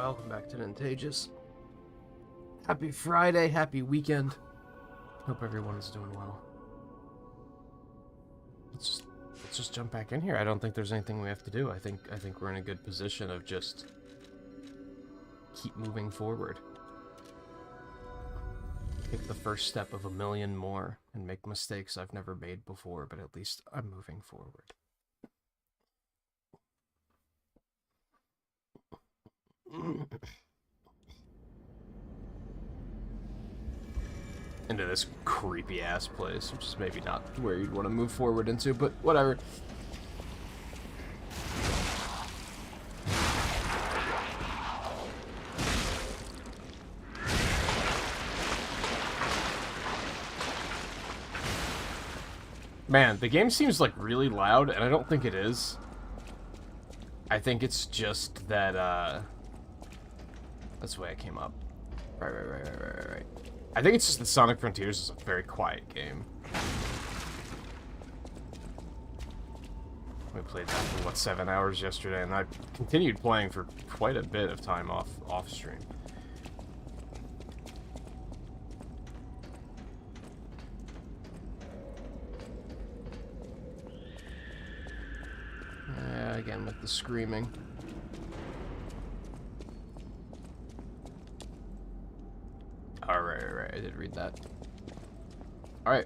welcome back to Nintagious. Happy Friday, happy weekend. Hope everyone's doing well. Let's just jump back in here. I don't think there's anything we have to do. I think we're in a good position of just keep moving forward. Take the first step of a million more and make mistakes I've never made before, but at least I'm moving forward. Into this creepy ass place, which is maybe not where you'd want to move forward into, but whatever. Man, the game seems like really loud, and I don't think it is. I think it's just that, that's the way I came up. Right. I think it's just that Sonic Frontiers is a very quiet game. We played that for, what, 7 hours yesterday, and I continued playing for quite a bit of time off stream. Yeah, again with the screaming. Alright, I did read that. Alright.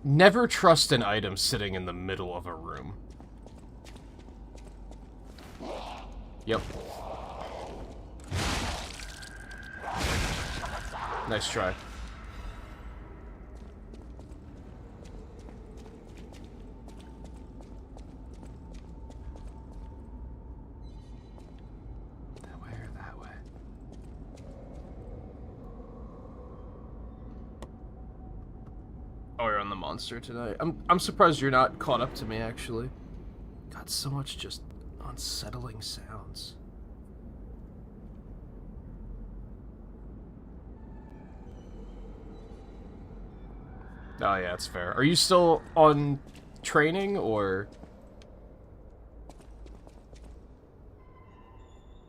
Never trust an item sitting in the middle of a room. Yep. Nice try. Oh, you're on the monster tonight. I'm surprised you're not caught up to me, actually. Got so much just unsettling sounds. Oh yeah, that's fair. Are you still on training, or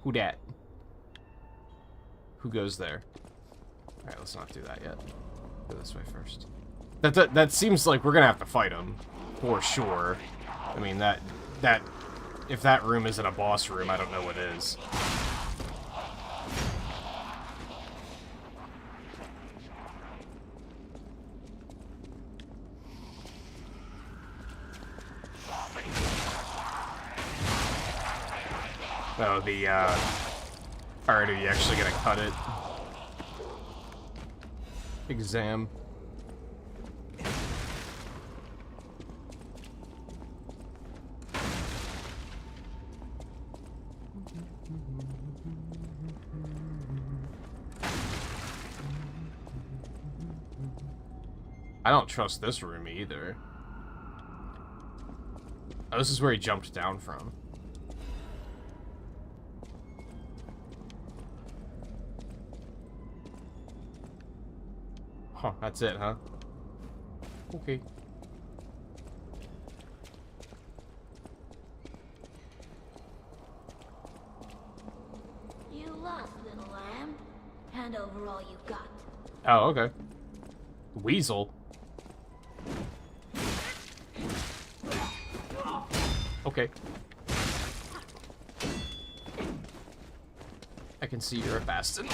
who dat? Who goes there? Alright, let's not do that yet. Go this way first. That seems like we're gonna have to fight him, for sure. I mean, that if that room isn't a boss room, I don't know what is. Oh, the, alright, are you actually gonna cut it? Exam. I don't trust this room either. Oh, this is where he jumped down from. Huh, that's it, huh? Okay. You lost, little lamb. Hand over all you've got. Oh, okay. Weasel. Okay. I can see you're a bastard.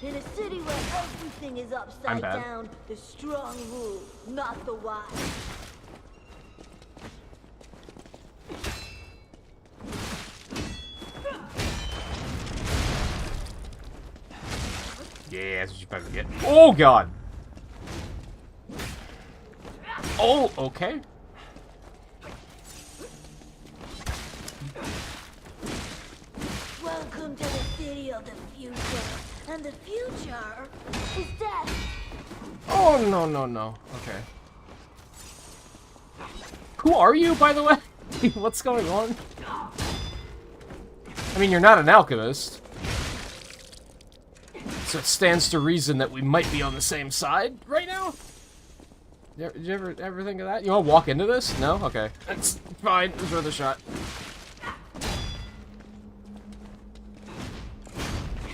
In a city where everything is upside down, the strong rule, not the wise. Yeah, that's what you better get. Oh, God! Oh, okay. Welcome to the city of the future. And the future is death. Oh, no. Okay. Who are you, by the way? What's going on? I mean, you're not an alchemist. So it stands to reason that we might be on the same side right now? Did you ever think of that? You want to walk into this? No? Okay. That's fine. It was worth a shot.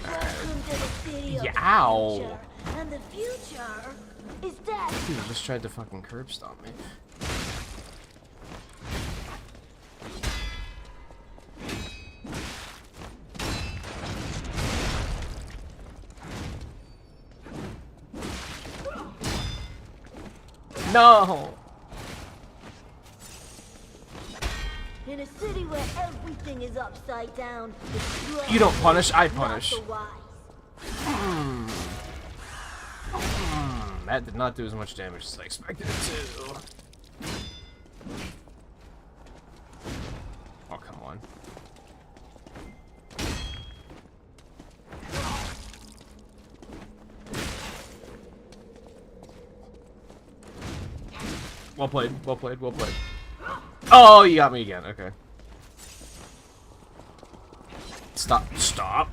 Welcome to the city of the Yow. future, and the future is death. Dude, just tried to fucking curb stomp me. No! In a city where everything is upside down, the strong You don't punish, I not punish. the wise. That did not do as much damage as I expected it to. Oh, come on. Well played, well played, well played. Oh, you got me again, okay. Stop, stop.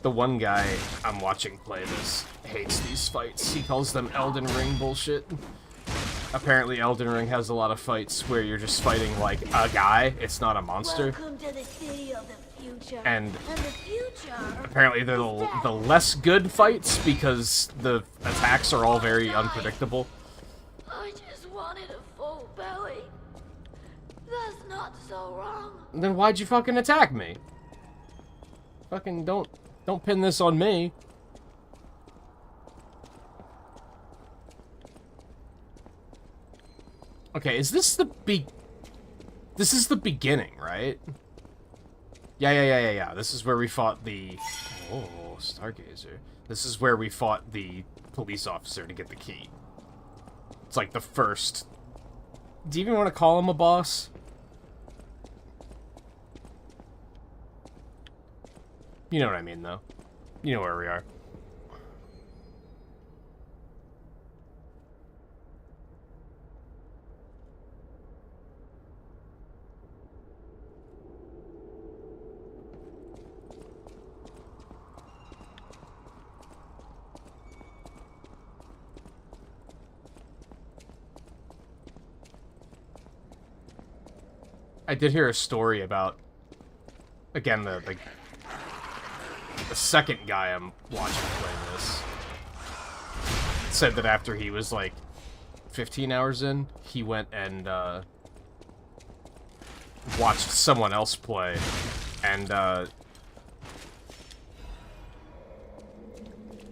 The one guy I'm watching play this hates these fights. He calls them Elden Ring bullshit. Apparently Elden Ring has a lot of fights where you're just fighting like a guy, it's not a monster. Welcome to the city of the future. And the future apparently they're the less good fights because the attacks are all very unpredictable. I just wanted a full belly. That's not so wrong. Then why'd you fucking attack me? Fucking don't pin this on me. Okay, is this the This is the beginning, right? Yeah. This is where we fought the... Oh, Stargazer. This is where we fought the police officer to get the key. It's like the first... Do you even want to call him a boss? You know what I mean, though. You know where we are. I did hear a story about, again, the second guy I'm watching play this said that after he was like 15 hours in, he went and watched someone else play and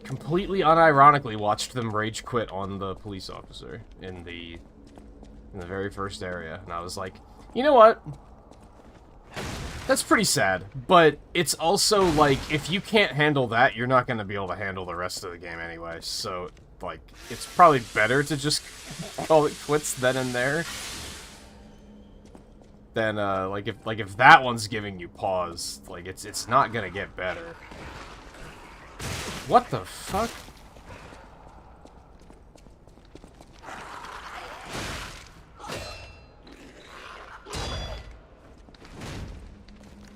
completely unironically watched them rage quit on the police officer in the very first area, and I was like, you know what? That's pretty sad, but it's also, like, if you can't handle that, you're not going to be able to handle the rest of the game anyway, so, like, it's probably better to just call it quits then and there. Then, if that one's giving you pause, like, it's not going to get better. What the fuck?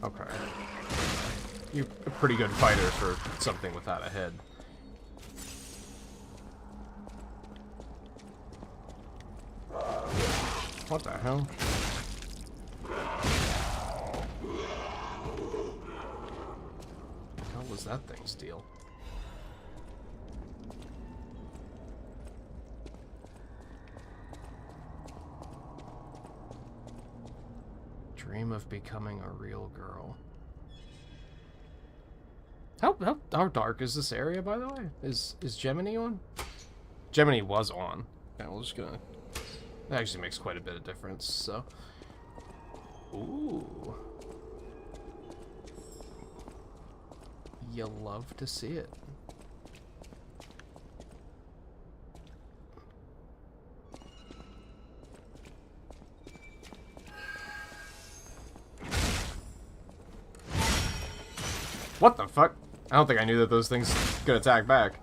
Okay. You're a pretty good fighter for something without a head. What the hell? What the hell was that thing's deal? Dream of becoming a real girl. How dark is this area, by the way? Is Gemini on? Gemini was on. Yeah, we're just gonna... That actually makes quite a bit of difference, so... Ooh. You love to see it. What the fuck? I don't think I knew that those things could attack back.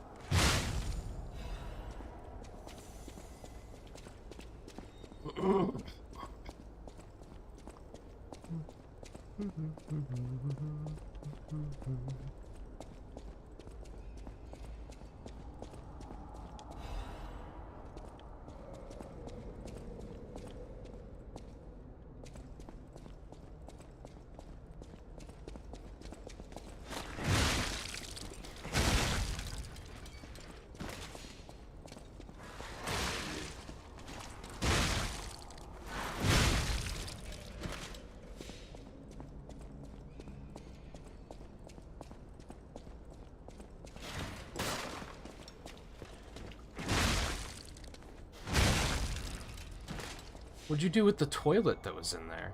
What'd you do with the toilet that was in there?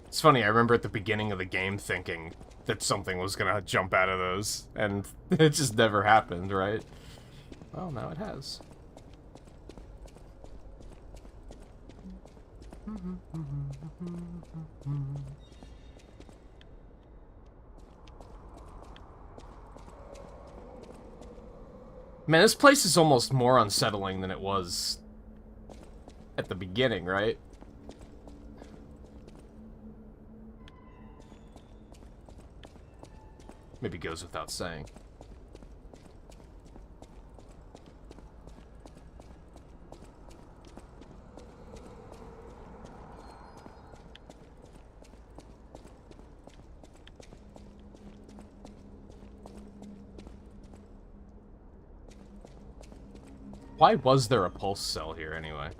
It's funny, I remember at the beginning of the game thinking that something was gonna jump out of those, and it just never happened, right? Well, now it has. Man, this place is almost more unsettling than it was at the beginning, right? Maybe goes without saying. Why was there a pulse cell here, anyway?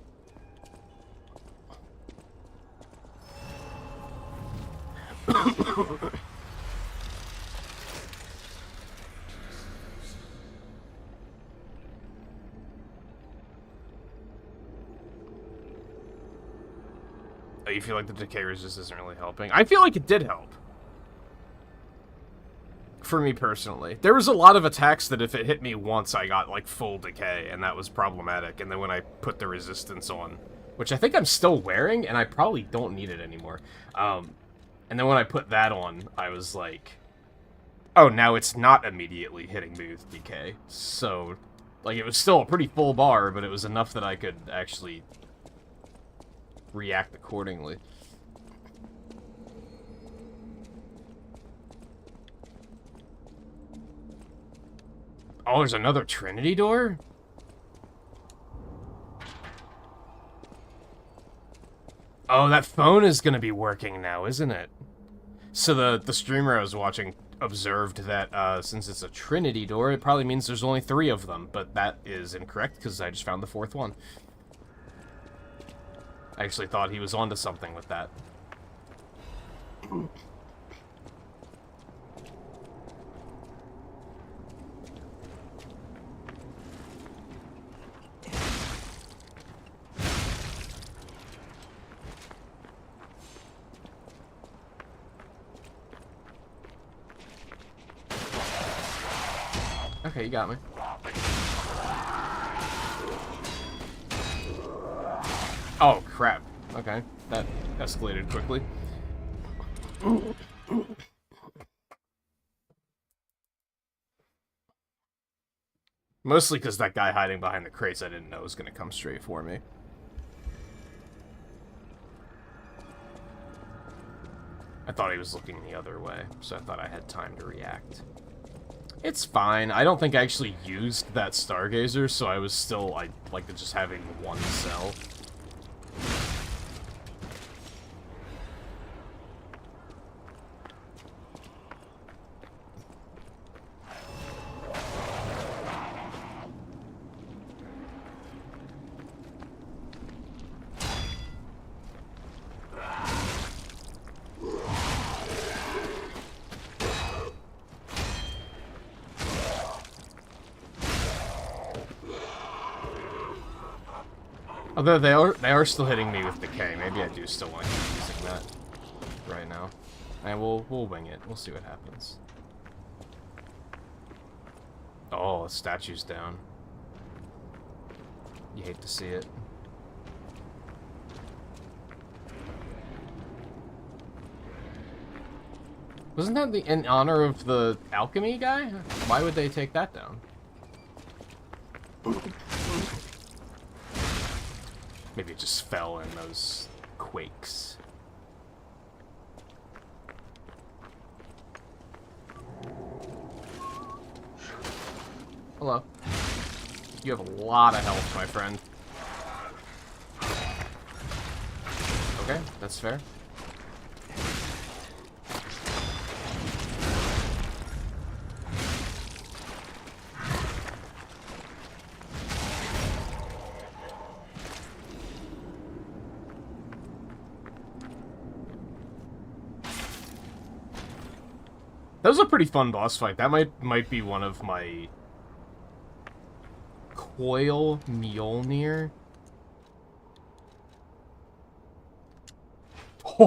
Oh, you feel like the decay resist isn't really helping? I feel like it did help. For me personally. There was a lot of attacks that if it hit me once, I got, like, full decay, and that was problematic. And then when I put the resistance on, which I think I'm still wearing, and I probably don't need it anymore. And then when I put that on, I was like, oh, now it's not immediately hitting me with decay. So, like, it was still a pretty full bar, but it was enough that I could actually react accordingly. Oh, there's another Trinity door? Oh, that phone is gonna be working now, isn't it? So the streamer I was watching observed that since it's a Trinity door, it probably means there's only 3 of them, but that is incorrect because I just found the 4th one. I actually thought he was onto something with that. Okay, you got me. Oh, crap. Okay, that escalated quickly. Mostly because that guy hiding behind the crates I didn't know was going to come straight for me. I thought he was looking the other way, so I thought I had time to react. It's fine. I don't think I actually used that Stargazer, so I was still, like just having one cell. Although they are still hitting me with decay. Maybe I do still want to keep using that right now. And we'll wing it. We'll see what happens. Oh, the statue's down. You hate to see it. Wasn't that in honor of the alchemy guy? Why would they take that down? Maybe it just fell in those quakes. Hello. You have a lot of health, my friend. Okay, that's fair. That was a pretty fun boss fight. That might be one of my Coil Mjolnir. Oh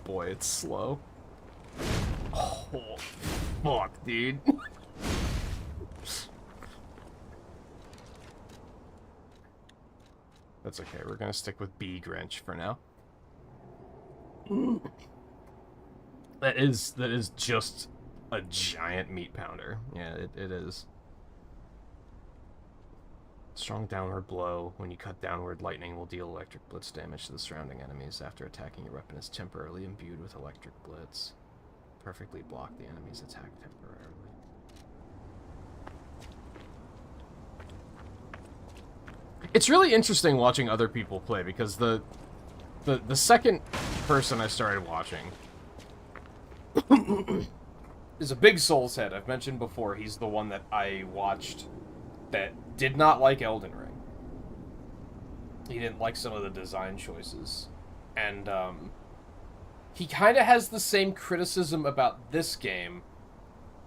boy, it's slow. Oh, fuck, dude. That's okay, we're gonna stick with B Grinch for now. That is just a giant meat pounder. Yeah, it is. Strong downward blow. When you cut downward, lightning will deal electric blitz damage to the surrounding enemies. After attacking, your weapon is temporarily imbued with electric blitz. Perfectly block the enemy's attack temporarily. It's really interesting watching other people play, because the second person I started watching is a big Souls head. I've mentioned before, he's the one that I watched that did not like Elden Ring. He didn't like some of the design choices. And, he kind of has the same criticism about this game,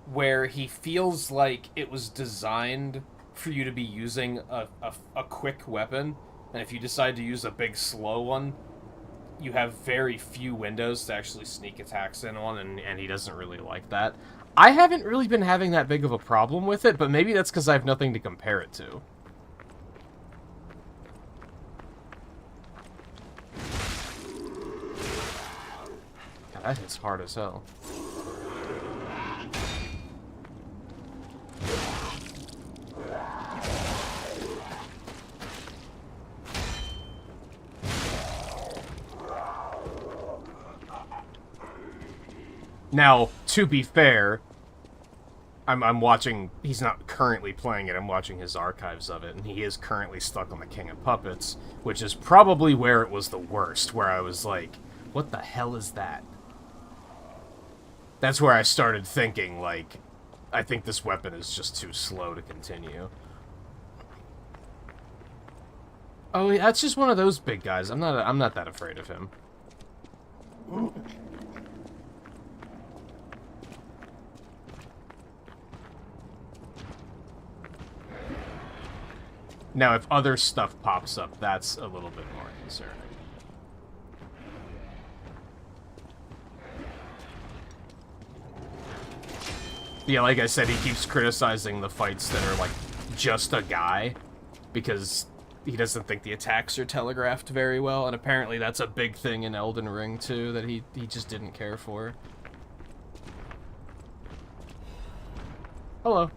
where he feels like it was designed for you to be using a quick weapon, and if you decide to use a big slow one, you have very few windows to actually sneak attacks in on, and he doesn't really like that. I haven't really been having that big of a problem with it, but maybe that's because I have nothing to compare it to. God, that hits hard as hell. Now, to be fair, I'm watching, he's not currently playing it, I'm watching his archives of it, and he is currently stuck on the King of Puppets, which is probably where it was the worst, where I was like, what the hell is that? That's where I started thinking, like, I think this weapon is just too slow to continue. Oh, yeah, that's just one of those big guys. I'm not that afraid of him. Now, if other stuff pops up, that's a little bit more concerning. Yeah, like I said, he keeps criticizing the fights that are, like, just a guy, because he doesn't think the attacks are telegraphed very well, and apparently that's a big thing in Elden Ring, too, that he just didn't care for. Hello.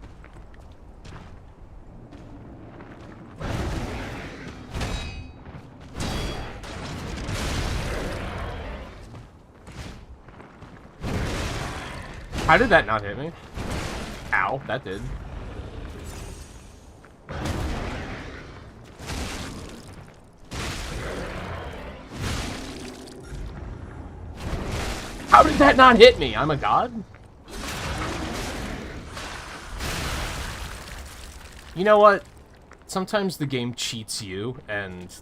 How did that not hit me? Ow, that did. How did that not hit me? I'm a god? You know what? Sometimes the game cheats you, and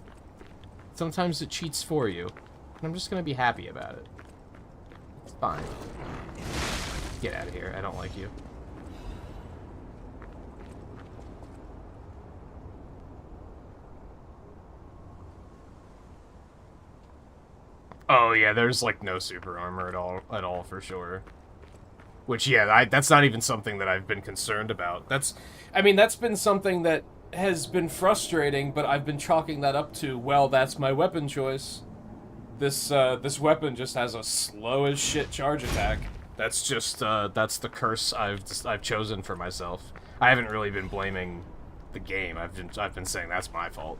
sometimes it cheats for you. And I'm just gonna be happy about it. It's fine. Get out of here. I don't like you. Oh yeah, there's like no super armor at all for sure. Which yeah, that's not even something that I've been concerned about. I mean, that's been something that has been frustrating, but I've been chalking that up to, well, that's my weapon choice. This weapon just has a slow as shit charge attack. That's just that's the curse I've chosen for myself. I haven't really been blaming the game. I've been saying that's my fault.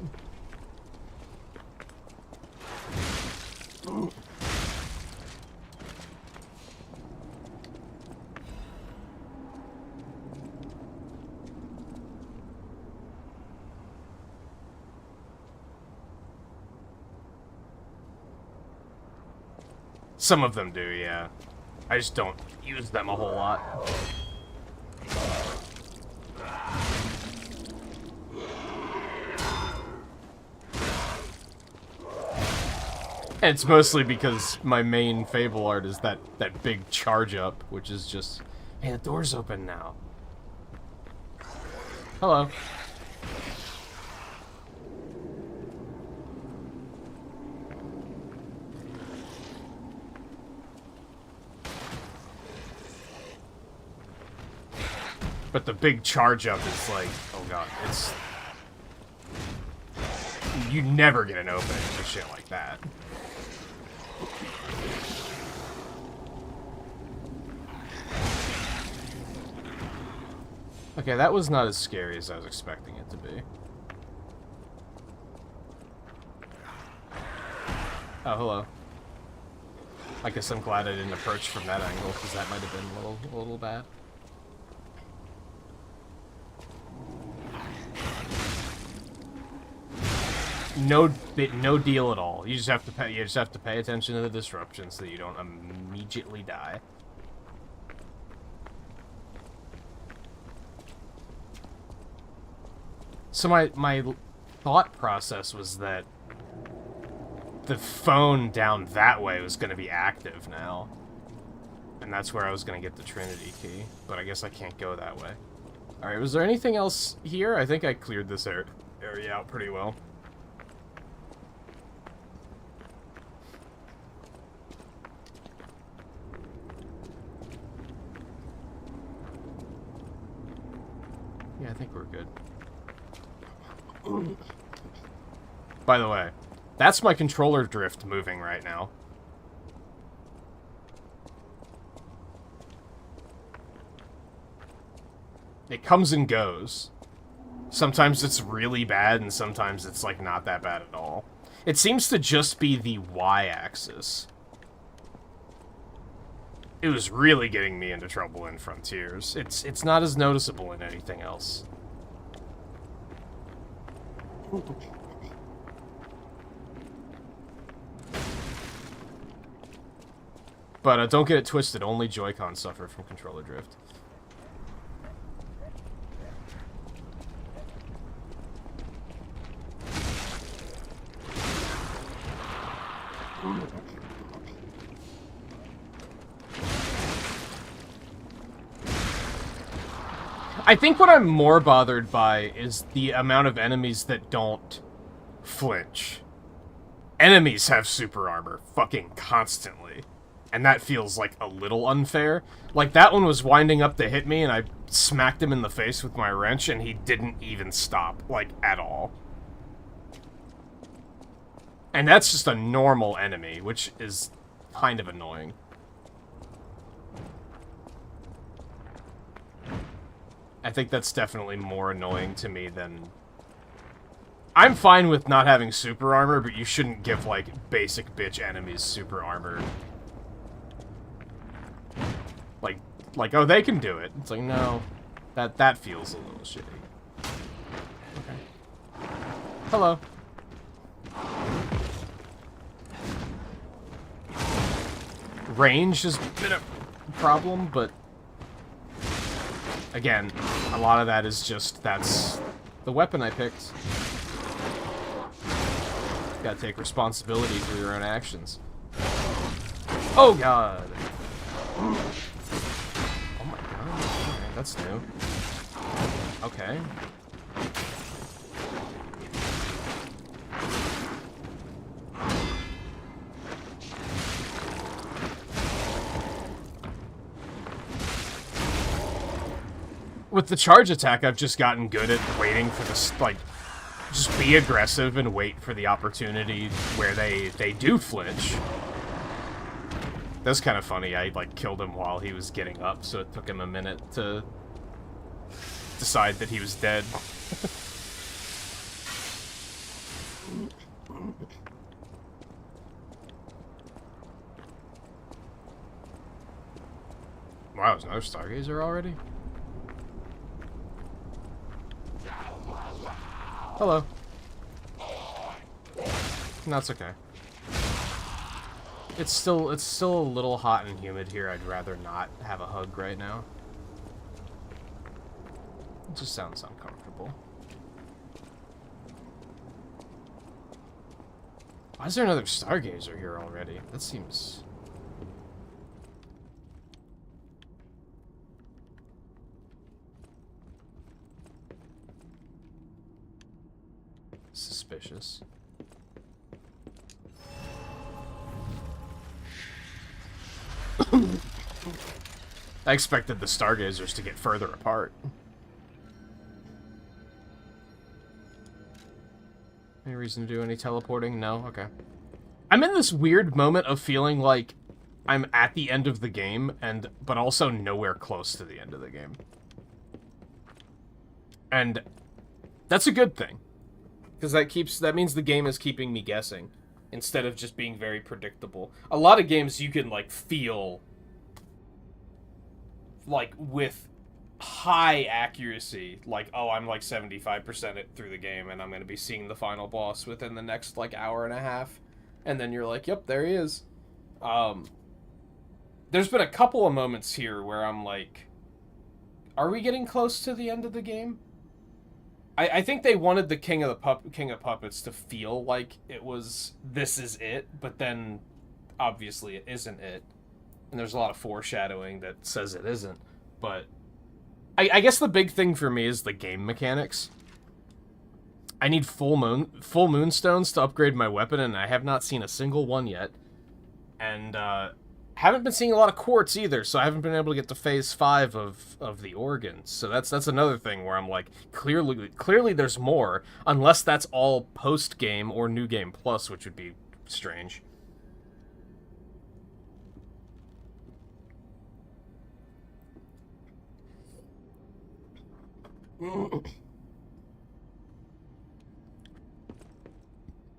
Some of them do, yeah. I just don't use them a whole lot. And it's mostly because my main Fable art is that big charge up, which is just, hey, the door's open now. Hello. But the big charge up is like, oh god, it's... You never get an opening for shit like that. Okay, that was not as scary as I was expecting it to be. Oh, hello. I guess I'm glad I didn't approach from that angle, because that might have been a little bad. No deal at all. You just have to pay attention to the disruption so that you don't immediately die. So my thought process was that the phone down that way was going to be active now. And that's where I was going to get the Trinity key. But I guess I can't go that way. Alright, was there anything else here? I think I cleared this area out pretty well. Yeah, I think we're good. By the way, that's my controller drift moving right now. It comes and goes. Sometimes it's really bad, and sometimes it's, like, not that bad at all. It seems to just be the Y-axis. It was really getting me into trouble in Frontiers. It's not as noticeable in anything else. But don't get it twisted, only Joy-Con suffer from controller drift. I think what I'm more bothered by is the amount of enemies that don't flinch. Enemies have super armor fucking constantly. And that feels like a little unfair. Like, that one was winding up to hit me, and I smacked him in the face with my wrench, and he didn't even stop, like, at all. And that's just a normal enemy, which is kind of annoying. I think that's definitely more annoying to me than... I'm fine with not having super armor, but you shouldn't give, like, basic bitch enemies super armor. Like, oh, they can do it. It's like, no. That feels a little shitty. Okay. Hello. Range has been a problem, but... Again, a lot of that is just, that's the weapon I picked. Gotta take responsibility for your own actions. Oh god! Oh my god, okay, that's new. Okay. With the charge attack, I've just gotten good at waiting for this, like, just be aggressive and wait for the opportunity where they do flinch. That's kind of funny. I, like, killed him while he was getting up, so it took him a minute to decide that he was dead. Wow, there's another Stargazer already? Hello. No, it's okay. It's still a little hot and humid here. I'd rather not have a hug right now. It just sounds uncomfortable. Why is there another Stargazer here already? That seems... suspicious. I expected the Stargazers to get further apart. Any reason to do any teleporting? No? Okay. I'm in this weird moment of feeling like I'm at the end of the game, but also nowhere close to the end of the game. And that's a good thing. Because that means the game is keeping me guessing, instead of just being very predictable. A lot of games you can, like, feel, like, with high accuracy, like, oh, I'm, like, 75% through the game, and I'm going to be seeing the final boss within the next, like, hour and a half. And then you're like, yep, there he is. There's been a couple of moments here where I'm like, are we getting close to the end of the game? I think they wanted the King of Puppets to feel like it was, this is it, but then obviously it isn't it. And there's a lot of foreshadowing that says it isn't. But I guess the big thing for me is the game mechanics. I need full moonstones to upgrade my weapon, and I have not seen a single one yet. And haven't been seeing a lot of quartz either, so I haven't been able to get to phase 5 of the organs. So that's another thing where I'm like, clearly there's more, unless that's all post-game or New Game Plus, which would be strange.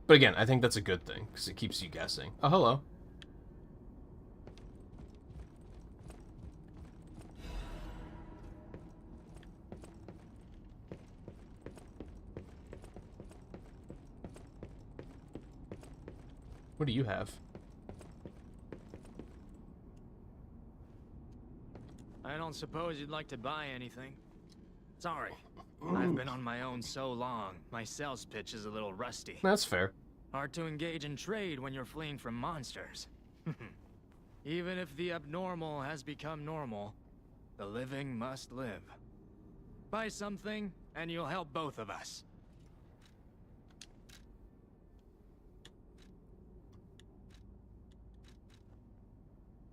But again, I think that's a good thing, because it keeps you guessing. Oh, hello. What do you have? I don't suppose you'd like to buy anything? Sorry. I've been on my own so long, my sales pitch is a little rusty. That's fair. Hard to engage in trade when you're fleeing from monsters. Even if the abnormal has become normal, the living must live. Buy something, and you'll help both of us.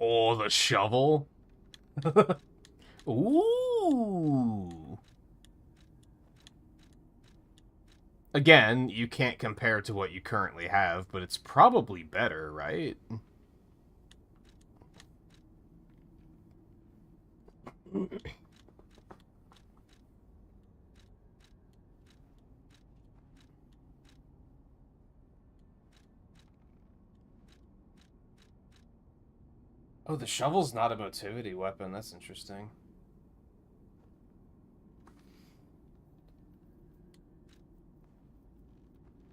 Oh, the shovel? Ooh. Again, you can't compare to what you currently have, but it's probably better, right? Oh, the shovel's not a motivity weapon. That's interesting.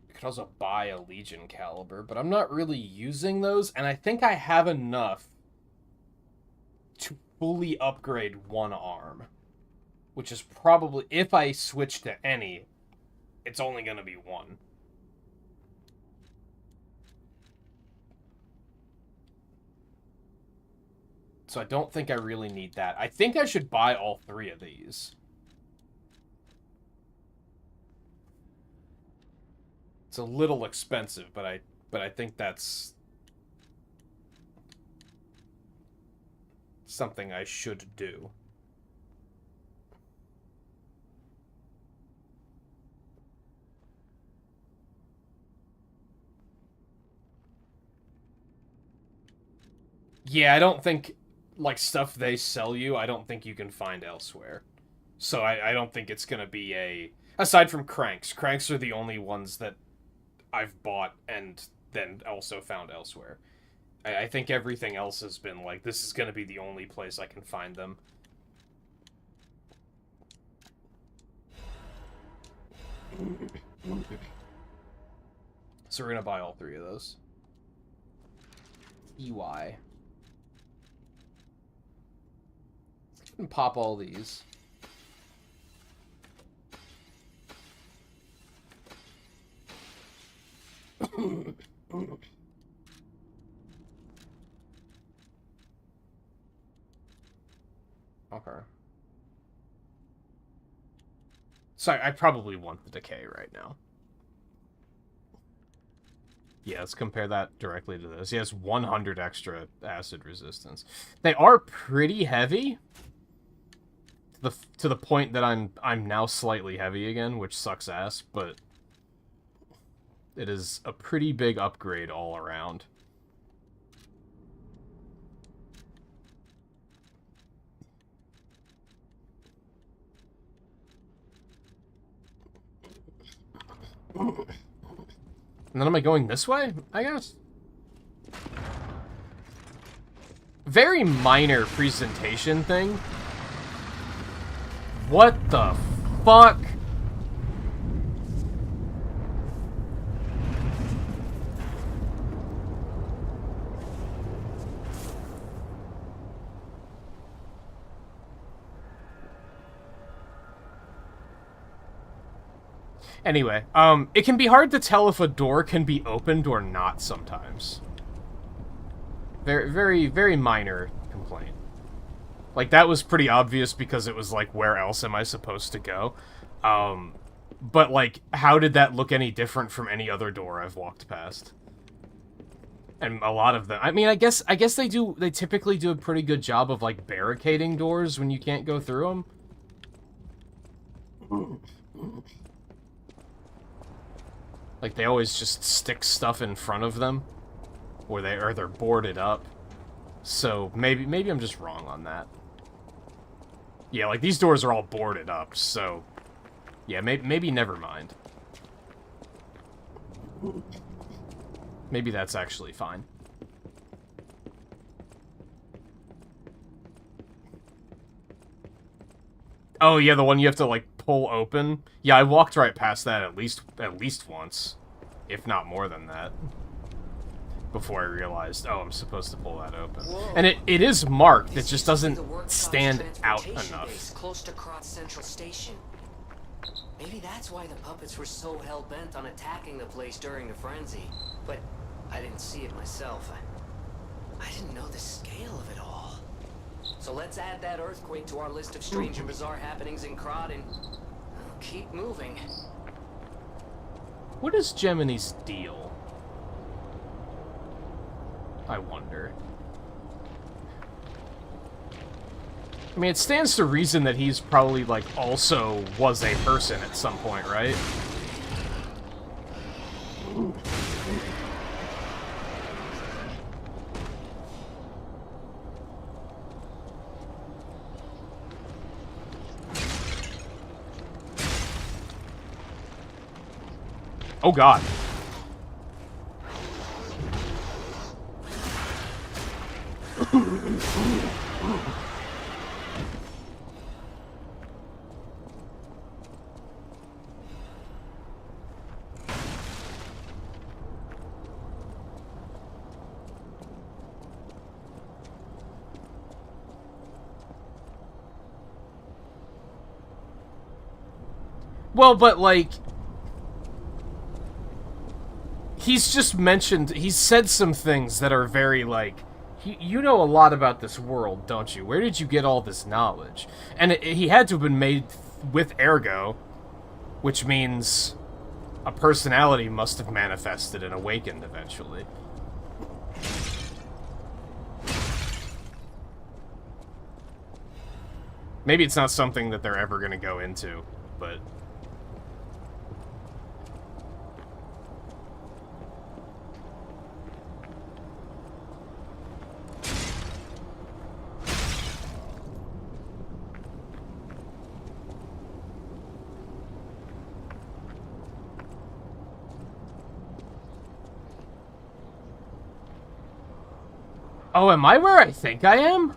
I could also buy a Legion caliber, but I'm not really using those, and I think I have enough to fully upgrade one arm. Which is probably, if I switch to any, it's only going to be one. So I don't think I really need that. I think I should buy all 3 of these. It's a little expensive, but I think that's something I should do. Yeah, I don't think, like, stuff they sell you, I don't think you can find elsewhere. So I don't think it's gonna be a... Aside from cranks. Cranks are the only ones that I've bought and then also found elsewhere. I think everything else has been like, this is gonna be the only place I can find them. So we're gonna buy all three of those. EY. And pop all these. Okay. So I probably want the decay right now. Yeah, let's compare that directly to this. Yes, 100 extra acid resistance. They are pretty heavy. To the point that I'm now slightly heavy again, which sucks ass, but it is a pretty big upgrade all around. And then am I going this way, I guess? Very minor presentation thing. What the fuck? Anyway, it can be hard to tell if a door can be opened or not sometimes. Very, very, very minor complaint. Like, that was pretty obvious because it was like, where else am I supposed to go? But, like, how did that look any different from any other door I've walked past? And a lot of them... I mean, I guess they typically do a pretty good job of, like, barricading doors when you can't go through them. Like, they always just stick stuff in front of them. Or they're boarded up. So, maybe I'm just wrong on that. Yeah, like, these doors are all boarded up, so... Yeah, maybe never mind. Maybe that's actually fine. Oh, yeah, the one you have to, like, pull open. Yeah, I walked right past that at least once. If not more than that. Before I realized, oh, I'm supposed to pull that open. Whoa. And it is marked, it just doesn't stand out enough. Close to Kratz Central Station. Maybe that's why the puppets were so hell-bent on attacking the place during the frenzy. But I didn't see it myself. I didn't know the scale of it all. So let's add that earthquake to our list of strange and bizarre happenings in Krat and keep moving. What is Gemini's deal? I wonder. I mean, it stands to reason that he's probably, like, also was a person at some point, right? Oh, God. Well, but, like, he's just mentioned, he's said some things that are very, like, you know a lot about this world, don't you? Where did you get all this knowledge? And he had to have been made with Ergo, which means a personality must have manifested and awakened eventually. Maybe it's not something that they're ever going to go into, but... Oh, am I where I think I am?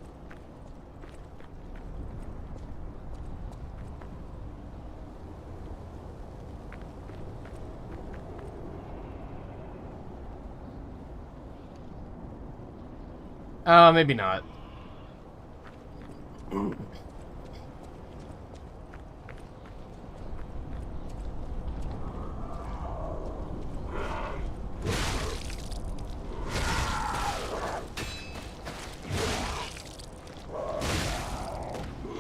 Maybe not.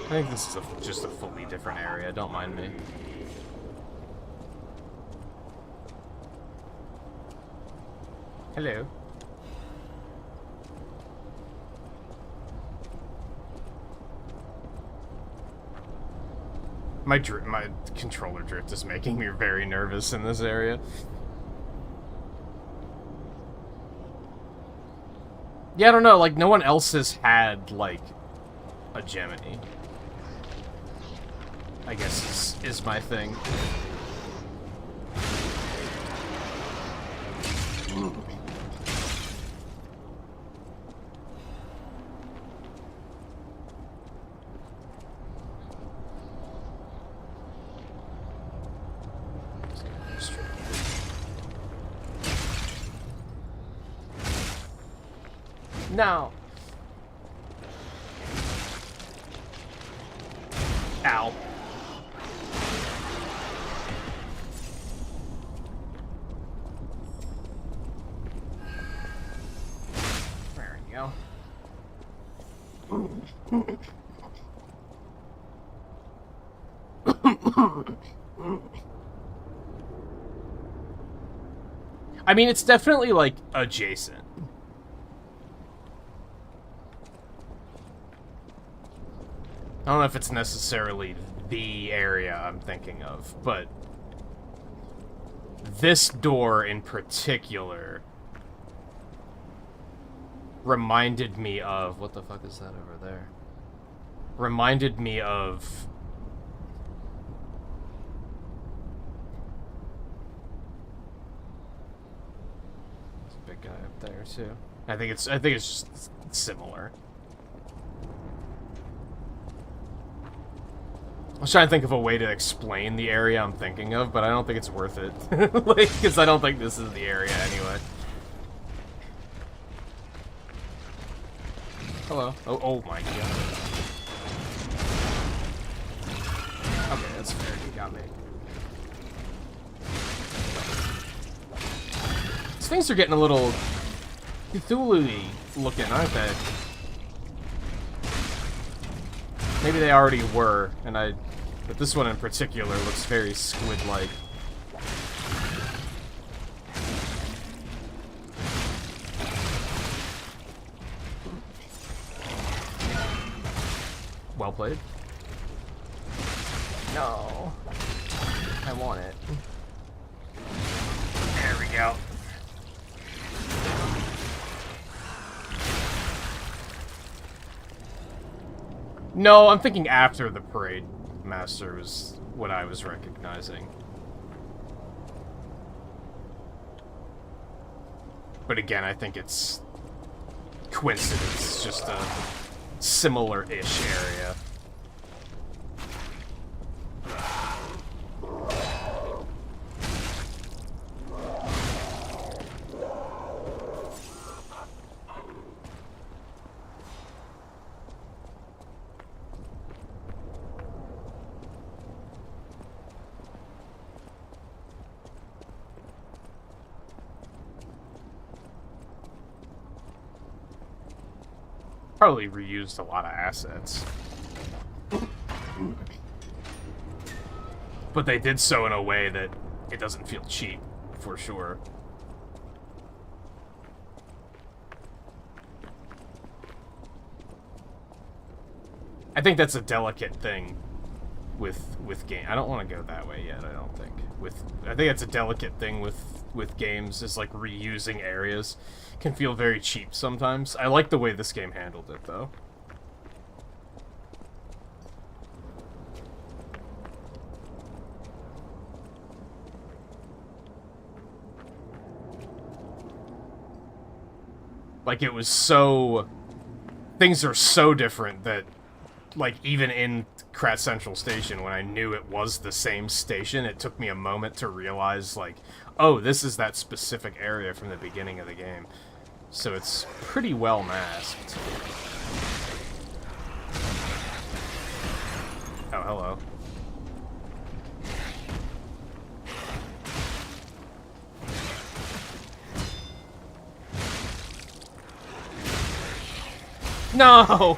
I think this is just a fully different area, don't mind me. Hello. My controller drift is making me very nervous in this area. Yeah, I don't know, like, no one else has had, like, a Gemini. I guess is my thing. No. Ow. There we go. I mean, it's definitely, like, adjacent. I don't know if it's necessarily the area I'm thinking of, but this door in particular reminded me of... What the fuck is that over there? Reminded me of... There's a big guy up there too. I think it's just similar. I was trying to think of a way to explain the area I'm thinking of, but I don't think it's worth it. Like, because I don't think this is the area anyway. Hello. Oh my god. Okay, that's fair. You got me. These things are getting a little Cthulhu-y looking, aren't they? Maybe they already were, but this one in particular looks very squid-like. Well played. No. I want it. There we go. No, I'm thinking after the Parade Master was what I was recognizing. But again, I think it's coincidence, just a similar-ish area. Probably reused a lot of assets. But they did so in a way that it doesn't feel cheap, for sure. I think that's a delicate thing with game. I don't want to go that way yet, I don't think. I think that's a delicate thing with games, is like reusing areas can feel very cheap sometimes. I like the way this game handled it, though. Like, it was so... Things are so different that, like, even in Krat Central Station, when I knew it was the same station, it took me a moment to realize, like, oh, this is that specific area from the beginning of the game. So it's pretty well masked. Oh, hello. No!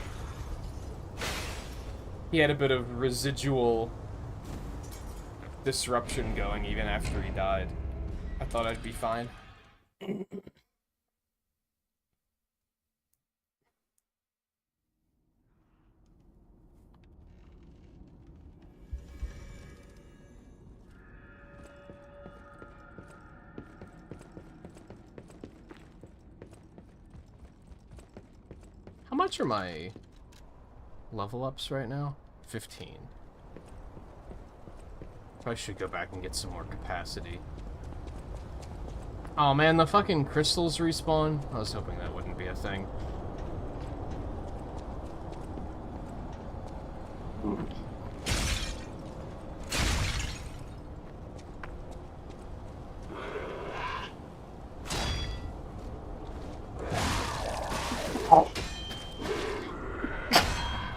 He had a bit of residual disruption going even after he died. I thought I'd be fine. How much are my level ups right now? 15. Probably should go back and get some more capacity. Oh man, the fucking crystals respawn? I was hoping that wouldn't be a thing.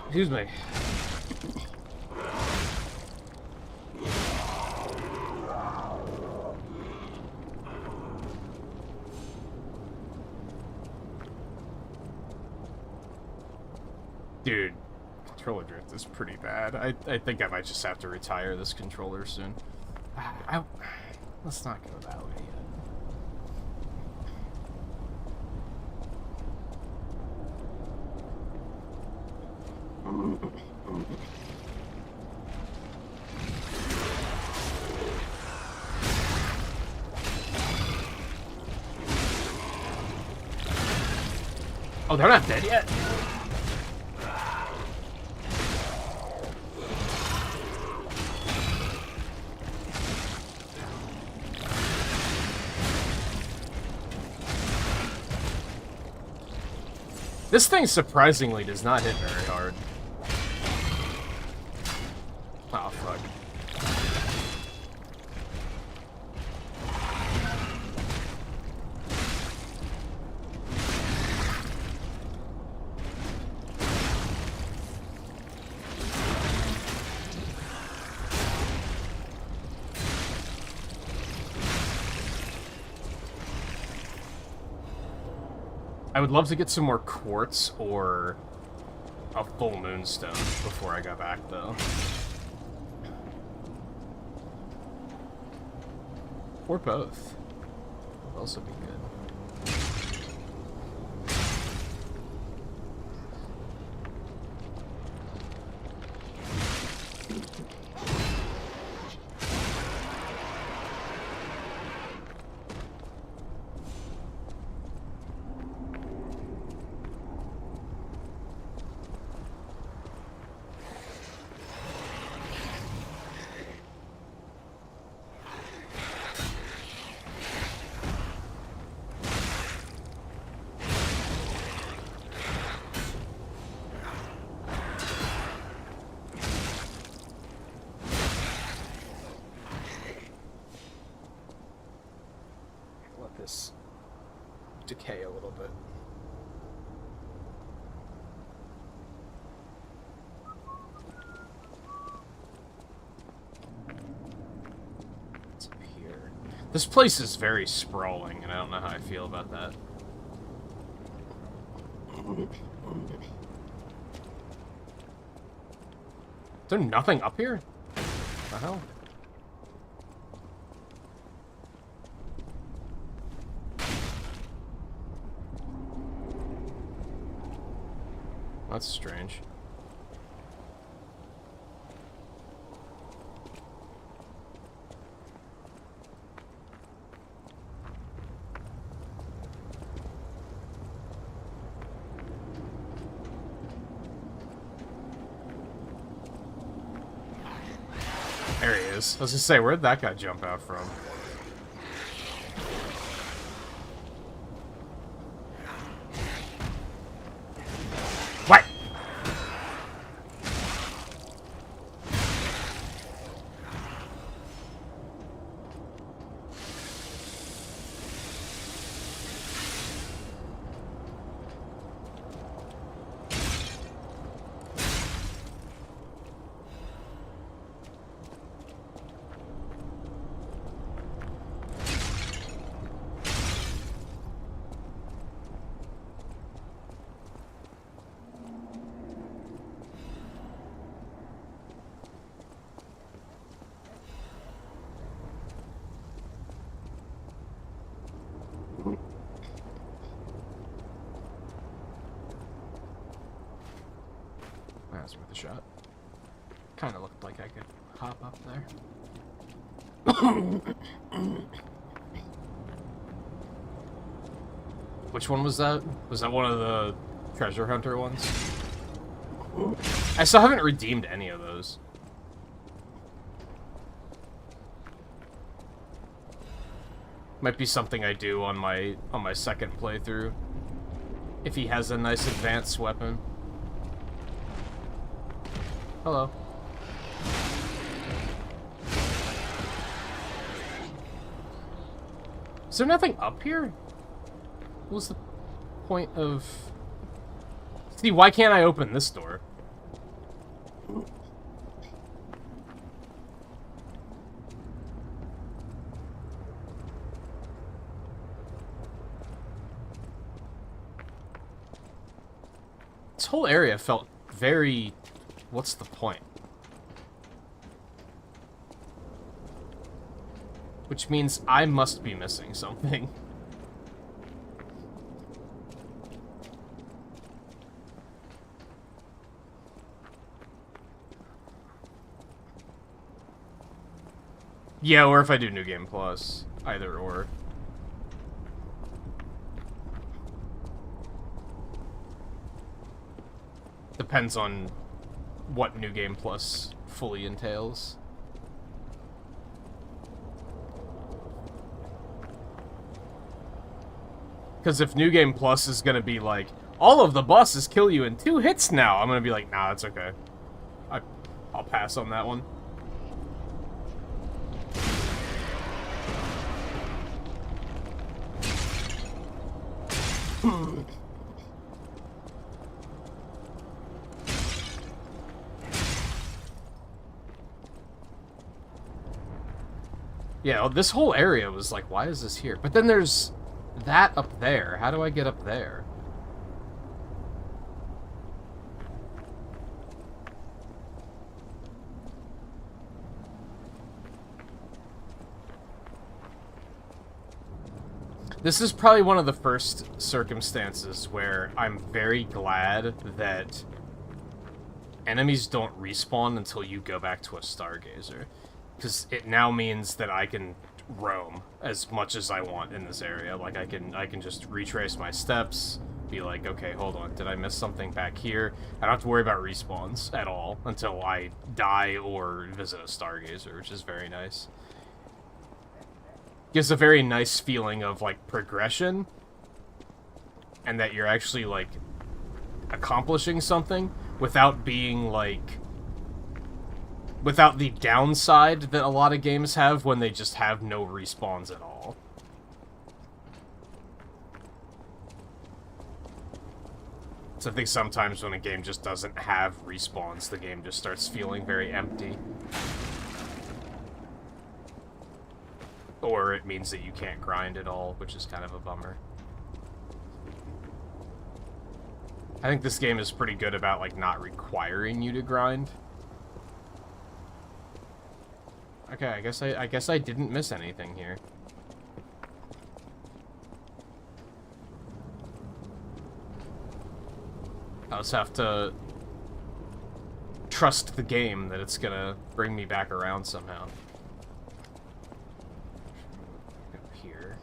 Excuse me. Dude, controller drift is pretty bad. I think I might just have to retire this controller soon. Let's not go that way yet. Oh, they're not dead yet? This thing surprisingly does not hit very hard. Oh, fuck. I would love to get some more quartz or a full moonstone before I go back, though. Or both. Would also be good. Decay a little bit. What's up here? This place is very sprawling, and I don't know how I feel about that. Is there nothing up here? What the hell? That's strange. There he is. I was gonna say, where'd that guy jump out from? it's worth a shot. Kind of looked like I could hop up there. Which one was that? Was that one of the treasure hunter ones? I still haven't redeemed any of those. Might be something I do on my second playthrough. If he has a nice advanced weapon. Hello. Is there nothing up here? What was the point of... See, why can't I open this door? This whole area felt very... What's the point? Which means I must be missing something. Yeah, or if I do New Game Plus. Either or. Depends on what New Game Plus fully entails. Because if New Game Plus is gonna be like, all of the bosses kill you in 2 hits now, I'm gonna be like, nah, that's okay. I'll pass on that one. Yeah, this whole area was like, why is this here? But then there's that up there. How do I get up there? This is probably one of the first circumstances where I'm very glad that enemies don't respawn until you go back to a Stargazer. Because it now means that I can roam as much as I want in this area. Like, I can just retrace my steps, be like, okay, hold on, did I miss something back here? I don't have to worry about respawns at all until I die or visit a Stargazer, which is very nice. Gives a very nice feeling of, like, progression, and that you're actually, like, accomplishing something without being, like... without the downside that a lot of games have when they just have no respawns at all. So I think sometimes when a game just doesn't have respawns, the game just starts feeling very empty. Or it means that you can't grind at all, which is kind of a bummer. I think this game is pretty good about, like, not requiring you to grind. Okay, I guess I didn't miss anything here. I'll just have to trust the game that it's gonna bring me back around somehow. Go here.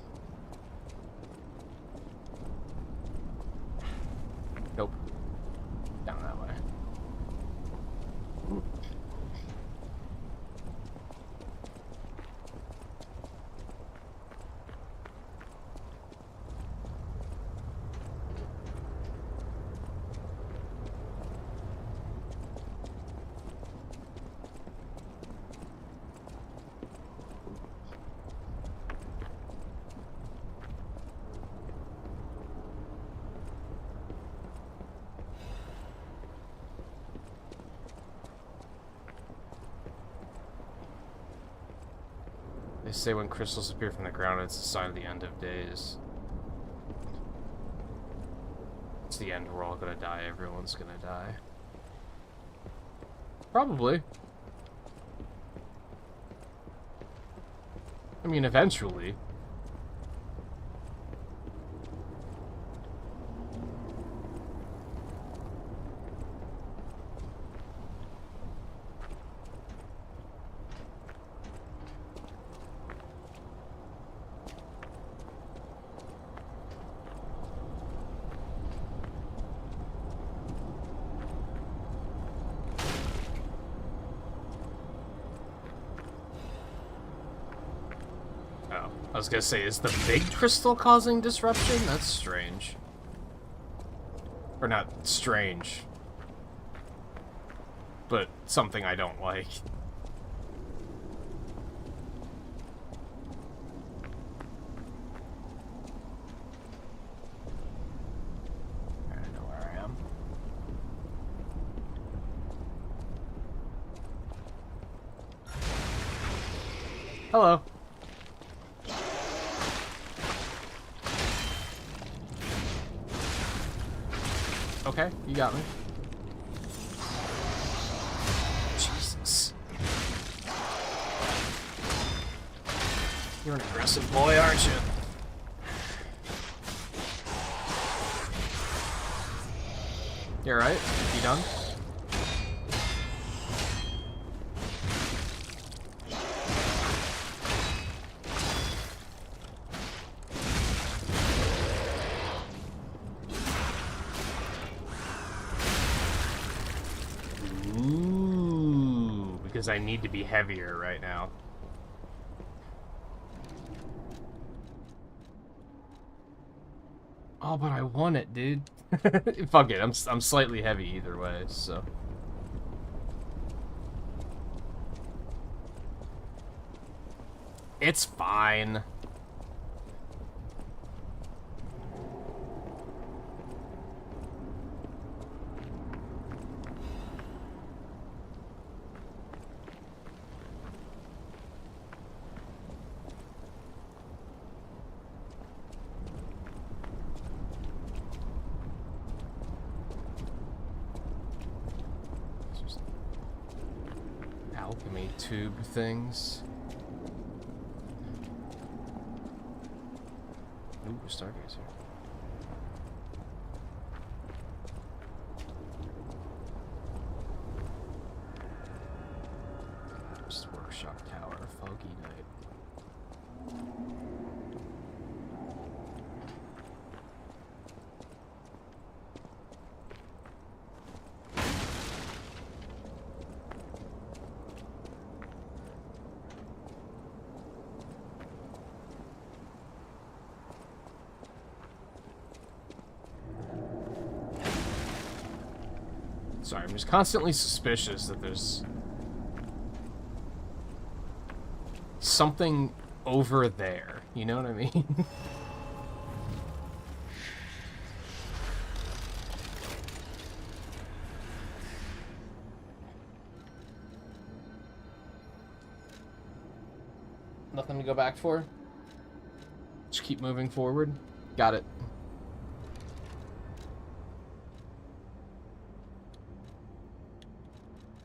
Nope. Down that way. They say when crystals appear from the ground, it's a sign of the end of days. It's the end, we're all gonna die, everyone's gonna die. Probably. I mean, eventually. I was gonna say, is the big crystal causing disruption? That's strange. Or not strange. But something I don't like. I don't know where I am. Hello. Okay, you got me. Jesus. You're an aggressive boy, aren't you? You alright? You done? Because I need to be heavier right now. Oh, but I want it, dude. Fuck it, I'm slightly heavy either way, so. It's fine. Alchemy tube things. Ooh, Stargazer. Just workshop tower, foggy night. Sorry, I'm just constantly suspicious that there's something over there. You know what I mean? Nothing to go back for? Just keep moving forward? Got it.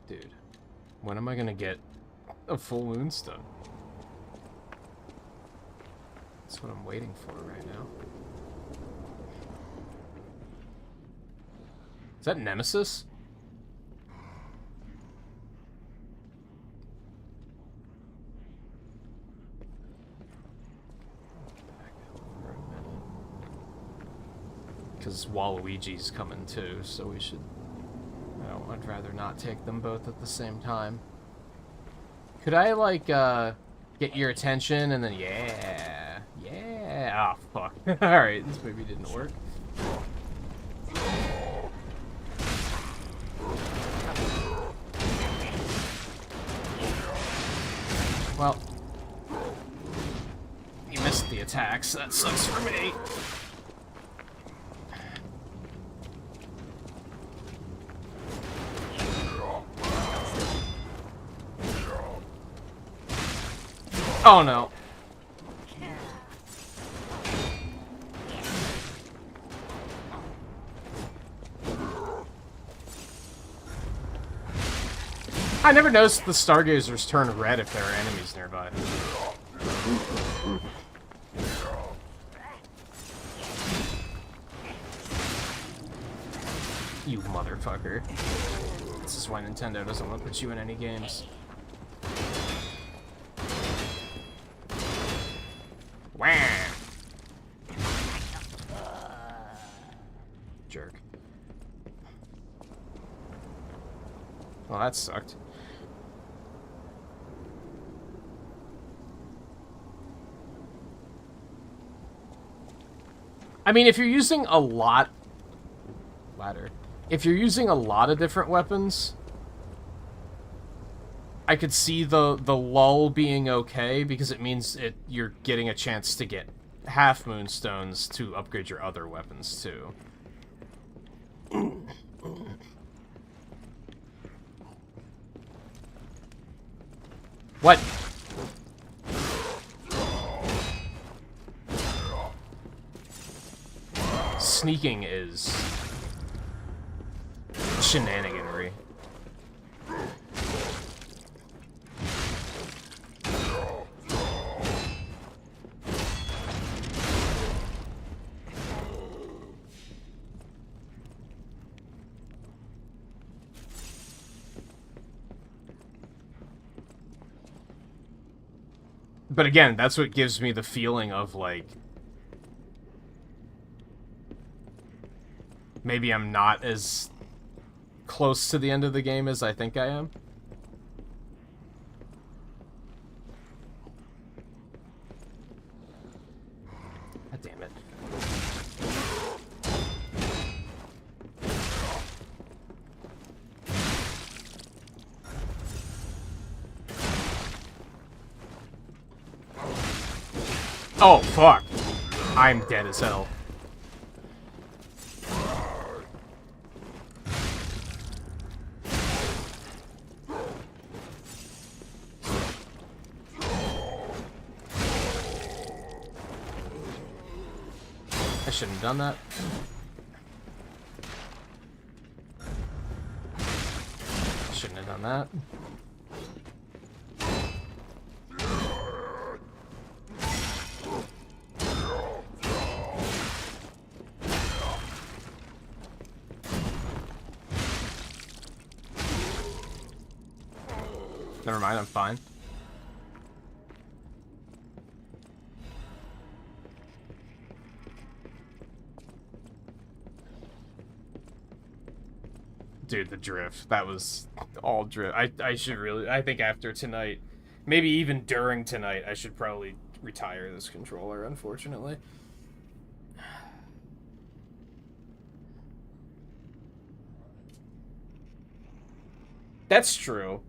Dude, when am I gonna get a full moonstone? That's what I'm waiting for right now. Is that Nemesis? Back up for a minute. Because Waluigi's coming too, so we should... I'd rather not take them both at the same time. Could I, like, get your attention and then, yeah. Oh, fuck. Alright, this maybe didn't work. Well, you missed the attacks. That sucks for me. Oh no. I never noticed the Stargazers turn red if there are enemies nearby. You motherfucker. This is why Nintendo doesn't want to put you in any games. Wham! Jerk. Well, that sucked. I mean, if you're using a lot... Ladder. If you're using a lot of different weapons, I could see the lull being okay, because it means you're getting a chance to get half moonstones to upgrade your other weapons, too. What? Sneaking is shenaniganry. But again, that's what gives me the feeling of, like, maybe I'm not as close to the end of the game as I think I am. God damn it. Oh, fuck. I'm dead as hell. I shouldn't have done that. Shouldn't have done that. Never mind, I'm fine. Dude, the drift. That was all drift. I should really... I think after tonight, maybe even during tonight, I should probably retire this controller, unfortunately. That's true.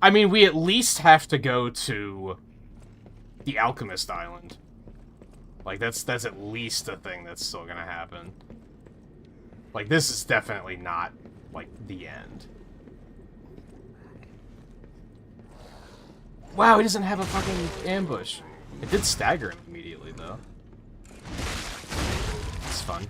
I mean, we at least have to go to the Alchemist Island. Like, that's at least a thing that's still gonna happen. Like, this is definitely not, like, the end. Wow, he doesn't have a fucking ambush. It did stagger him immediately, though. It's fun.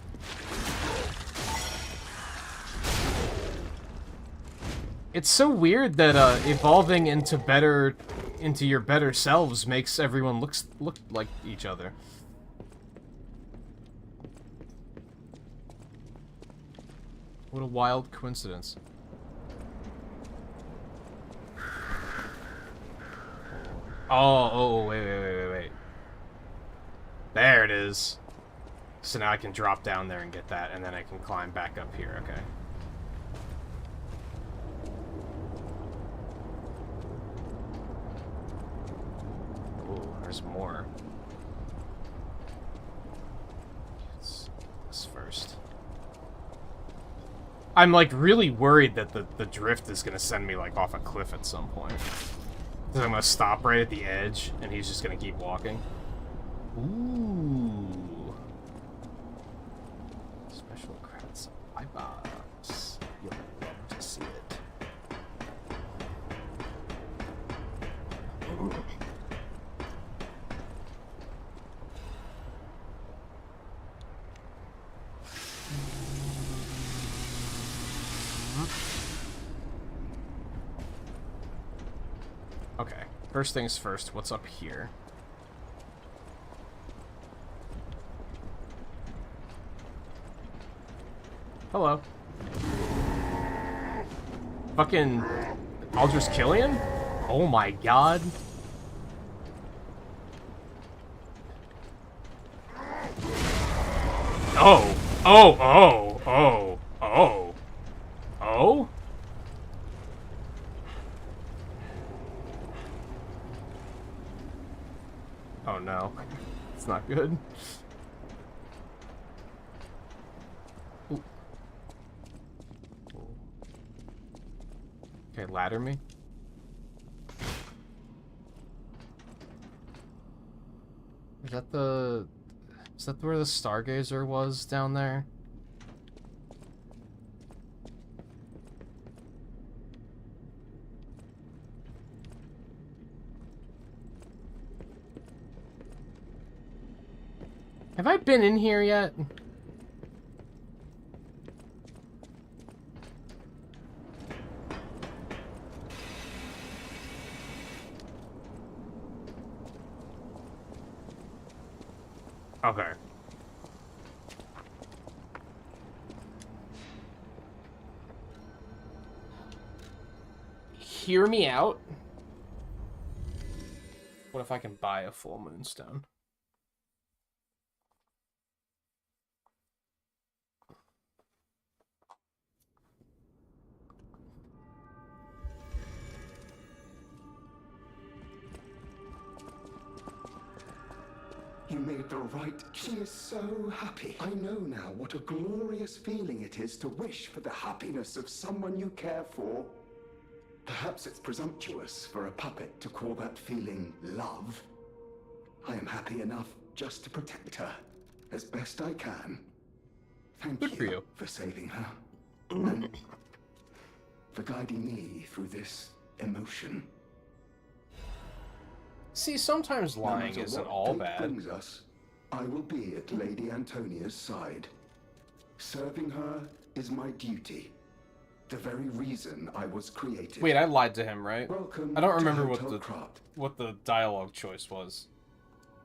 It's so weird that evolving into your better selves makes everyone look like each other. What a wild coincidence. Oh, wait. There it is. So now I can drop down there and get that, and then I can climb back up here, okay. Ooh, there's more. Let's do this first. I'm, like, really worried that the drift is gonna send me, like, off a cliff at some point. Because I'm gonna stop right at the edge, and he's just gonna keep walking. Ooh. Special credits. Eyeballs. You'll love to see it. Ooh. Okay, first things first, what's up here? Hello. Fucking Aldous Killian? Oh my god. Oh. Oh? Oh no. It's not good. Okay, ladder me. Is that where the Stargazer was down there? Have I been in here yet? Okay. Hear me out. What if I can buy a full moonstone? You made the right. She is so happy. I know now what a glorious feeling it is to wish for the happiness of someone you care for. Perhaps it's presumptuous for a puppet to call that feeling love. I am happy enough just to protect her as best I can. Thank you for saving her. And for guiding me through this emotion. See, sometimes lying isn't all bad. Brings us, I will be at Lady Antonia's side. Serving her is my duty. The very reason I was created. Wait, I lied to him, right? Welcome I don't to remember Hotel Krat. what the dialogue choice was.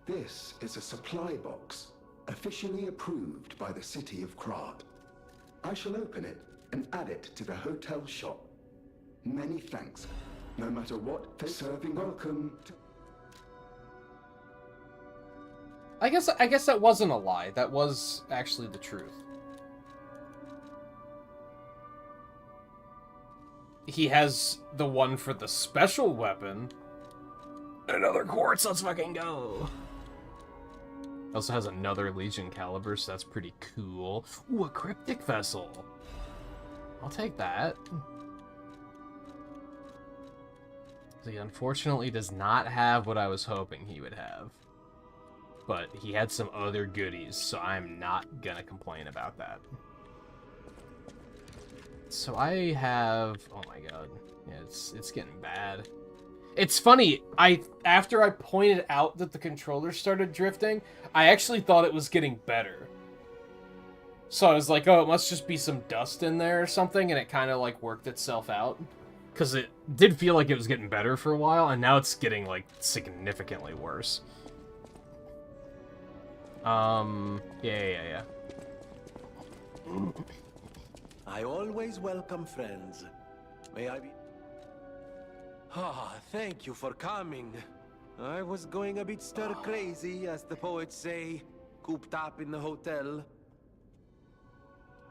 This is a supply box, officially approved by the city of Krat. I shall open it and add it to the hotel shop. Many thanks. No matter what, serving. Welcome to... I guess that wasn't a lie. That was actually the truth. He has the one for the special weapon. Another quartz, let's fucking go. Also has another Legion caliber, so that's pretty cool. Ooh, a cryptic vessel. I'll take that. He unfortunately does not have what I was hoping he would have. But he had some other goodies, so I'm not gonna complain about that. So I have... oh my god. Yeah, it's getting bad. It's funny, after I pointed out that the controller started drifting, I actually thought it was getting better. So I was like, oh, it must just be some dust in there or something, and it kind of like worked itself out. Because it did feel like it was getting better for a while, and now it's getting like significantly worse. Yeah. I always welcome friends. May I be... Ah, thank you for coming. I was going a bit stir-crazy, as the poets say, cooped up in the hotel.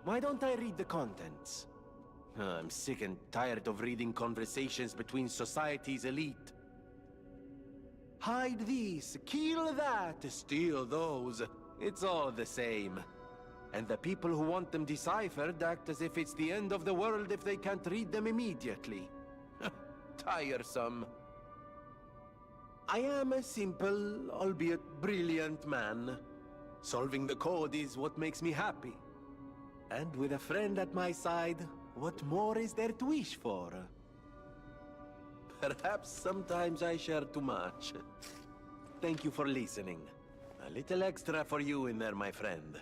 Why don't I read the contents? I'm sick and tired of reading conversations between society's elite. Hide this, kill that, steal those. It's all the same. And the people who want them deciphered act as if it's the end of the world if they can't read them immediately. Tiresome. I am a simple, albeit brilliant man. Solving the code is what makes me happy. And with a friend at my side, what more is there to wish for? Perhaps sometimes I share too much. Thank you for listening. A little extra for you in there, my friend.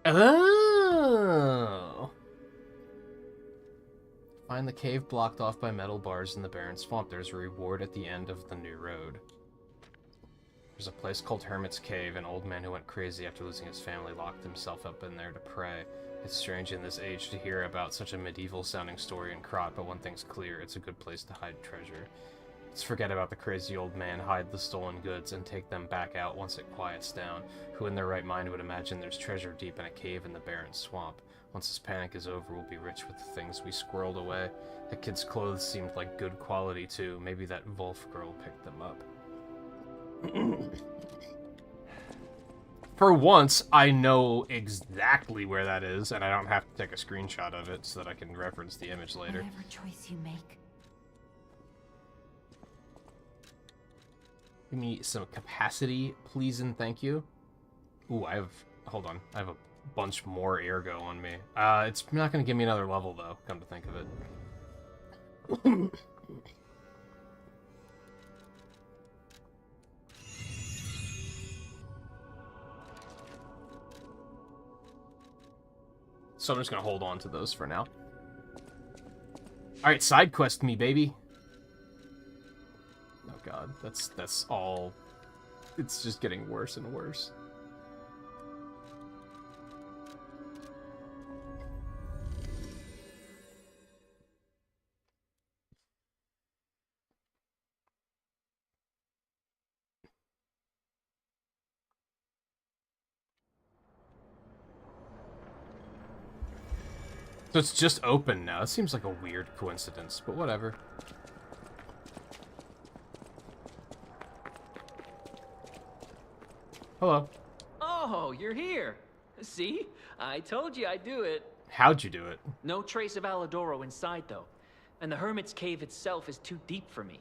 Oh! Find the cave blocked off by metal bars in the barren swamp. There's a reward at the end of the new road. There's a place called Hermit's Cave. An old man who went crazy after losing his family locked himself up in there to pray. It's strange in this age to hear about such a medieval-sounding story in Krat, but one thing's clear, it's a good place to hide treasure. Let's forget about the crazy old man, hide the stolen goods, and take them back out once it quiets down. Who in their right mind would imagine there's treasure deep in a cave in the barren swamp? Once this panic is over, we'll be rich with the things we squirreled away. The kid's clothes seemed like good quality, too. Maybe that Wolf girl picked them up. For once, I know exactly where that is, and I don't have to take a screenshot of it so that I can reference the image later. Whatever choice you make. Give me some capacity, please and thank you. Ooh, hold on. I have a bunch more ergo on me. It's not going to give me another level, though, come to think of it. So I'm just going to hold on to those for now. Alright, side quest me, baby. Oh god, that's all... It's just getting worse and worse. So it's just open now. It seems like a weird coincidence, but whatever. Hello. Oh, you're here. See? I told you I'd do it. How'd you do it? No trace of Alidoro inside, though. And the Hermit's Cave itself is too deep for me.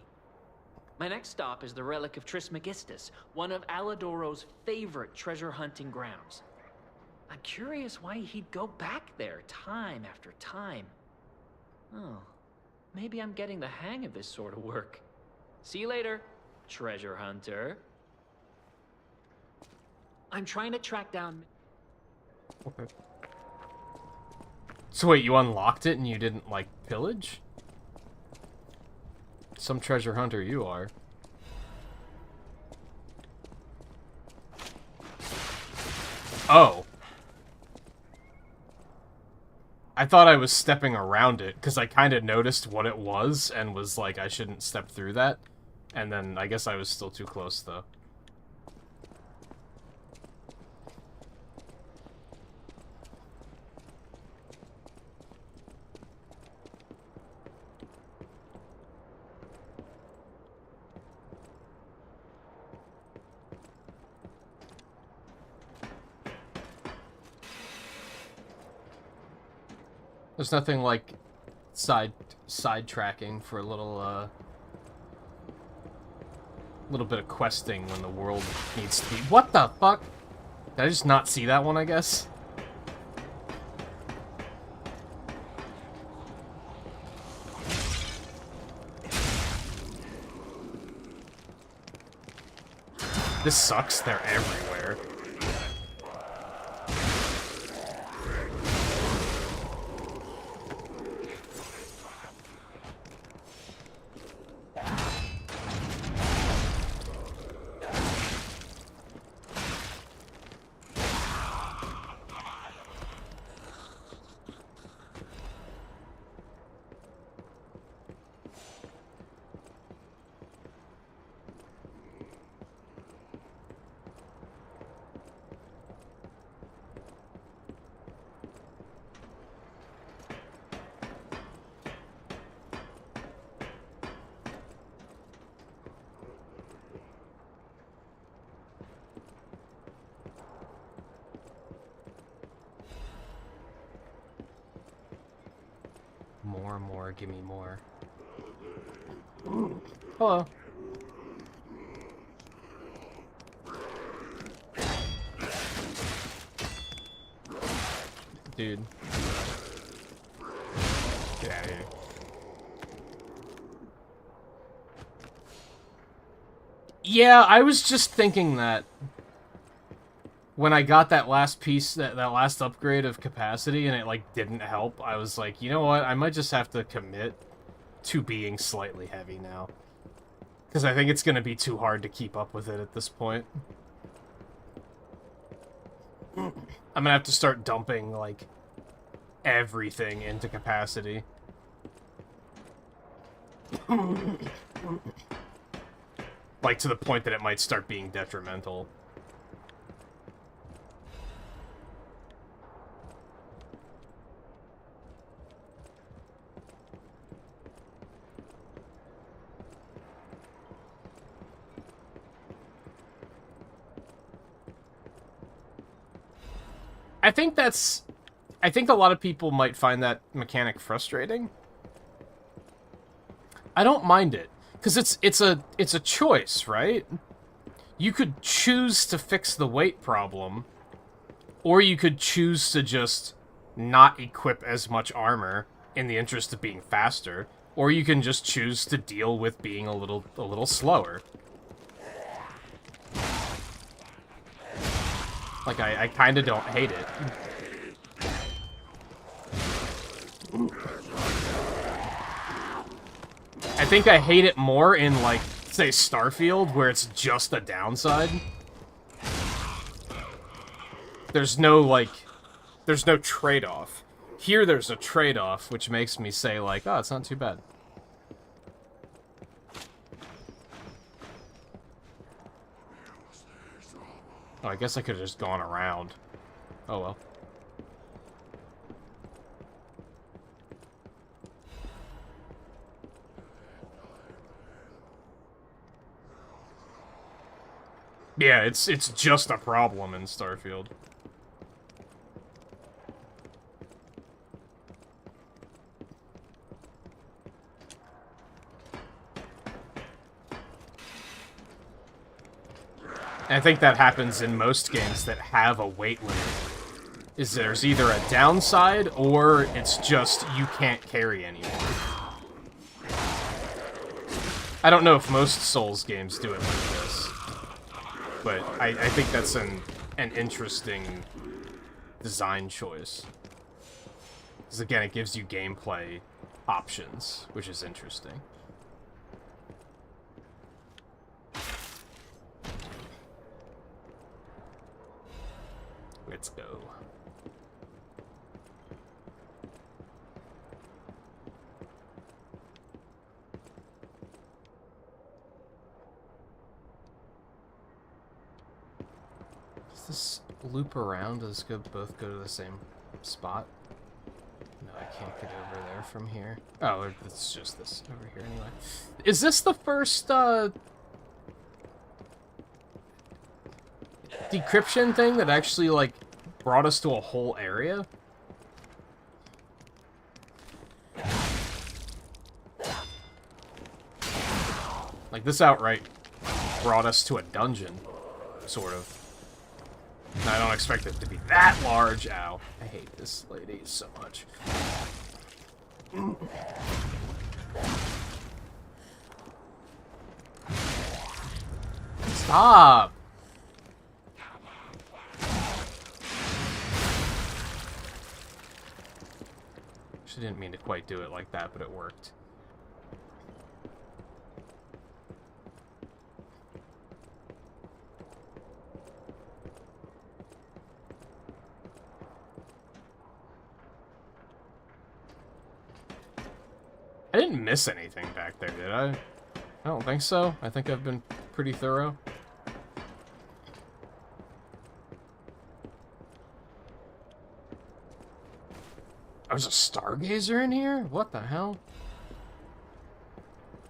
My next stop is the Relic of Trismegistus, one of Alidoro's favorite treasure hunting grounds. I'm curious why he'd go back there time after time. Oh, maybe I'm getting the hang of this sort of work. See you later, treasure hunter. I'm trying to track down... Okay. So wait, you unlocked it and you didn't, like, pillage? Some treasure hunter you are. Oh. I thought I was stepping around it, because I kind of noticed what it was, and was like, I shouldn't step through that. And then, I guess I was still too close, though. There's nothing like sidetracking for a little bit of questing when the world needs to be. What the fuck? Did I just not see that one, I guess? This sucks, they're everywhere. More, give me more. Hello. Dude. Get out of here. Yeah, I was just thinking that when I got that last piece, that last upgrade of capacity, and it, like, didn't help, I was like, you know what, I might just have to commit to being slightly heavy now. Because I think it's going to be too hard to keep up with it at this point. I'm going to have to start dumping, like, everything into capacity. Like, to the point that it might start being detrimental. I think that's... I think a lot of people might find that mechanic frustrating. I don't mind it, because it's a choice, right? You could choose to fix the weight problem, or you could choose to just not equip as much armor in the interest of being faster, or you can just choose to deal with being a little slower. Like, I kind of don't hate it. I think I hate it more in, like, say, Starfield, where it's just a downside. There's no, like, there's no trade-off. Here there's a trade-off, which makes me say, like, oh, it's not too bad. Oh, I guess I could have just gone around. Oh, well. Yeah, it's just a problem in Starfield. I think that happens in most games that have a weight limit. Is there's either a downside, or it's just you can't carry anymore. I don't know if most Souls games do it like this, but I think that's an interesting design choice. Because again, it gives you gameplay options, which is interesting. Let's go. Does this loop around? Does it both go to the same spot? No, I can't get over there from here. Oh, it's just this over here anyway. Is this the first, decryption thing that actually, like, brought us to a whole area? Like, this outright brought us to a dungeon, sort of. And I don't expect it to be that large. Ow. I hate this lady so much. Stop! She didn't mean to quite do it like that, but it worked. I didn't miss anything back there, did I? I don't think so. I think I've been pretty thorough. There's a stargazer in here? What the hell?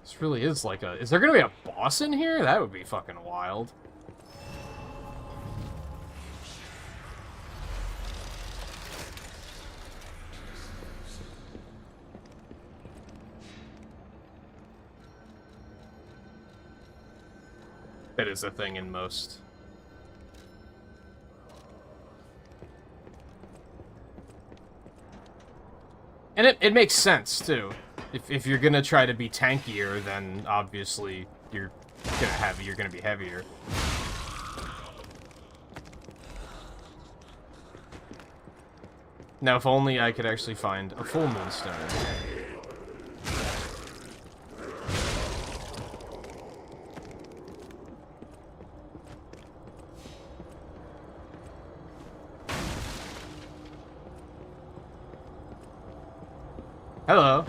This really is like a... Is there gonna be a boss in here? That would be fucking wild. That is a thing in most. And it makes sense, too. If you're gonna try to be tankier, then obviously you're gonna be heavier. Now, if only I could actually find a full moonstone. Hello.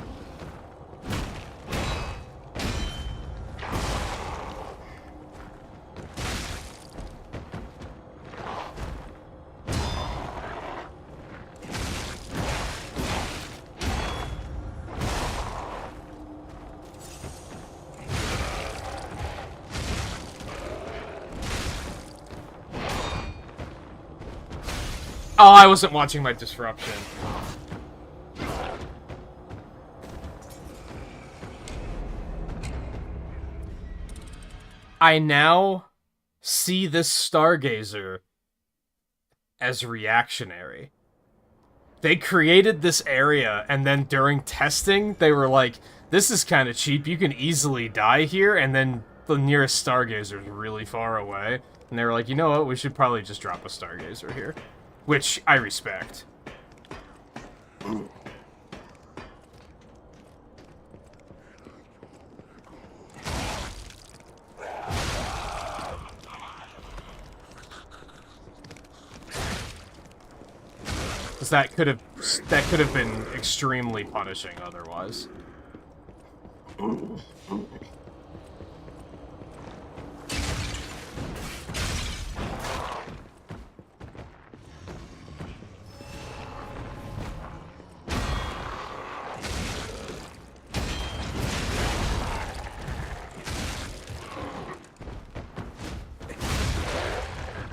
Oh, I wasn't watching my disruption. I now see this Stargazer as reactionary. They created this area, and then during testing, they were like, this is kind of cheap, you can easily die here, and then the nearest Stargazer is really far away. And they were like, you know what, we should probably just drop a Stargazer here. Which I respect. Because that could have been extremely punishing otherwise.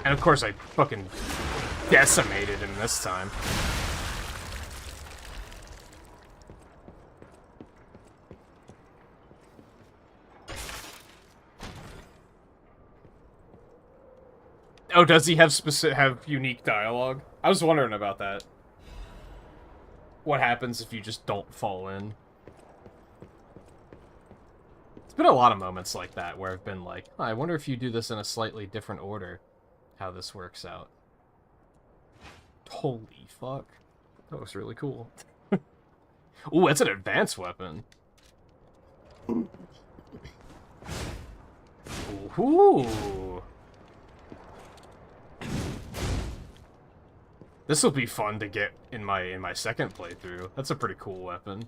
And of course I fucking decimated him this time. Oh, does he have unique dialogue? I was wondering about that. What happens if you just don't fall in? It's been a lot of moments like that where I've been like, oh, I wonder if you do this in a slightly different order, how this works out. Holy fuck. That looks really cool. Ooh, that's an advanced weapon. Ooh. This will be fun to get in my second playthrough. That's a pretty cool weapon.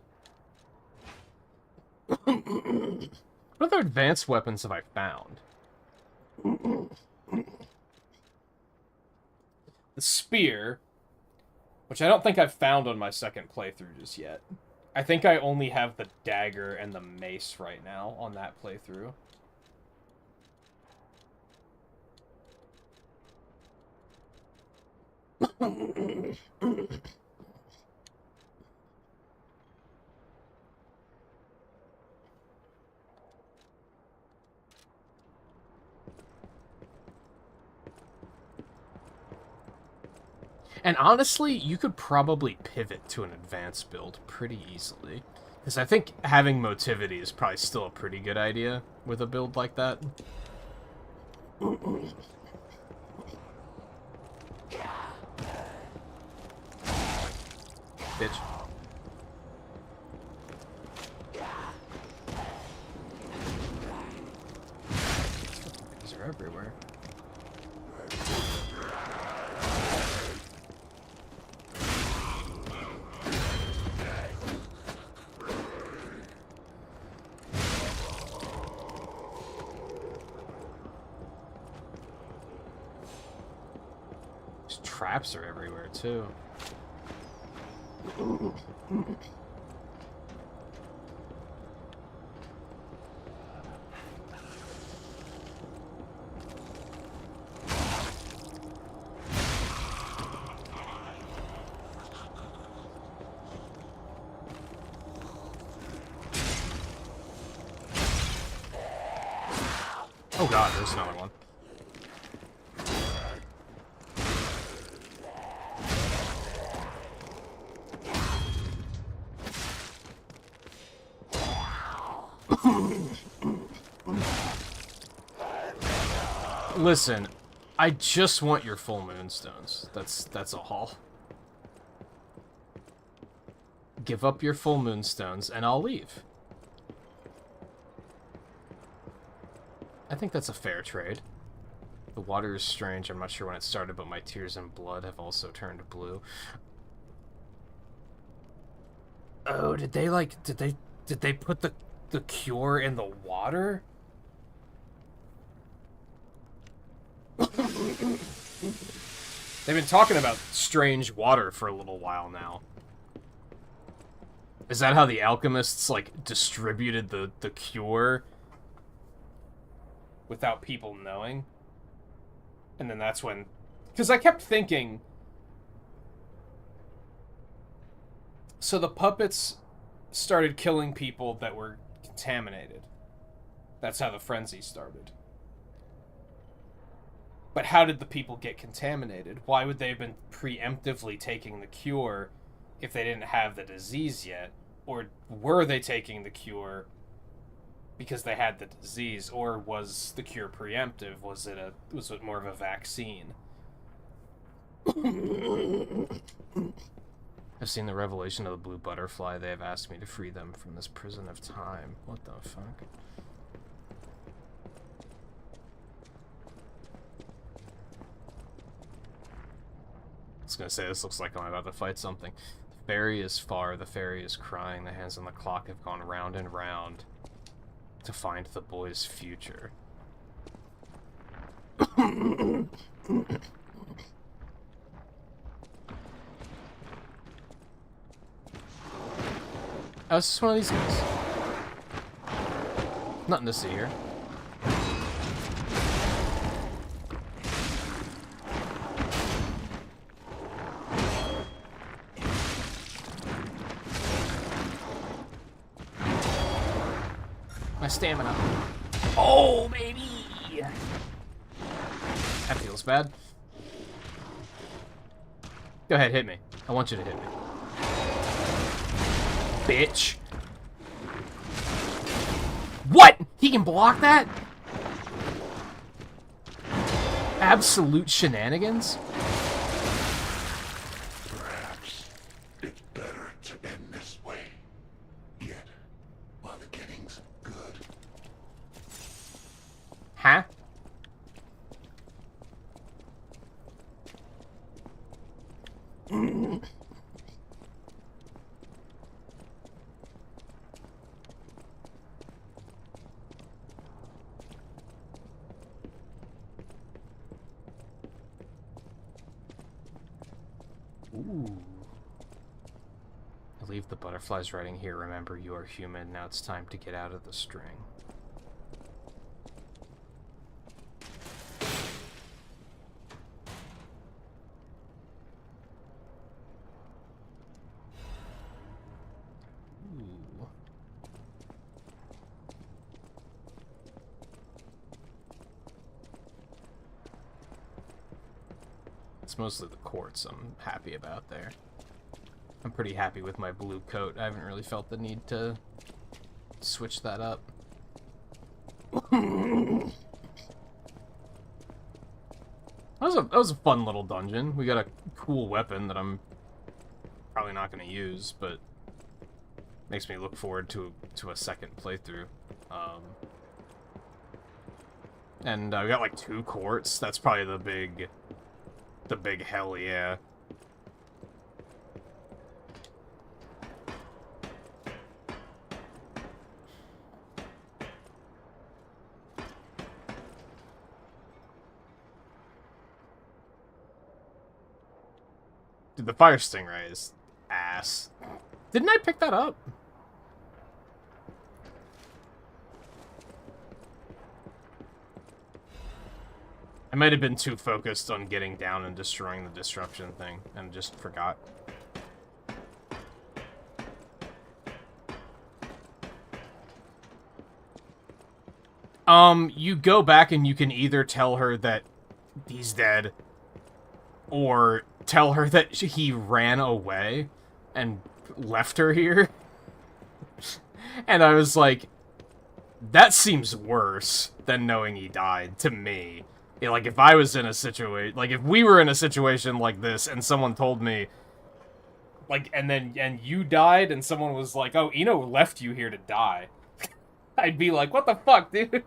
What other advanced weapons have I found? The spear, which I don't think I've found on my second playthrough just yet. I think I only have the dagger and the mace right now on that playthrough. And honestly, you could probably pivot to an advanced build pretty easily. Because I think having motivity is probably still a pretty good idea with a build like that. Bitch. These are everywhere. These traps are everywhere too. Oh god, there's another one. Listen, I just want your full moonstones. That's all. Give up your full moonstones and I'll leave. I think that's a fair trade. The water is strange. I'm not sure when it started, but my tears and blood have also turned blue. Oh, did they put the cure in the water? They've been talking about strange water for a little while now. Is that how the alchemists, like, distributed the cure without people knowing? And then that's when... Because I kept thinking So the puppets started killing people that were contaminated. That's how the frenzy started. But how did the people get contaminated? Why would they have been preemptively taking the cure if they didn't have the disease yet? Or were they taking the cure because they had the disease? Or was the cure preemptive? Was it more of a vaccine? I've seen the revelation of the blue butterfly. They have asked me to free them from this prison of time. What the fuck? I was gonna say, this looks like I'm about to fight something. The fairy is far, the fairy is crying, the hands on the clock have gone round and round to find the boy's future. Oh, it's just one of these guys. Nothing to see here. My stamina. Oh, baby! That feels bad. Go ahead, hit me. I want you to hit me. Bitch. What? He can block that? Absolute shenanigans? Perhaps it's better to end this way. Yet, while the getting's good. Huh? Ooh. I leave the butterflies writing here. Remember, you are human. Now it's time to get out of the string. Ooh. It's mostly the quartz I'm happy about there. I'm pretty happy with my blue coat. I haven't really felt the need to switch that up. That was a fun little dungeon. We got a cool weapon that I'm probably not going to use, but makes me look forward to a second playthrough. And we got like 2 quartz. That's probably the big hell yeah. Dude, the fire stingray is ass. Didn't I pick that up? I might have been too focused on getting down and destroying the disruption thing and just forgot. You go back and you can either tell her that he's dead or tell her that he ran away and left her here. And I was like, that seems worse than knowing he died to me. Yeah, like, if I was in a situation, like, if we were in a situation like this and someone told me, like, and you died and someone was like, oh, Eno left you here to die. I'd be like, what the fuck, dude?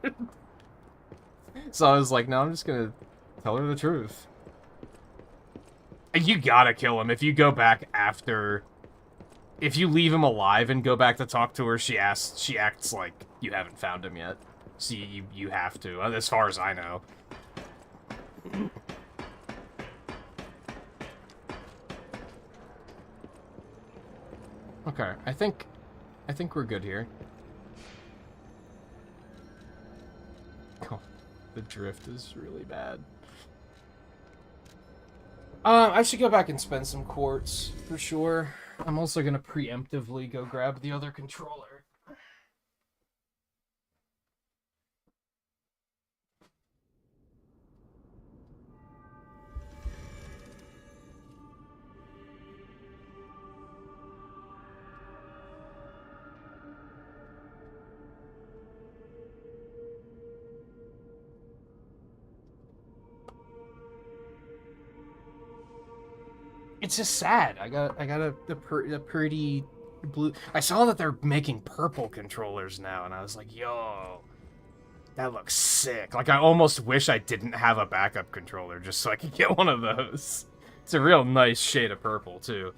So I was like, no, I'm just gonna tell her the truth. You gotta kill him. If you go back after... If you leave him alive and go back to talk to her, she acts like you haven't found him yet. So you have to, as far as I know. Okay, I think we're good here. Oh, the drift is really bad. I should go back and spend some quartz, for sure. I'm also gonna preemptively go grab the other controller. It's just sad. I got a pretty blue. I saw that they're making purple controllers now, and I was like, yo, that looks sick. Like, I almost wish I didn't have a backup controller just so I could get one of those. It's a real nice shade of purple, too.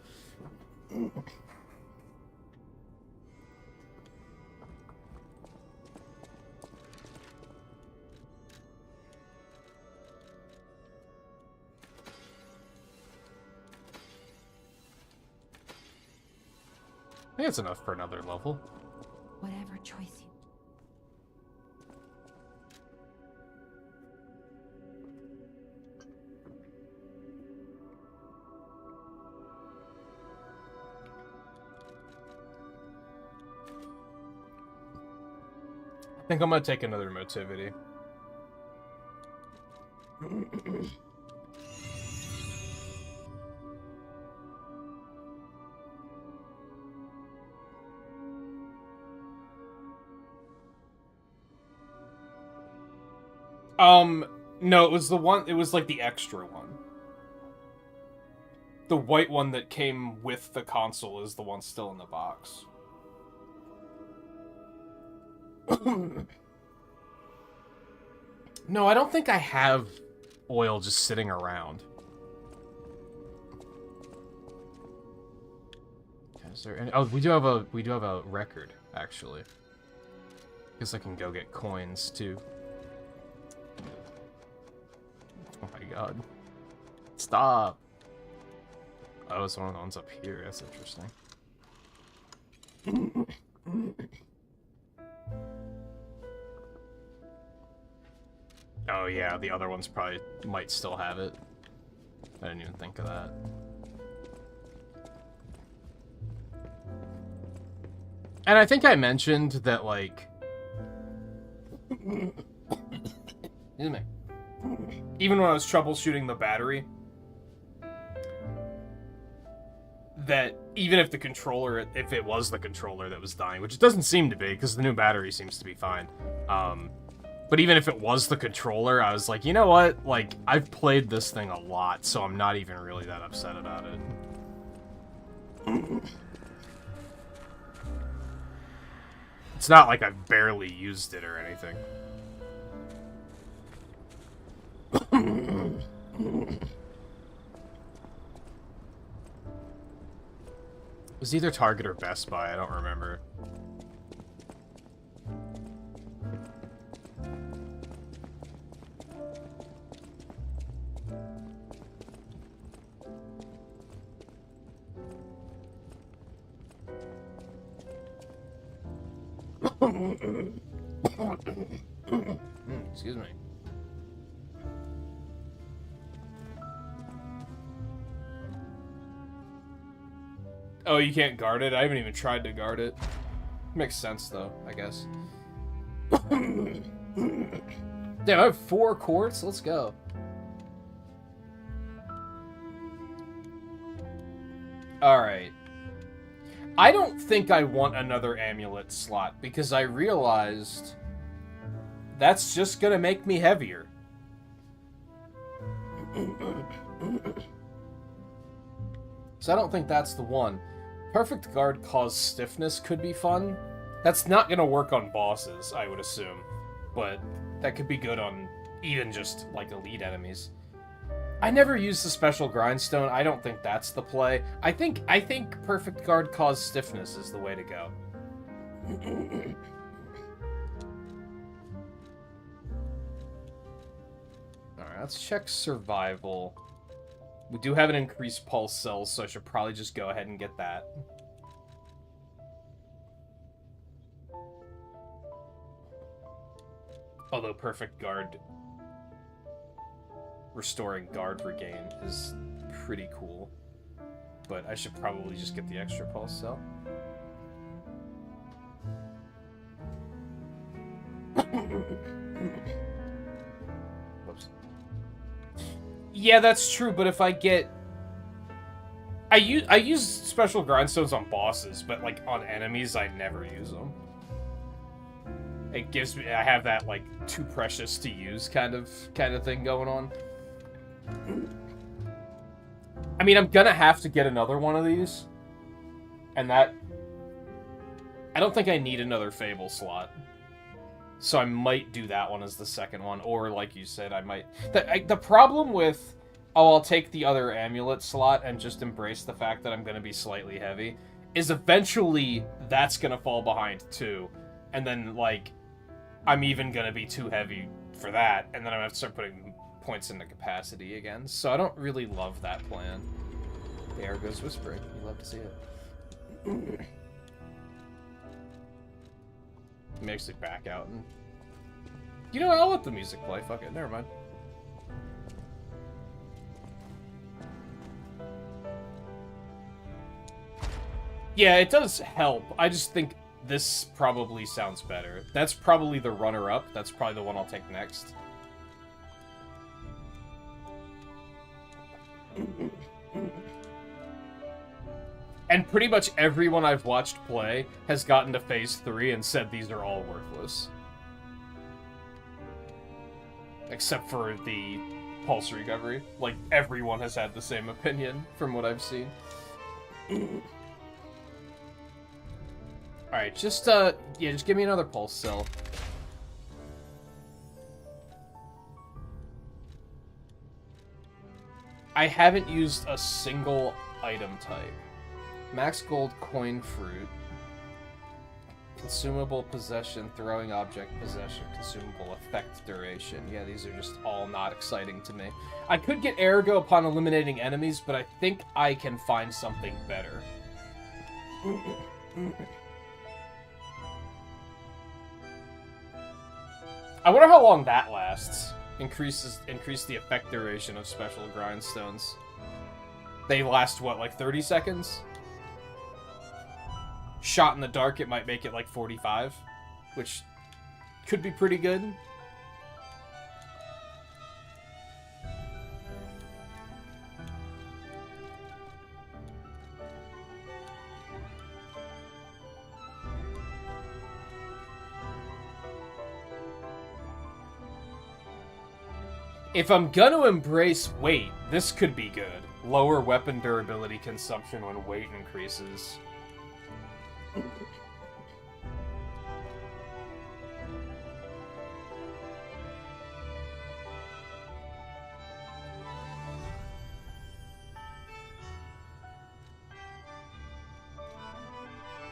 I think it's enough for another level. Whatever choice you... I think I'm gonna take another motivity. No, it was the one, it was like the extra one. The white one that came with the console is the one still in the box. No, I don't think I have oil just sitting around. Is there any... Oh, we do have a record, actually. Guess I can go get coins too. Oh my god. Stop! Oh, it's one of the ones up here. That's interesting. Oh yeah, the other ones probably might still have it. I didn't even think of that. And I think I mentioned that, like... Excuse me. Even when I was troubleshooting the battery, that even if the controller, if it was the controller that was dying, which it doesn't seem to be, because the new battery seems to be fine, but even if it was the controller, I was like, you know what? Like, I've played this thing a lot, so I'm not even really that upset about it. It's not like I've barely used it or anything. It was either Target or Best Buy, I don't remember. Excuse me. Oh, you can't guard it? I haven't even tried to guard it. Makes sense, though, I guess. Damn, I have 4 quartz? Let's go. Alright. I don't think I want another amulet slot, because I realized that's just gonna make me heavier. So I don't think that's the one. Perfect Guard cause stiffness could be fun. That's not gonna work on bosses, I would assume. But that could be good on even just, like, elite enemies. I never used the special grindstone. I don't think that's the play. I think Perfect Guard cause stiffness is the way to go. Alright, let's check survival. We do have an increased pulse cells, so I should probably just go ahead and get that. Although Perfect Guard restoring guard regain is pretty cool. but I should probably just get the extra pulse cell. Whoops. Yeah, that's true, but if I get... I use special grindstones on bosses, but, like, on enemies, I never use them. It gives me... I have that, like, too precious to use kind of thing going on. I mean, I'm gonna have to get another one of these. And that... I don't think I need another Fable slot. So I might do that one as the second one. Or, like you said, I might... The problem with... Oh, I'll take the other amulet slot and just embrace the fact that I'm gonna be slightly heavy, is eventually that's gonna fall behind too. And then, like, I'm even gonna be too heavy for that, and then I'm gonna have to start putting points into capacity again. So I don't really love that plan. There goes whispering. You love to see it. Let me actually back out and... You know what? I'll let the music play. Fuck it. Never mind. Yeah, it does help. I just think this probably sounds better. That's probably the runner-up. That's probably the one I'll take next. And pretty much everyone I've watched play has gotten to phase 3 and said these are all worthless. Except for the pulse recovery. Like, everyone has had the same opinion from what I've seen. Alright, just give me another pulse cell. I haven't used a single item type. Max gold coin fruit. Consumable possession, throwing object possession, consumable effect duration. Yeah, these are just all not exciting to me. I could get ergo upon eliminating enemies, but I think I can find something better. I wonder how long that lasts. Increase the effect duration of special grindstones. They last, what, like 30 seconds? Shot in the dark, it might make it like 45, which could be pretty good. If I'm gonna embrace weight, this could be good. Lower weapon durability consumption when weight increases.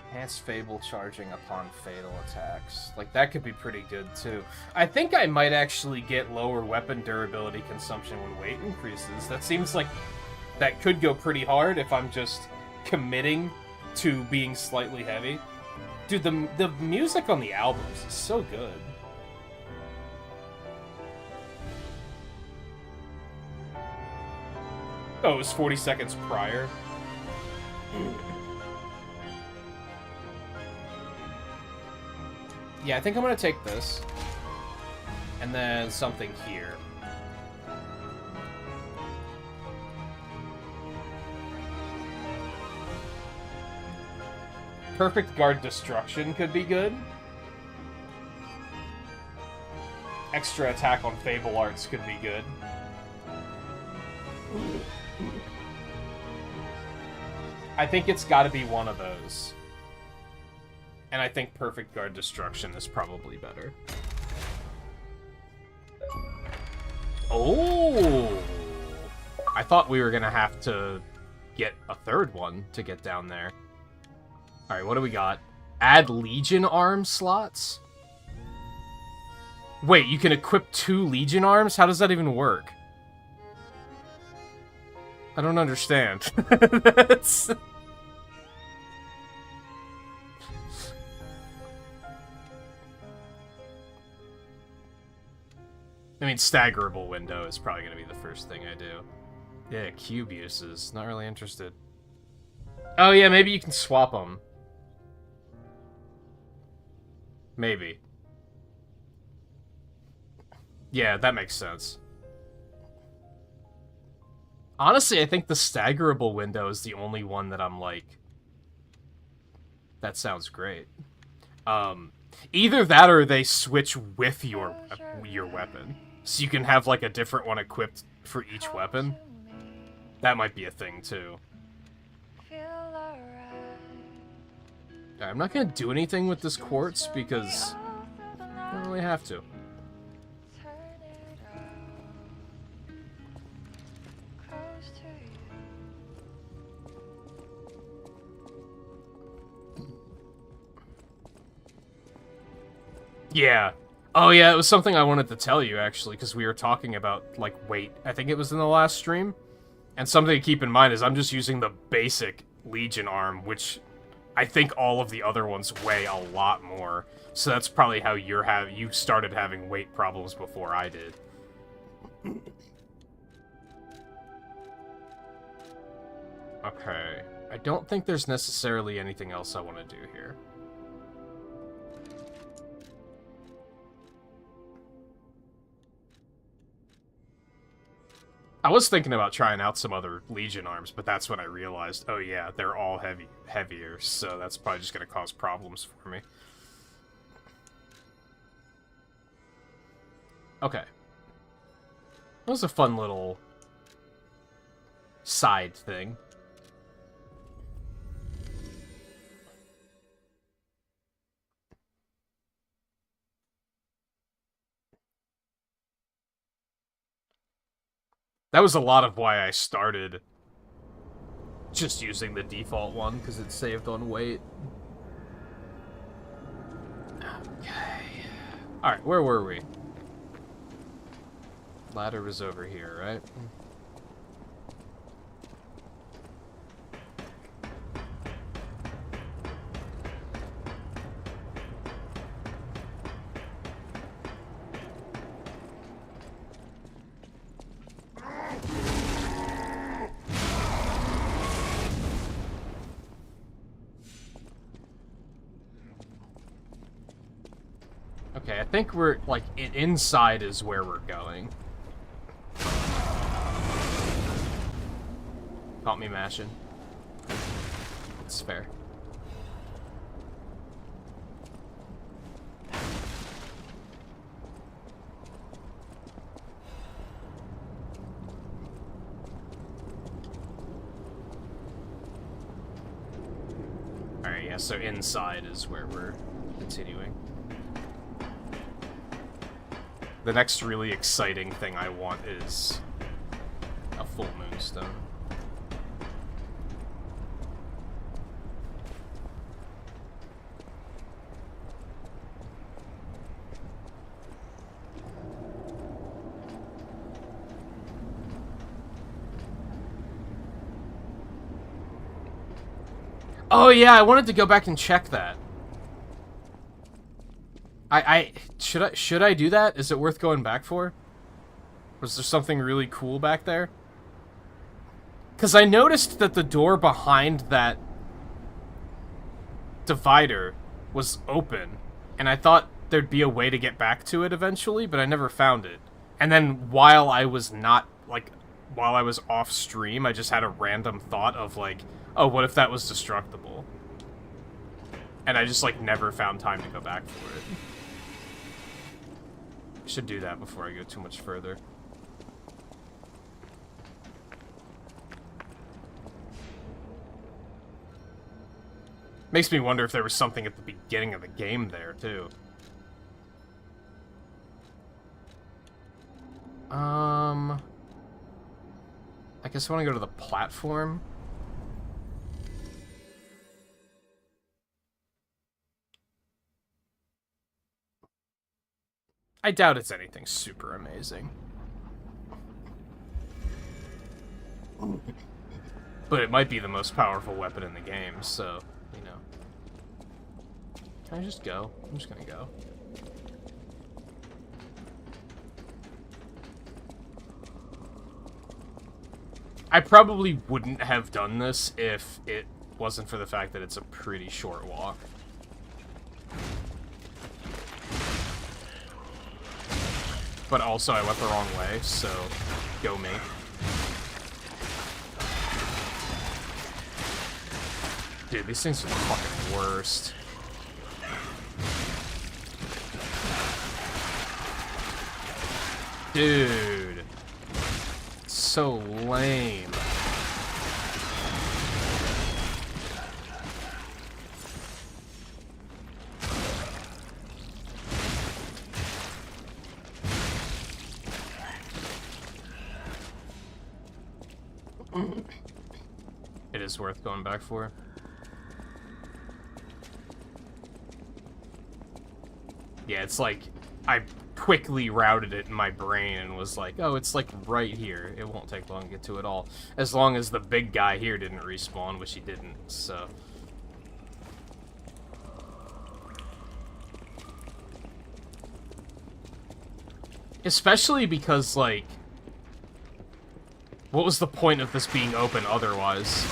Enhanced Fable charging upon fatal attacks. Like, that could be pretty good, too. I think I might actually get lower weapon durability consumption when weight increases. That seems like that could go pretty hard if I'm just committing to being slightly heavy. Dude, the music on the albums is so good. Oh, it was 40 seconds prior. Yeah, I think I'm gonna take this. And then something here. Perfect Guard Destruction could be good. Extra attack on Fable Arts could be good. I think it's gotta be one of those. And I think Perfect Guard Destruction is probably better. Oh! I thought we were gonna have to get a third one to get down there. Alright, what do we got? Add Legion arm slots? Wait, you can equip 2 Legion arms? How does that even work? I don't understand. That's... I mean, staggerable window is probably going to be the first thing I do. Yeah, cube uses. Not really interested. Oh yeah, maybe you can swap them. Maybe. Yeah, that makes sense. Honestly, I think the staggerable window is the only one that I'm like, that sounds great. Either that or they switch with your weapon. So you can have like a different one equipped for each weapon. That might be a thing too. I'm not gonna do anything with this quartz because I don't really have to. Yeah. Oh yeah, it was something I wanted to tell you actually, because we were talking about like weight. I think it was in the last stream. And something to keep in mind is I'm just using the basic Legion arm, which I think all of the other ones weigh a lot more. So that's probably how you started having weight problems before I did. Okay. I don't think there's necessarily anything else I want to do here. I was thinking about trying out some other Legion arms, but that's when I realized, oh yeah, they're all heavier, so that's probably just going to cause problems for me. Okay. That was a fun little side thing. That was a lot of why I started just using the default one, because it saved on weight. Okay. Alright, where were we? Ladder was over here, right? Okay, I think we're, like, inside is where we're going. Caught me mashing. It's fair. Alright, yeah, so inside is where we're continuing. The next really exciting thing I want is a full moonstone. Oh yeah, I wanted to go back and check that. Should I do that? Is it worth going back for? Was there something really cool back there? Because I noticed that the door behind that divider was open, and I thought there'd be a way to get back to it eventually, but I never found it. And then while I was off stream, I just had a random thought of like, oh, what if that was destructible? And I just like never found time to go back for it. Should do that before I go too much further. Makes me wonder if there was something at the beginning of the game there, too. I guess I want to go to the platform. I doubt it's anything super amazing. But it might be the most powerful weapon in the game, so, you know. Can I just go? I'm just gonna go. I probably wouldn't have done this if it wasn't for the fact that it's a pretty short walk. But also, I went the wrong way, so go me. Dude, these things are the fucking worst. Dude. So lame. It is worth going back for. Yeah, it's like, I quickly routed it in my brain and was like, oh, it's like right here. It won't take long to get to it all. As long as the big guy here didn't respawn, which he didn't, so. Especially because, like, what was the point of this being open otherwise?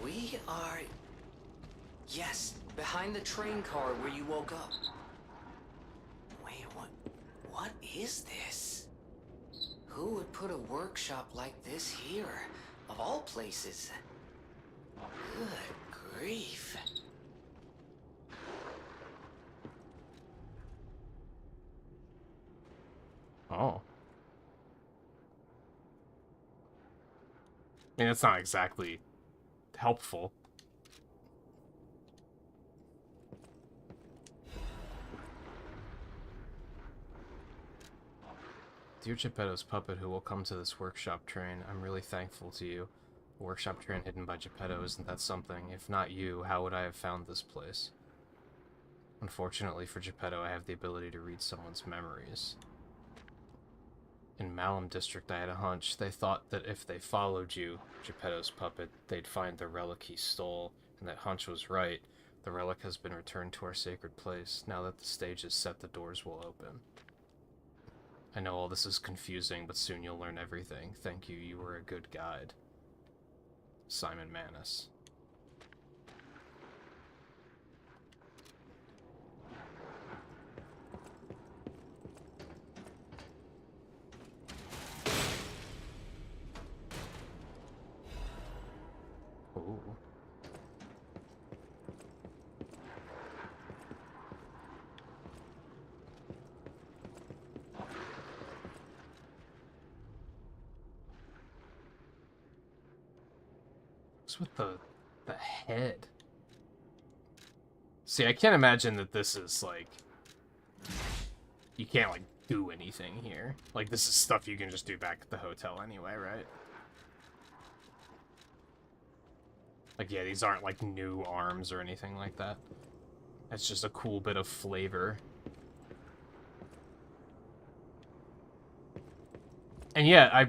We are... Yes, behind the train car where you woke up. Wait, what is this? Who would put a workshop like this here, of all places? Good grief. Oh. I mean, that's not exactly helpful. Dear Geppetto's puppet who will come to this workshop train, I'm really thankful to you. A workshop train hidden by Geppetto, isn't that something? If not you, how would I have found this place? Unfortunately for Geppetto, I have the ability to read someone's memories. In Malum District, I had a hunch. They thought that if they followed you, Geppetto's puppet, they'd find the relic he stole, and that hunch was right. The relic has been returned to our sacred place. Now that the stage is set, the doors will open. I know all this is confusing, but soon you'll learn everything. Thank you, you were a good guide. Simon Manus. Ooh. What's with the head? See, I can't imagine that this is like, you can't like do anything here. Like, this is stuff you can just do back at the hotel anyway, right? Like, yeah, these aren't like new arms or anything like that. That's just a cool bit of flavor. And yeah,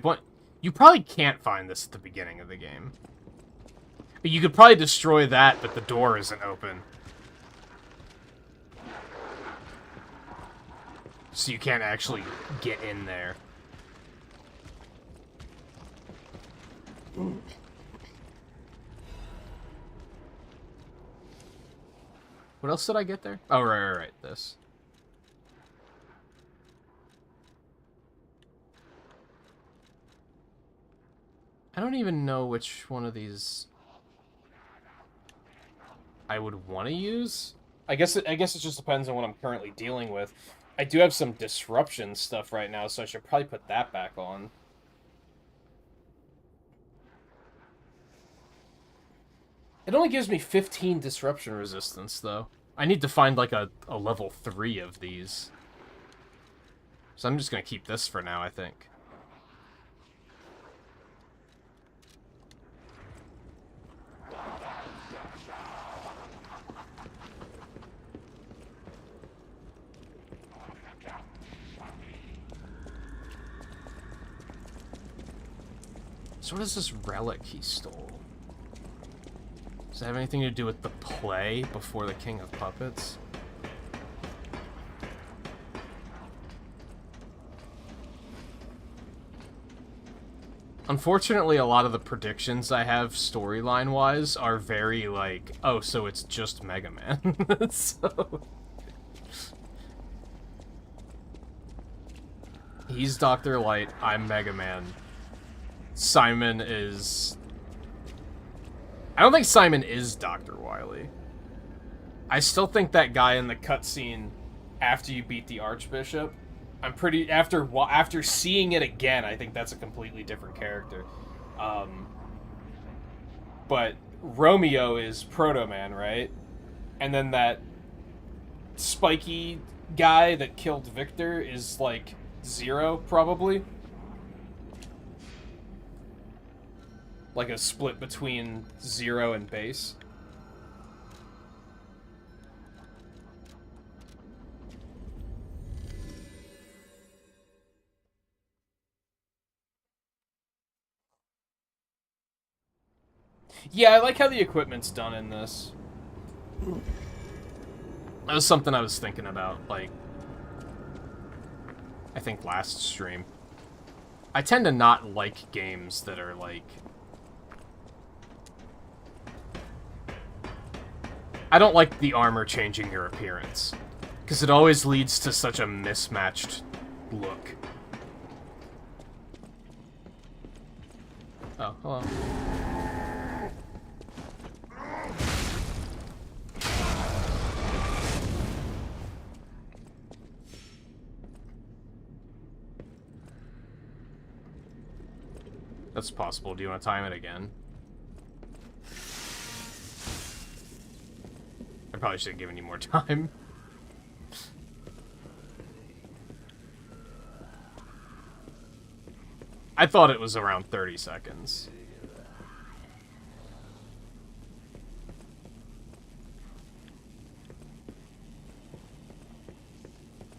you probably can't find this at the beginning of the game. But you could probably destroy that, but the door isn't open. So you can't actually get in there. What else did I get there? Oh, right, this. I don't even know which one of these I would want to use. I guess it just depends on what I'm currently dealing with. I do have some disruption stuff right now, so I should probably put that back on. It only gives me 15 disruption resistance, though. I need to find, like, a level 3 of these. So I'm just gonna keep this for now, I think. So what is this relic he stole? Does it have anything to do with the play before the King of Puppets? Unfortunately, a lot of the predictions I have storyline-wise are very, like, oh, so it's just Mega Man. So... He's Dr. Light, I'm Mega Man. Simon is... I don't think Simon is Dr. Wily. I still think that guy in the cutscene after you beat the Archbishop, I'm pretty... After seeing it again, I think that's a completely different character. But Romeo is Proto Man, right? And then that spiky guy that killed Victor is, like, Zero, probably. Like a split between Zero and Base. Yeah, I like how the equipment's done in this. That was something I was thinking about, like, I think last stream. I tend to not like games that are, like... I don't like the armor changing your appearance, because it always leads to such a mismatched look. Oh, hello. That's possible. Do you want to time it again? I probably should have given you more time. I thought it was around 30 seconds.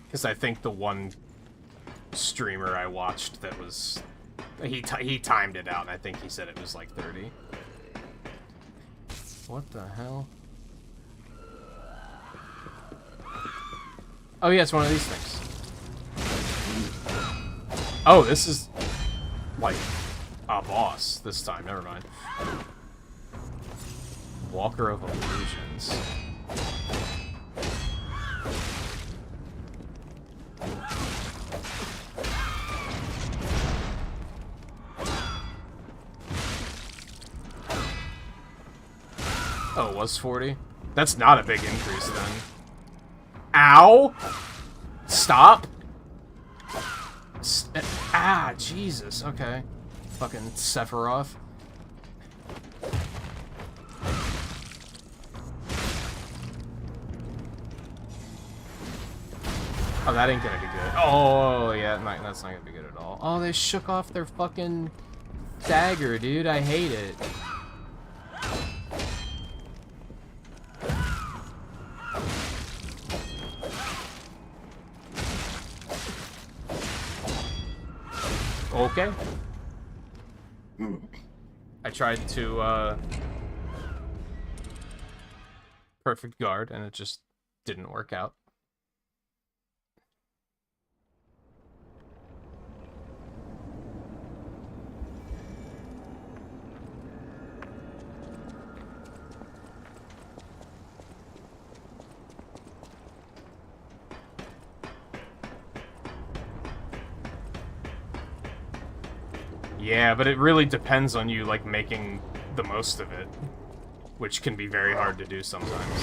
Because I think the one streamer I watched that was... He timed it out, and I think he said it was like 30. What the hell? Oh yeah, it's one of these things. Oh, this is like a boss this time. Never mind. Walker of Illusions. Oh, it was 40? That's not a big increase then. Ow! Stop! Ah, Jesus, okay. Fucking Sephiroth. Oh, that ain't gonna be good. Oh, yeah, that's not gonna be good at all. Oh, they shook off their fucking dagger, dude. I hate it. Okay. I tried to, perfect guard, and it just didn't work out. Yeah, but it really depends on you, like, making the most of it, which can be very hard to do sometimes.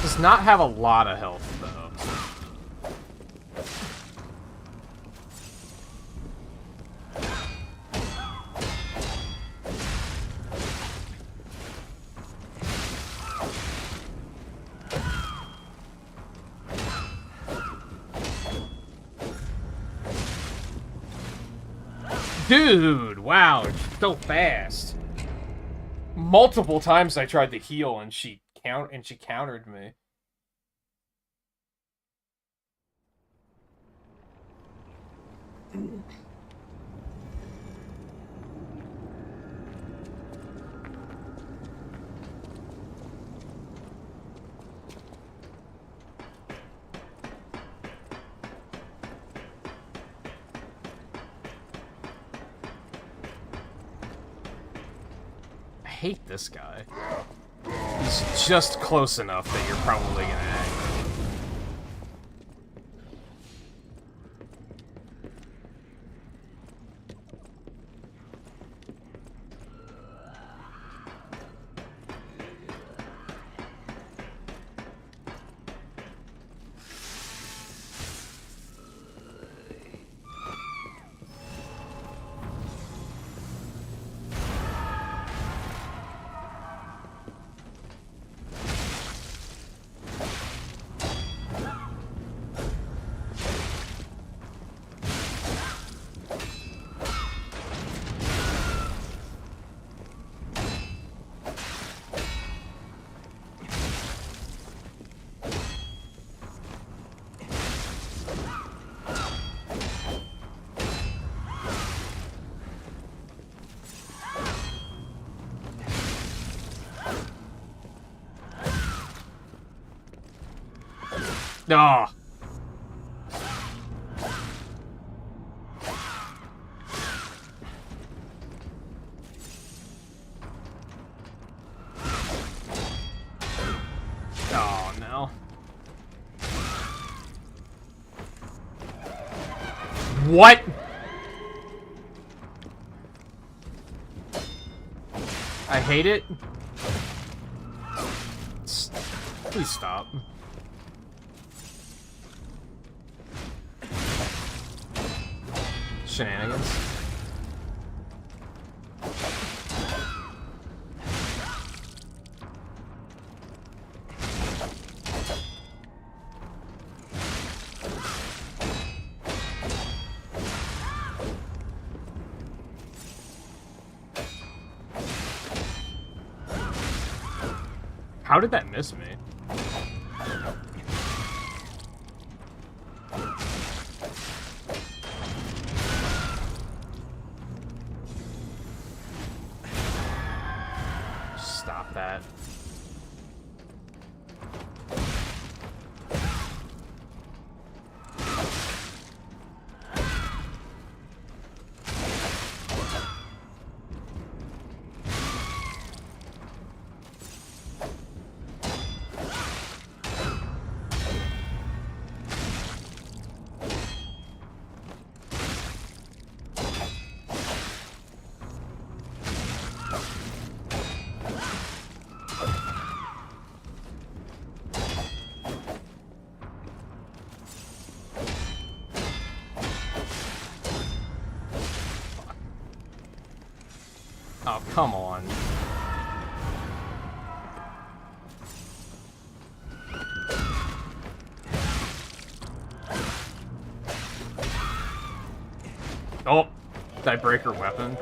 Does not have a lot of health, though. Dude, wow, so fast. Multiple times I tried to heal and she countered me. I hate this guy. He's just close enough that you're probably gonna act. Ah. Oh no. What? I hate it. Please stop. Shenanigans. How did that miss me? Stop that. Oh, come on. Oh, did I break her weapon?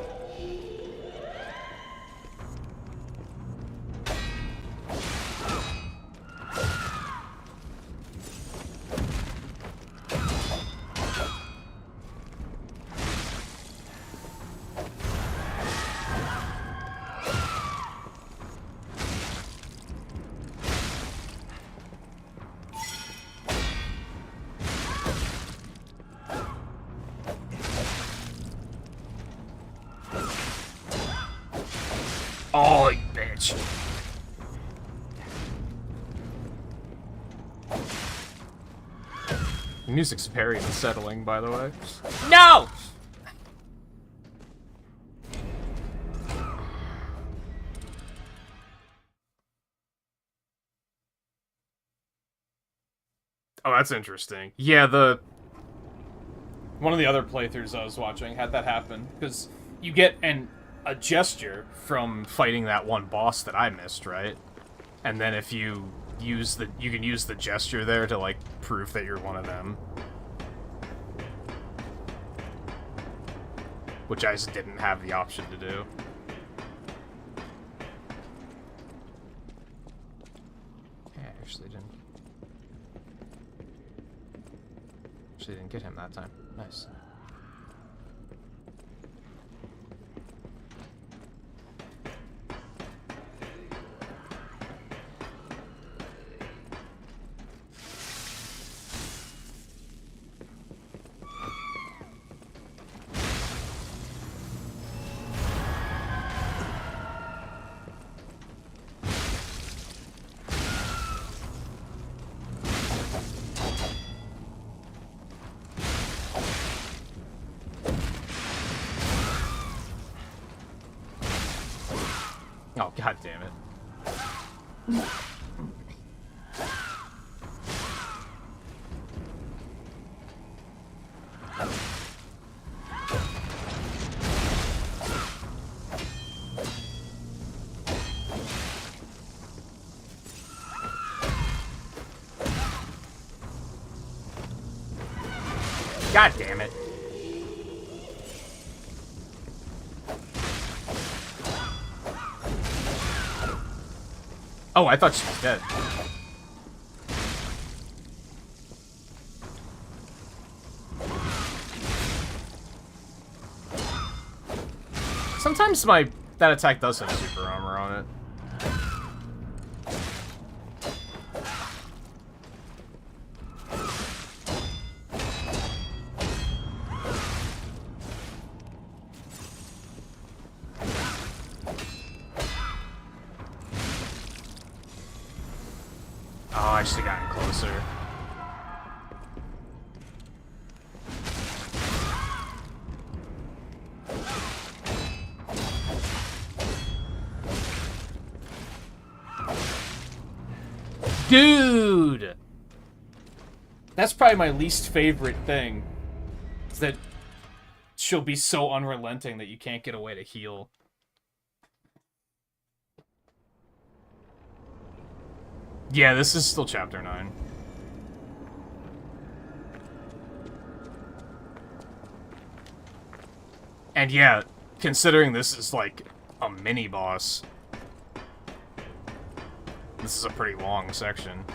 Oh, you bitch. The music's very unsettling, by the way. No! Oh, that's interesting. Yeah, one of the other playthroughs I was watching had that happen, because you get a gesture from fighting that one boss that I missed, right? And then if you can use the gesture there to, like, prove that you're one of them. which I just didn't have the option to do. Yeah, I actually didn't get him that time. Nice. Oh, god damn it. God damn it. Oh, I thought she was dead. Sometimes that attack does have super armor on it. Oh, I should have gotten closer. Dude! That's probably my least favorite thing. Is that she'll be so unrelenting that you can't get away to heal. Yeah, this is still Chapter 9. And yeah, considering this is like a mini-boss, this is a pretty long section.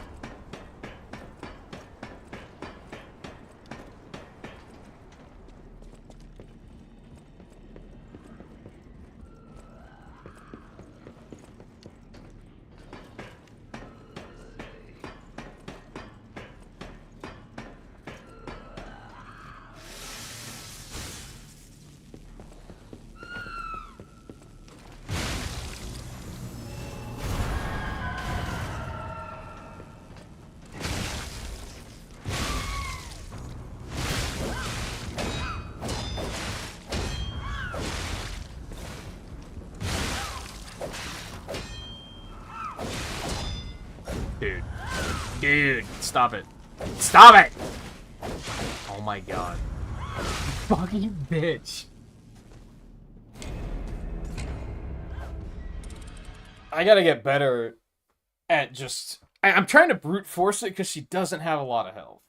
Dude, stop it. Stop it! Oh my god. Fucking bitch. I gotta get better at just... I'm trying to brute force it because she doesn't have a lot of health.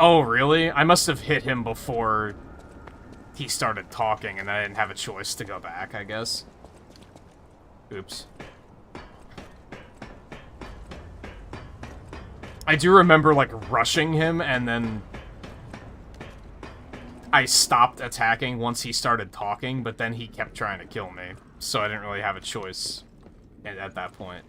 Oh, really? I must have hit him before he started talking and I didn't have a choice to go back, I guess. Oops. I do remember, like, rushing him, and then I stopped attacking once he started talking, but then he kept trying to kill me, so I didn't really have a choice at that point.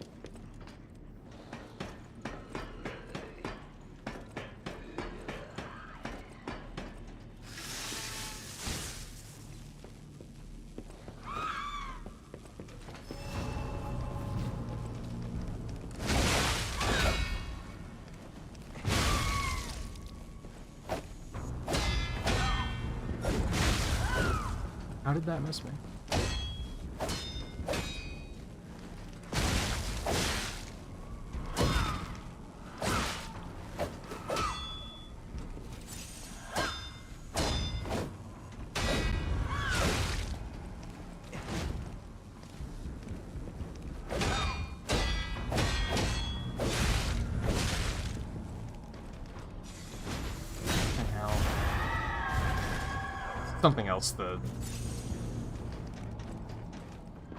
How did that miss me? Something else the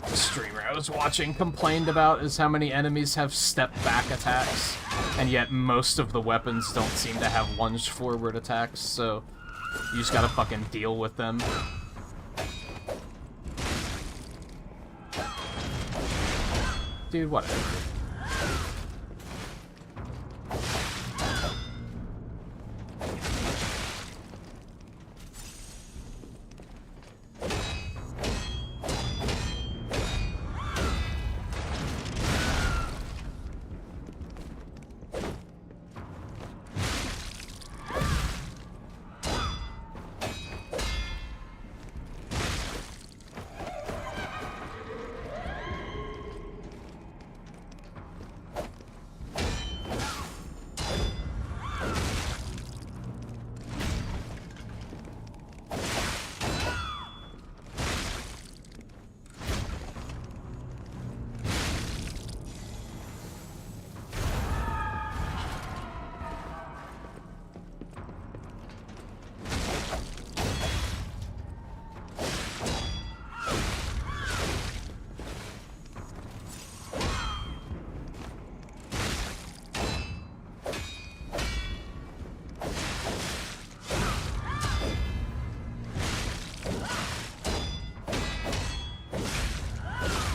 streamer I was watching complained about is how many enemies have step-back attacks, and yet most of the weapons don't seem to have lunge-forward attacks, so you just gotta fucking deal with them. Dude, whatever.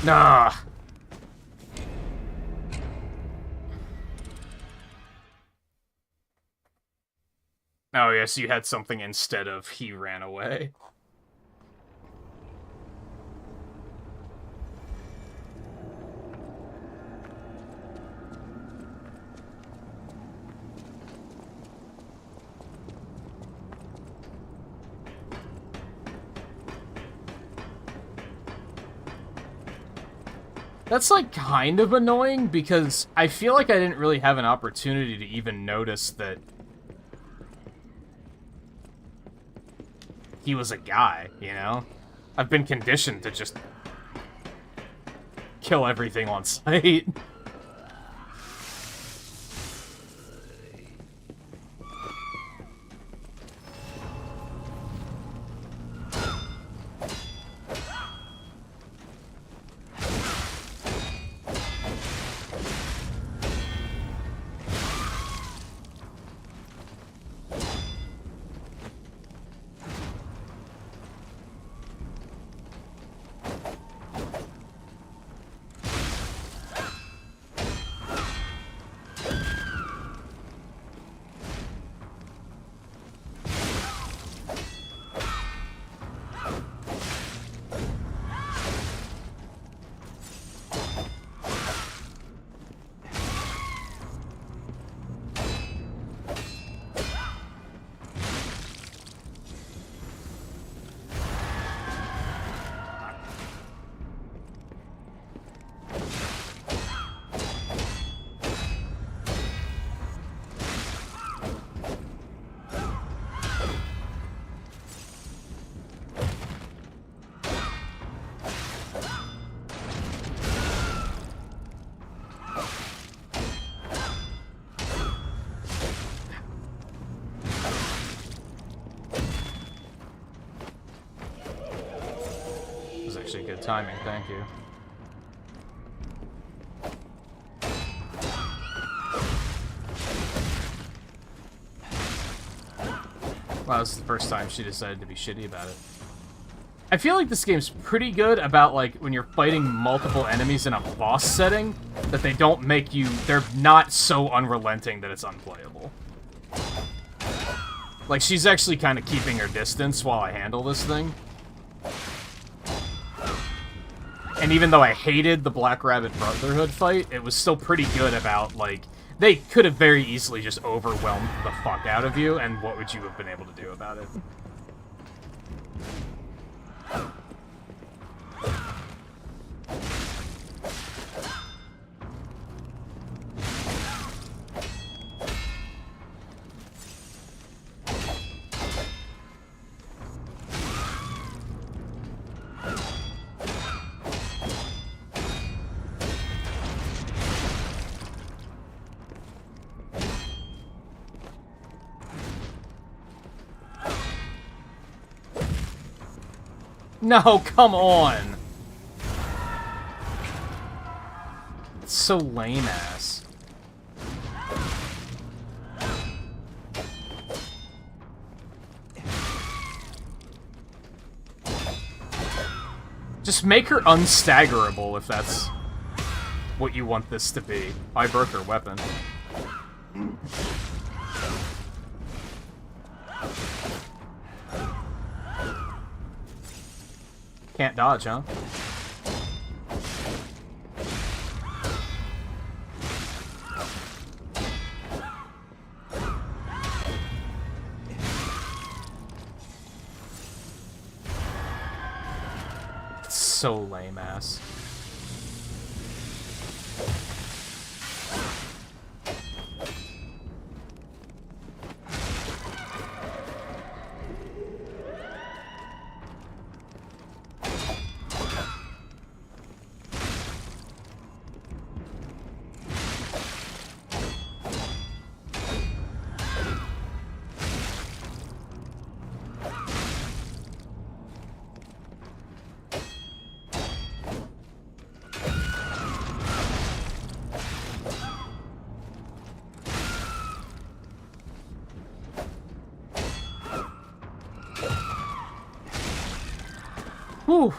Nah. Oh, yes, you had something instead of he ran away. That's, like, kind of annoying, because I feel like I didn't really have an opportunity to even notice that he was a guy, you know? I've been conditioned to just kill everything on sight. Good timing, thank you. Wow, this is the first time she decided to be shitty about it. I feel like this game's pretty good about, like, when you're fighting multiple enemies in a boss setting, that they don't make you... They're not so unrelenting that it's unplayable. Like, she's actually kind of keeping her distance while I handle this thing. And even though I hated the Black Rabbit Brotherhood fight, it was still pretty good about, like, they could have very easily just overwhelmed the fuck out of you, and what would you have been able to do about it? No, come on. It's so lame ass. Just make her unstaggerable if that's what you want this to be. I broke her weapon. Can't dodge, huh? It's so lame ass. Whew.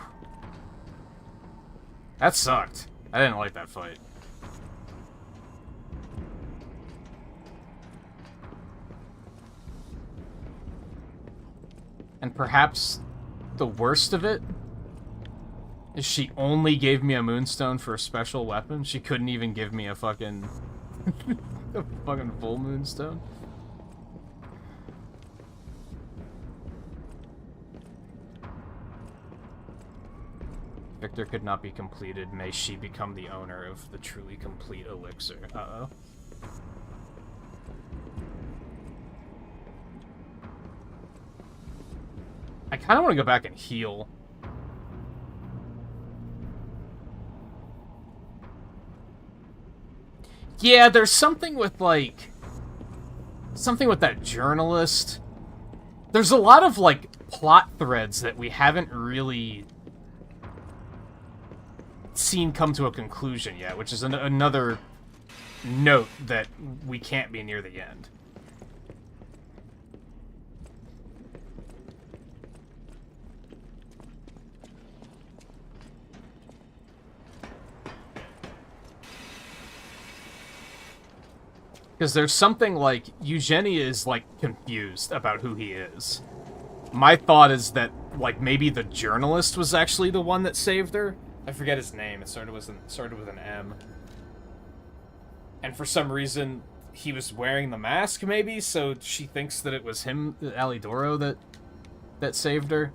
That sucked. I didn't like that fight. And perhaps the worst of it is she only gave me a moonstone for a special weapon. She couldn't even give me a fucking a fucking full moonstone. Victor could not be completed. May she become the owner of the truly complete elixir. Uh-oh. I kind of want to go back and heal. Yeah, there's something with, like... something with that journalist. There's a lot of, like, plot threads that we haven't really seen come to a conclusion yet, which is another note that we can't be near the end. Because there's something like, Eugenia is, like, confused about who he is. My thought is that, like, maybe the journalist was actually the one that saved her. I forget his name. It started with an M. And for some reason, he was wearing the mask, maybe? So she thinks that it was him, Alidoro, that saved her.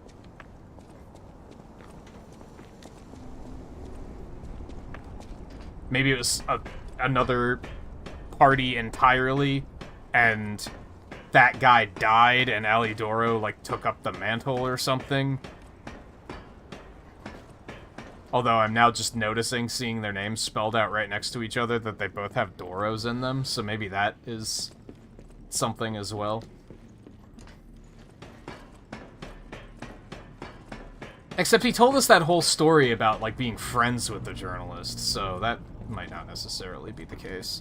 Maybe it was another party entirely, and that guy died, and Alidoro, like, took up the mantle or something. Although I'm now just noticing, seeing their names spelled out right next to each other, that they both have Doros in them, so maybe that is something as well. Except he told us that whole story about, like, being friends with the journalist, so that might not necessarily be the case.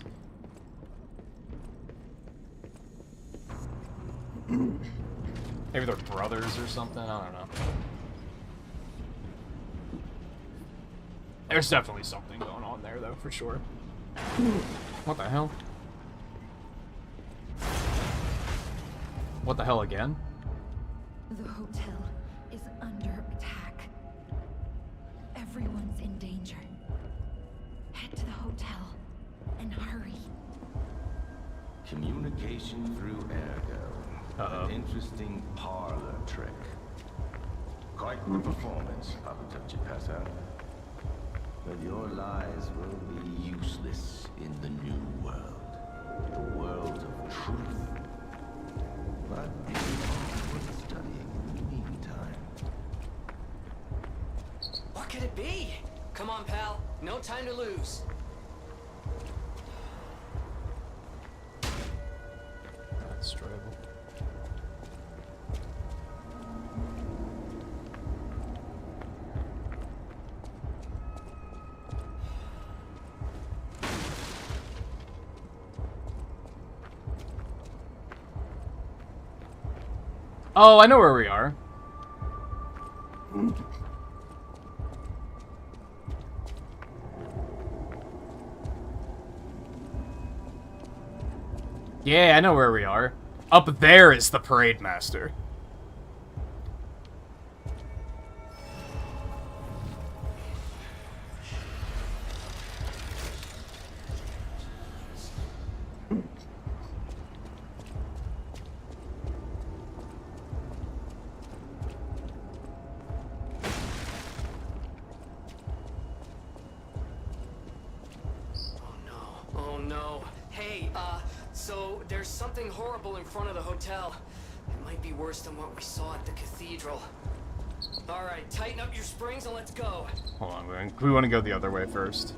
Maybe they're brothers or something, I don't know. There's definitely something going on there, though, for sure. What the hell? What the hell again? The hotel is under attack. Everyone's in danger. Head to the hotel and hurry. Communication through ergo. An interesting parlor trick. Quite the performance, Papa Touchy Pass Out. But your lies will be useless in the new world. The world of truth. But worth studying in the meantime. What could it be? Come on, pal. No time to lose. That's destroyable. Oh, I know where we are. Yeah, I know where we are. Up there is the Parade Master. So there's something horrible in front of the hotel. It might be worse than what we saw at the cathedral. All right, tighten up your springs and let's go. Hold on, we want to go the other way first.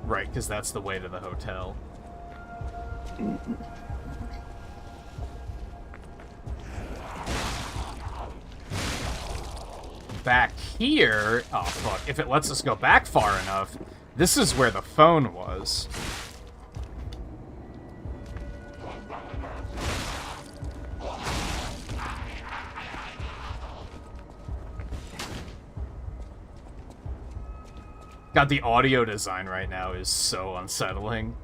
Right, because that's the way to the hotel. Back here... Oh, fuck. If it lets us go back far enough, this is where the phone was. God, the audio design right now is so unsettling.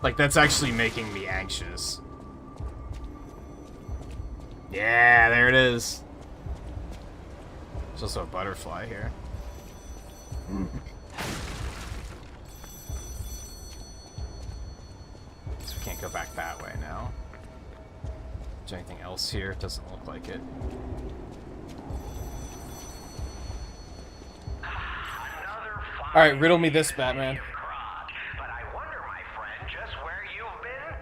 Like, that's actually making me anxious. Yeah, there it is. There's also a butterfly here. So we can't go back that way now. Is there anything else here? Doesn't look like it. Alright, riddle me this, Batman. But I wonder, my friend, just where you've been?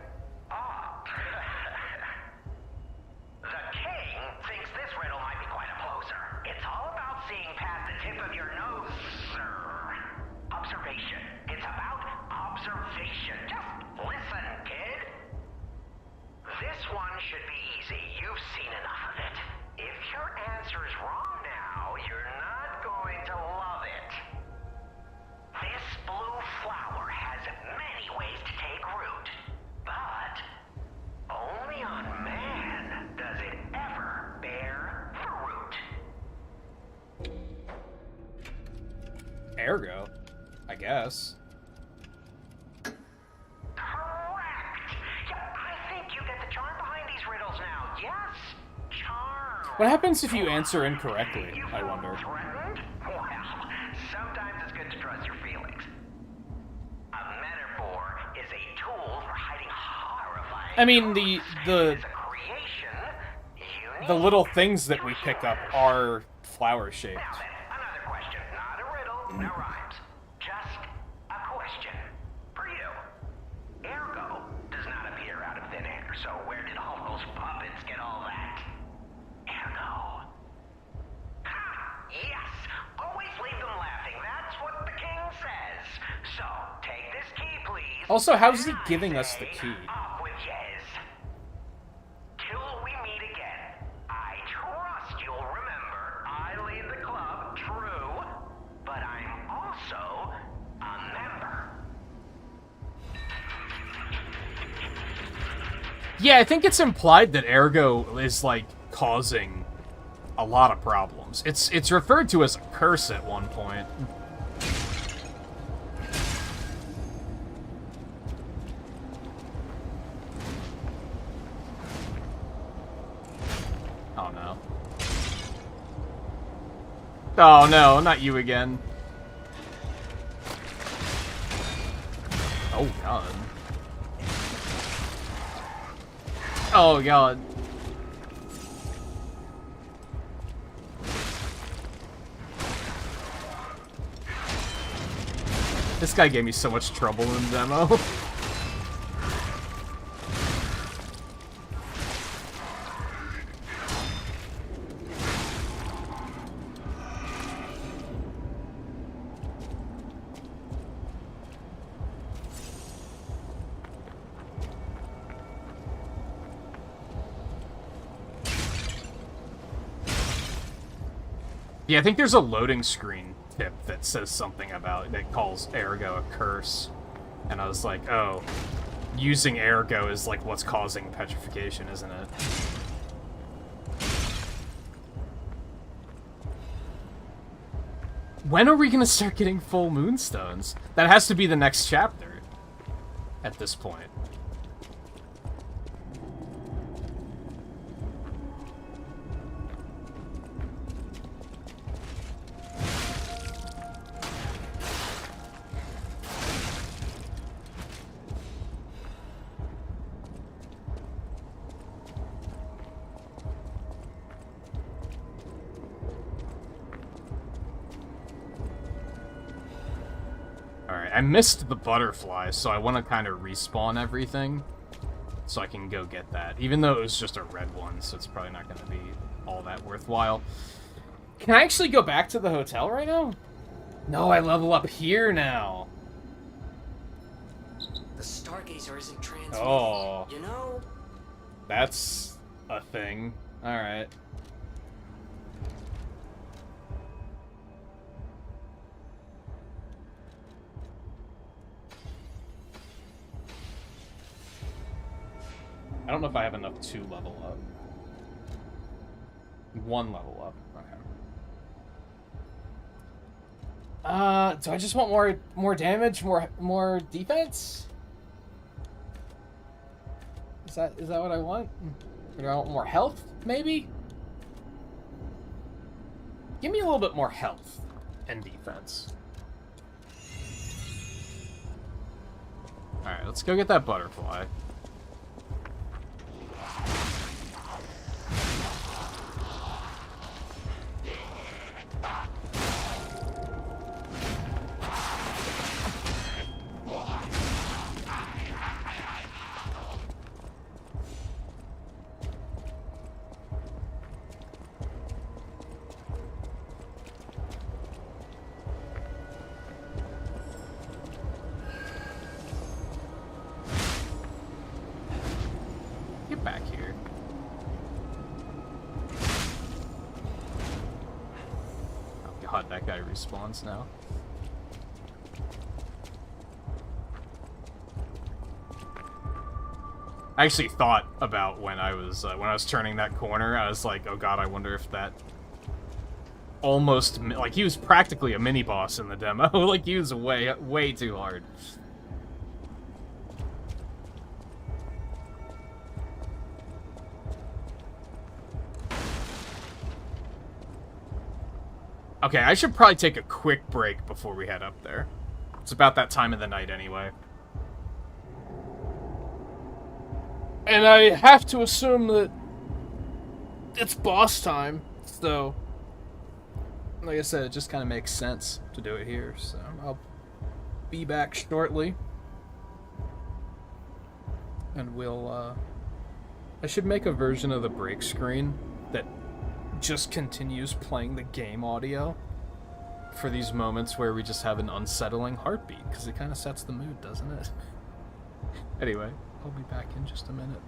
The king thinks this riddle might be quite a closer. It's all about seeing past the tip of your nose, sir. Observation. It's about observation. Just listen, kid. This one should be easy. You've seen enough of it. If your answer's wrong now, you're not going to love it. This blue flower has many ways to take root, but only on man does it ever bear fruit. Ergo, I guess. What happens if you answer incorrectly, I wonder? Well, sometimes it's good to trust your feelings. A metaphor is a tool for hiding horrifying... I mean, the little things that we pick up are flower-shaped. Now then, another question. Not a riddle, no rhymes. Just a question. For you. Ergo does not appear out of thin air, so where did all those puppets get all that? Ergo. Ha! Yes! Always leave them laughing. That's what the king says. So, take this key, please. Also, how's he giving us the key? Up with yes. Till we meet again. I trust you'll remember I lead the club, true, but I'm also a member. Yeah, I think it's implied that Ergo is, like, causing a lot of problems. It's referred to as a curse at one point. Oh no. Oh no, not you again. Oh god. Oh god. This guy gave me so much trouble in the demo. Yeah, I think there's a loading screen tip that says something about that calls Ergo a curse. And I was like, oh, using ergo is like what's causing petrification, isn't it? When are we gonna start getting full moonstones? That has to be the next chapter at this point. I missed the butterfly, so I want to kind of respawn everything so I can go get that. Even though it was just a red one, so it's probably not going to be all that worthwhile. Can I actually go back to the hotel right now? No, I level up here now. The Stargazer isn't transmitting. Oh. You know? That's a thing. Alright. I don't know if I have enough to level up. 1 level up. Okay. Do I just want more damage, more defense? Is that what I want? Or do I want more health, maybe? Give me a little bit more health and defense. Alright, let's go get that butterfly. Get back here. Oh god, that guy respawns now. I actually thought about when I was turning that corner, I was like, oh god, I wonder if that almost, like, he was practically a mini-boss in the demo. Like, he was way too hard. Okay, I should probably take a quick break before we head up there. It's about that time of the night anyway. And I have to assume that it's boss time, so like I said, it just kind of makes sense to do it here, so I'll be back shortly. And we'll, I should make a version of the break screen that just continues playing the game audio for these moments where we just have an unsettling heartbeat, because it kind of sets the mood, doesn't it? Anyway, I'll be back in just a minute.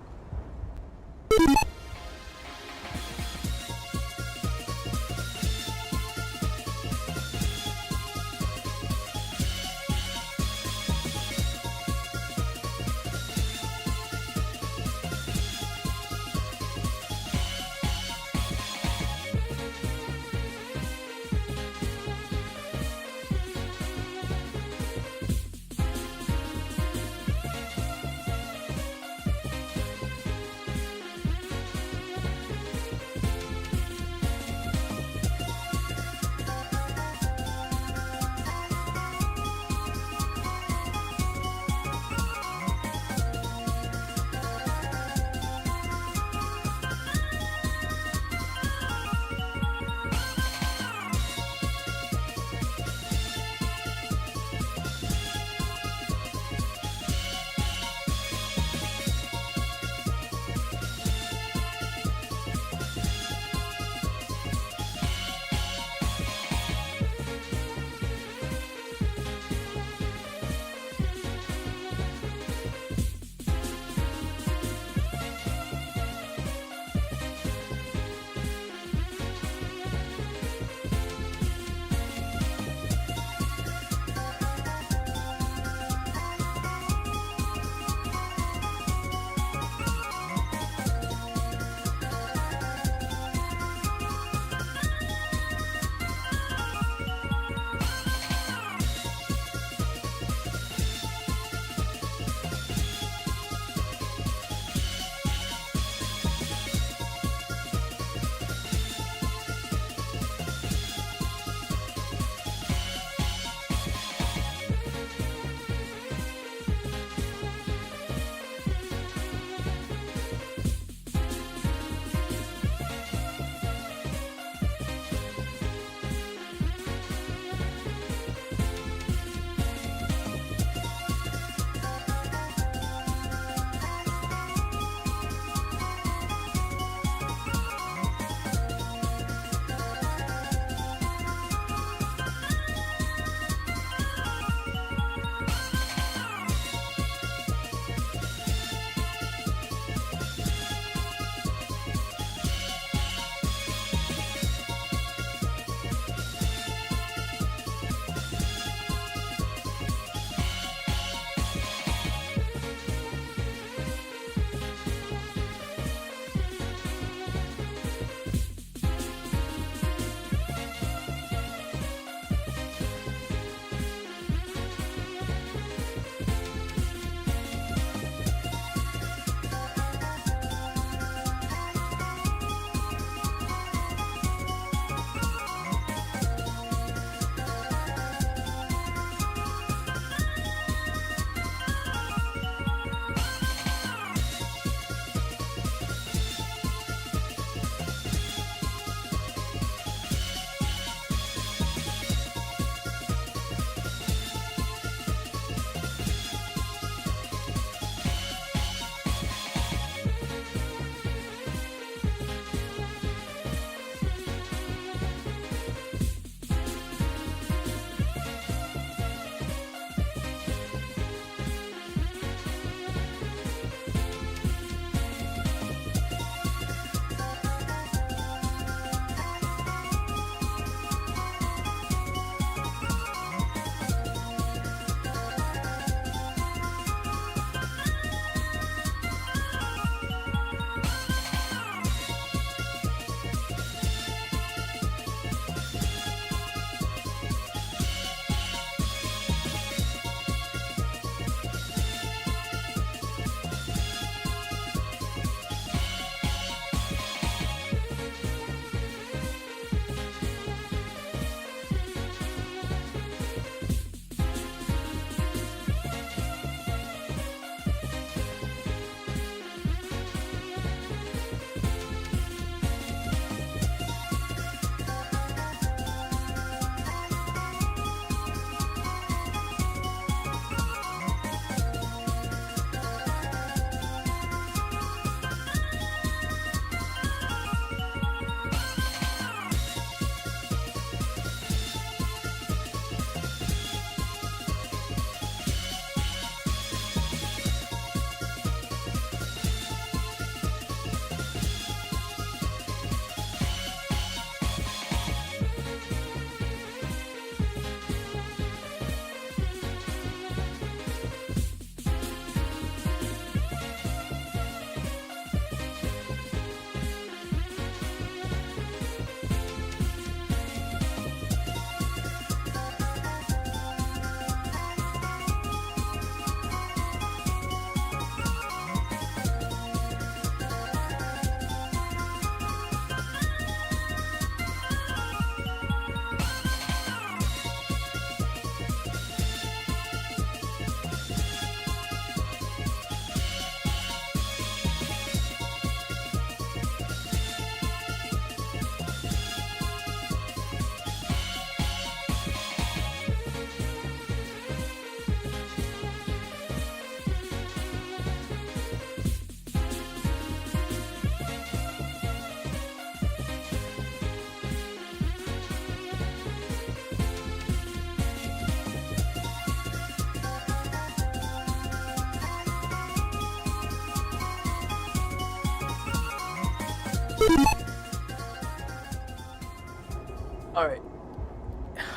Alright.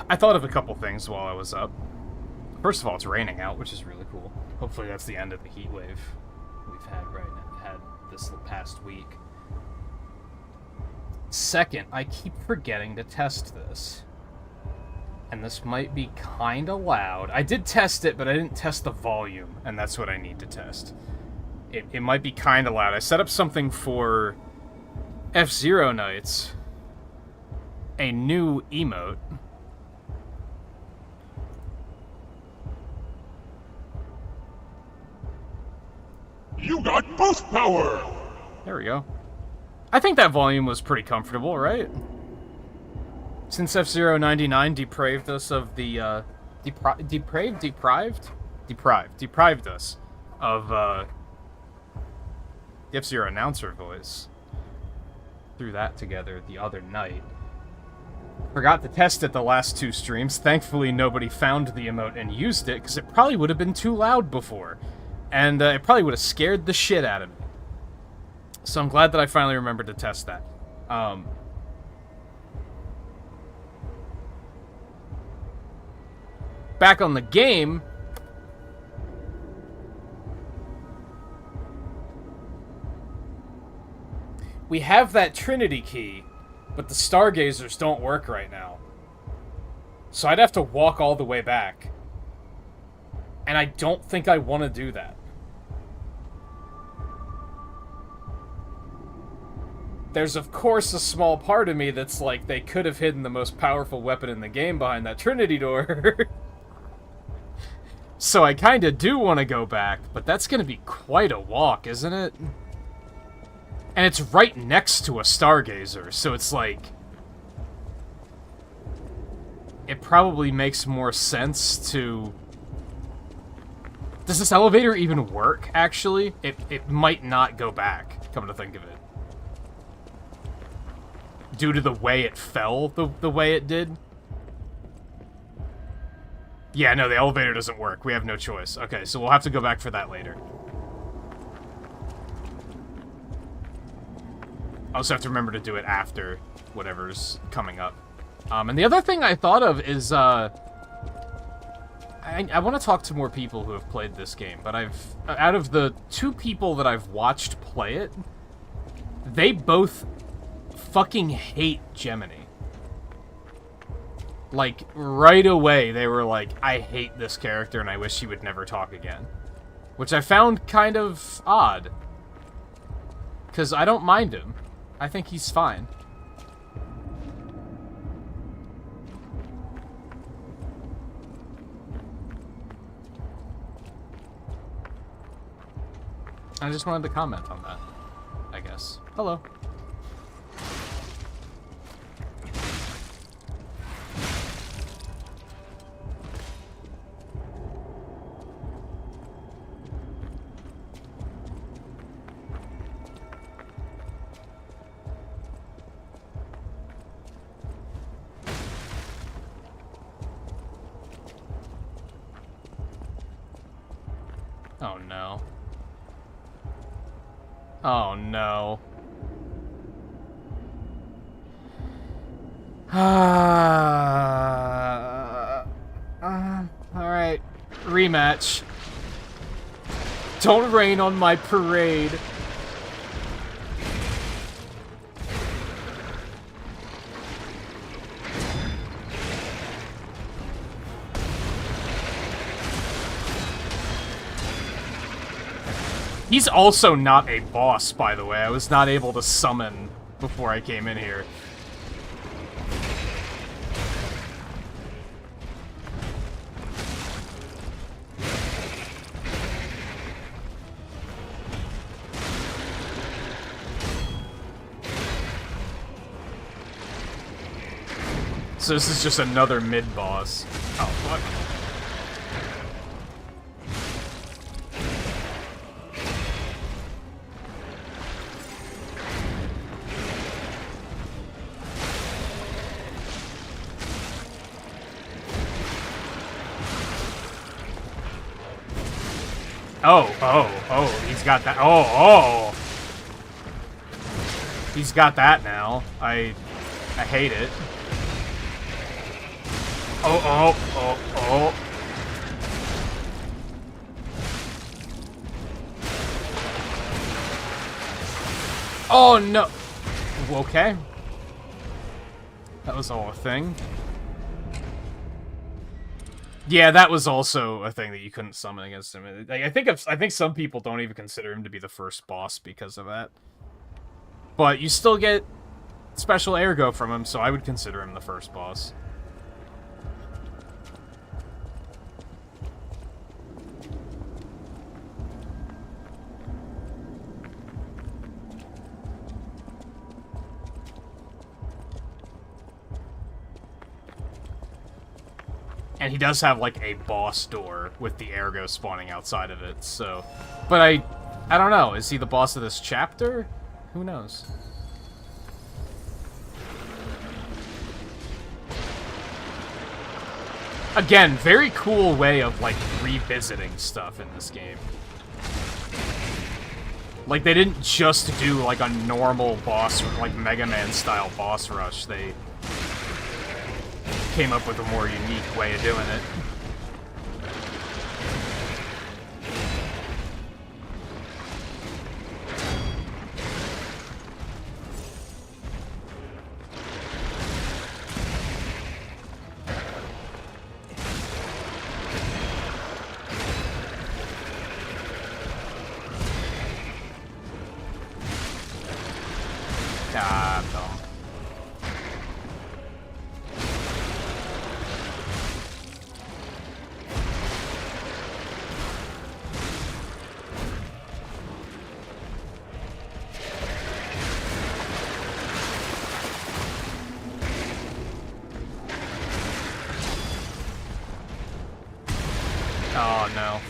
I thought of a couple things while I was up. First of all, it's raining out, which is really cool. Hopefully that's the end of the heat wave we've had this past week. Second, I keep forgetting to test this. And this might be kinda loud. I did test it, but I didn't test the volume, and that's what I need to test. It might be kinda loud. I set up something for F-Zero Nights. A new emote. You got boost power! There we go. I think that volume was pretty comfortable, right? Since F-Zero 99 depraved us of the, deprived us of, the F-Zero announcer voice. Threw that together the other night. Forgot to test it the last 2 streams. Thankfully, nobody found the emote and used it, because it probably would have been too loud before. And it probably would have scared the shit out of me. So I'm glad that I finally remembered to test that. Back on the game... we have that Trinity key, but the Stargazers don't work right now. So I'd have to walk all the way back. And I don't think I want to do that. There's, of course, a small part of me that's like, they could have hidden the most powerful weapon in the game behind that Trinity door. So I kind of do want to go back, but that's going to be quite a walk, isn't it? And it's right next to a Stargazer, so it's like... it probably makes more sense to... does this elevator even work, actually? It might not go back, come to think of it. Due to the way it fell, the way it did. Yeah, no, the elevator doesn't work. We have no choice. Okay, so we'll have to go back for that later. I also have to remember to do it after whatever's coming up. And the other thing I thought of is, I want to talk to more people who have played this game, but out of the 2 people that I've watched play it, they both fucking hate Gemini. Like, right away, they were like, I hate this character and I wish he would never talk again. Which I found kind of odd. Because I don't mind him. I think he's fine. I just wanted to comment on that, I guess. Hello. Oh no. Oh no. Alright. Rematch. Don't rain on my parade. He's also not a boss, by the way. I was not able to summon before I came in here. So this is just another mid-boss. Oh, fuck. Oh, he's got that. Oh. He's got that now. I hate it. Oh. Oh, no. Okay. That was all a thing. Yeah, that was also a thing that you couldn't summon against him. I think some people don't even consider him to be the first boss because of that. But you still get special ergo from him, so I would consider him the first boss. And he does have, like, a boss door with the ergo spawning outside of it, so... But I don't know. Is he the boss of this chapter? Who knows? Again, very cool way of, like, revisiting stuff in this game. Like, they didn't just do, like, a normal boss, like, Mega Man-style boss rush. They came up with a more unique way of doing it. Ah, dumb. Oh, no.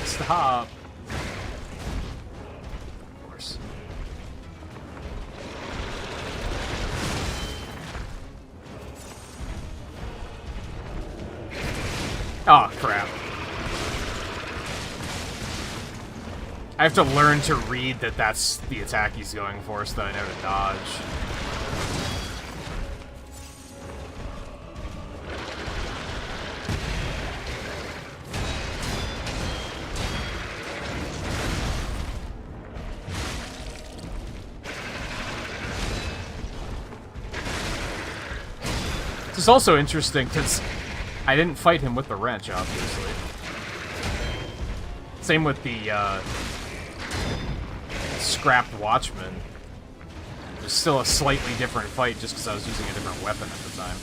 Stop. Of course. Oh, crap. I have to learn to read that that's the attack he's going for so that I know to dodge. It's also interesting because I didn't fight him with the wrench, obviously. Same with the scrapped watchman. There's still a slightly different fight just because I was using a different weapon at the time.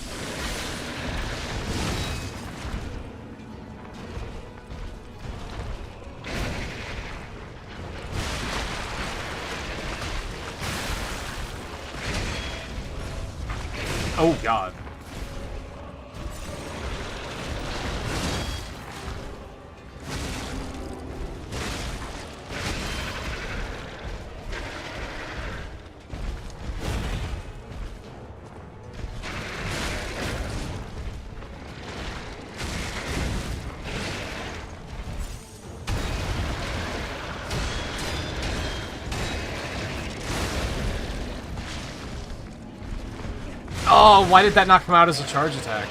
Oh, God. Oh, why did that not come out as a charge attack?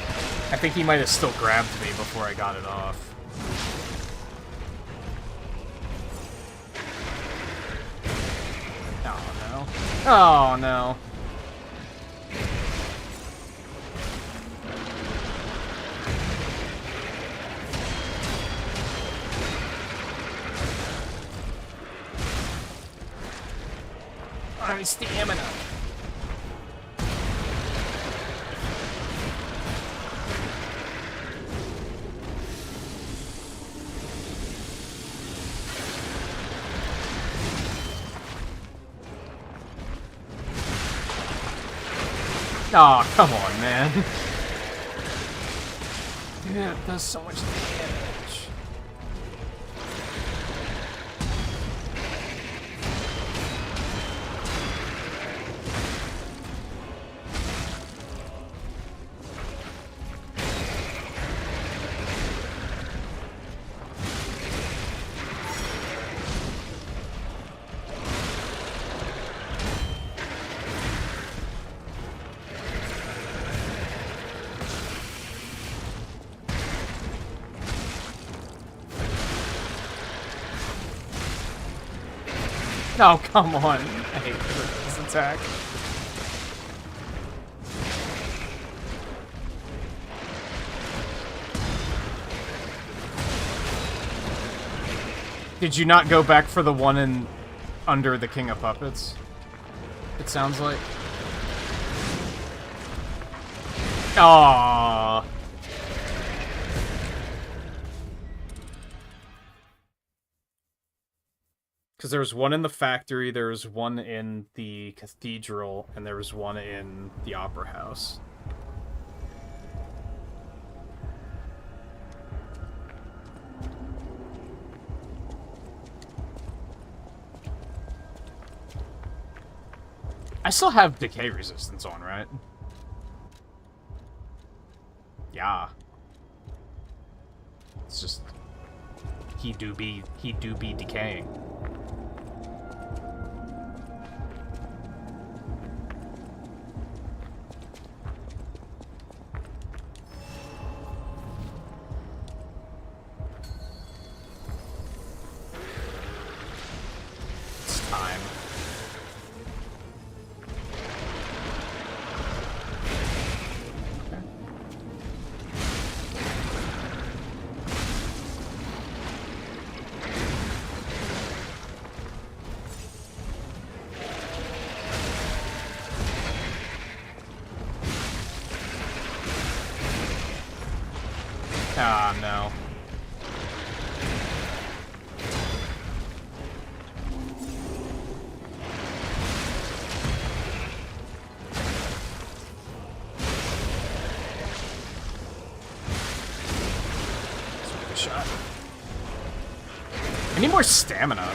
I think he might have still grabbed me before I got it off. Oh, no. Oh, no. My stamina. Oh, come on, man. Yeah, it does so much damage. No, come on. I hate this attack. Did you not go back for the one in under the King of Puppets? It sounds like. Aww. Because there was one in the factory, there was one in the cathedral, and there was one in the opera house. I still have decay resistance on, right? Yeah. It's just he do be decaying. It's time. Ah, no. Let's make a shot. I need more stamina.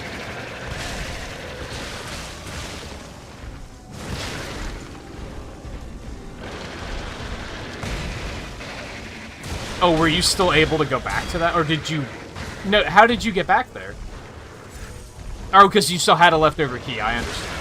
Oh, were you still able to go back to that? Or did you... No, how did you get back there? Oh, because you still had a leftover key, I understand.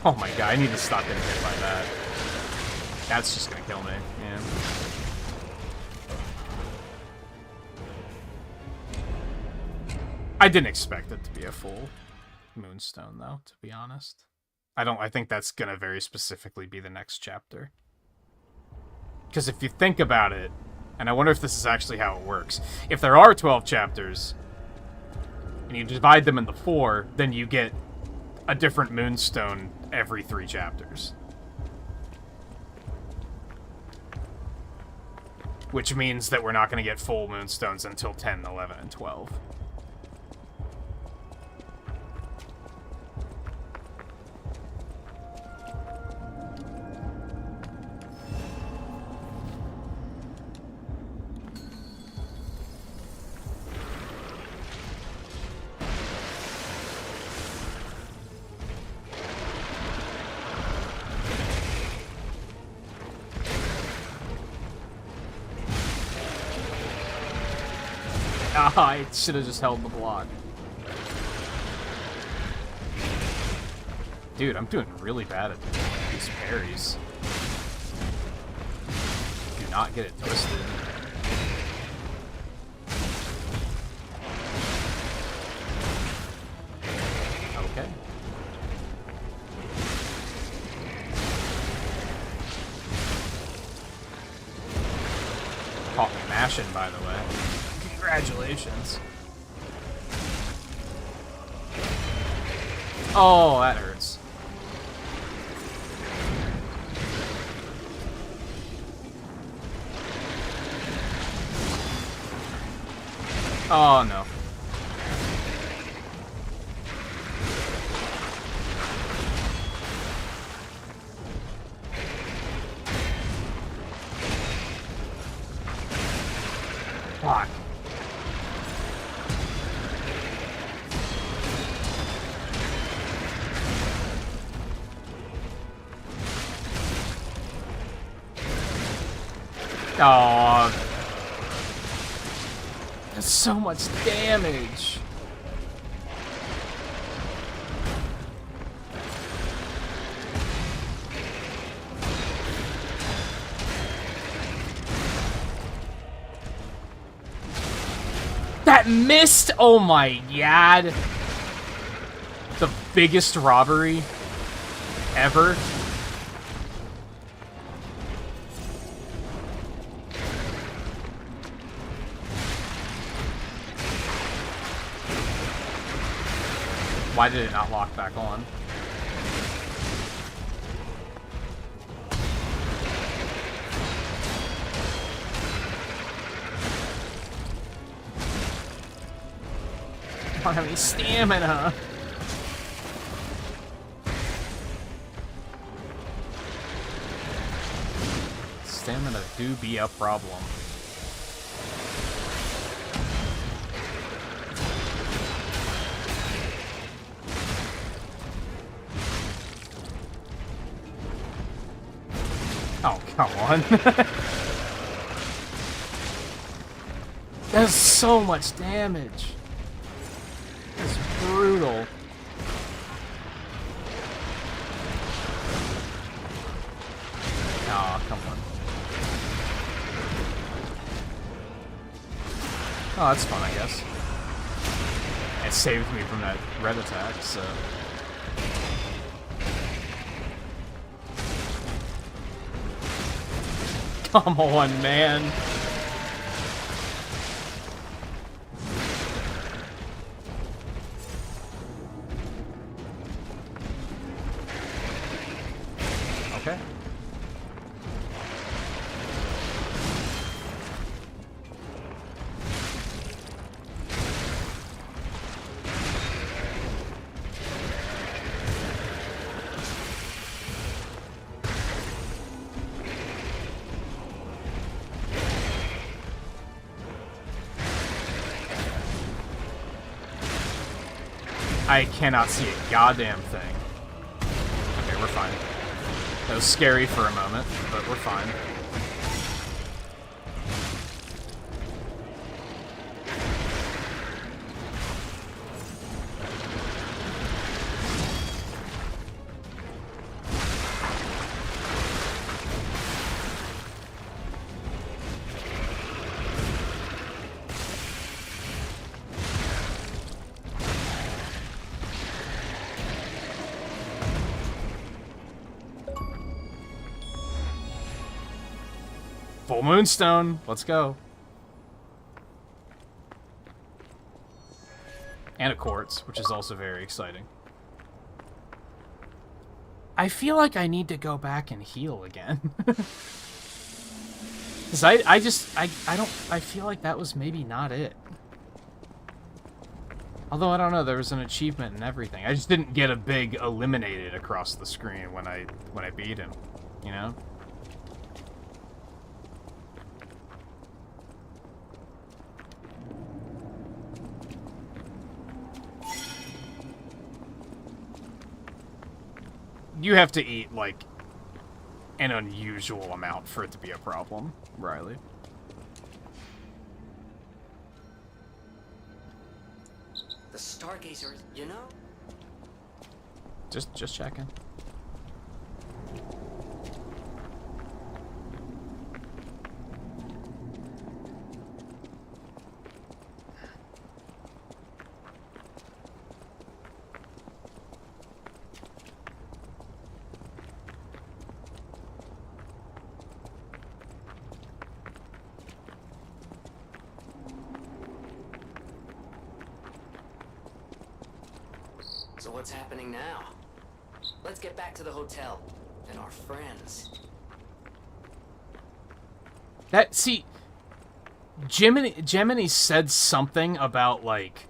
Oh my god, I need to stop getting hit by that. That's just gonna kill me, yeah. I didn't expect it to be a full moonstone, though, to be honest. I think that's gonna very specifically be the next chapter. Because if you think about it, and I wonder if this is actually how it works, if there are 12 chapters, and you divide them into 4, then you get a different moonstone every 3 chapters. Which means that we're not going to get full moonstones until 10, 11, and 12. Ah, I should have just held the block. Dude, I'm doing really bad at these parries. Do not get it twisted. Okay. Caught me mashing, by the way. Congratulations. Oh, that hurts. Oh, no. Fuck. Aww. That's so much damage. That missed! Oh my god. The biggest robbery ever. Why did it not lock back on? I don't have any stamina. Stamina do be a problem. Oh, come on. That's so much damage. That's brutal. Oh, come on. Oh, that's fun, I guess. It saved me from that red attack, so... Come on, man. Okay. I cannot see a goddamn thing. Okay, we're fine. That was scary for a moment, but we're fine. Full Moonstone, let's go. And a quartz, which is also very exciting. I feel like I need to go back and heal again. Cause I feel like that was maybe not it. Although I don't know, there was an achievement and everything. I just didn't get a big eliminated across the screen when I beat him, you know? You have to eat, like, an unusual amount for it to be a problem, Riley. The Stargazer, you know? Just checking. So what's happening now? Let's get back to the hotel and our friends. See, Gemini said something about, like,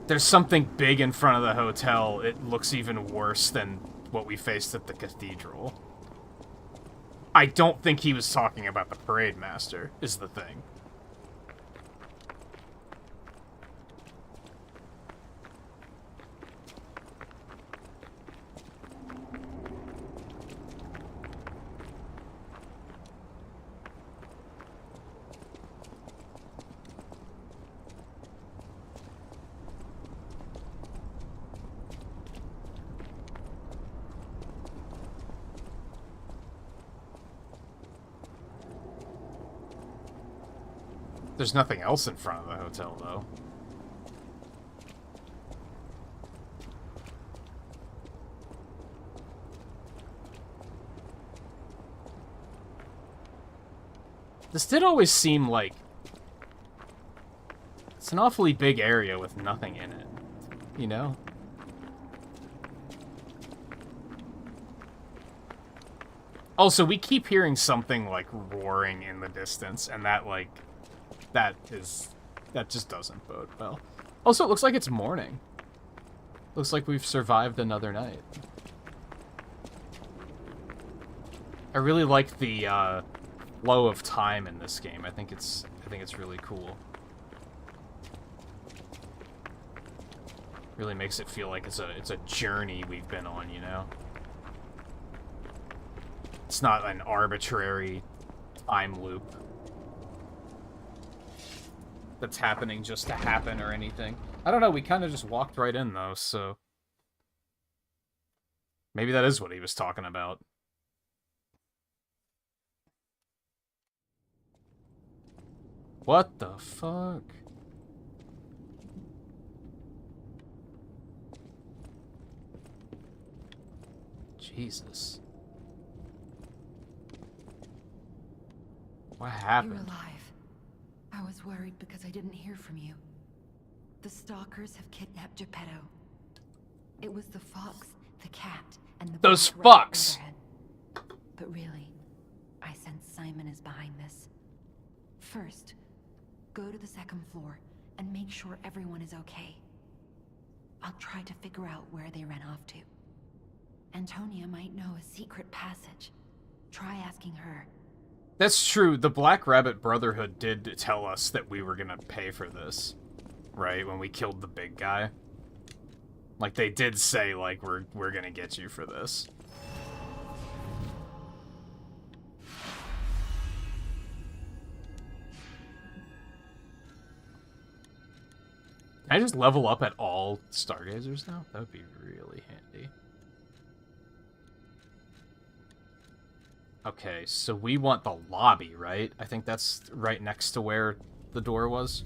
there's something big in front of the hotel. It looks even worse than what we faced at the cathedral. I don't think he was talking about the Parade Master, is the thing. There's nothing else in front of the hotel, though. This did always seem like... It's an awfully big area with nothing in it, you know? Also, we keep hearing something, like, roaring in the distance, and that, like... That just doesn't bode well. Also, it looks like it's morning. Looks like we've survived another night. I really like the, flow of time in this game. I think it's really cool. Really makes it feel like it's a journey we've been on, you know? It's not an arbitrary time loop that's happening just to happen or anything. I don't know, we kind of just walked right in, though, so... Maybe that is what he was talking about. What the fuck? Jesus. What happened? You're alive. I was worried because I didn't hear from you. The stalkers have kidnapped Geppetto. It was the fox, the cat, and the those Black fucks! Rabbit Brotherhood. But really, I sense Simon is behind this. First, go to the second floor and make sure everyone is okay. I'll try to figure out where they ran off to. Antonia might know a secret passage. Try asking her. That's true. The Black Rabbit Brotherhood did tell us that we were gonna pay for this, right? When we killed the big guy. Like, they did say, like, we're gonna get you for this. Can I just level up at all Stargazers now? That would be really handy. Okay, so we want the lobby, right? I think that's right next to where the door was.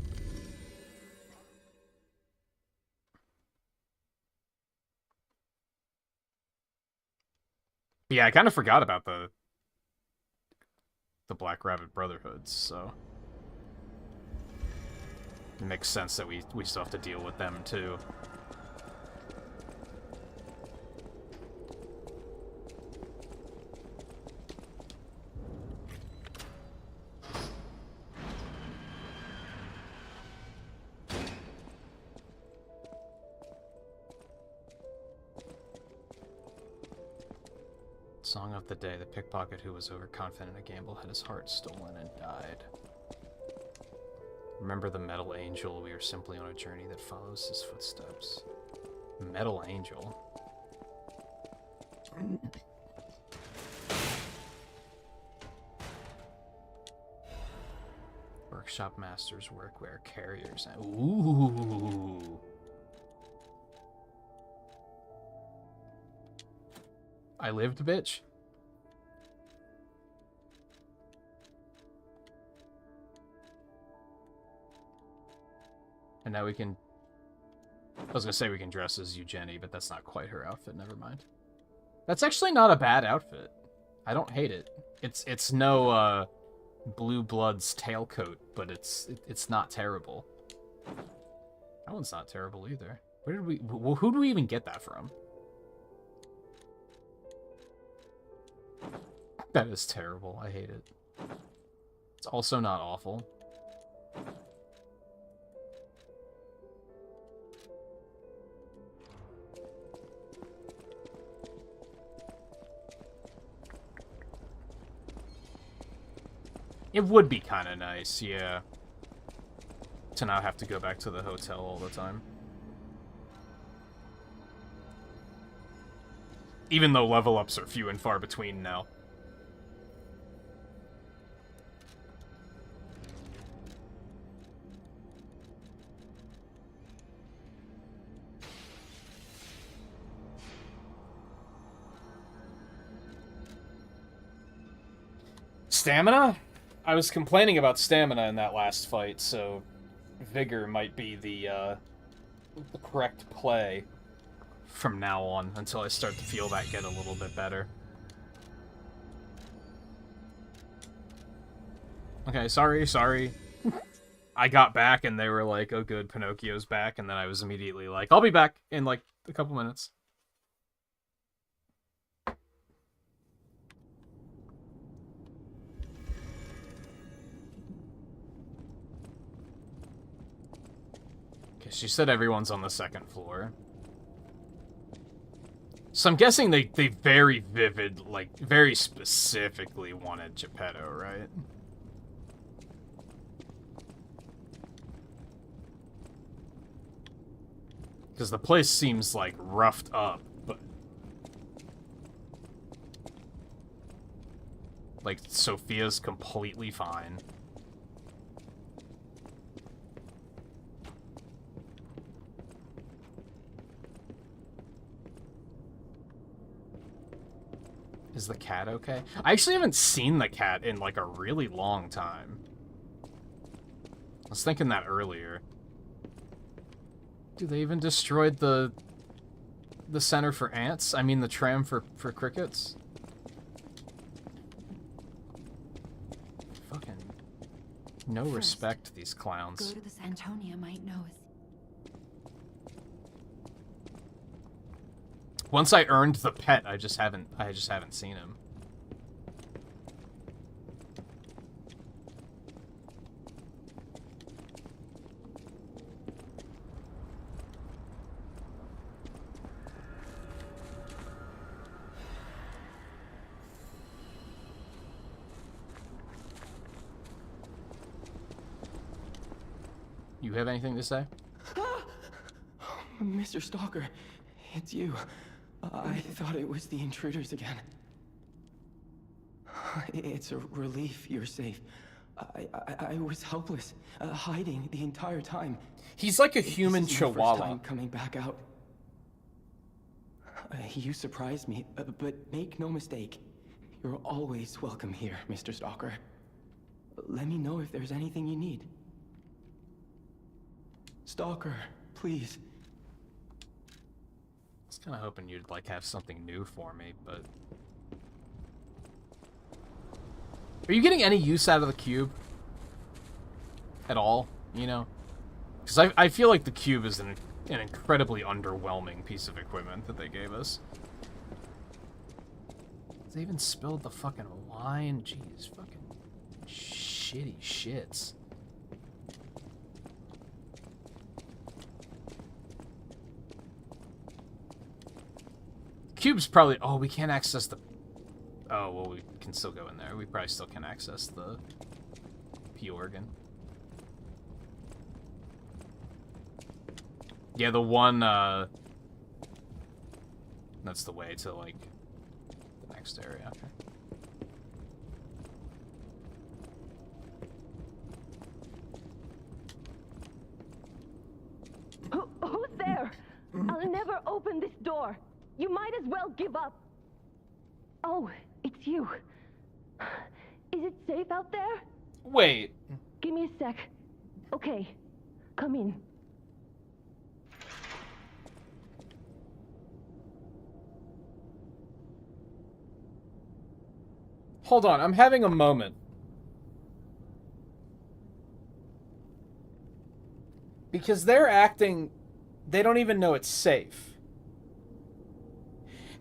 Yeah, I kind of forgot about the Black Rabbit Brotherhoods, so... It makes sense that we still have to deal with them, too. Song of the day, the pickpocket who was overconfident in a gamble had his heart stolen and died. Remember the metal angel, we are simply on a journey that follows his footsteps. Metal angel? Workshop masters, workwear, carriers, and ooh! I lived, bitch. And now we can... I was gonna say we can dress as Eugenie, but that's not quite her outfit, never mind. That's actually not a bad outfit. I don't hate it. It's no, Blue Blood's tailcoat, but it's not terrible. That one's not terrible either. Where did we... Who did we even get that from? That is terrible. I hate it. It's also not awful. It would be kind of nice, yeah. To not have to go back to the hotel all the time. Even though level ups are few and far between now. Stamina? I was complaining about stamina in that last fight, so vigor might be the correct play from now on until I start to feel that get a little bit better. Okay, sorry. I got back and they were like, oh good, Pinocchio's back, and then I was immediately like, I'll be back in like a couple minutes. Okay, she said everyone's on the second floor. So I'm guessing they very like, very specifically wanted Geppetto, right? Because the place seems, like, roughed up, but... like, Sophia's completely fine. Is the cat okay? I actually haven't seen the cat in, like, a really long time. I was thinking that earlier. Dude, they even destroyed the center for ants? I mean, the tram for crickets? Fucking... no respect, these clowns. Go to this Antonia might know. Once I earned the pet, I just haven't seen him. You have anything to say? Mr. Stalker, it's you. I thought it was the intruders again. It's a relief you're safe. I was helpless, hiding the entire time. He's like a human This is my chihuahua. first time coming back out. You surprised me, but make no mistake. You're always welcome here, Mr. Stalker. Let me know if there's anything you need. Stalker, please. I was kind of hoping you'd, like, have something new for me, but... Are you getting any use out of the cube? At all, you know? Because I feel like the cube is an incredibly underwhelming piece of equipment that they gave us. They even spilled the fucking wine. Jeez, fucking shitty shits. Cube's probably... Oh, we can't access the... Oh, well, we can still go in there. We probably still can access the P organ. Yeah, the one, that's the way to, like, the next area. Okay. Who's there? I'll never open this door. You might as well give up. Oh, it's you. Is it safe out there? Wait. Give me a sec. Okay, come in. Hold on, I'm having a moment. Because they're acting... They don't even know it's safe.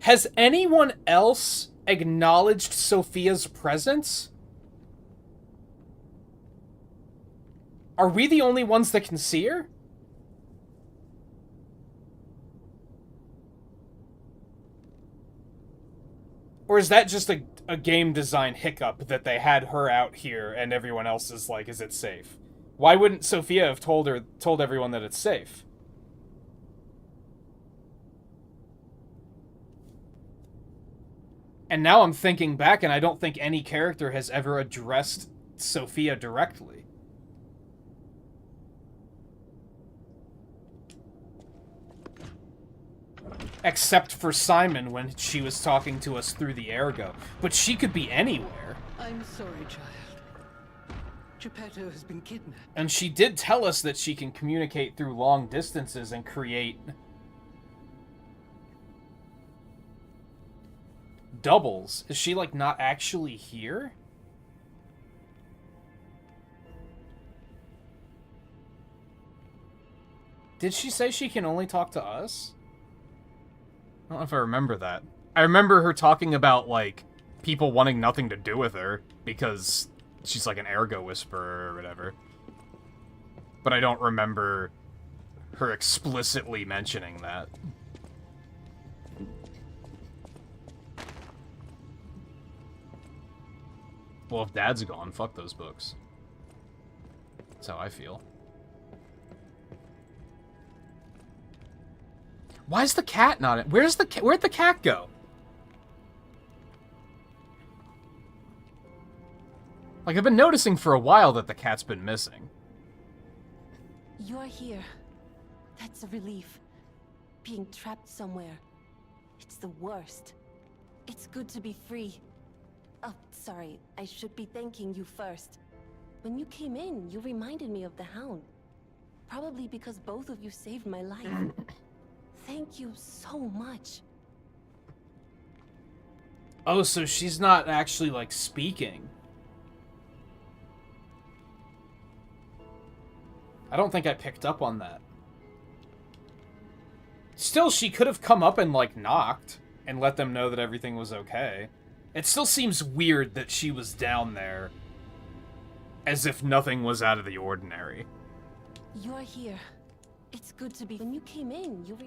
Has anyone else acknowledged Sophia's presence? Are we the only ones that can see her? Or is that just a game design hiccup that they had her out here and everyone else is like, is it safe? Why wouldn't Sophia have told everyone that it's safe? And now I'm thinking back, and I don't think any character has ever addressed Sophia directly. Except for Simon when she was talking to us through the ergo. But she could be anywhere. I'm sorry, child. Geppetto has been kidnapped. And she did tell us that she can communicate through long distances and create doubles. Is she, like, not actually here? Did she say she can only talk to us? I don't know if I remember that. I remember her talking about, like, people wanting nothing to do with her because she's, like, an ergo whisperer or whatever. But I don't remember her explicitly mentioning that. Well, if Dad's gone, fuck those books. That's how I feel. Why is the cat not in? Where'd the cat go? Like, I've been noticing for a while that the cat's been missing. You're here. That's a relief. Being trapped somewhere. It's the worst. It's good to be free. Oh, sorry. I should be thanking you first. When you came in, you reminded me of the Hound. Probably because both of you saved my life. Thank you so much. Oh, so she's not actually, like, speaking. I don't think I picked up on that. Still, she could have come up and, like, knocked and let them know that everything was okay. It still seems weird that she was down there as if nothing was out of the ordinary. You're here. It's good to be... When you came in, you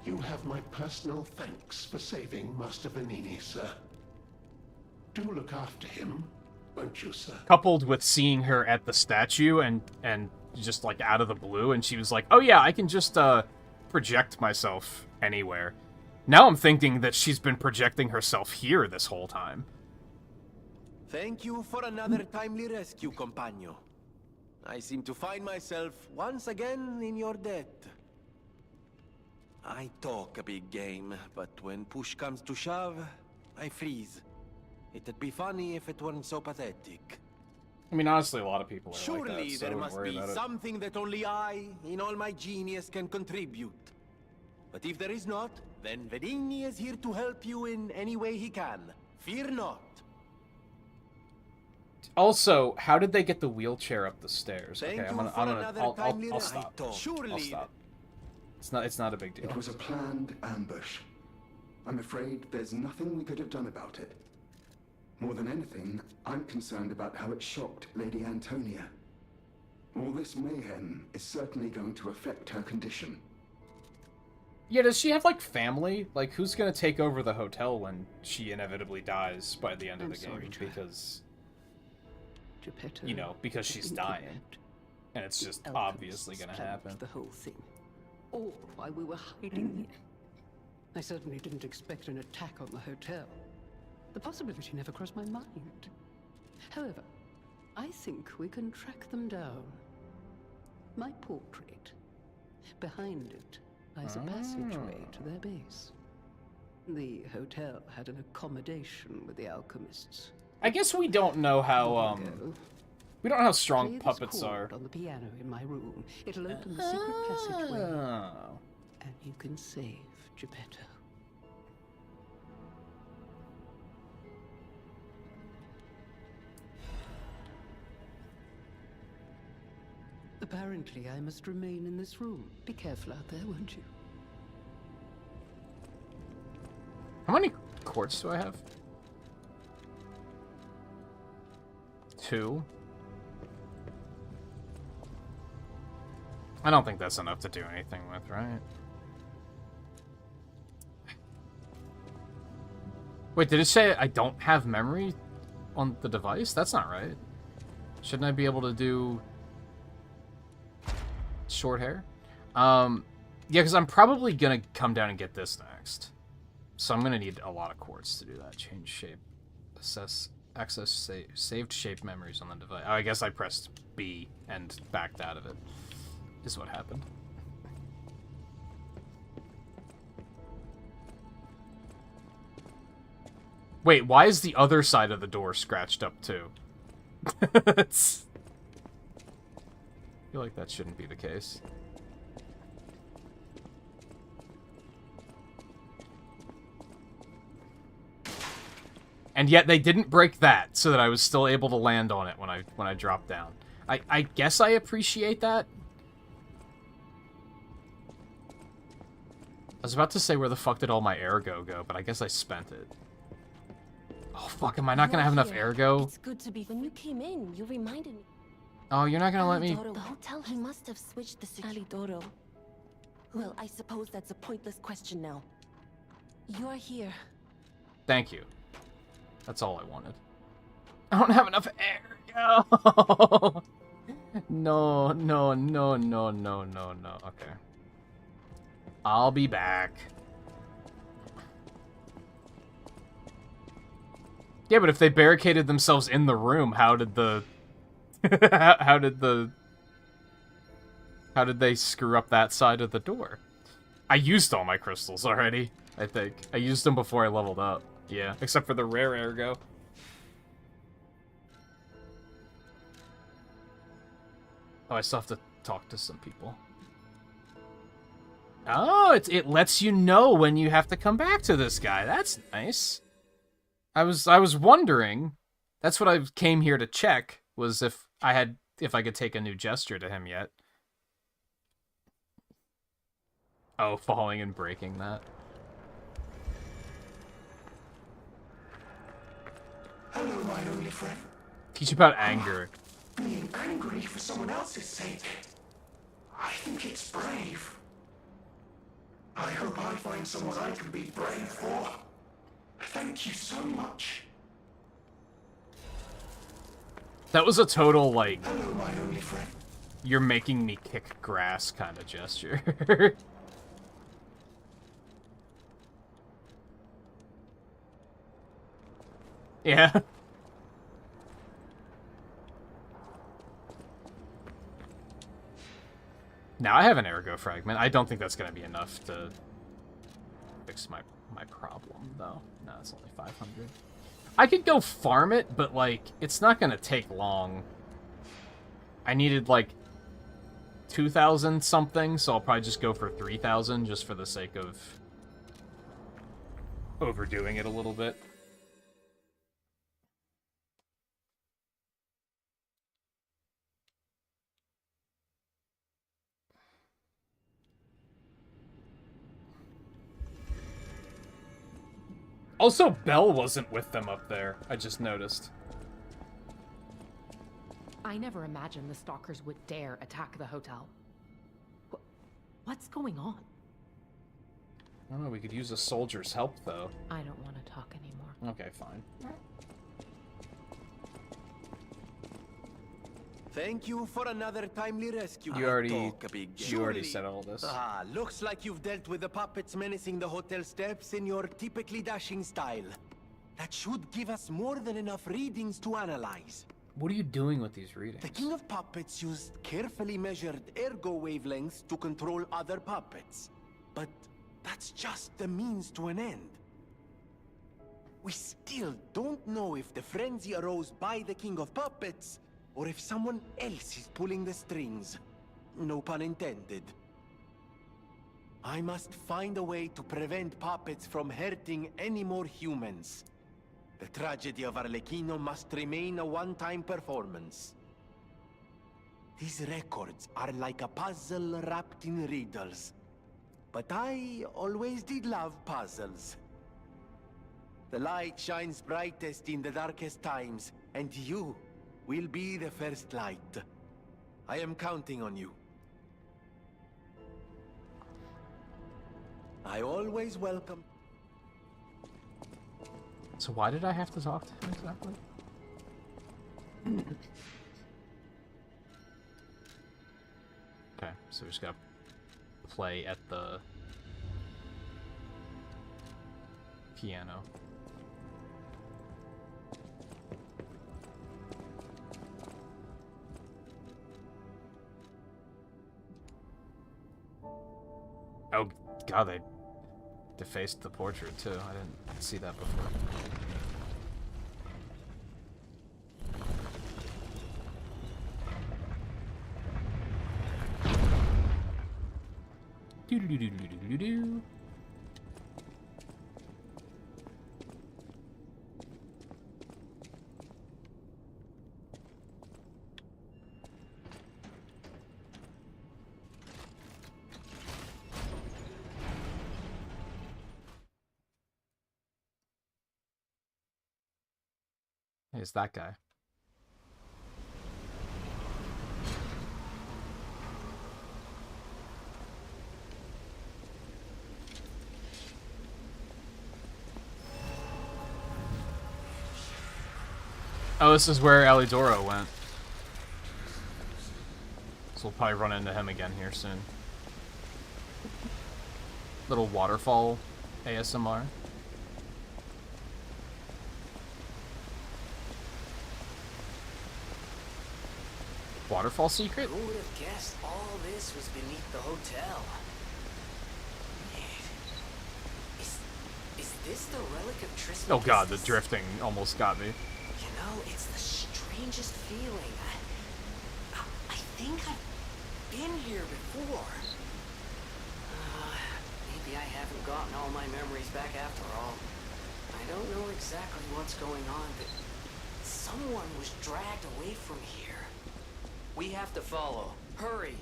You have my personal thanks for saving Master Vanini, sir. Do look after him, won't you, sir? Coupled with seeing her at the statue and just, like, out of the blue, and she was like, oh yeah, I can just, project myself anywhere. Now I'm thinking that she's been projecting herself here this whole time. Thank you for another timely rescue, compagno. I seem to find myself once again in your debt. I talk a big game, but when push comes to shove, I freeze. It'd be funny if it weren't so pathetic. I mean, honestly, a lot of people are Surely like that, so there don't must worry be about it. something that only I, in all my genius, can contribute. But if there is not, then Vanini is here to help you in any way he can. Fear not. Also, how did they get the wheelchair up the stairs? Thank Okay, you I'll stop. Surely I'll stop. It's not a big deal. It was a planned ambush. I'm afraid there's nothing we could have done about it. More than anything, I'm concerned about how it shocked Lady Antonia. All this mayhem is certainly going to affect her condition. Yeah, does she have, like, family? Like, who's gonna take over the hotel when she inevitably dies by the end of the game? Because, Geppetto, you know, because she's dying. And it's just obviously gonna happen. The whole thing. All while we were hiding here. I certainly didn't expect an attack on the hotel. The possibility never crossed my mind. However, I think we can track them down. My portrait. Behind it lies a passageway to their base. The hotel had an accommodation with the alchemists. I guess we don't know how, we don't know how strong puppets are. On the piano in my room. It'll open the secret passageway. And you can save Geppetto. Apparently, I must remain in this room. Be careful out there, won't you? How many quartz do I have? 2. I don't think that's enough to do anything with, right? Wait, did it say I don't have memory on the device? That's not right. Shouldn't I be able to do short hair? Yeah, because I'm probably gonna come down and get this next. So I'm gonna need a lot of quartz to do that. Change shape. Access saved shape memories on the device. Oh, I guess I pressed B and backed out of it. Is what happened. Wait, why is the other side of the door scratched up, too? I feel like that shouldn't be the case. And yet they didn't break that, so that I was still able to land on it when I dropped down. I guess I appreciate that. I was about to say where the fuck did all my ergo go, but I guess I spent it. Oh fuck, am I not gonna have enough ergo? It's good to be. When you came in, you reminded me. Oh, you're not gonna let me... The hotel, he must have switched the Alidoro. Well, I suppose that's a pointless question now. You're here. Thank you. That's all I wanted. I don't have enough ergo! No. Okay. I'll be back. Yeah, but if they barricaded themselves in the room, how did the... how did they screw up that side of the door? I used all my crystals already, I think. I used them before I leveled up. Yeah, except for the rare ergo. Oh, I still have to talk to some people. Oh, it lets you know when you have to come back to this guy. That's nice. I was wondering. That's what I came here to check, was if I could take a new gesture to him yet. Oh, falling and breaking that. Hello, my only friend. Teach about anger. Being angry for someone else's sake. I think it's brave. I hope I find someone I can be brave for. Thank you so much. That was a total, like... Hello, my only friend. You're making me kick grass kind of gesture. Yeah. Now I have an ergo fragment. I don't think that's going to be enough to fix my problem, though. No, it's only 500. I could go farm it, but, like, it's not going to take long. I needed, like, 2,000 something, so I'll probably just go for 3,000 just for the sake of overdoing it a little bit. Also, Belle wasn't with them up there. I just noticed. I never imagined the stalkers would dare attack the hotel. What's going on? I don't know, we could use a soldier's help, though. I don't want to talk anymore. Okay, fine. Thank you for another timely rescue. You already said all this. Ah, looks like you've dealt with the puppets menacing the hotel steps in your typically dashing style. That should give us more than enough readings to analyze. What are you doing with these readings? The King of Puppets used carefully measured ergo wavelengths to control other puppets. But that's just the means to an end. We still don't know if the frenzy arose by the King of Puppets, or if someone else is pulling the strings. No pun intended. I must find a way to prevent puppets from hurting any more humans. The tragedy of Arlecchino must remain a one-time performance. These records are like a puzzle wrapped in riddles. But I always did love puzzles. The light shines brightest in the darkest times, and you will be the first light. I am counting on you. I always welcome... So why did I have to talk to him exactly? Okay, so we just gotta play at the piano. Oh god, they defaced the portrait too. I didn't see that before. Do-do-do-do-do-do-do. Hey, it's that guy. Oh, this is where Alidoro went. So we'll probably run into him again here soon. Little waterfall ASMR. Waterfall secret? Who would have guessed all this was beneath the hotel? Is this the relic of Tristan? Oh god, the drifting almost got me. You know, it's the strangest feeling. I think I've been here before. Maybe I haven't gotten all my memories back after all. I don't know exactly what's going on, but someone was dragged away from here. We have to follow. Hurry!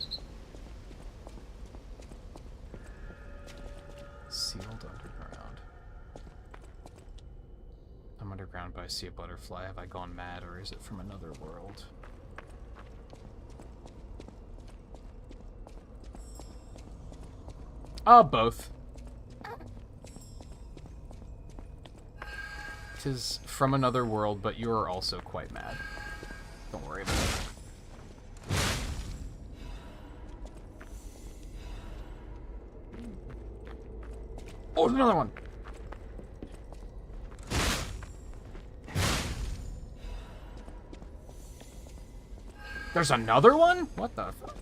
Sealed underground. I'm underground, but I see a butterfly. Have I gone mad, or is it from another world? Both. 'Tis from another world, but you are also quite mad. Don't worry about it. Oh, there's another one! There's another one? What the fuck?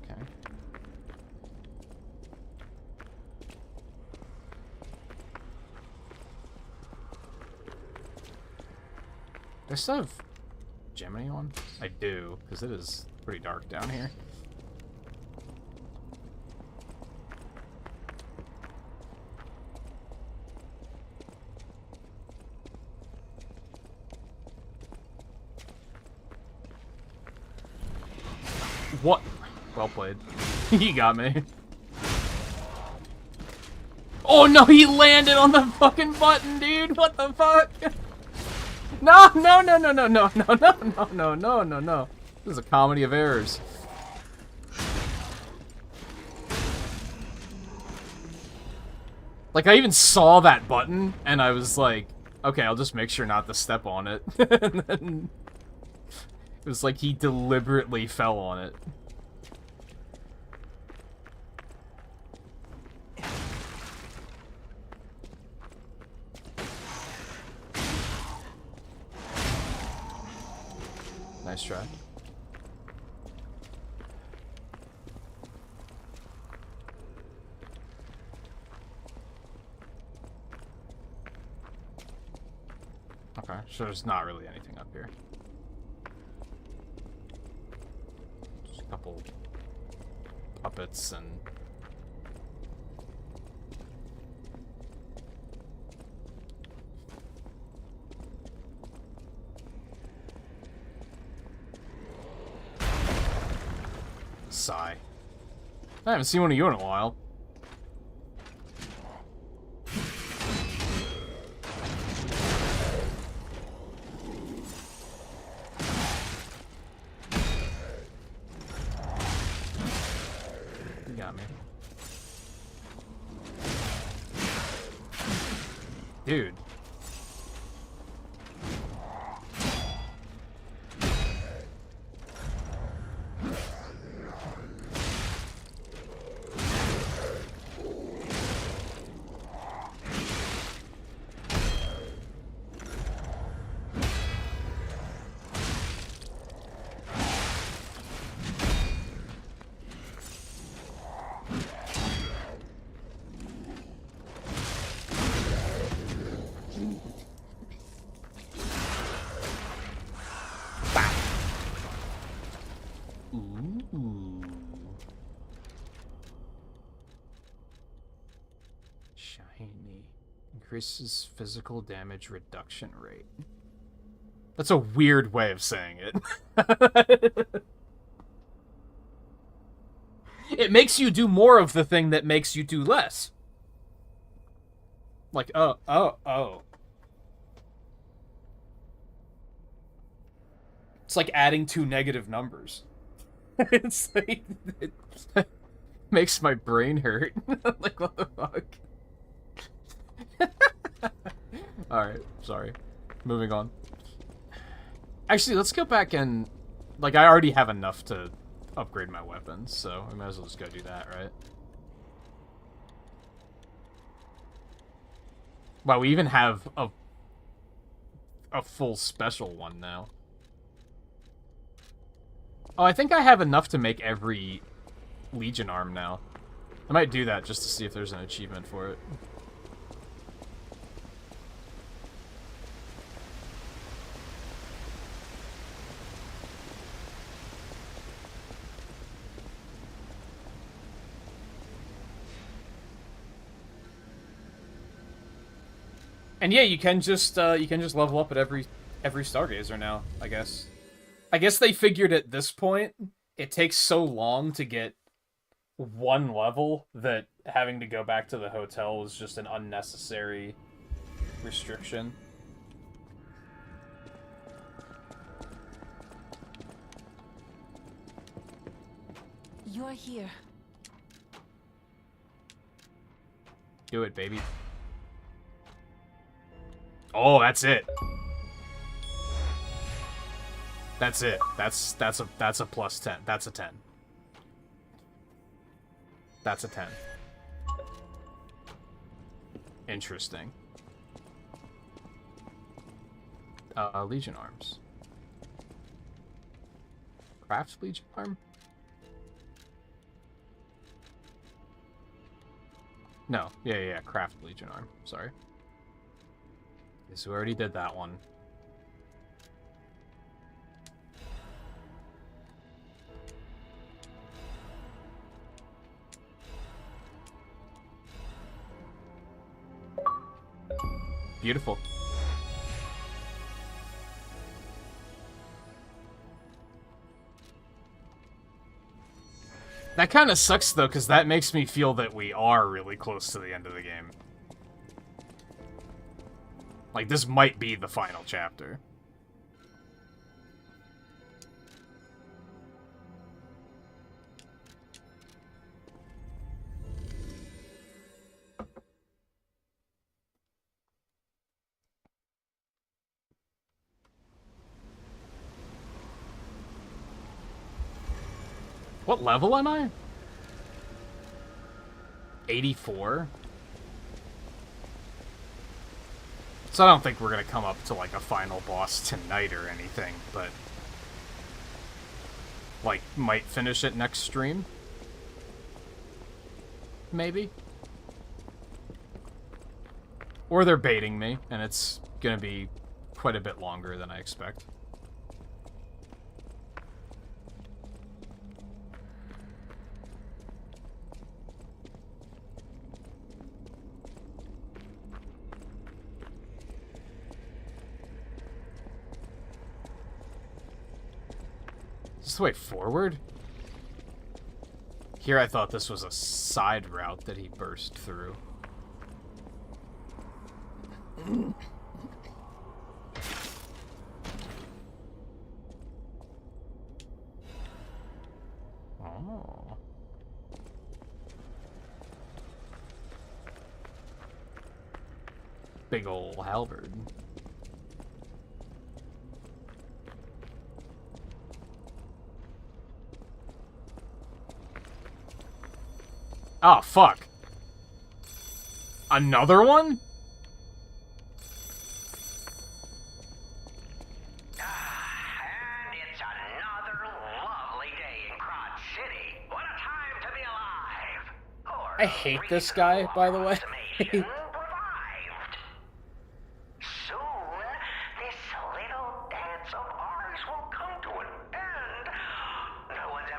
Okay. Do I still have Gemini on? I do, because it is pretty dark down here. What? Well played. He got me. Oh no, he landed on the fucking button, dude! What the fuck? No, no, no, no, no, no, no, no, no, no, no, no, no. This is a comedy of errors. Like, I even saw that button, and I was like, okay, I'll just make sure not to step on it. And then it was like he deliberately fell on it. Nice try. Okay, so there's not really anything up here. Just a couple puppets and... Sigh. I haven't seen one of you in a while. You got me. Dude. Ooh. Shiny. Increases physical damage reduction rate. That's a weird way of saying it. It makes you do more of the thing that makes you do less. Like, oh. It's like adding two negative numbers. It's like, it makes my brain hurt. Like, what the fuck? Alright, sorry. Moving on. Actually, let's go back and... Like, I already have enough to upgrade my weapons, so I might as well just go do that, right? Wow, we even have a full special one now. Oh, I think I have enough to make every Legion arm now. I might do that just to see if there's an achievement for it. And yeah, you can just level up at every Stargazer now, I guess. I guess they figured at this point it takes so long to get one level that having to go back to the hotel was just an unnecessary restriction. You're here. Do it, baby. Oh, that's it. That's it. That's a plus 10. That's a 10. That's a 10. Interesting. Legion arms. Craft Legion arm? No. Yeah, craft Legion arm. Sorry. So we already did that one. Beautiful. That kind of sucks, though, because that makes me feel that we are really close to the end of the game. Like, this might be the final chapter. What level am I? 84? So I don't think we're gonna come up to, like, a final boss tonight or anything, but... like, might finish it next stream? Maybe? Or they're baiting me, and it's gonna be quite a bit longer than I expect. Is this the way forward? Here I thought this was a side route that he burst through. Oh. Big ol' halberd. Oh, fuck. Another one? And it's another lovely day in Crotch City. What a time to be alive. Or I hate this guy, by the way. revived. Soon, this little dance of ours will come to an end. No one's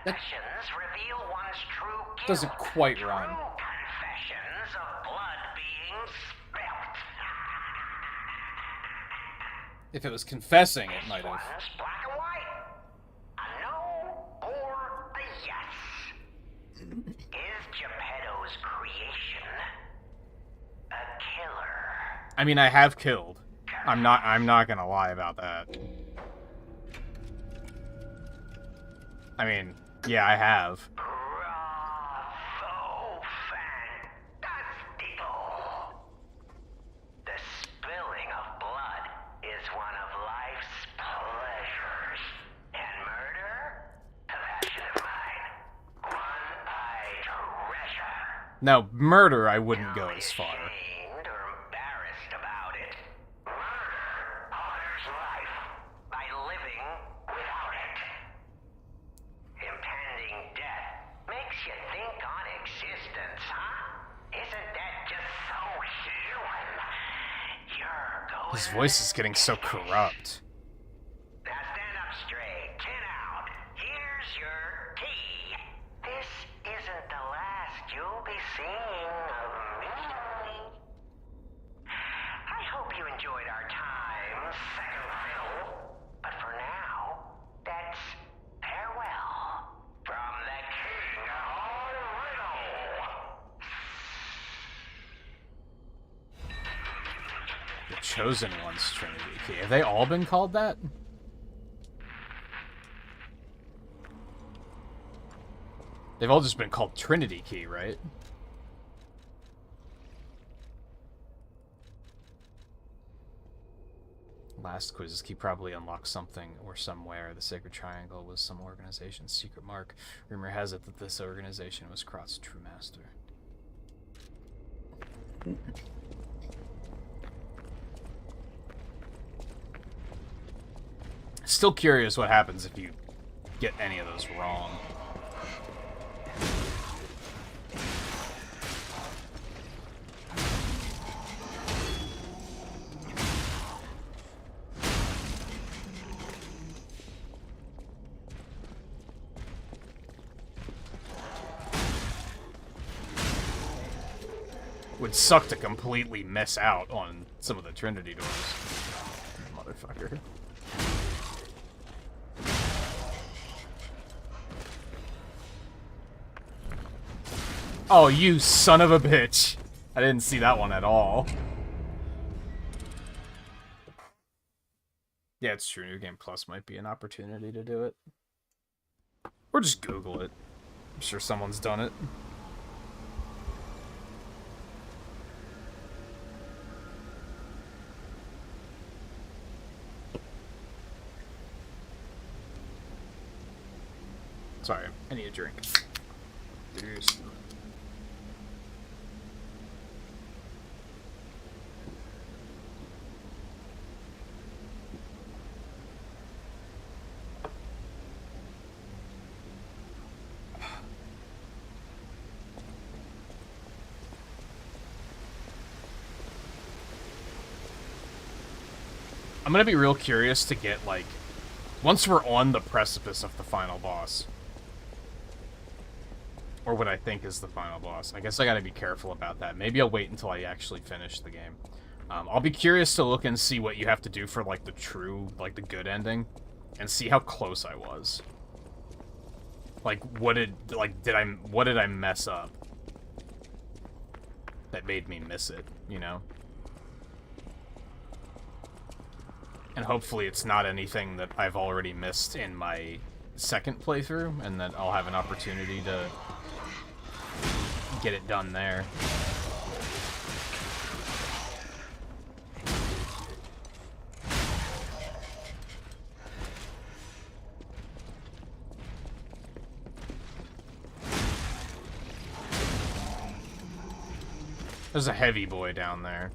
confessions reveal one's true guilt. Doesn't quite rhyme. True confessions of blood being spilt. If it was confessing, it might have. One's black and white. A no or a yes. Is Geppetto's creation a killer? I mean, I have killed. I'm not gonna lie about that. I mean, yeah, I have. Bravo, fantastico. The spilling of blood is one of life's pleasures. And murder? A passion of mine. One I treasure. Now, murder, I wouldn't go as far. Ashamed or embarrassed about it. Murder honors life by living without it. Impending death makes you think on existence, huh? Isn't that just so human? You're going His voice is getting so corrupt. Now stand up straight, chin out. Here's your key. This isn't the last you'll be seeing of me. I hope you enjoyed our time, second fiddle. But for now, that's farewell from the King of Riddle. The Chosen One's Trinity Key. Have they all been called that? They've all just been called Trinity Key, right? Last quizz's key probably unlocks something or somewhere. The Sacred Triangle was some organization's secret mark. Rumor has it that this organization was Krot's true master. Still curious what happens if you get any of those wrong. Would suck to completely miss out on some of the Trinity doors. Motherfucker. Oh, you son of a bitch. I didn't see that one at all. Yeah, it's true. New Game Plus might be an opportunity to do it. Or just Google it. I'm sure someone's done it. Sorry, I need a drink. Cheers. I'm gonna be real curious to get, like, once we're on the precipice of the final boss. Or what I think is the final boss. I guess I gotta be careful about that. Maybe I'll wait until I actually finish the game. I'll be curious to look and see what you have to do for, like, the true, like, the good ending. And see how close I was. Like, what did I mess up? That made me miss it, you know? And hopefully it's not anything that I've already missed in my second playthrough, and that I'll have an opportunity to get it done there. There's a heavy boy down there.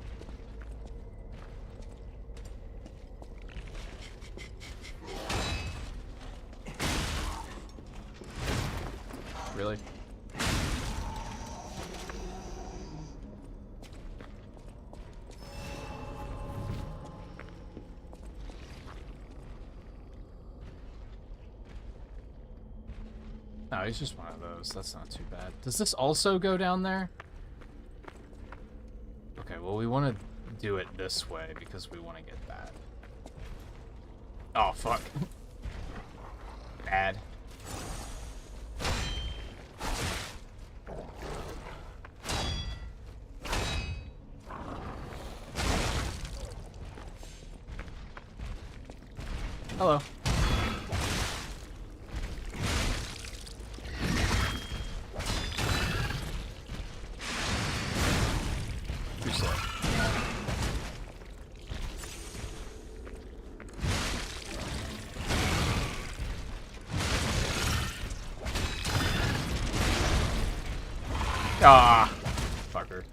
Really? No, he's just one of those. That's not too bad. Does this also go down there? Okay, well, we want to do it this way because we want to get that. Oh, fuck. Bad. Hello. Ah, fucker.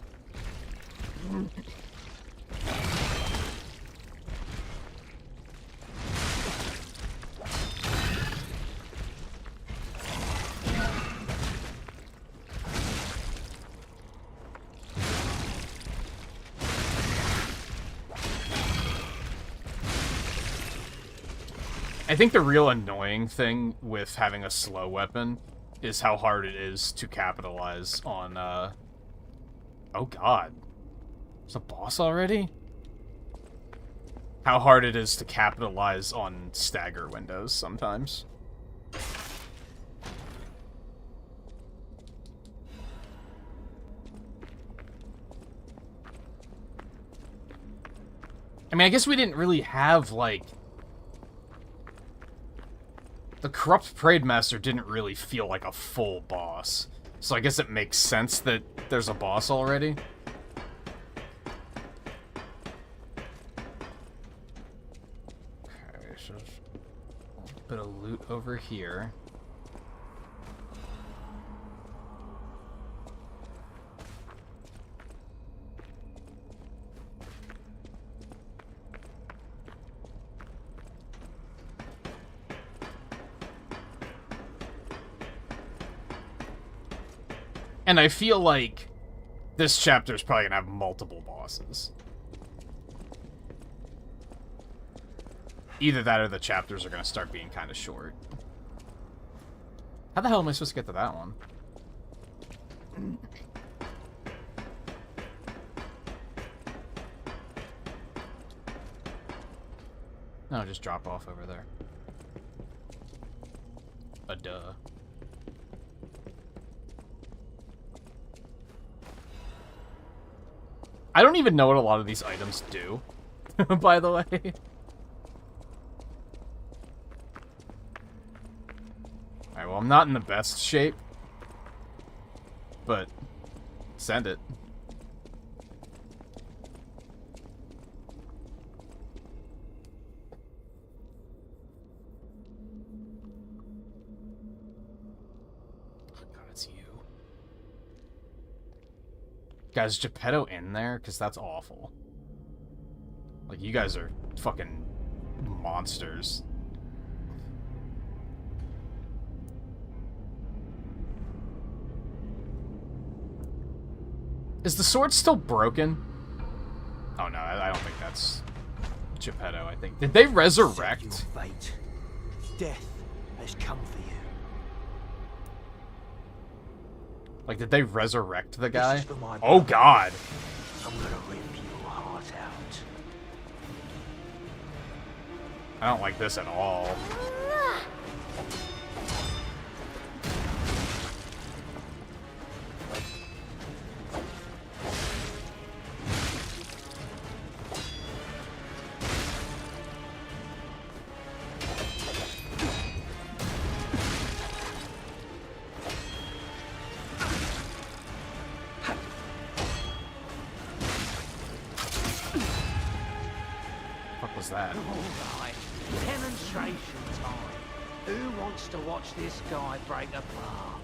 I think the real annoying thing with having a slow weapon is how hard it is to capitalize on, oh god. There's a boss already? How hard it is to capitalize on stagger windows sometimes. I mean, I guess we didn't really have, like... The Corrupt Parade Master didn't really feel like a full boss. So I guess it makes sense that there's a boss already. Okay, so a bit of loot over here. And I feel like this chapter is probably going to have multiple bosses. Either that or the chapters are going to start being kind of short. How the hell am I supposed to get to that one? No, just drop off over there. Duh. I don't even know what a lot of these items do, by the way. Alright, well, I'm not in the best shape, but send it. Guys, is Geppetto in there? Because that's awful. Like, you guys are fucking monsters. Is the sword still broken? Oh no, I don't think that's Geppetto, I think. Did they resurrect? Fate. Death has come for you. Like, did they resurrect the guy? Oh god! I'm gonna rip your heart out. I don't like this at all. That? Alright, demonstration time. Who wants to watch this guy break apart?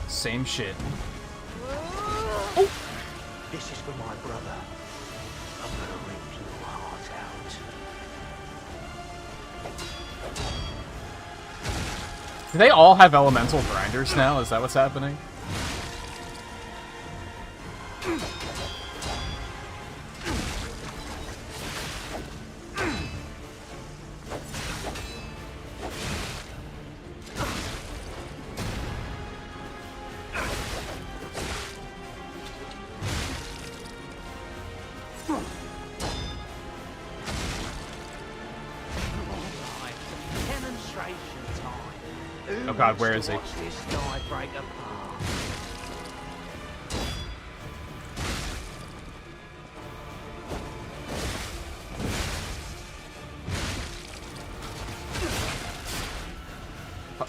Same shit. Oh. This is for my brother. I'm gonna rip your heart out. Do they all have elemental grinders now? Is that what's happening? Oh god, where is he?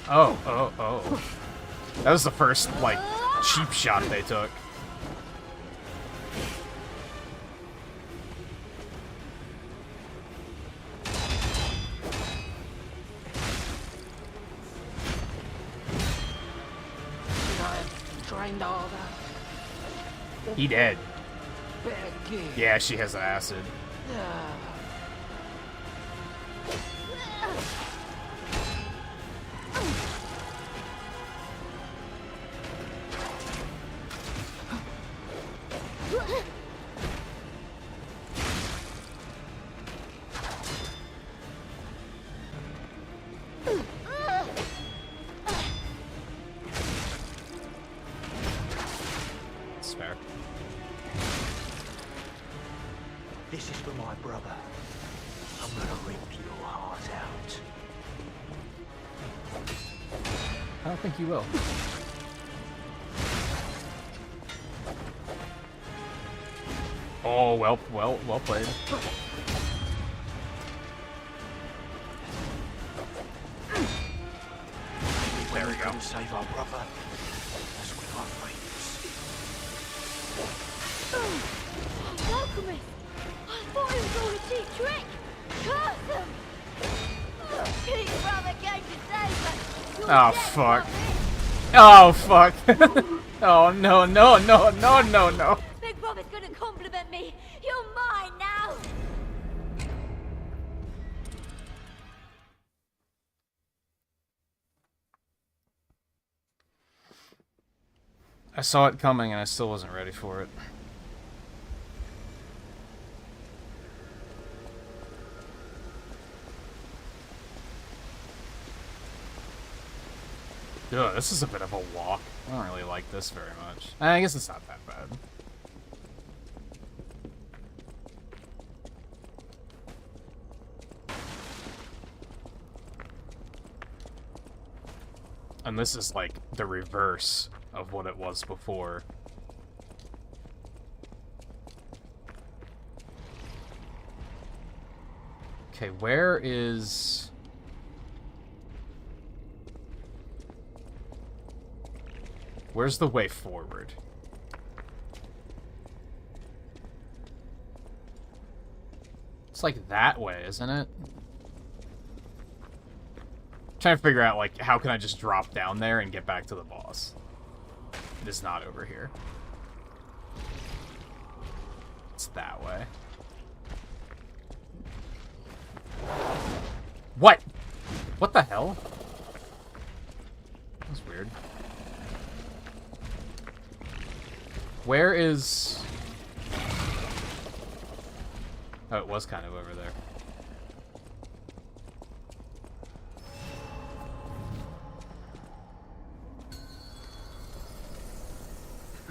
Oh. That was the first, like, cheap shot they took. He dead. Yeah, she has acid. This is for my brother. I'm gonna rip your heart out. I don't think you will. Oh, well played. There we go. Save our brother. That's what I Alchemist! I thought it was all a cheap trick! Curse them! Big brother came to save us! Oh, fuck. Oh, fuck. Oh, no. Big brother's gonna compliment me! You're mine now! I saw it coming and I still wasn't ready for it. Ugh, this is a bit of a walk. I don't really like this very much. I guess it's not that bad. And this is like the reverse of what it was before. Okay, where is... Where's the way forward? It's like that way, isn't it? Trying to figure out, like, how can I just drop down there and get back to the boss? It is not over here. It's that way. What? What the hell? That's weird. Where is... Oh, it was kind of over there.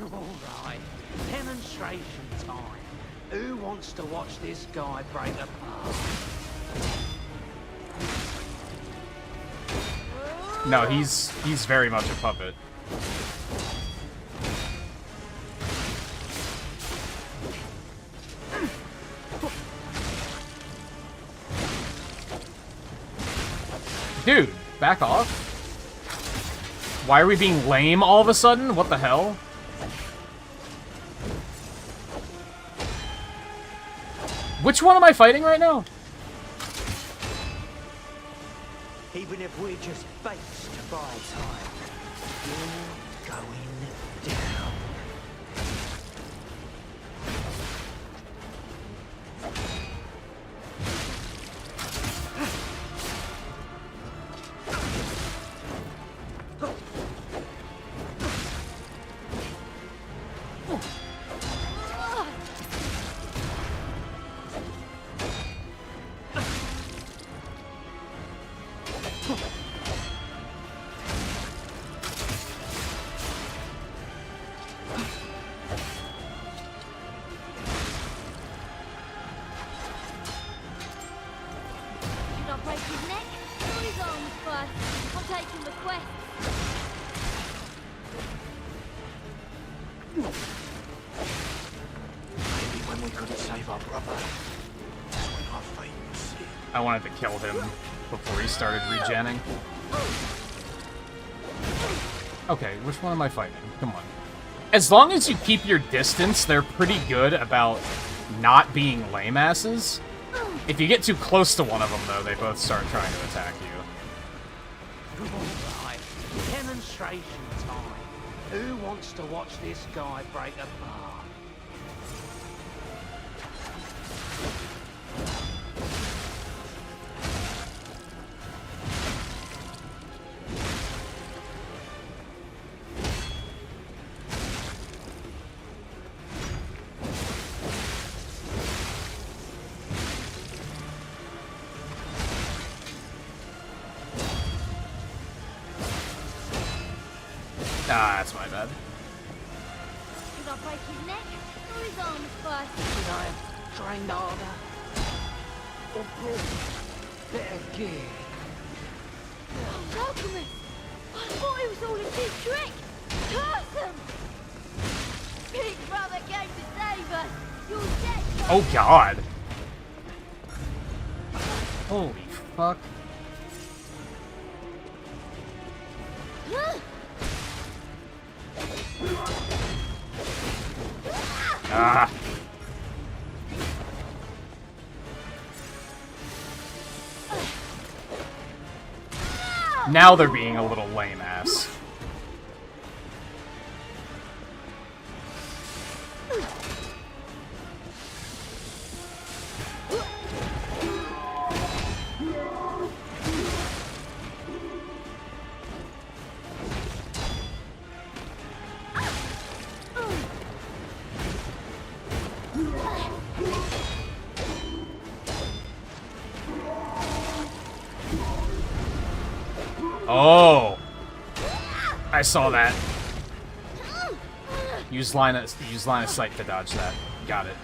Alright, demonstration time. Who wants to watch this guy break apart? No, he's very much a puppet. Dude, back off. Why are we being lame all of a sudden? What the hell? Which one am I fighting right now? Even if we're just baits to buy time, you're going down. Should I break his neck or his arms first? I'm taking the quest. Maybe when we couldn't save our brother, that's when our fate was sealed. I wanted to kill him before he started regenning. Okay, which one am I fighting? Come on. As long as you keep your distance, they're pretty good about not being lame asses. If you get too close to one of them, though, they both start trying to attack you. Alright, demonstration time. Who wants to watch this guy break apart? Ah, that's my bad. Should I break his neck or his arms first? Should I have trained harder? Or brought better gear? Oh, Alchemist! I thought it was all a big trick! Curse him! Big brother came to save us! You're dead! Oh, God. Holy fuck. Ah. Now they're being a little lame ass. Oh, I saw that. Use line of sight to dodge that. Got it.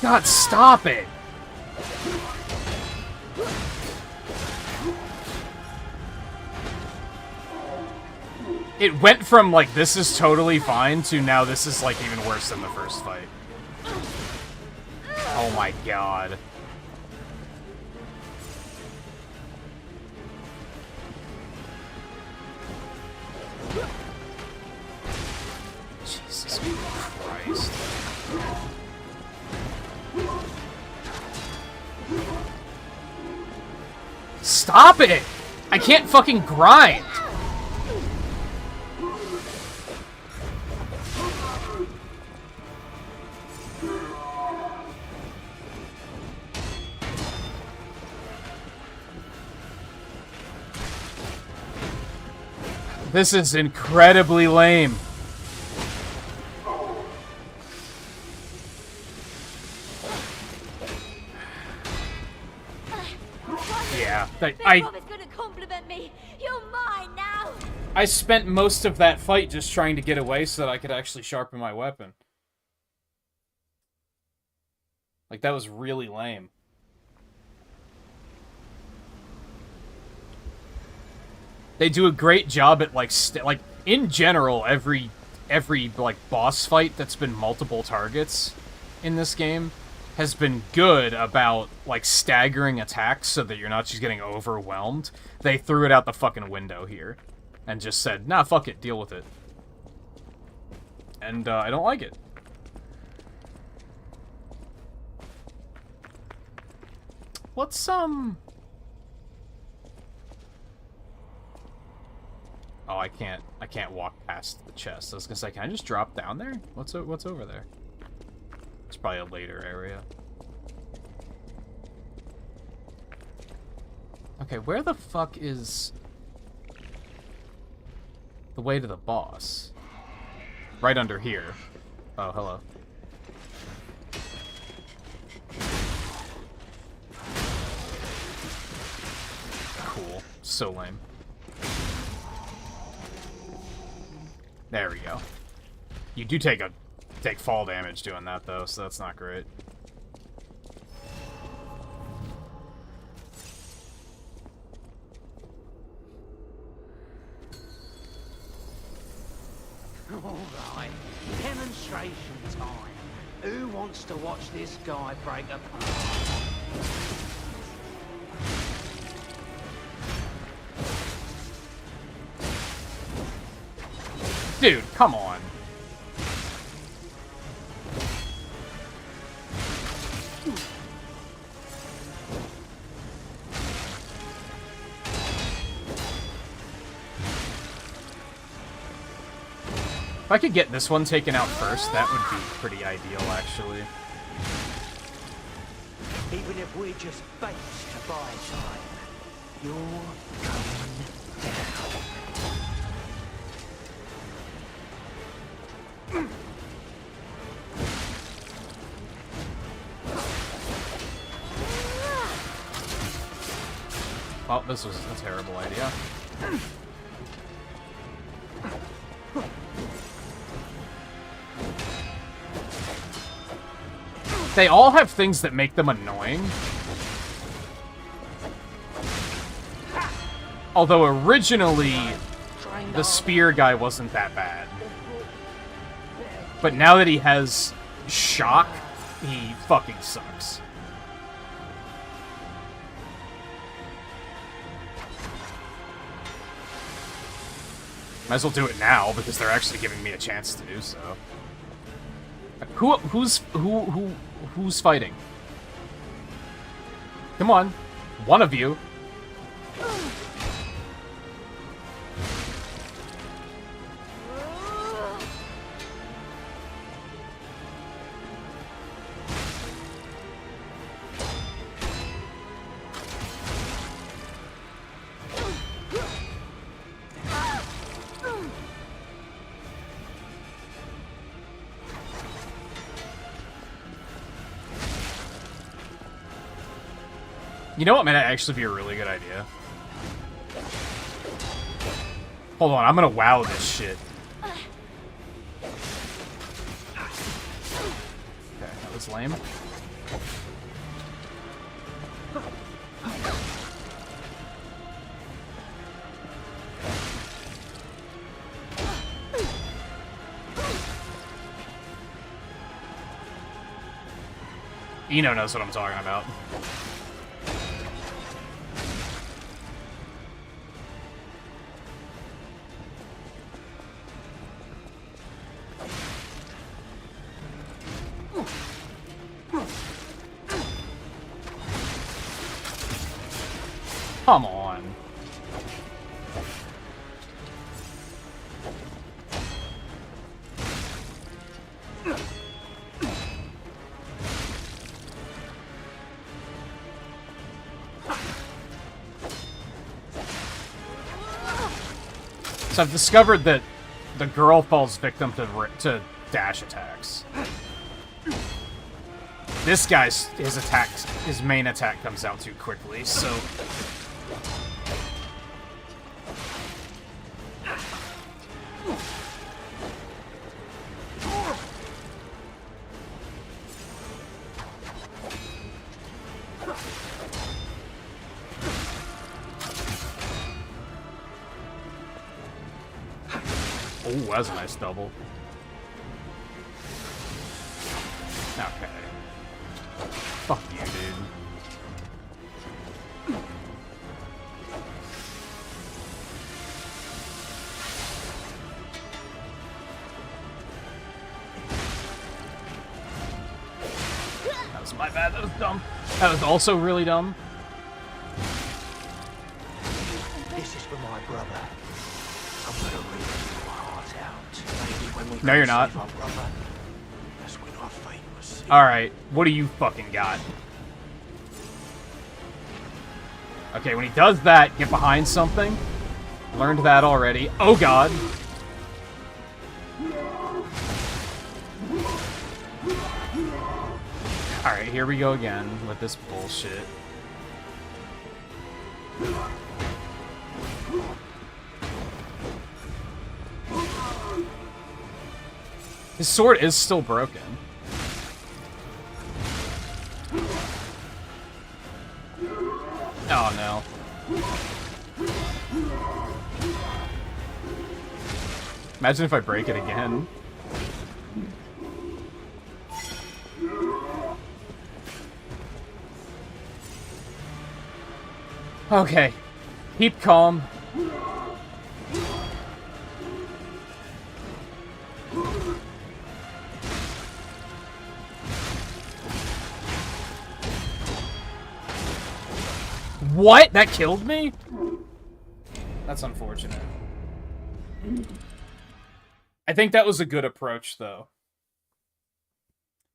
God, stop it! It went from, like, this is totally fine to now this is, like, even worse than the first fight. Oh my god. Jesus Christ. Stop it! I can't fucking grind! This is incredibly lame. Yeah, gonna compliment me. You're mine now. I spent most of that fight just trying to get away so that I could actually sharpen my weapon. Like, that was really lame. They do a great job at, like, in general, every like, boss fight that's been multiple targets in this game has been good about, like, staggering attacks so that you're not just getting overwhelmed. They threw it out the fucking window here and just said, nah, fuck it, deal with it. And, I don't like it. What's, Oh, I can't walk past the chest. I was gonna say, can I just drop down there? What's over there? It's probably a later area. Okay, where the fuck is the way to the boss? Right under here. Oh, hello. terrible. So lame. There we go. You do take fall damage doing that though, so that's not great. Alright, demonstration time. Who wants to watch this guy break apart? Dude, come on. If I could get this one taken out first, that would be pretty ideal, actually. Even if we're just baits to buy time, you're going down. Well, this was a terrible idea. They all have things that make them annoying. Although originally, the spear guy wasn't that bad. But now that he has shock, he fucking sucks. Might as well do it now, because they're actually giving me a chance to do so. Who's fighting? Come on. One of you. You know what might actually be a really good idea? Hold on, I'm gonna wow this shit. Okay, that was lame. Eno knows what I'm talking about. Come on. So I've discovered that the girl falls victim to dash attacks. This guy's his main attack comes out too quickly, so ooh, that was a nice double. Okay. Fuck you, dude. That was my bad, that was dumb. That was also really dumb. This is for my brother. I'm gonna rip your heart out. Maybe when we No, you're not. save our brother, that's when our fate was sealed. Alright, what do you fucking got? Okay, when he does that, get behind something. Learned that already. Oh god. Alright, here we go again with this bullshit. His sword is still broken. Oh no. Imagine if I break it again. Okay. Keep calm. What? That killed me? That's unfortunate. I think that was a good approach, though.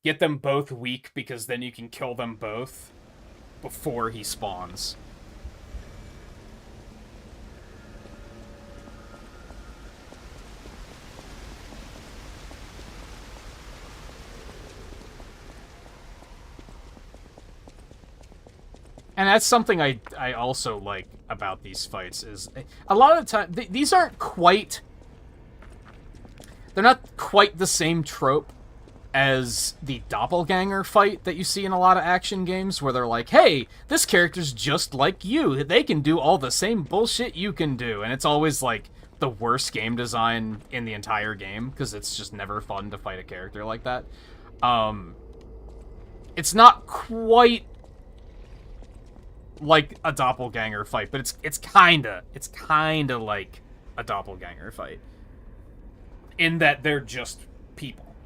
Get them both weak, because then you can kill them both before he spawns. And that's something I also like about these fights, is a lot of the time, these aren't quite... They're not quite the same trope as the doppelganger fight that you see in a lot of action games, where they're like, hey, this character's just like you. They can do all the same bullshit you can do. And it's always, like, the worst game design in the entire game, because it's just never fun to fight a character like that. It's not quite like a doppelganger fight, but it's kinda like a doppelganger fight, in that they're just people.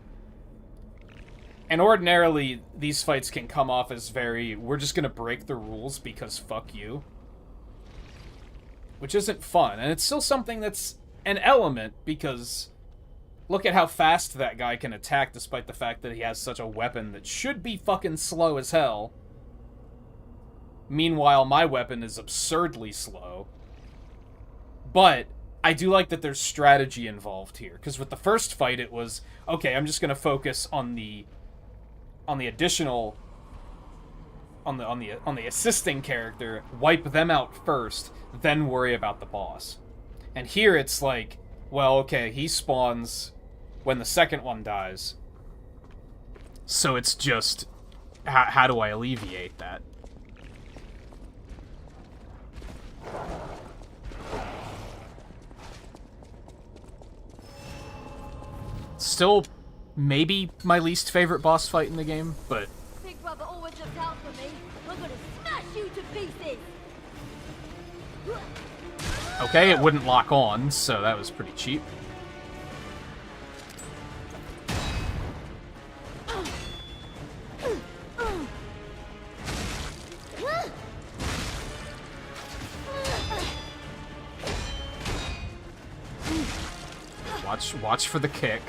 And ordinarily these fights can come off as very, we're just gonna break the rules because fuck you, which isn't fun. And it's still something that's an element, because look at how fast that guy can attack, despite the fact that he has such a weapon that should be fucking slow as hell. Meanwhile, my weapon is absurdly slow. But I do like that there's strategy involved here, because with the first fight it was, okay, I'm just going to focus on the additional, on the assisting character, wipe them out first, then worry about the boss. And here it's like, well, okay, he spawns when the second one dies, so it's just, how do I alleviate that? Still, maybe my least favorite boss fight in the game, but... Big Brother always looks out for me. I'm gonna smash you to pieces! Okay, it wouldn't lock on, so that was pretty cheap. Watch for the kick.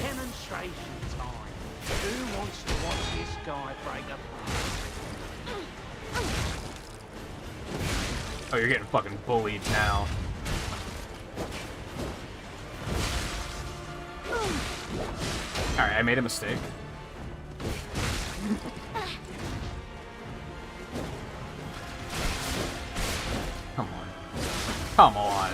Demonstration time. Who wants to watch this guy break apart? Oh, you're getting fucking bullied now. Alright, I made a mistake. Come on. Come on.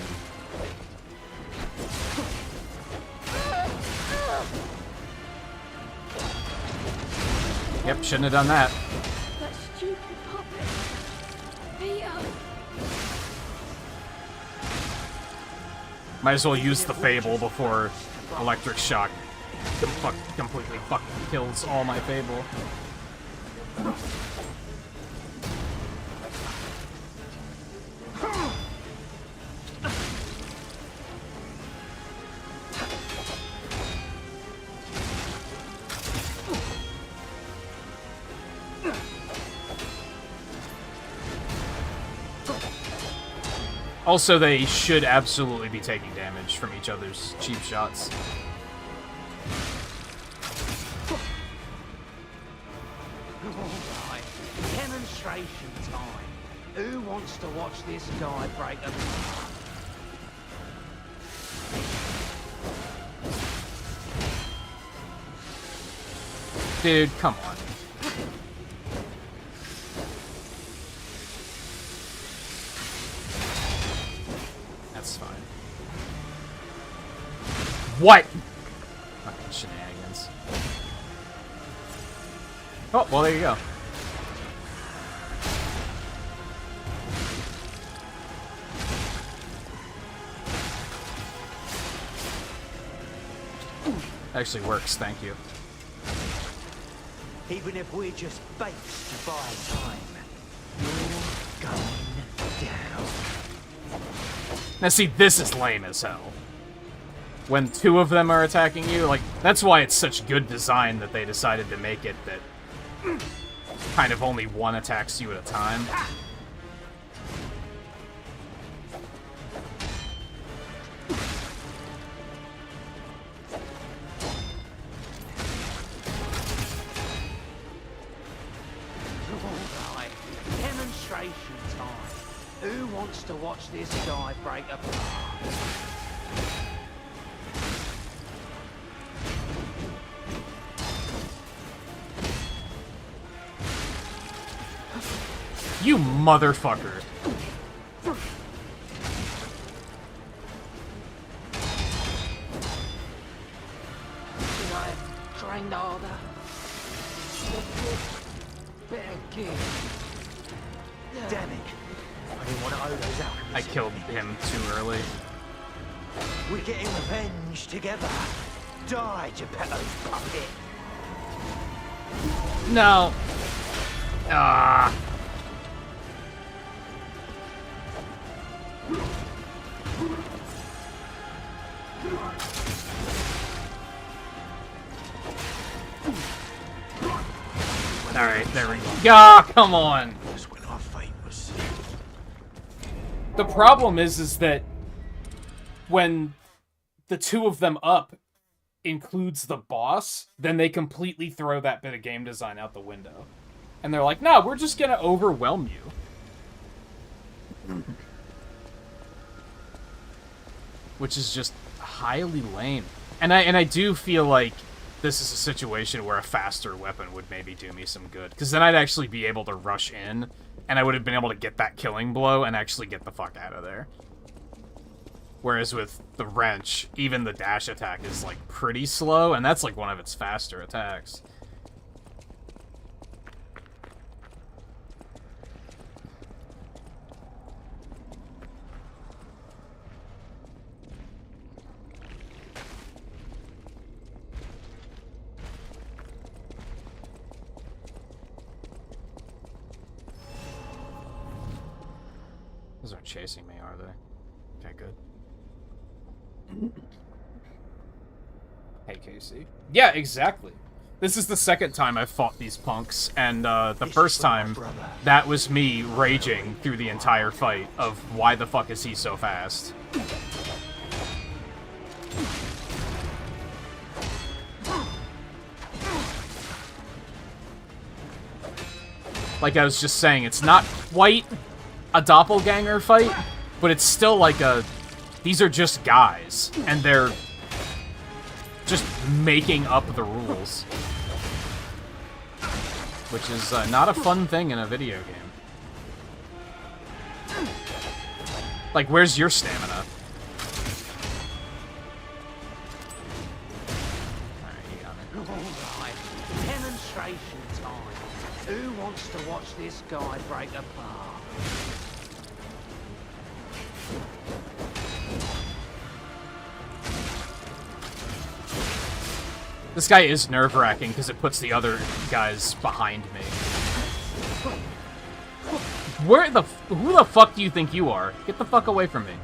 Yep, shouldn't have done that. That stupid puppet. Peter. Might as well use the Fable before Electric Shock completely fucking kills all my Fable. Also, they should absolutely be taking damage from each other's cheap shots. Alright, demonstration time. Who wants to watch this guy break apart? Dude, come on. That's fine. What? Fucking shenanigans. Oh, well, there you go. Actually works, thank you. Even if we're just baits to buy time, you're going down. Now see, this is lame as hell. When two of them are attacking you, like, that's why it's such good design that they decided to make it that kind of only one attacks you at a time. Demonstration time. Who wants to watch this guy break apart? You motherfucker. Should I have trained harder? Better gear. Damn it. I didn't want to owe those alchemists. I killed him too early. We're getting revenge together. Die, Geppetto's puppet. No. Ah. Alright, there we go. Ah, come on. The problem is that when the two of them up includes the boss, then they completely throw that bit of game design out the window. And they're like, no, we're just gonna overwhelm you. Which is just highly lame. And I do feel like this is a situation where a faster weapon would maybe do me some good. Because then I'd actually be able to rush in, and I would have been able to get that killing blow and actually get the fuck out of there. Whereas with the wrench, even the dash attack is, like, pretty slow, and that's, like, one of its faster attacks. Those aren't chasing me, are they? Okay, good. Hey, Casey. Yeah, exactly. This is the second time I've fought these punks, and the first time, that was me raging through the entire fight of why the fuck is he so fast? Like I was just saying, it's not quite a doppelganger fight, but it's still like a... These are just guys, and they're just making up the rules. Which is not a fun thing in a video game. Like, where's your stamina? Alright, you got it. Alright, demonstration time. Who wants to watch this guy break apart? This guy is nerve-wracking because it puts the other guys behind me. Who the fuck do you think you are? Get the fuck away from me.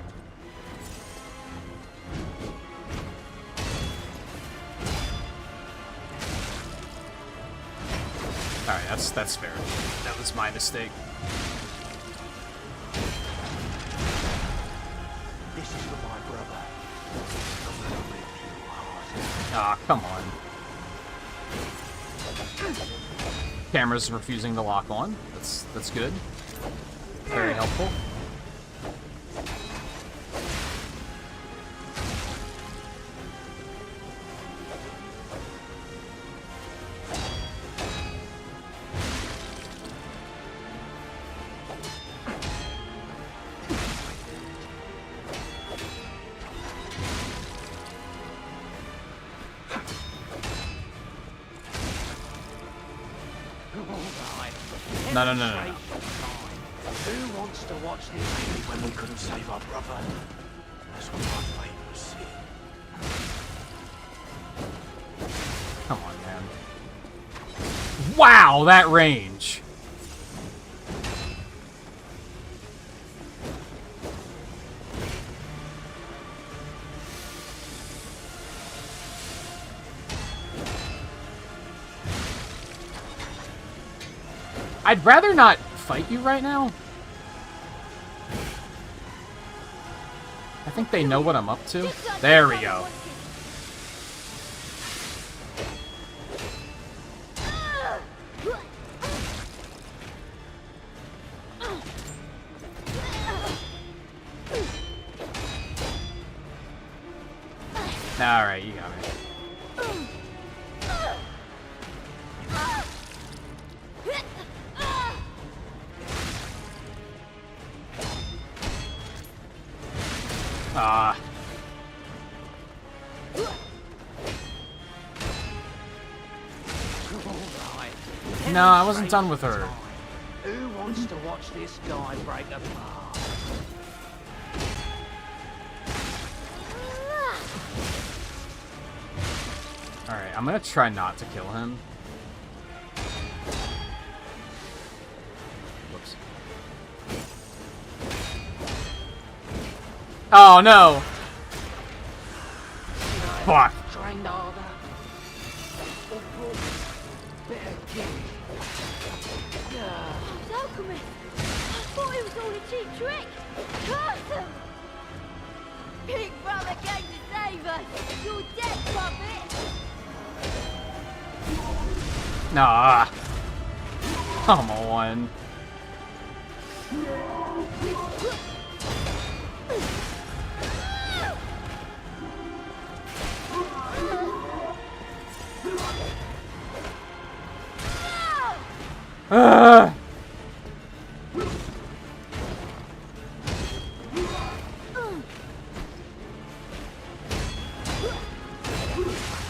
Alright, that's fair. That was my mistake. This is for my brother. Ah, come on. Camera's refusing to lock on. That's good. Very helpful. No. Who wants to watch this when we couldn't save our brother? That's what my fate was seeing. Come on, man. Wow, that range. I'd rather not fight you right now. I think they know what I'm up to. There we go. Alright, you got me. No, I wasn't done with her. Who wants to watch this guy break apart? Alright, I'm gonna try not to kill him. Whoops. Oh no! Fuck. Trained harder. Alchemist! I thought it was all a cheap trick! Curse him! Big brother came to save us! You're dead, puppet! Nah. Come on.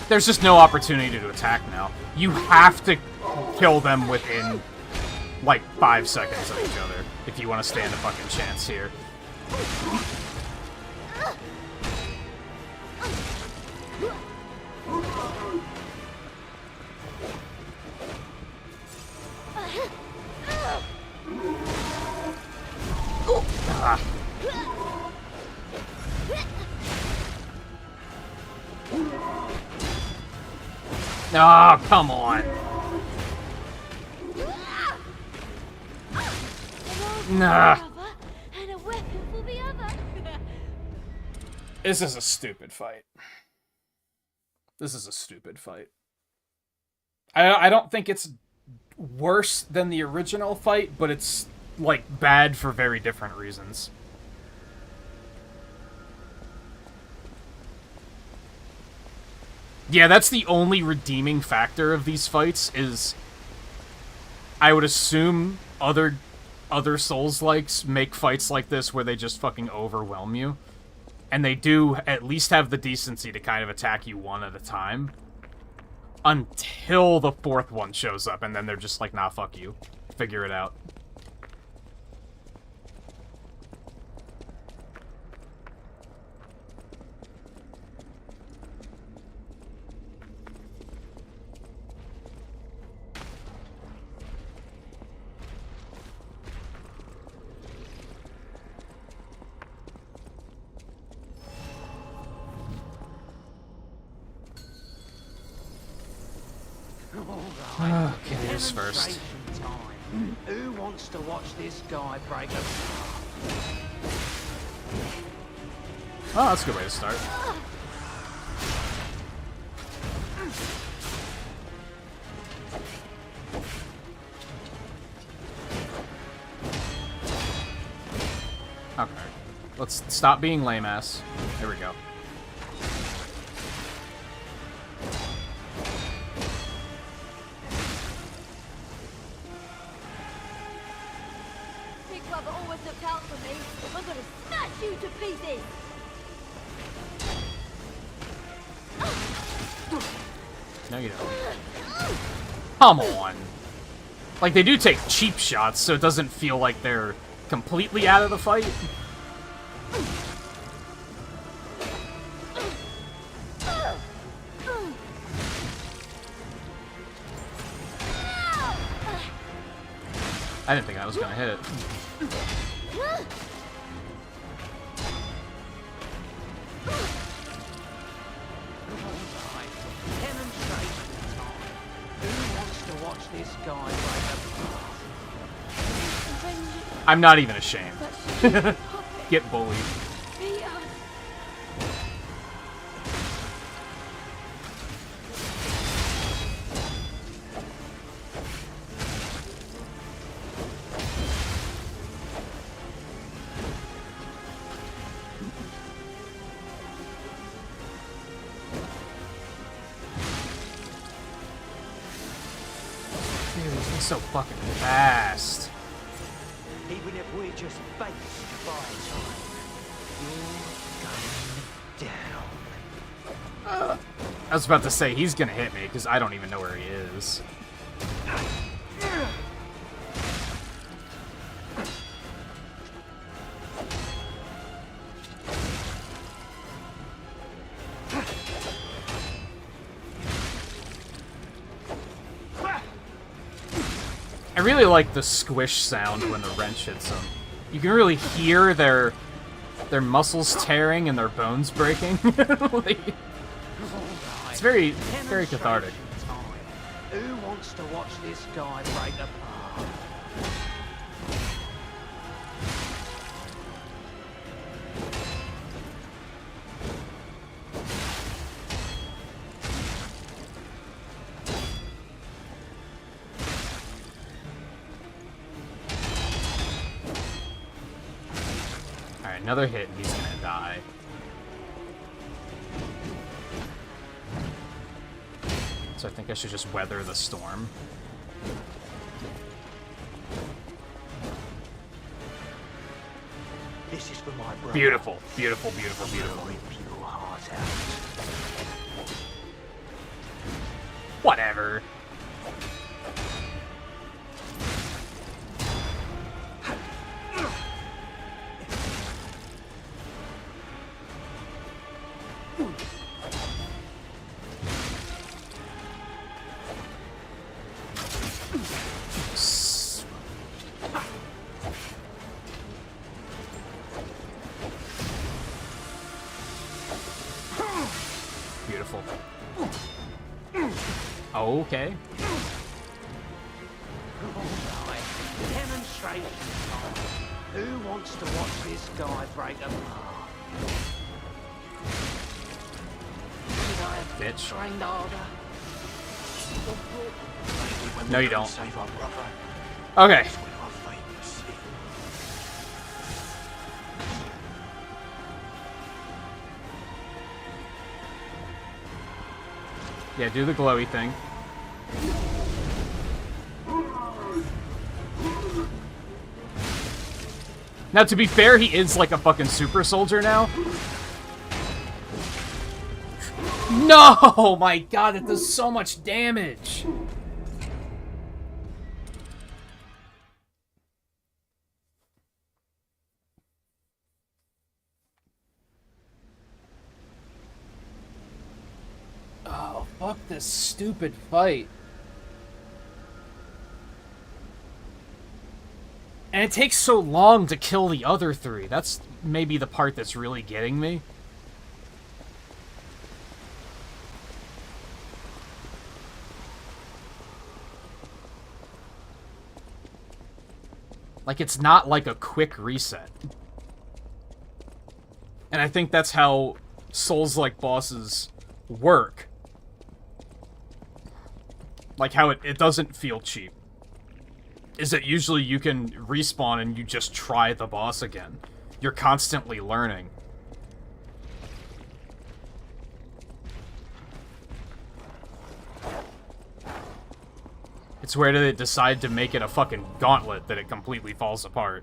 There's just no opportunity to attack now. You have to kill them within, like, 5 seconds of each other if you want to stand a fucking chance here. Oh, come on. Nah. And a weapon for the other. This is a stupid fight. This is a stupid fight. I don't think it's worse than the original fight, but it's, like, bad for very different reasons. Yeah, that's the only redeeming factor of these fights, is I would assume other Souls-likes make fights like this where they just fucking overwhelm you. And they do at least have the decency to kind of attack you one at a time. Until the fourth one shows up, and then they're just like, nah, fuck you. Figure it out. Okay, here's first. Who wants to watch this guy break apart? Oh, that's a good way to start. Okay. Let's stop being lame ass. There we go. Big brother always looked out for me. I'm gonna smash you to pieces. No, you don't. Come on. Like, they do take cheap shots, so it doesn't feel like they're completely out of the fight. I didn't think I was gonna hit. I'm not even ashamed. Get bullied. So fucking fast. Even if we're just face by time, you're going down. I was about to say, he's gonna hit me, because I don't even know where he is. I really like the squish sound when the wrench hits them. You can really hear their muscles tearing and their bones breaking. Like, it's very, very cathartic. Who wants to watch this guy break apart? Another hit and he's gonna die. So I think I should just weather the storm. This is for my brother. Beautiful, beautiful, beautiful, beautiful. Rip your heart out. Whatever. Beautiful. Okay. Alright, demonstration time. Who wants to watch this guy break apart? Should I have Bitch. trained harder? No, you don't. Save our brother. Okay. That's when our fate was sealed. Yeah, do the glowy thing. Now, to be fair, he is like a fucking super soldier now. No! My god, it does so much damage! Oh, fuck this stupid fight. And it takes so long to kill the other three. That's maybe the part that's really getting me. Like, it's not like a quick reset. And I think that's how Souls-like bosses work. Like how it doesn't feel cheap. Is that usually you can respawn and you just try the boss again. You're constantly learning. It's where they decide to make it a fucking gauntlet that it completely falls apart.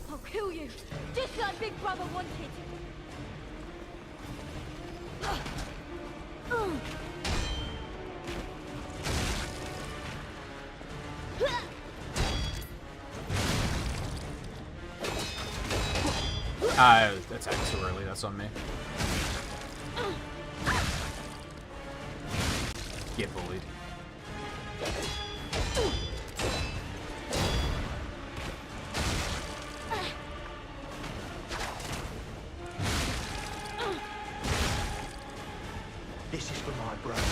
I'll kill you, just like Big Brother wanted. I attacked too early, that's on me. Get bullied. This is for my brother.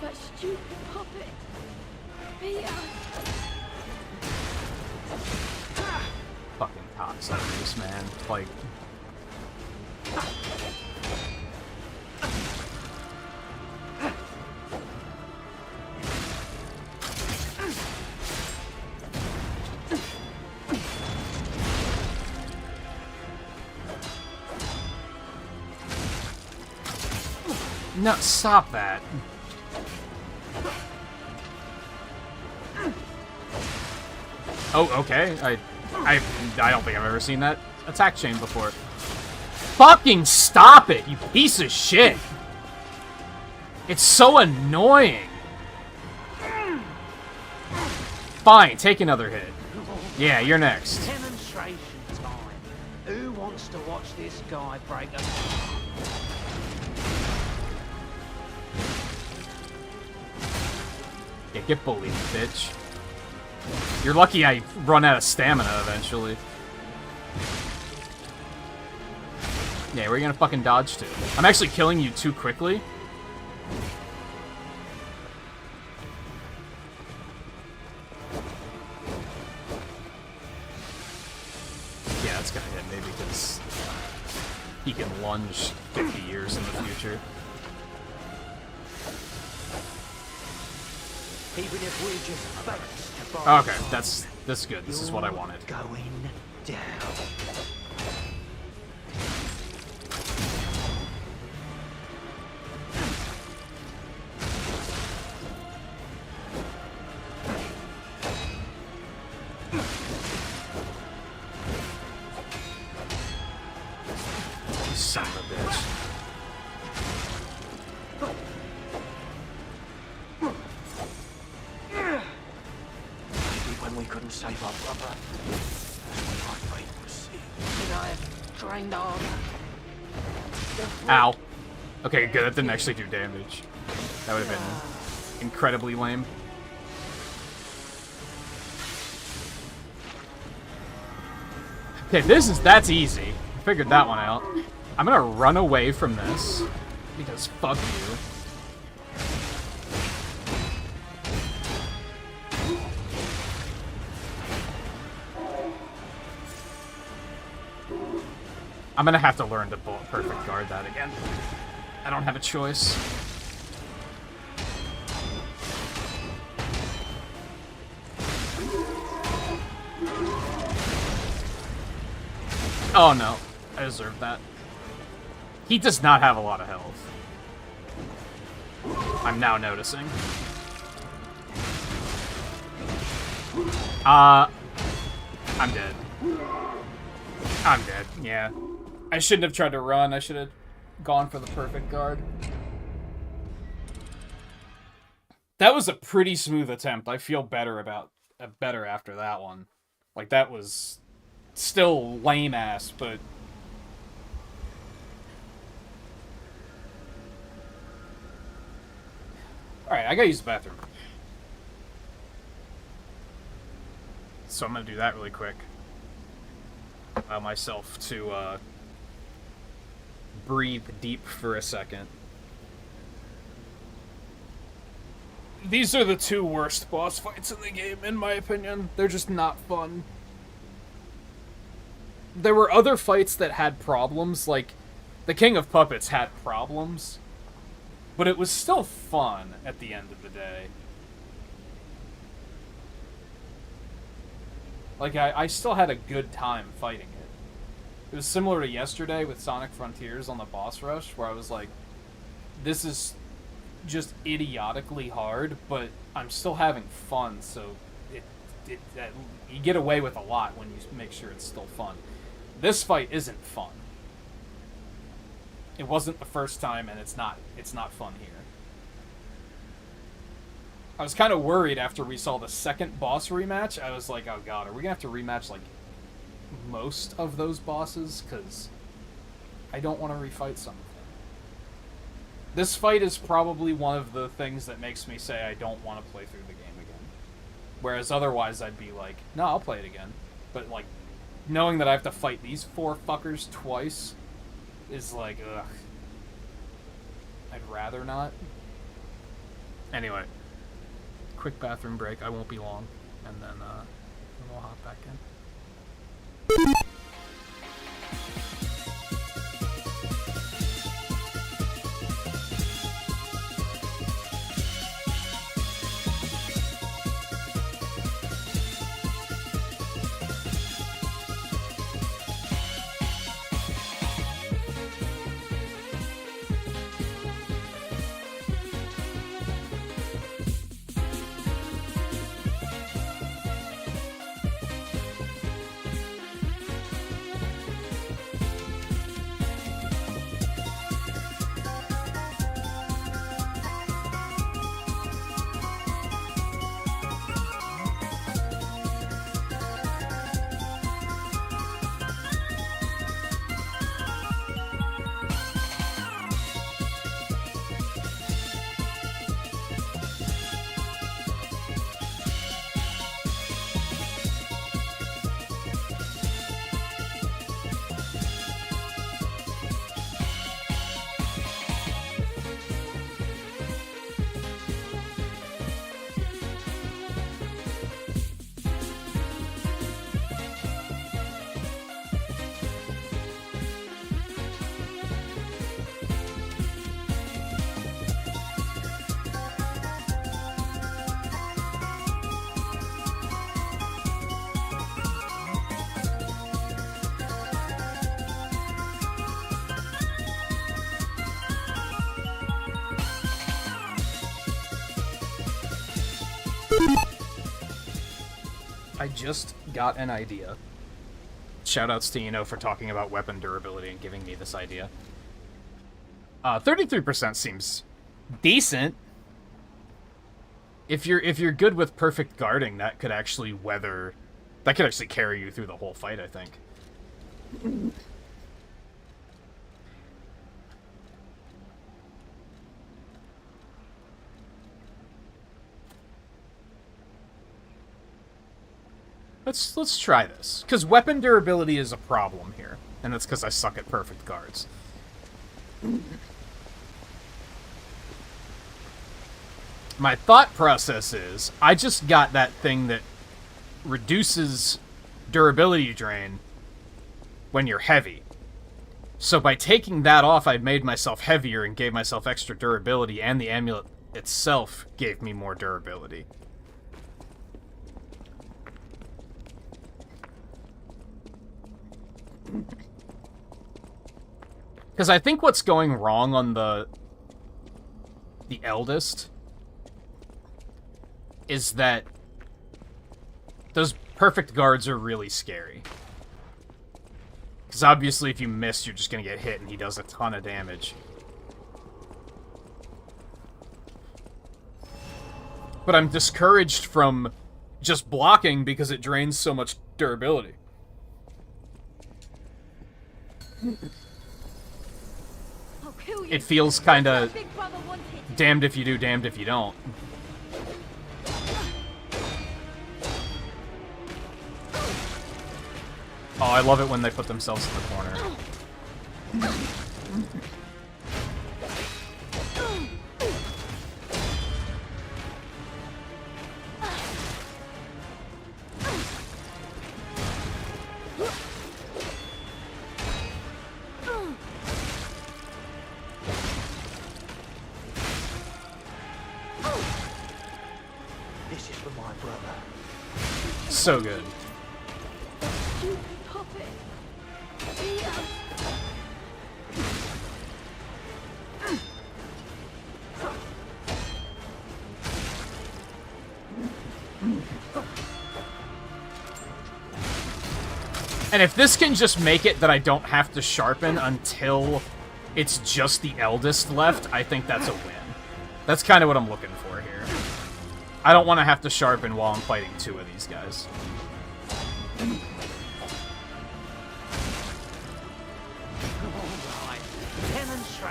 That stupid puppet. Peter. Fucking toxicity, man. Like... No, stop that. Oh, okay. I don't think I've ever seen that attack chain before. Fucking stop it, you piece of shit! It's so annoying! Fine, take another hit. Yeah, you're next. Demonstration time. Who wants to watch this guy break a... Yeah, get bullied, bitch. You're lucky I run out of stamina eventually. Yeah, where are you gonna fucking dodge to? I'm actually killing you too quickly. Yeah, that's gonna hit me because he can lunge 50 years in the future. Even if we just bounced Okay, that's good. This is what I wanted. Going down. Son of a bitch. When we couldn't save our brother, my fate was sealed. And I have trained harder. Ow. Okay, good. That didn't actually do damage. That would have been incredibly lame. Okay, that's easy. I figured that one out. I'm gonna run away from this because fuck you. I'm gonna have to learn to bullet perfect guard that again. I don't have a choice. Oh no, I deserve that. He does not have a lot of health. I'm now noticing. I'm dead. I'm dead, yeah. I shouldn't have tried to run. I should have gone for the perfect guard. That was a pretty smooth attempt. I feel better after that one. Like, that was still lame-ass, but... Alright, I gotta use the bathroom. So I'm gonna do that really quick. Allow myself to, breathe deep for a second. These are the two worst boss fights in the game, in my opinion. They're just not fun. There were other fights that had problems, like, the King of Puppets had problems, but it was still fun at the end of the day. Like, I still had a good time fighting it. It was similar to yesterday with Sonic Frontiers on the boss rush, where I was like, this is just idiotically hard, but I'm still having fun, so you get away with a lot when you make sure it's still fun. This fight isn't fun. It wasn't the first time, and it's not fun here. I was kind of worried after we saw the second boss rematch. I was like, oh god, are we gonna have to rematch, like, most of those bosses, because I don't want to refight some of them. This fight is probably one of the things that makes me say I don't want to play through the game again. Whereas otherwise I'd be like, no, I'll play it again. But, like, knowing that I have to fight these 4 fuckers twice is like, ugh. I'd rather not. Anyway, quick bathroom break. I won't be long. And then we'll hop back in. I just got an idea. Shoutouts to Eno for talking about weapon durability and giving me this idea. 33% seems decent. If you're good with perfect guarding, that could actually carry you through the whole fight, I think. Let's try this, because weapon durability is a problem here, and that's because I suck at perfect guards. My thought process is, I just got that thing that reduces durability drain when you're heavy. So by taking that off, I made myself heavier and gave myself extra durability, and the amulet itself gave me more durability. Because I think what's going wrong on the eldest is that those perfect guards are really scary. Because obviously if you miss, you're just going to get hit and he does a ton of damage. But I'm discouraged from just blocking because it drains so much durability. It feels kinda damned if you do, damned if you don't. Oh, I love it when they put themselves in the corner. This is for my brother. So good. And if this can just make it that I don't have to sharpen until it's just the eldest left, I think that's a win. That's kind of what I'm looking for here. I don't want to have to sharpen while I'm fighting 2 of these guys.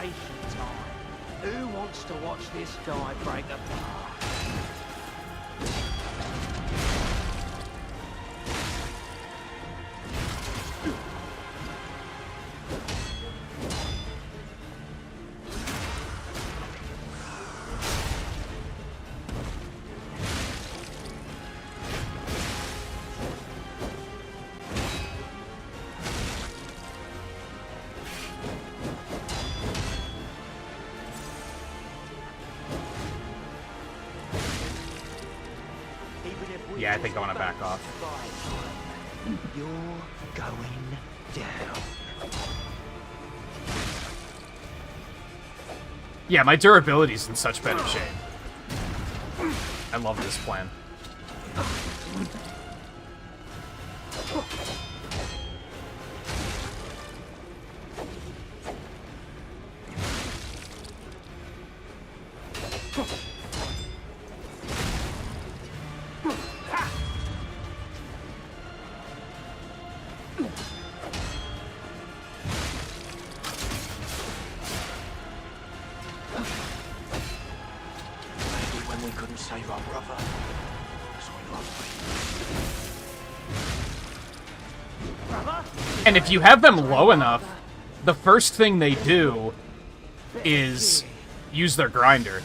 demonstration time. Who wants to watch this guy break apart? Yeah, I think I want to back off. You're going down. Yeah, my durability's in such better shape. I love this plan. Save our brother. So we lost brother? And if you have them low enough, the first thing they do is use their grinder.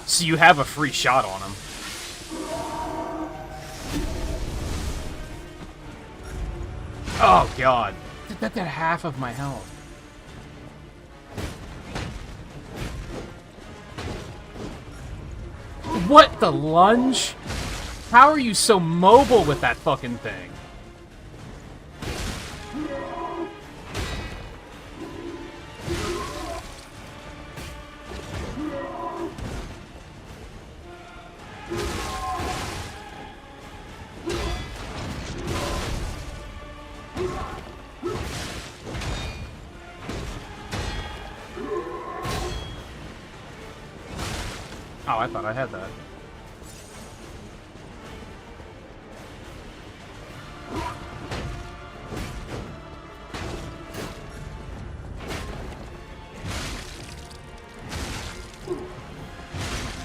So you have a free shot on them. Oh god. That did half of my health. What the lunge? How are you so mobile with that fucking thing? Oh, I thought I had that.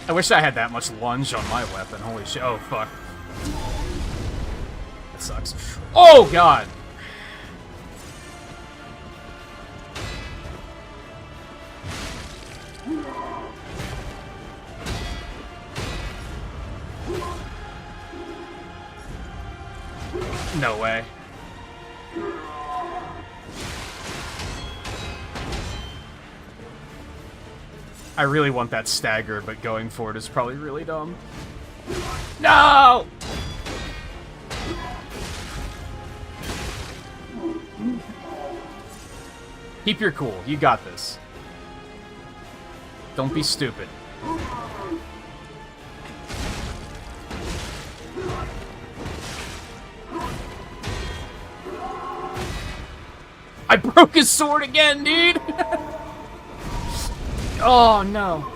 I wish I had that much lunge on my weapon. Holy shit. Oh, fuck. That sucks. Oh, God! No way. I really want that stagger, but going for it is probably really dumb. No! Keep your cool. You got this. Don't be stupid. I broke his sword again, dude! Oh, no.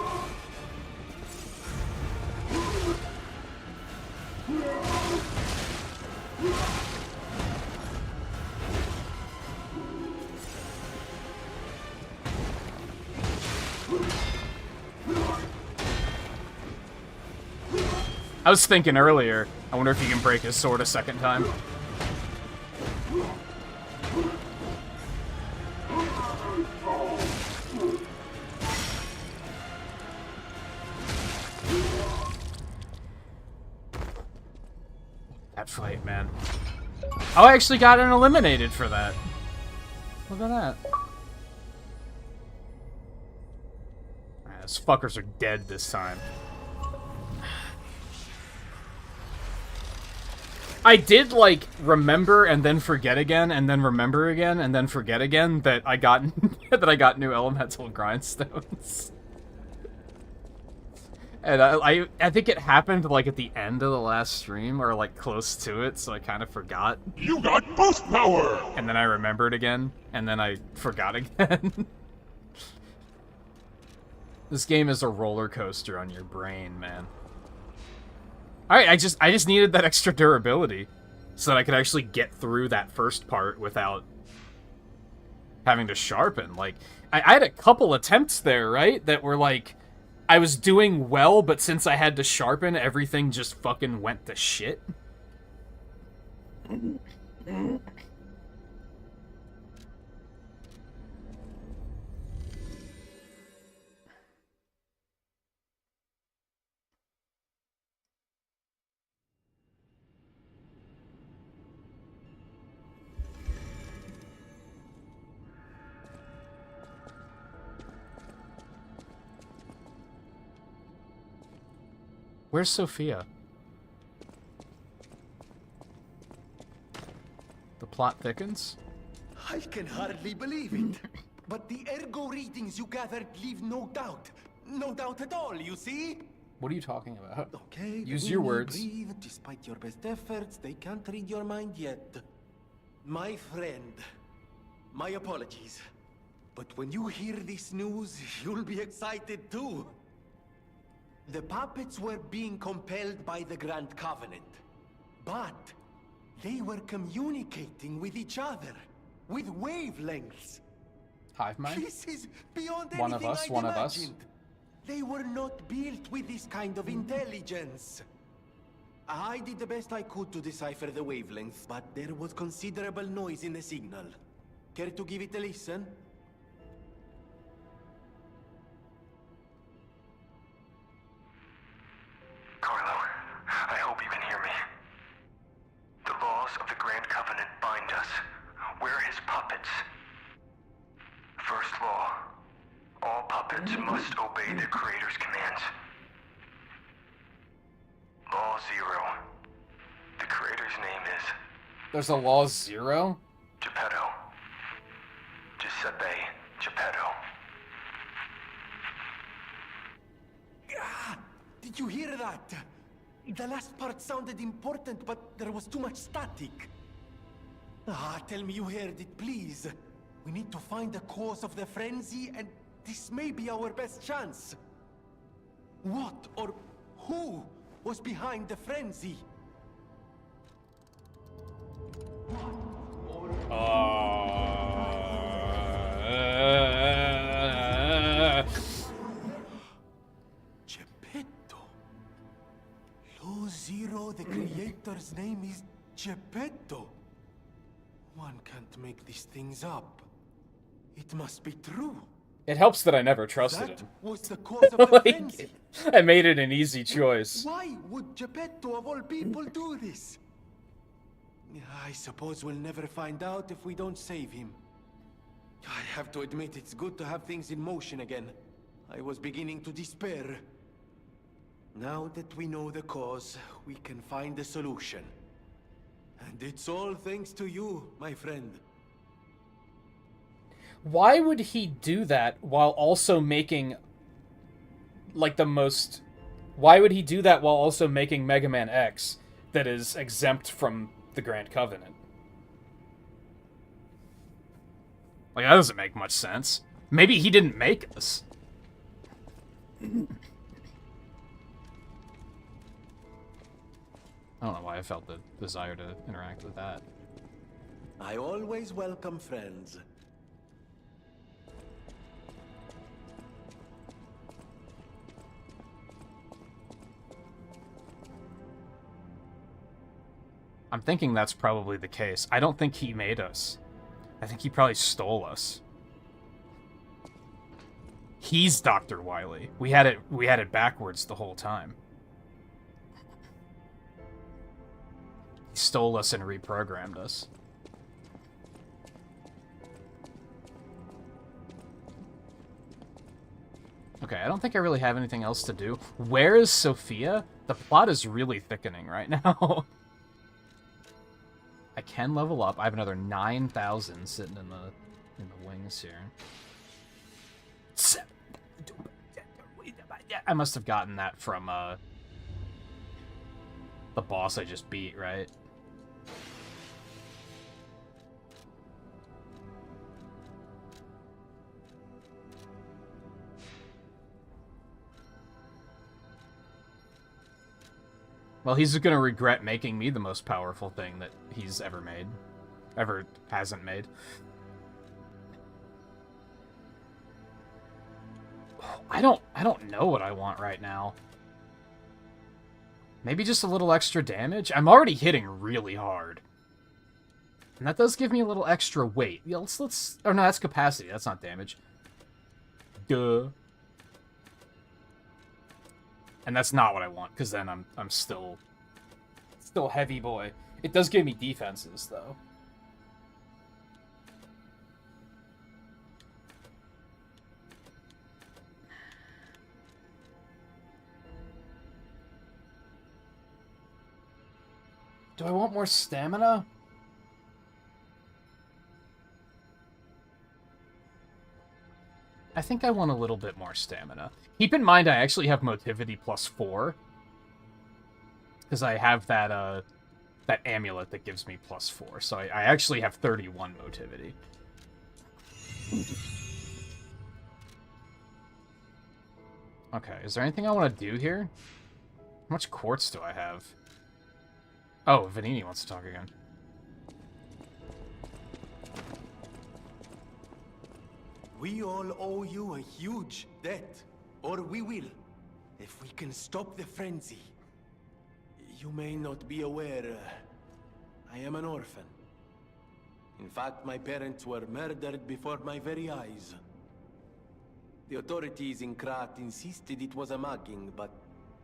I was thinking earlier, I wonder if you can break his sword a second time. That fight, man. Oh, I actually got an eliminated for that. Look at that. Alright, those fuckers are dead this time. I did, like, remember and then forget again, and then remember again, and then forget again that I got that I got new elemental grindstones. And I think it happened, like, at the end of the last stream, or, like, close to it, so I kind of forgot. You got boost power! And then I remembered again, and then I forgot again. This game is a roller coaster on your brain, man. Alright, I just needed that extra durability, so that I could actually get through that first part without having to sharpen. Like, I had a couple attempts there, right? That were like, I was doing well, but since I had to sharpen, everything just fucking went to shit. Where's Sophia? The plot thickens? I can hardly believe it. But the ergo readings you gathered leave no doubt. No doubt at all, you see? What are you talking about? Okay. Use your words. Breathe. Despite your best efforts, they can't read your mind yet. My friend, my apologies. But when you hear this news, you'll be excited too. The puppets were being compelled by the Grand Covenant. But they were communicating with each other, with wavelengths. Hive mind? This is beyond One of anything us, I'd one of us. imagined. They were not built with this kind of intelligence. I did the best I could to decipher the wavelengths, but there was considerable noise in the signal. Care to give it a listen? Carlo, I hope you can hear me. The laws of the Grand Covenant bind us. We're his puppets. First law, all puppets must obey their creator's commands. Law 0. The creator's name is There's a law 0? Geppetto. Giuseppe Geppetto. Ah, did you hear that? The last part sounded important, but there was too much static. Tell me you heard it, please. We need to find the cause of the frenzy, and this may be our best chance. What or who was behind the frenzy? Geppetto. Law 0, the creator's name is Geppetto. One can't make these things up. It must be true. It helps that I never trusted That him. was the cause of the frenzy. I made it an easy choice. Why would Geppetto of all people do this? I suppose we'll never find out if we don't save him. I have to admit it's good to have things in motion again. I was beginning to despair. Now that we know the cause, we can find a solution. And it's all thanks to you, my friend. Why would he do that while also making, like, the most... Why would he do that while also making Mega Man X that is exempt from the Grand Covenant? Like, that doesn't make much sense. Maybe he didn't make us. I don't know why I felt the desire to interact with that. I always welcome friends. I'm thinking that's probably the case. I don't think he made us. I think he probably stole us. He's Dr. Wily. We had it backwards the whole time. He stole us and reprogrammed us. Okay, I don't think I really have anything else to do. Where is Sophia? The plot is really thickening right now. I can level up. I have another 9,000 sitting in the wings here. I must have gotten that from the boss I just beat, right? Well, he's gonna regret making me the most powerful thing that he's ever made. Ever hasn't made. I don't know what I want right now. Maybe just a little extra damage? I'm already hitting really hard. And that does give me a little extra weight. Yeah, let's... Oh, no, that's capacity. That's not damage. Duh. And that's not what I want, because then I'm still heavy boy. It does give me defenses, though. Do I want more stamina? I think I want a little bit more stamina. Keep in mind I actually have motivity +4. Because I have that, that amulet that gives me +4. So I actually have 31 motivity. Okay, is there anything I want to do here? How much quartz do I have? Oh, Vanini wants to talk again. We all owe you a huge debt, or we will, if we can stop the frenzy. You may not be aware, I am an orphan. In fact, my parents were murdered before my very eyes. The authorities in Krat insisted it was a mugging, but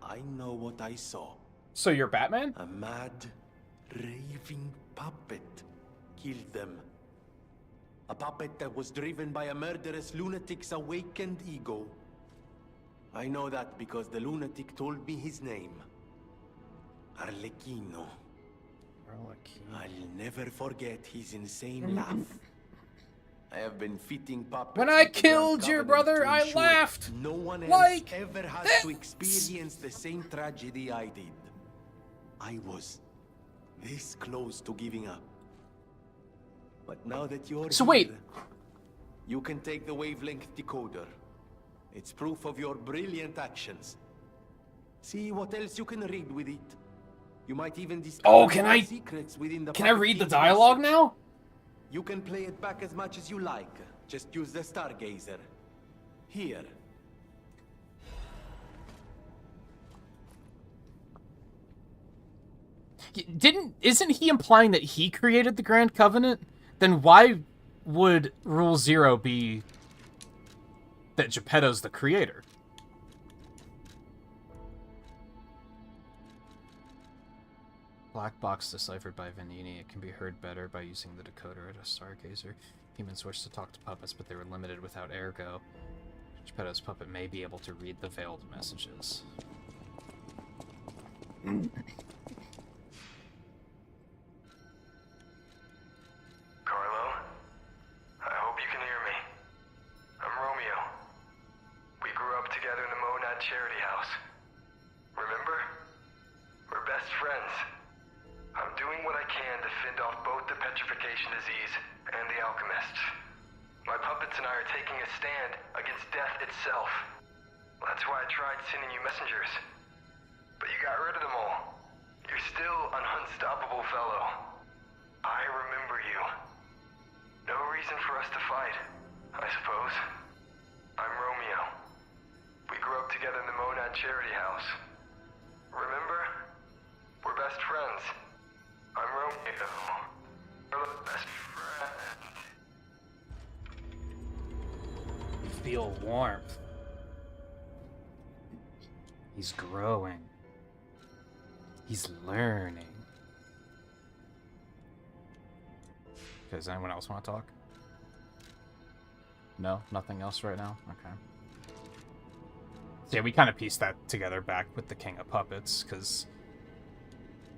I know what I saw. So you're Batman? A mad, raving puppet killed them. A puppet that was driven by a murderous lunatic's awakened ego. I know that because the lunatic told me his name. Arlecchino. I'll never forget his insane laugh. I have been fitting puppets. When I killed your brother, I laughed! No one else like ever has to experience the same tragedy I did. I was this close to giving up. But now that you're So here, wait. You can take the wavelength decoder. It's proof of your brilliant actions. See what else you can read with it. You might even discover Oh, can I secrets within the Can I read the dialogue now? You can play it back as much as you like. Just use the Stargazer. Here. Isn't he implying that he created the Grand Covenant? Then why would Rule 0 be that Geppetto's the creator? Black box deciphered by Vanini. It can be heard better by using the decoder at a Stargazer. Humans wish to talk to puppets, but they were limited without ergo. Geppetto's puppet may be able to read the veiled messages. Carlo, I hope you can hear me. I'm Romeo. We grew up together in the Monad Charity House. Remember? We're best friends. I'm doing what I can to fend off both the petrification disease and the alchemists. My puppets and I are taking a stand against death itself. That's why I tried sending you messengers. But you got rid of them all. You're still an unstoppable fellow. I remember you. No reason for us to fight, I suppose. I'm Romeo. We grew up together in the Monad Charity House. Remember? We're best friends. I'm Romeo. We're the best friends. You feel warmth. He's growing. He's learning. Okay, does anyone else want to talk? No? Nothing else right now? Okay. So yeah, we kind of pieced that together back with the King of Puppets, because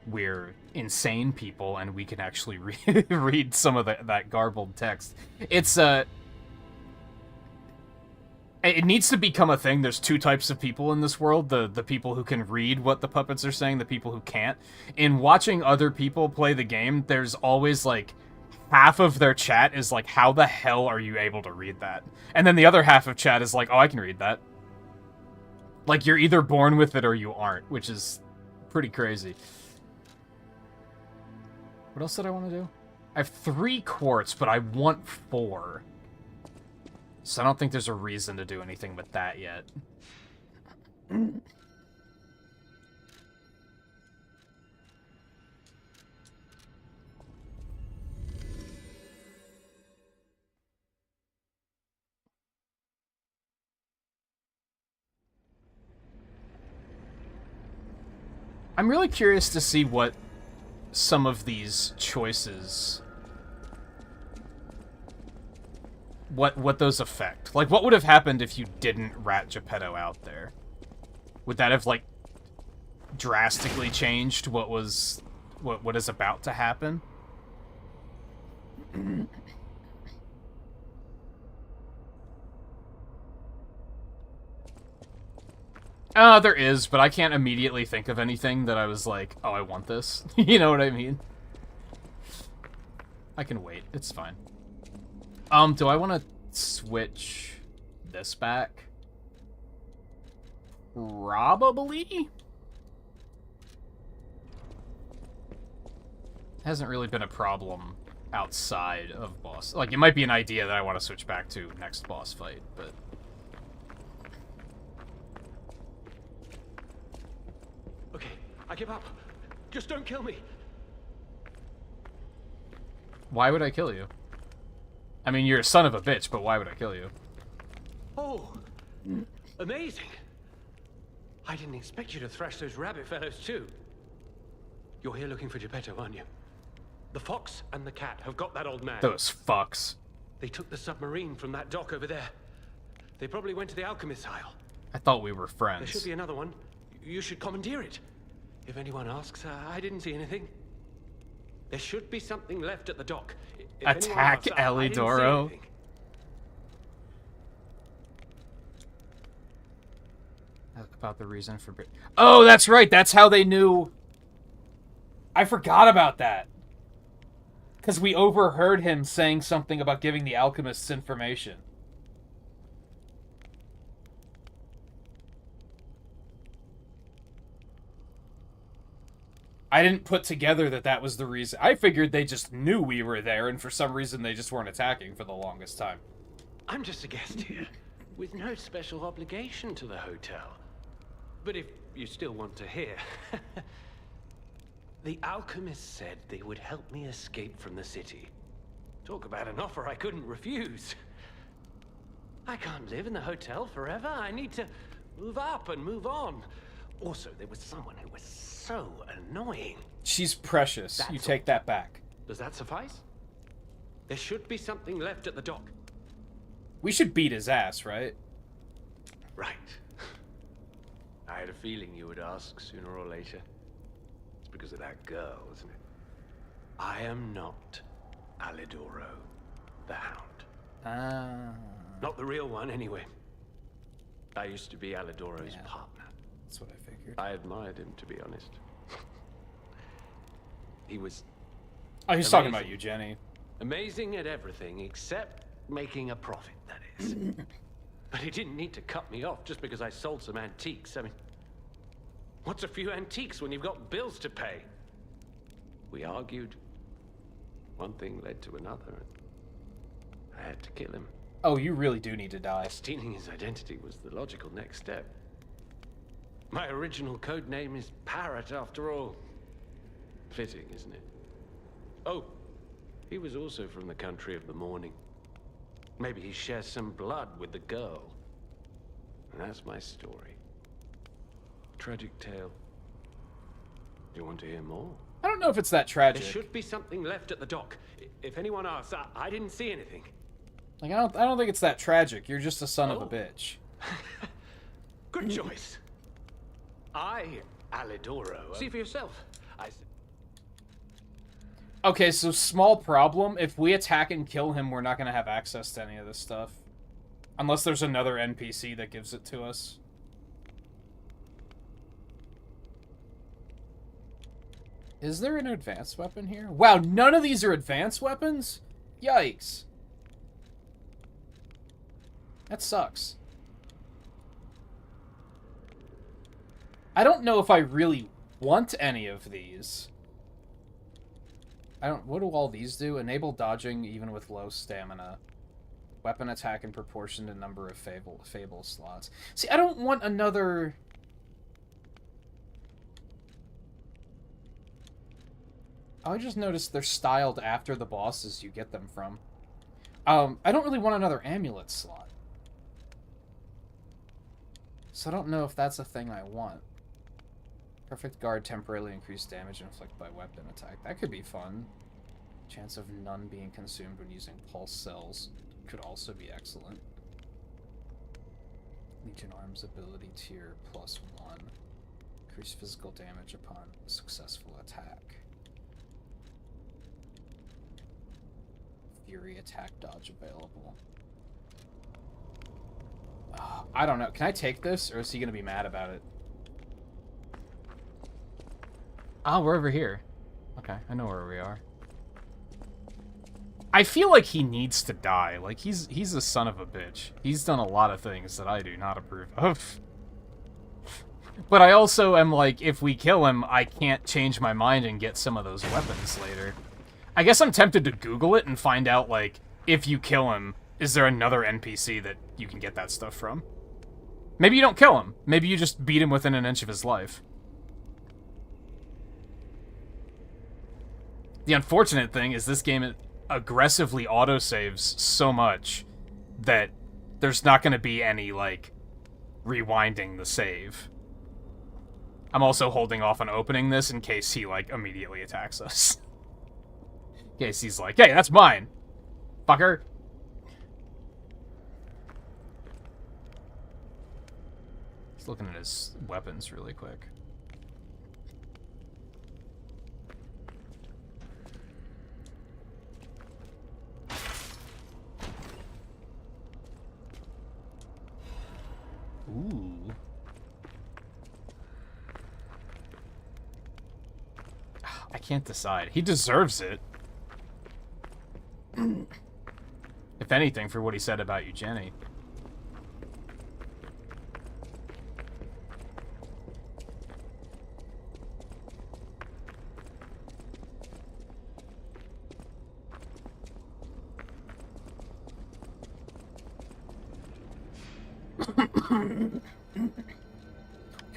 we're insane people and we can actually read some of that garbled text. It's, it needs to become a thing. There's two types of people in this world. The people who can read what the puppets are saying, the people who can't. In watching other people play the game, there's always, like, half of their chat is like, how the hell are you able to read that? And then the other half of chat is like, oh, I can read that. Like, you're either born with it or you aren't, which is pretty crazy. What else did I want to do? I have 3 quartz, but I want 4. So I don't think there's a reason to do anything with that yet. I'm really curious to see what some of these choices... What those affect. Like, what would have happened if you didn't rat Geppetto out there? Would that have, like, drastically changed what is about to happen? There is, but I can't immediately think of anything that I was like, oh, I want this. You know what I mean? I can wait. It's fine. Do I want to switch this back? Probably? Hasn't really been a problem outside of boss. Like, it might be an idea that I want to switch back to next boss fight, but... Okay, I give up. Just don't kill me. Why would I kill you? I mean, you're a son of a bitch, but why would I kill you? Oh, amazing. I didn't expect you to thrash those rabbit fellows too. You're here looking for Geppetto, aren't you? The fox and the cat have got that old man. Those fucks. They took the submarine from that dock over there. They probably went to the alchemist's aisle. I thought we were friends. There should be another one. You should commandeer it. If anyone asks, I didn't see anything. There should be something left at the dock. If Attack Alidoro. About the reason for... Oh, that's right. That's how they knew... I forgot about that. Because we overheard him saying something about giving the alchemists information. I didn't put together that that was the reason. I figured they just knew we were there, and for some reason they just weren't attacking for the longest time. I'm just a guest here, with no special obligation to the hotel. But if you still want to hear... The alchemist said they would help me escape from the city. Talk about an offer I couldn't refuse. I can't live in the hotel forever. I need to move up and move on. Also, there was someone who was so annoying. She's precious. That's you take that back. Does that suffice? There should be something left at the dock. We should beat his ass, right? Right. I had a feeling you would ask sooner or later. It's because of that girl, isn't it? I am not Alidoro, the Hound. Not the real one, anyway. I used to be Alidoro's partner. That's what I figured. I admired him, to be honest. He was... Oh, he's talking about you, Jenny. Amazing at everything, except making a profit, that is. But he didn't need to cut me off just because I sold some antiques. I mean, what's a few antiques when you've got bills to pay? We argued. One thing led to another, and I had to kill him. Oh, you really do need to die. Stealing his identity was the logical next step. My original code name is Parrot, after all. Fitting, isn't it? Oh, he was also from the country of the morning. Maybe he shares some blood with the girl. And that's my story. Tragic tale. Do you want to hear more? I don't know if it's that tragic. There should be something left at the dock. If anyone asks, I didn't see anything. Like, I don't think it's that tragic. You're just a son of a bitch. Good choice. Alidoro. See for yourself. Okay, so small problem. If we attack and kill him, we're not going to have access to any of this stuff. Unless there's another NPC that gives it to us. Is there an advanced weapon here? Wow, none of these are advanced weapons? Yikes. That sucks. I don't know if I really want any of these. What do all these do? Enable dodging even with low stamina. Weapon attack in proportion to number of fable slots. See, I don't want another... I just noticed they're styled after the bosses you get them from. I don't really want another amulet slot. So I don't know if that's a thing I want. Perfect guard temporarily increased damage inflicted by weapon attack. That could be fun. Chance of none being consumed when using pulse cells could also be excellent. Legion Arms ability tier +1. Increase physical damage upon successful attack. Fury attack dodge available. I don't know. Can I take this, or is he going to be mad about it? Ah, we're over here. Okay, I know where we are. I feel like he needs to die. Like, he's a son of a bitch. He's done a lot of things that I do not approve of. But I also am like, if we kill him, I can't change my mind and get some of those weapons later. I guess I'm tempted to Google it and find out, like, if you kill him, is there another NPC that you can get that stuff from? Maybe you don't kill him. Maybe you just beat him within an inch of his life. The unfortunate thing is this game aggressively autosaves so much that there's not going to be any, like, rewinding the save. I'm also holding off on opening this in case he, like, immediately attacks us. In case he's like, hey, that's mine, fucker. He's looking at his weapons really quick. Ooh. I can't decide. He deserves it. If anything, for what he said about you, Jenny.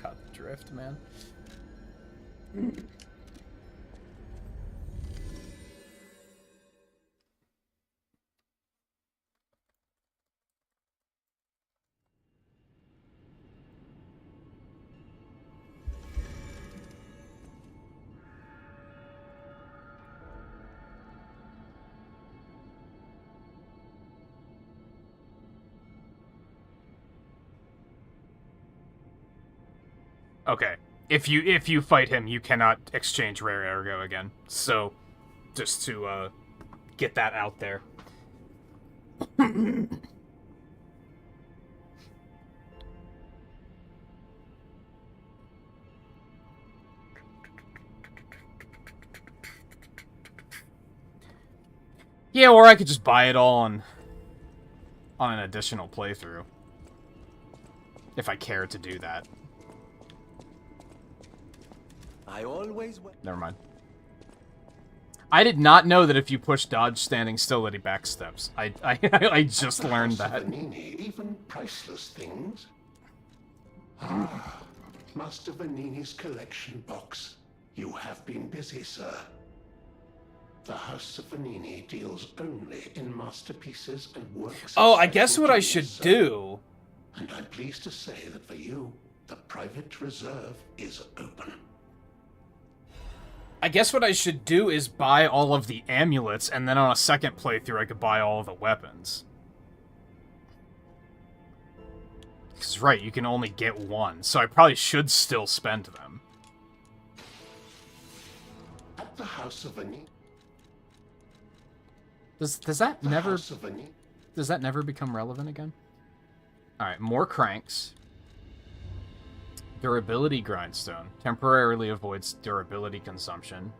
Got the drift, man. Okay. If you fight him, you cannot exchange rare ergo again. So, just to get that out there. Yeah, or I could just buy it all on an additional playthrough. If I care to do that. I always Never mind. I did not know that if you push dodge standing still that he backsteps. I just learned that. Vanini, even priceless things. Ah, Master Vanini's collection box. You have been busy, sir. The House of Vanini deals only in masterpieces and works. Oh, I guess what I should do. And I'm pleased to say that for you, the private reserve is open. I guess what I should do is buy all of the amulets, and then on a second playthrough I could buy all of the weapons. Because, right, you can only get one, so I probably should still spend them. At the House of Vanini. Does that never become relevant again? Alright, more cranks. Durability grindstone. Temporarily avoids durability consumption.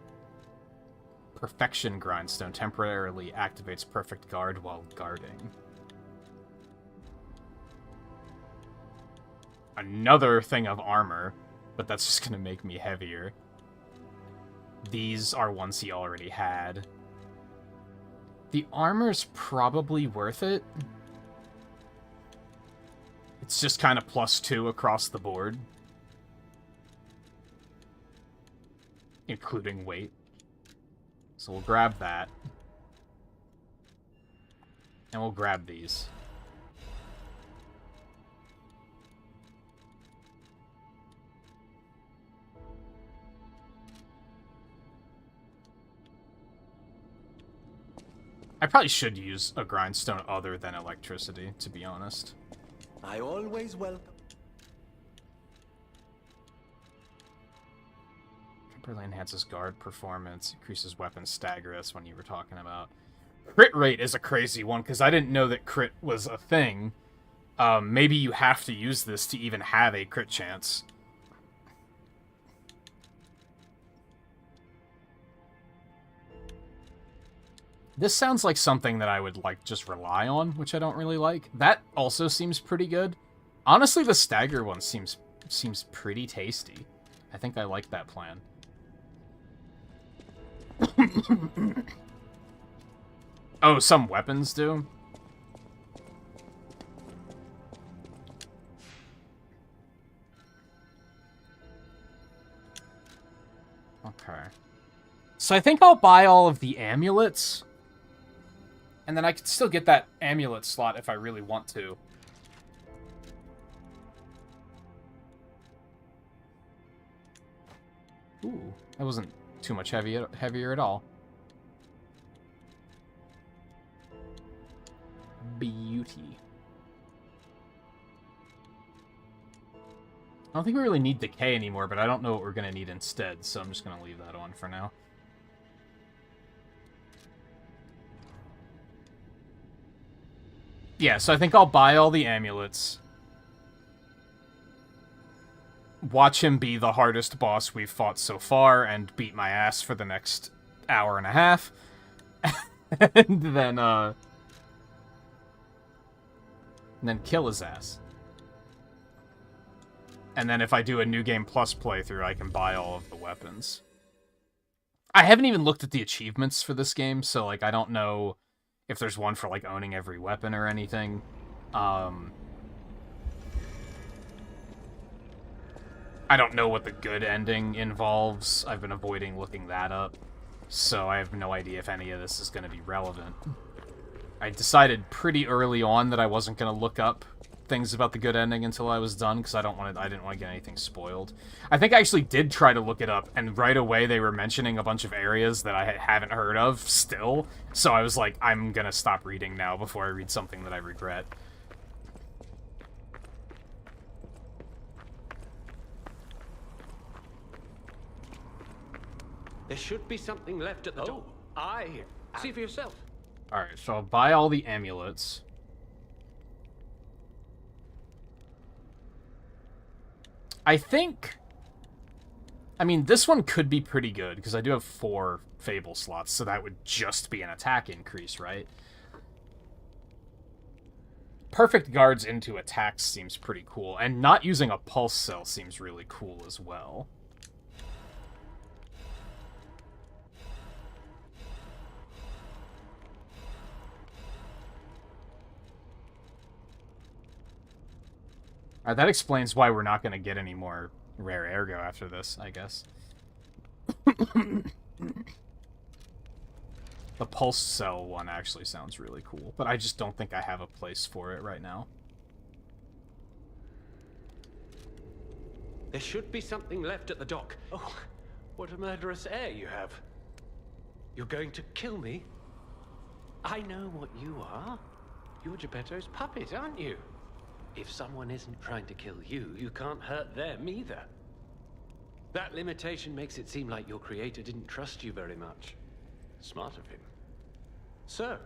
Perfection grindstone. Temporarily activates perfect guard while guarding. Another thing of armor, but that's just gonna make me heavier. These are ones he already had. The armor's probably worth it. It's just kind of +2 across the board. Including weight. So we'll grab that. And we'll grab these. I probably should use a grindstone other than electricity, to be honest. I always welcome. Temporarily enhances guard performance, increases weapon stagger. That's one you were talking about. Crit rate is a crazy one, because I didn't know that crit was a thing. Maybe you have to use this to even have a crit chance. This sounds like something that I would, like, just rely on, which I don't really like. That also seems pretty good. Honestly, the stagger one seems pretty tasty. I think I like that plan. Oh, some weapons do? Okay. So I think I'll buy all of the amulets. And then I can still get that amulet slot if I really want to. Ooh, that wasn't too much heavier at all. Beauty. I don't think we really need decay anymore, but I don't know what we're going to need instead, so I'm just going to leave that on for now. Yeah, so I think I'll buy all the amulets. Watch him be the hardest boss we've fought so far, and beat my ass for the next hour and a half. And then kill his ass. And then if I do a New Game Plus playthrough, I can buy all of the weapons. I haven't even looked at the achievements for this game, so, like, I don't know if there's one for, like, owning every weapon or anything. I don't know what the good ending involves. I've been avoiding looking that up, so I have no idea if any of this is going to be relevant. I decided pretty early on that I wasn't going to look up things about the good ending until I was done, because I didn't want to get anything spoiled. I think I actually did try to look it up, and right away they were mentioning a bunch of areas that I haven't heard of still, so I was like, I'm gonna stop reading now before I read something that I regret. There should be something left at the door. Aye. See for yourself. Alright, so I'll buy all the amulets. I think... I mean, this one could be pretty good, because I do have 4 Fable slots, so that would just be an attack increase, right? Perfect guards into attacks seems pretty cool, and not using a pulse cell seems really cool as well. Alright, that explains why we're not going to get any more rare ergo after this, I guess. The pulse cell one actually sounds really cool, but I just don't think I have a place for it right now. There should be something left at the dock. Oh, what a murderous air you have. You're going to kill me? I know what you are. You're Geppetto's puppet, aren't you? If someone isn't trying to kill you, you can't hurt them either. That limitation makes it seem like your creator didn't trust you very much. Smart of him. So,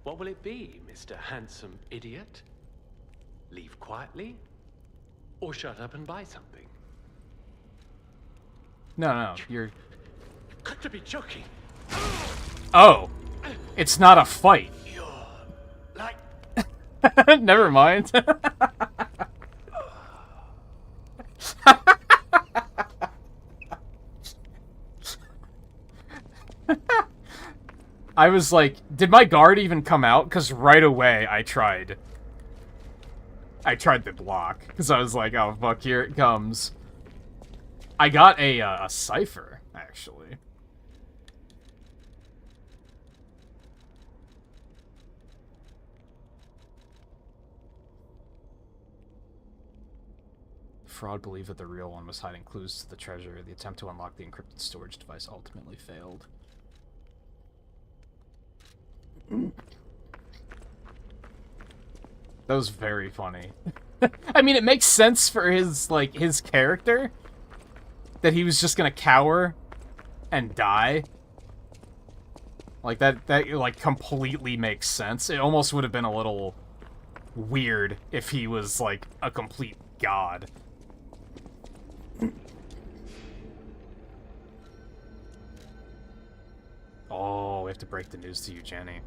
what will it be, Mr. Handsome Idiot? Leave quietly? Or shut up and buy something? No, you're... You've got to be joking. Oh! It's not a fight. You're like... Never mind. I was like, did my guard even come out? Because right away I tried the block. Because I was like, oh, fuck, here it comes. I got a cipher, actually. Fraud believed that the real one was hiding clues to the treasure. The attempt to unlock the encrypted storage device ultimately failed. That was very funny. I mean, it makes sense for his, like, his character. That he was just gonna cower and die. Like, that like, completely makes sense. It almost would have been a little weird if he was, like, a complete god. Oh, we have to break the news to you, Jenny.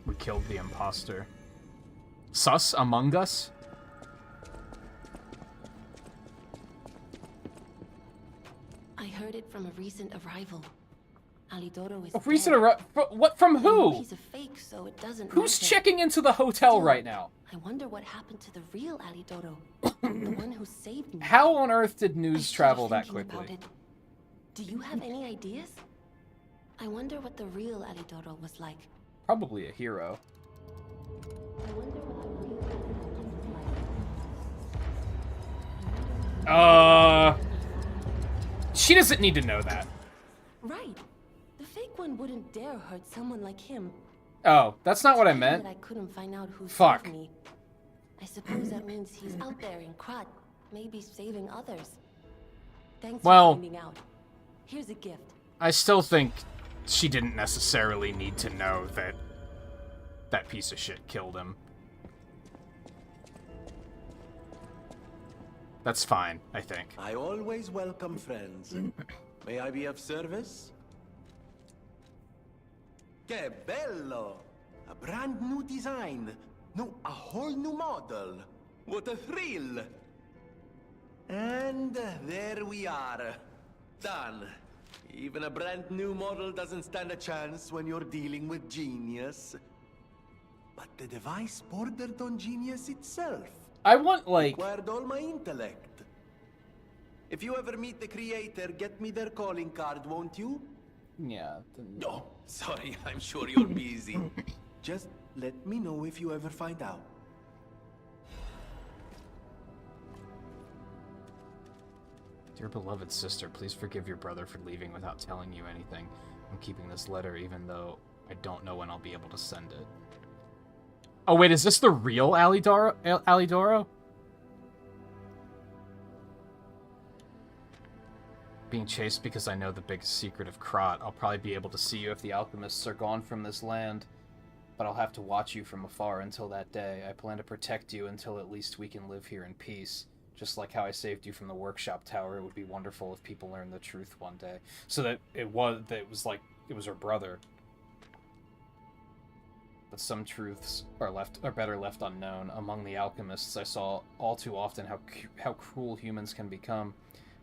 We killed the imposter. Sus among us? I heard it from a recent arrival. Alidoro is A recent what from who? He's a fake, so it doesn't Who's matter. checking into the hotel right now? I wonder what happened to the real Alidoro. The one who saved me. How on earth did news travel that quickly? Do you have any ideas? I wonder what the real Alidoro was like. Probably a hero. I wonder what the real Alidoro was like. She doesn't need to know that. Right. The fake one wouldn't dare hurt someone like him. Oh, that's not what I meant. That I couldn't find out who Fuck. saved me. I suppose that means he's out there in Krat, maybe saving others. Thanks for finding out. Here's a gift. I still think she didn't necessarily need to know that that piece of shit killed him. That's fine, I think. I always welcome friends. May I be of service? Que bello! A brand new design. No, a whole new model. What a thrill! And there we are. Done. Even a brand new model doesn't stand a chance when you're dealing with genius. But the device bordered on genius itself. I want, like... Required all my intellect. If you ever meet the creator, get me their calling card, won't you? Yeah. Oh, sorry, I'm sure you're busy. Just let me know if you ever find out. Dear beloved sister, please forgive your brother for leaving without telling you anything. I'm keeping this letter even though I don't know when I'll be able to send it. Oh wait, is this the real Alidoro? Being chased because I know the biggest secret of Krat. I'll probably be able to see you if the alchemists are gone from this land. But I'll have to watch you from afar until that day. I plan to protect you until at least we can live here in peace. Just like how I saved you from the workshop tower, it would be wonderful if people learned the truth one day. So that it was her brother. But some truths are better left unknown. Among the alchemists, I saw all too often how cruel humans can become.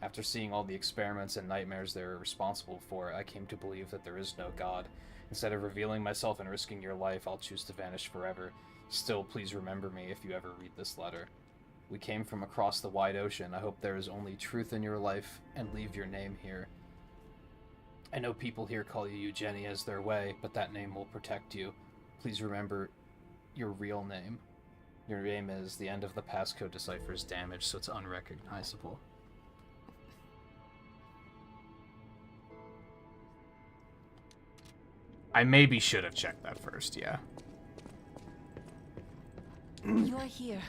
After seeing all the experiments and nightmares they are responsible for, I came to believe that there is no God. Instead of revealing myself and risking your life, I'll choose to vanish forever. Still, please remember me if you ever read this letter. We came from across the wide ocean. I hope there is only truth in your life, and leave your name here. I know people here call you Jenny as their way, but that name will protect you. Please remember your real name. Your name is the end of the passcode decipher is damaged, so it's unrecognizable. I maybe should have checked that first, yeah. You're here.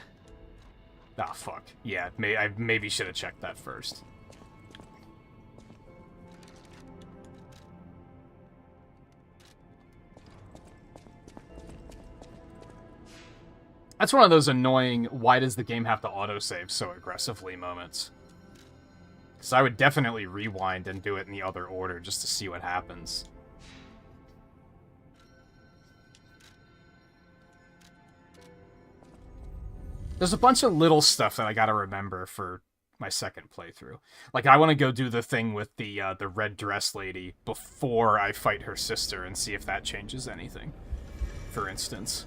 Ah, fuck. Yeah, I maybe should have checked that first. That's one of those annoying, why does the game have to autosave so aggressively moments. Because I would definitely rewind and do it in the other order just to see what happens. There's a bunch of little stuff that I gotta remember for my second playthrough. Like, I want to go do the thing with the red dress lady before I fight her sister and see if that changes anything, for instance.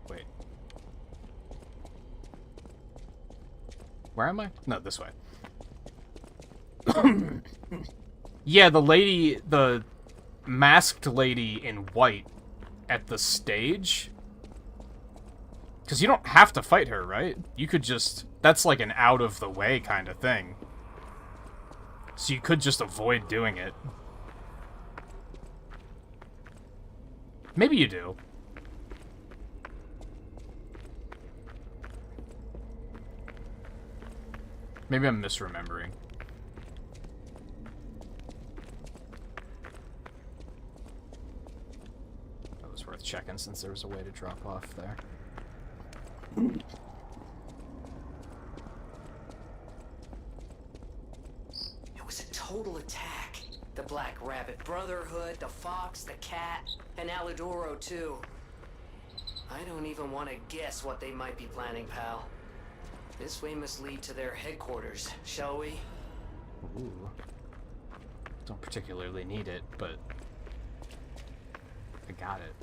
Wait. Where am I? No, this way. Yeah, the masked lady in white at the stage. Because you don't have to fight her, right? You could just... That's like an out-of-the-way kind of thing. So you could just avoid doing it. Maybe you do. Maybe I'm misremembering. That was worth checking since there was a way to drop off there. It was a total attack. The Black Rabbit Brotherhood, the Fox, the Cat, and Alidoro too. I don't even want to guess what they might be planning, pal. This way must lead to their headquarters, shall we? Ooh. Don't particularly need it, but I got it.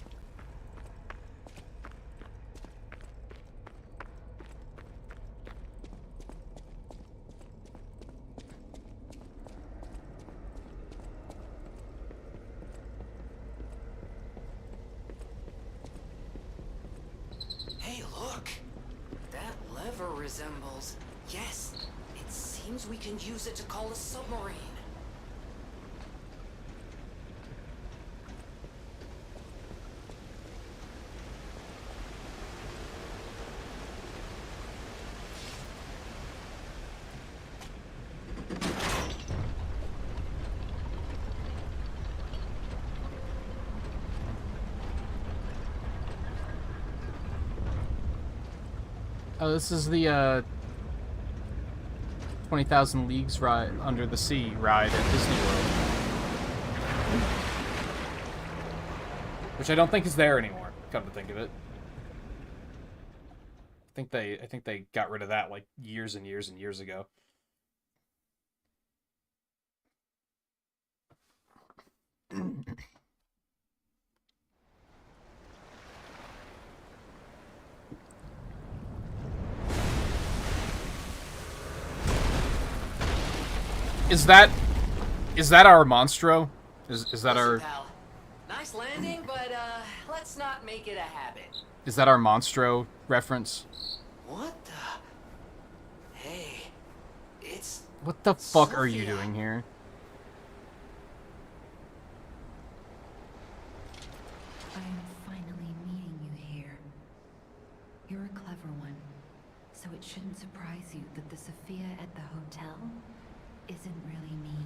Hey, look! That lever resembles... Yes, it seems we can use it to call a submarine. Oh, this is the 20,000 Leagues ride under the sea ride at Disney World, which I don't think is there anymore. Come to think of it, I think they got rid of that like years and years and years ago. Is that our Monstro? Is that our... Pal, nice landing, but let's not make it a habit. Is that our Monstro reference? What the... Hey, it's... What the fuck are you doing here? I am finally meeting you here. You're a clever one, so it shouldn't surprise you that the Sophia at the hotel isn't really me.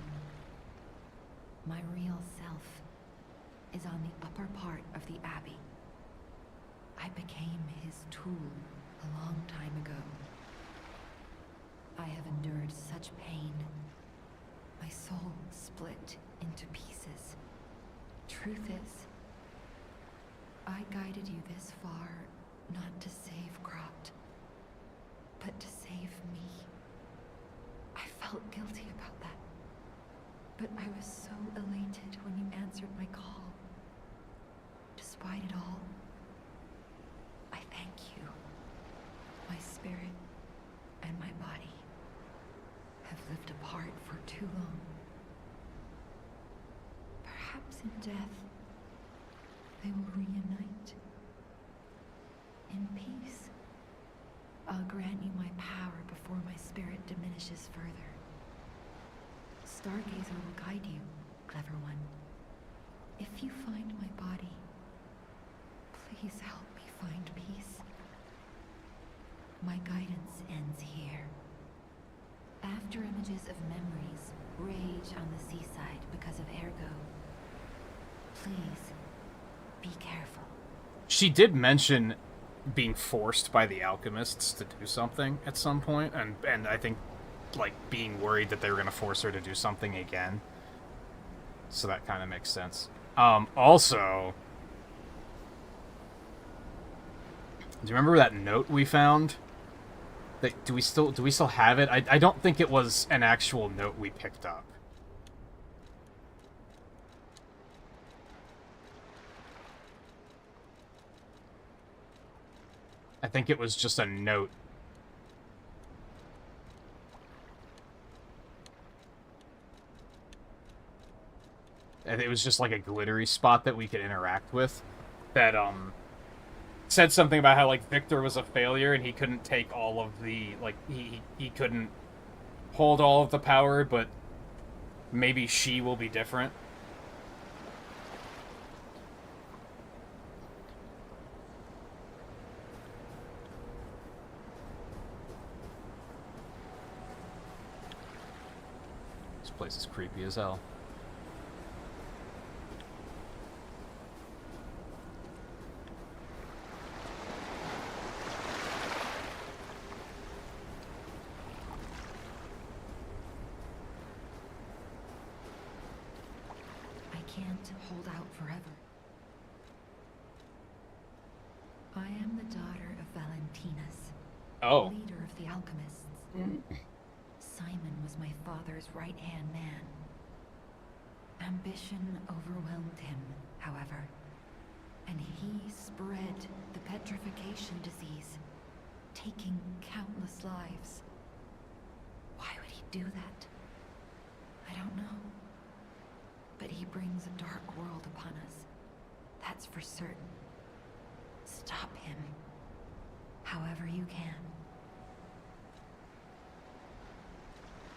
My real self is on the upper part of the Abbey. I became his tool a long time ago. I have endured such pain. My soul split into pieces. Truth is, I guided you this far not to save Cropt, but to save me. I felt guilty about that, but I was so elated when you answered my call. Despite it all, I thank you. My spirit and my body have lived apart for too long. Perhaps in death, they will reunite. In peace, I'll grant you my power before my spirit diminishes further. Stargazer will guide you, clever one. If you find my body, please help me find peace. My guidance ends here. After images of memories rage on the seaside because of Ergo, please be careful. She did mention being forced by the alchemists to do something at some point, and I think like being worried that they were going to force her to do something again. So that kind of makes sense. Also, do you remember that note we found? Do we still have it? I don't think it was an actual note we picked up. I think it was just a note. And it was just like a glittery spot that we could interact with. That, said something about how, like, Victor was a failure and he couldn't take all of the, like, he couldn't hold all of the power, but maybe she will be different. This place is creepy as hell. Can't hold out forever. I am the daughter of Valentinus, leader of the alchemists. Simon was my father's right-hand man. Ambition overwhelmed him, however, and he spread the petrification disease, taking countless lives. Why would he do that? I don't know. But he brings a dark world upon us. That's for certain. Stop him. However you can.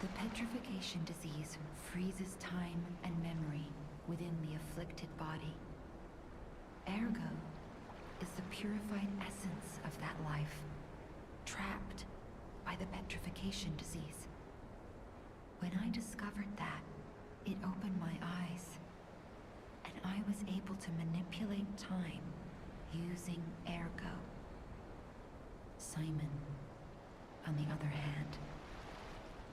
The petrification disease freezes time and memory within the afflicted body. Ergo is the purified essence of that life, trapped by the petrification disease. When I discovered that, it opened my eyes, and I was able to manipulate time using Ergo. Simon, on the other hand,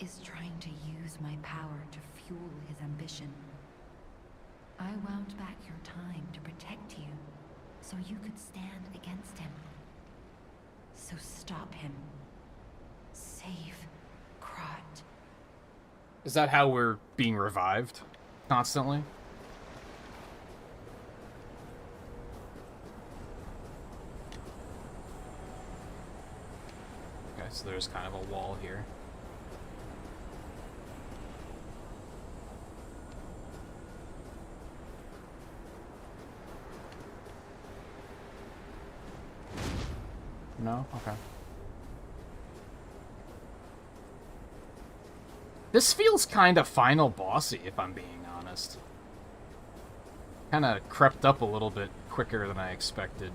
is trying to use my power to fuel his ambition. I wound back your time to protect you, so you could stand against him. So stop him. Save Krat. Is that how we're being revived constantly? Okay, so there's kind of a wall here. No? Okay. This feels kind of final bossy, if I'm being honest. Kind of crept up a little bit quicker than I expected.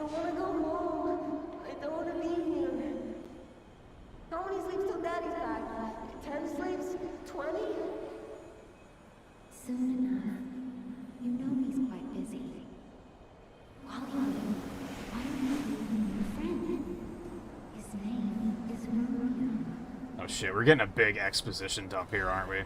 I want to go home. I don't want to be here. How many sleeps till Daddy's back? 10 sleeps? 20? Soon enough. You know he's quite busy. While you're here, why don't you meet your friend? His name is Maria. Oh shit, we're getting a big exposition dump here, aren't we?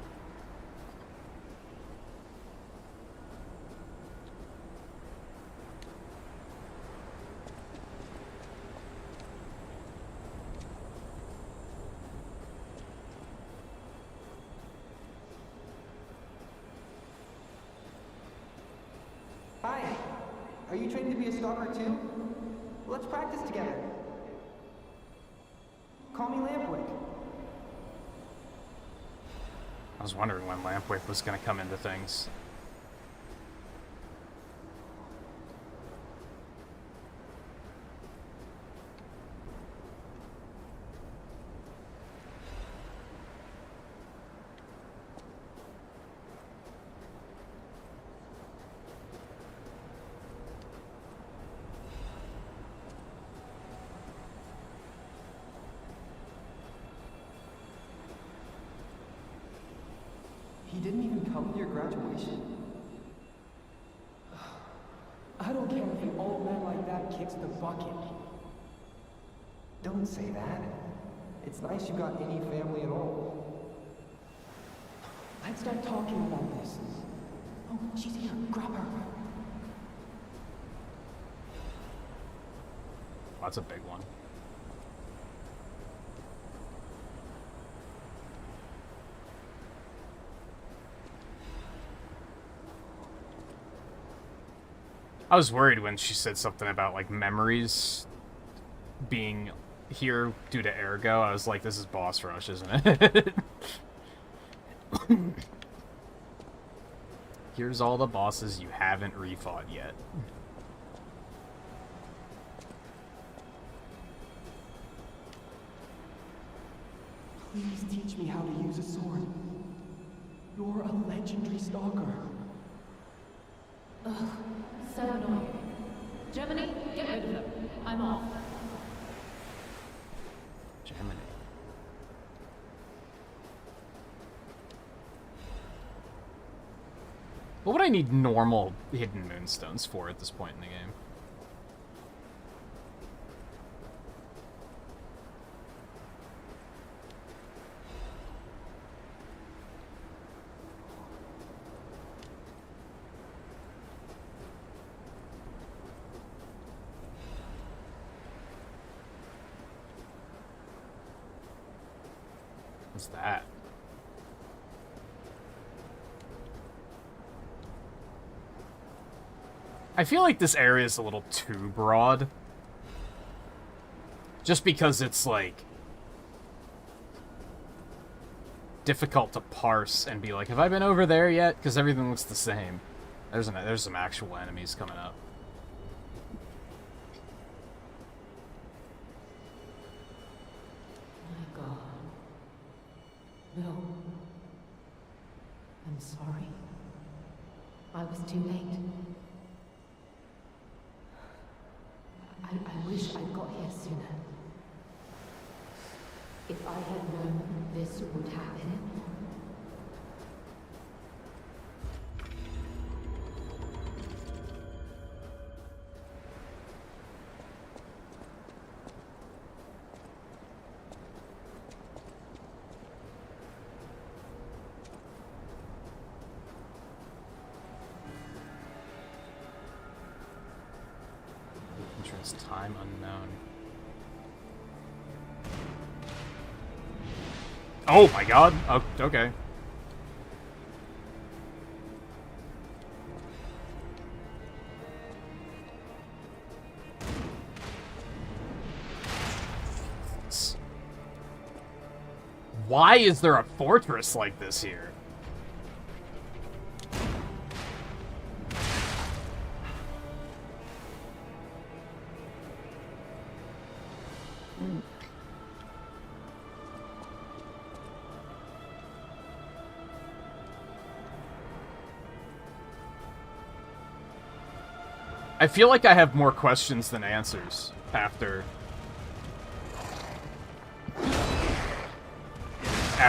Hi. Are you trained to be a stalker too? Let's practice together. Call me Lampwick. I was wondering when Lampwick was going to come into things. He didn't even come to your graduation? I don't care if an old man like that kicks the bucket. Don't say that. It's nice you got any family at all. Let's start talking about this. Oh, she's here. Grab her. That's a big one. I was worried when she said something about, like, memories being here due to Ergo. I was like, this is boss rush, isn't it? Here's all the bosses you haven't refought yet. Please teach me how to use a sword. You're a legendary stalker. Ugh, so annoying. Germany, get rid of them. I'm off. Germany. What would I need normal hidden moonstones for at this point in the game? What's that? I feel like this area is a little too broad. Just because it's, like, difficult to parse and be like, have I been over there yet? Because everything looks the same. There's some actual enemies coming up. My God. No. I'm sorry. I was too late. I wish I'd got here sooner. If I had known this would happen. Entrance time unknown. Oh my god! Oh, okay. Why is there a fortress like this here? I feel like I have more questions than answers after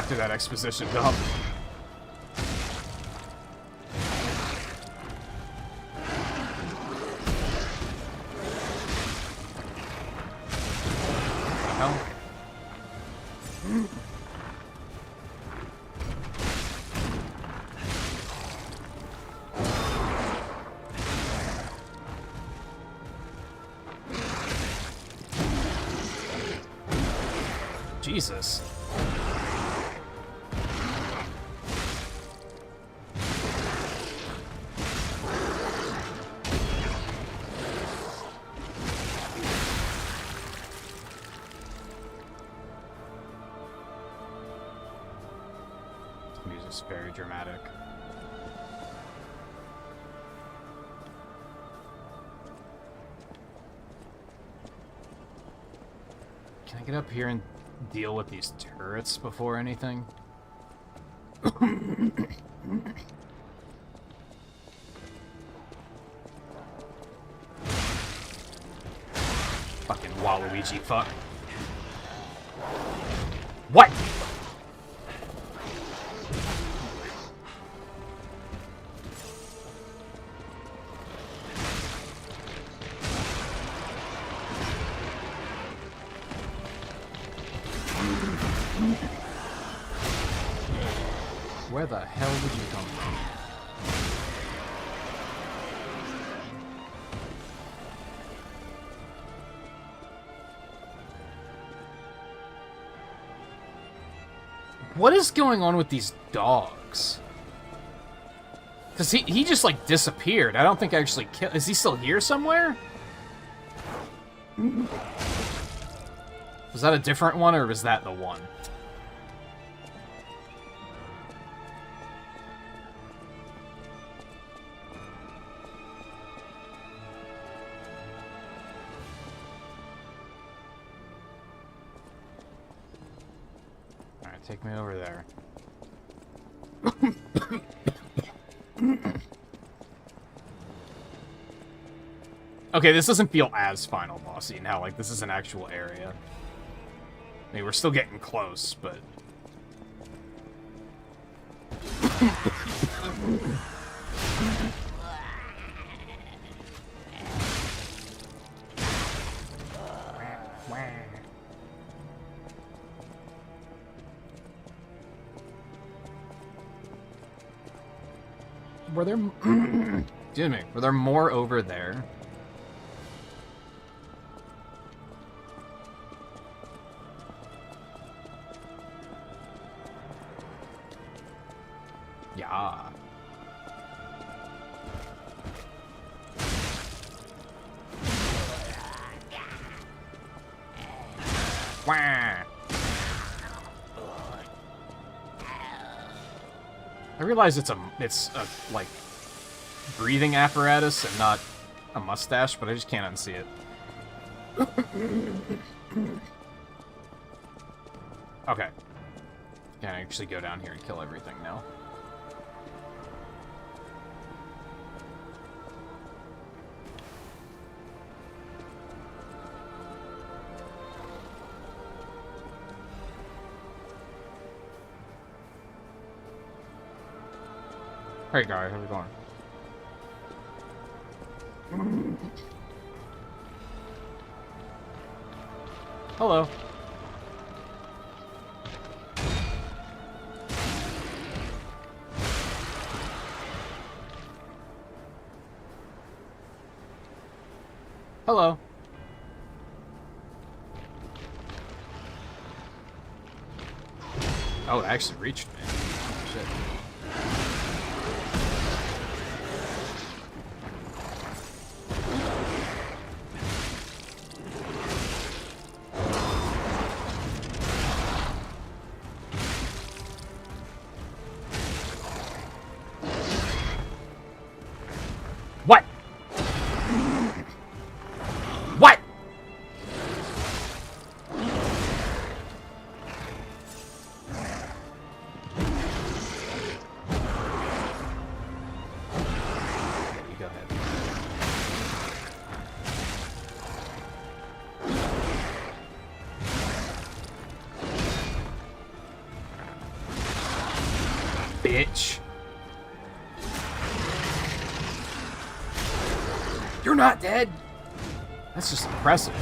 that exposition dump. Hell. Jesus. The music's very dramatic. Can I get up here and deal with these turrets before anything? Fucking Waluigi, fuck. What? Where the hell did you come from? What is going on with these dogs? Because he just, like, disappeared. I don't think I actually killed... Is he still here somewhere? Was that a different one, or was that the one? Alright, take me over there. Okay, this doesn't feel as final bossy now. Like, this is an actual area. I mean, we're still getting close, but... Were there... Excuse me. Were there more over there? Yeah. Wah. I realize it's a like breathing apparatus and not a mustache, but I just can't unsee it. Okay. Can I actually go down here and kill everything now? Hey guys, how's it going? Hello. Hello. Oh, it actually reached me. Shit. What? What? You go ahead. Bitch. You're not dead. That's just impressive.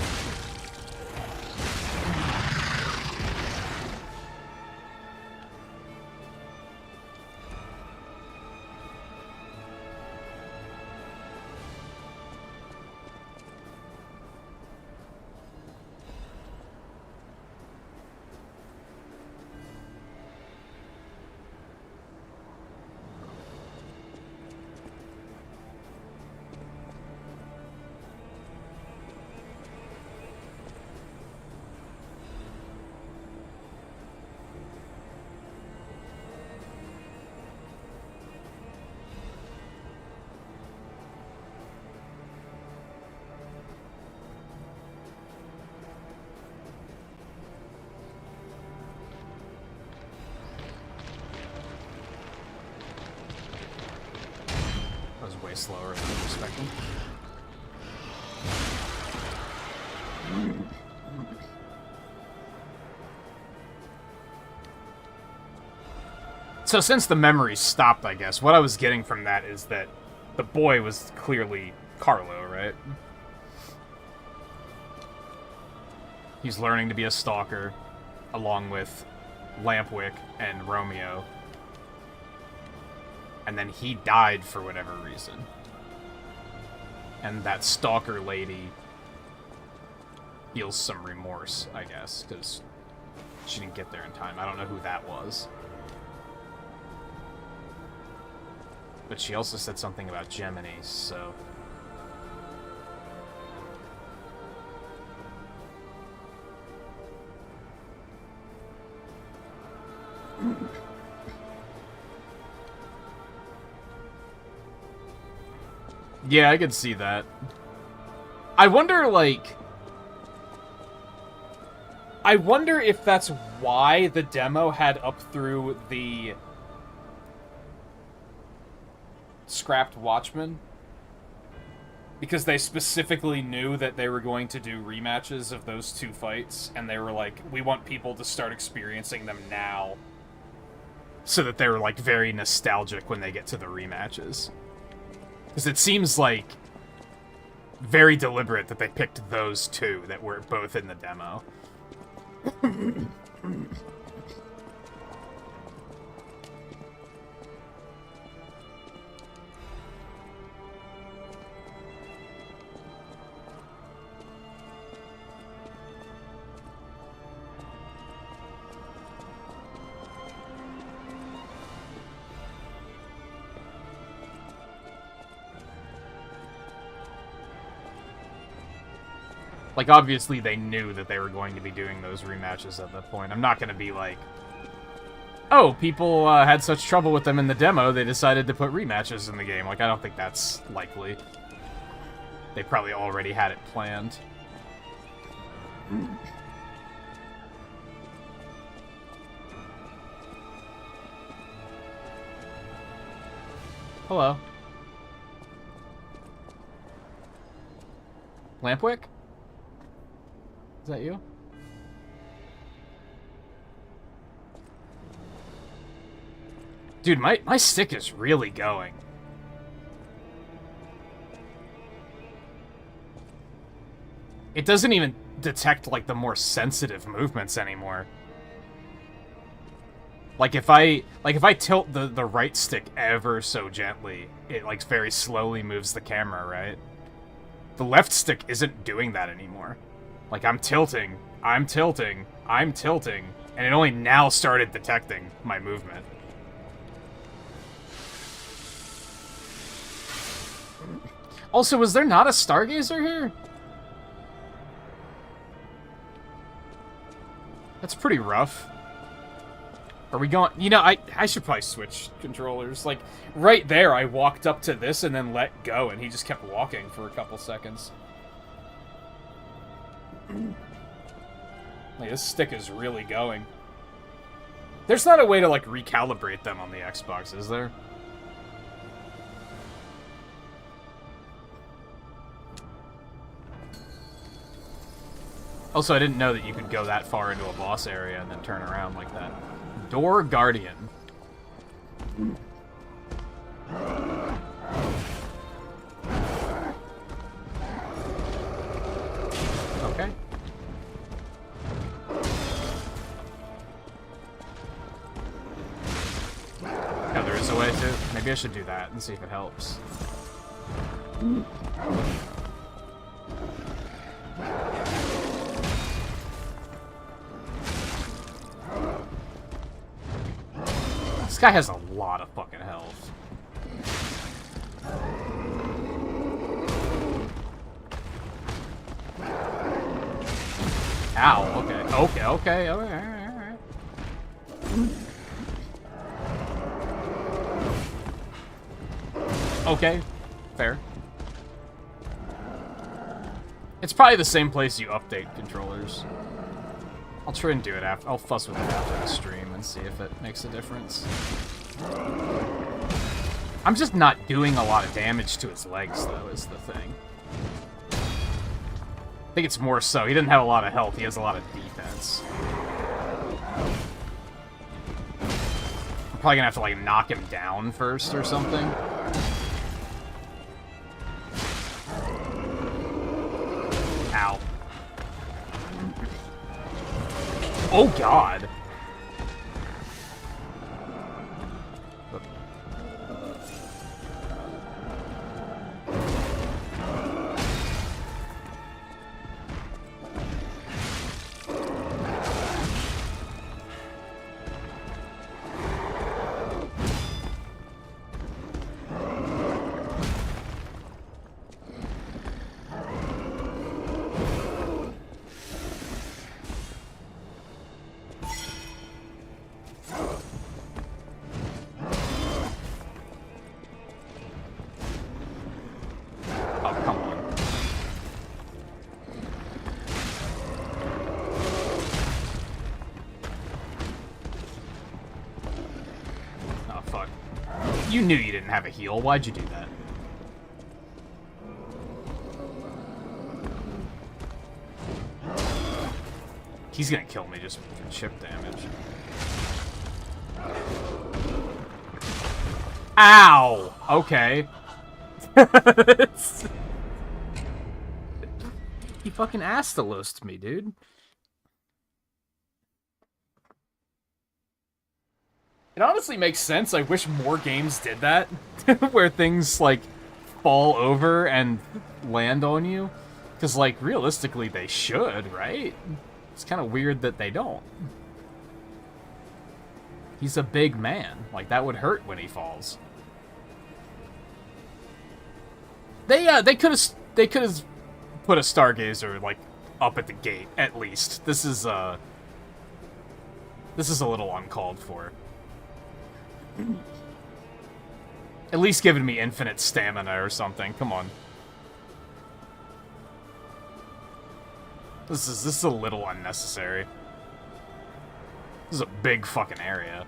That was way slower than I was expecting. So since the memory stopped, I guess, what I was getting from that is that the boy was clearly Carlo, right? He's learning to be a stalker, along with Lampwick and Romeo. And then he died for whatever reason. And that stalker lady feels some remorse, I guess, because she didn't get there in time. I don't know who that was. But she also said something about Gemini, so... Yeah, I could see that. I wonder, like... I wonder if that's why the demo had up through the scrapped Watchmen. Because they specifically knew that they were going to do rematches of those two fights, and they were like, we want people to start experiencing them now. So that they were, like, very nostalgic when they get to the rematches. Because it seems, like, very deliberate that they picked those two that were both in the demo. Like, obviously they knew that they were going to be doing those rematches at that point. I'm not going to be like, oh, people had such trouble with them in the demo, they decided to put rematches in the game. Like, I don't think that's likely. They probably already had it planned. Hello. Lampwick? Is that you? Dude, my stick is really going. It doesn't even detect, like, the more sensitive movements anymore. Like, if I tilt the right stick ever so gently, it, like, very slowly moves the camera, right? The left stick isn't doing that anymore. Like, I'm tilting, and it only now started detecting my movement. Also, was there not a Stargazer here? That's pretty rough. Are we going... You know, I should probably switch controllers. Like, right there, I walked up to this and then let go, and he just kept walking for a couple seconds. Like, this stick is really going. There's not a way to, like, recalibrate them on the Xbox, is there? Also, I didn't know that you could go that far into a boss area and then turn around like that. Door Guardian. Okay. Yeah, there is a way to... Maybe I should do that and see if it helps. This guy has a lot of fucking health. Ow, okay. Okay, alright. Okay, fair. It's probably the same place you update controllers. I'll try and do it after. I'll fuss with it after the stream and see if it makes a difference. I'm just not doing a lot of damage to his legs, though, is the thing. I think it's more so. He doesn't have a lot of health. He has a lot of defense. I'm probably gonna have to, like, knock him down first or something. Ow. Oh, God. You knew you didn't have a heal. Why'd you do that? He's gonna kill me just for chip damage. Ow! Okay. He fucking Astalosed me, dude. It honestly makes sense. I wish more games did that. Where things, like, fall over and land on you. Because, like, realistically, they should, right? It's kind of weird that they don't. He's a big man. Like, that would hurt when he falls. They could have put a Stargazer, like, up at the gate, at least. This is a little uncalled for. At least giving me infinite stamina or something. Come on. This is a little unnecessary. This is a big fucking area.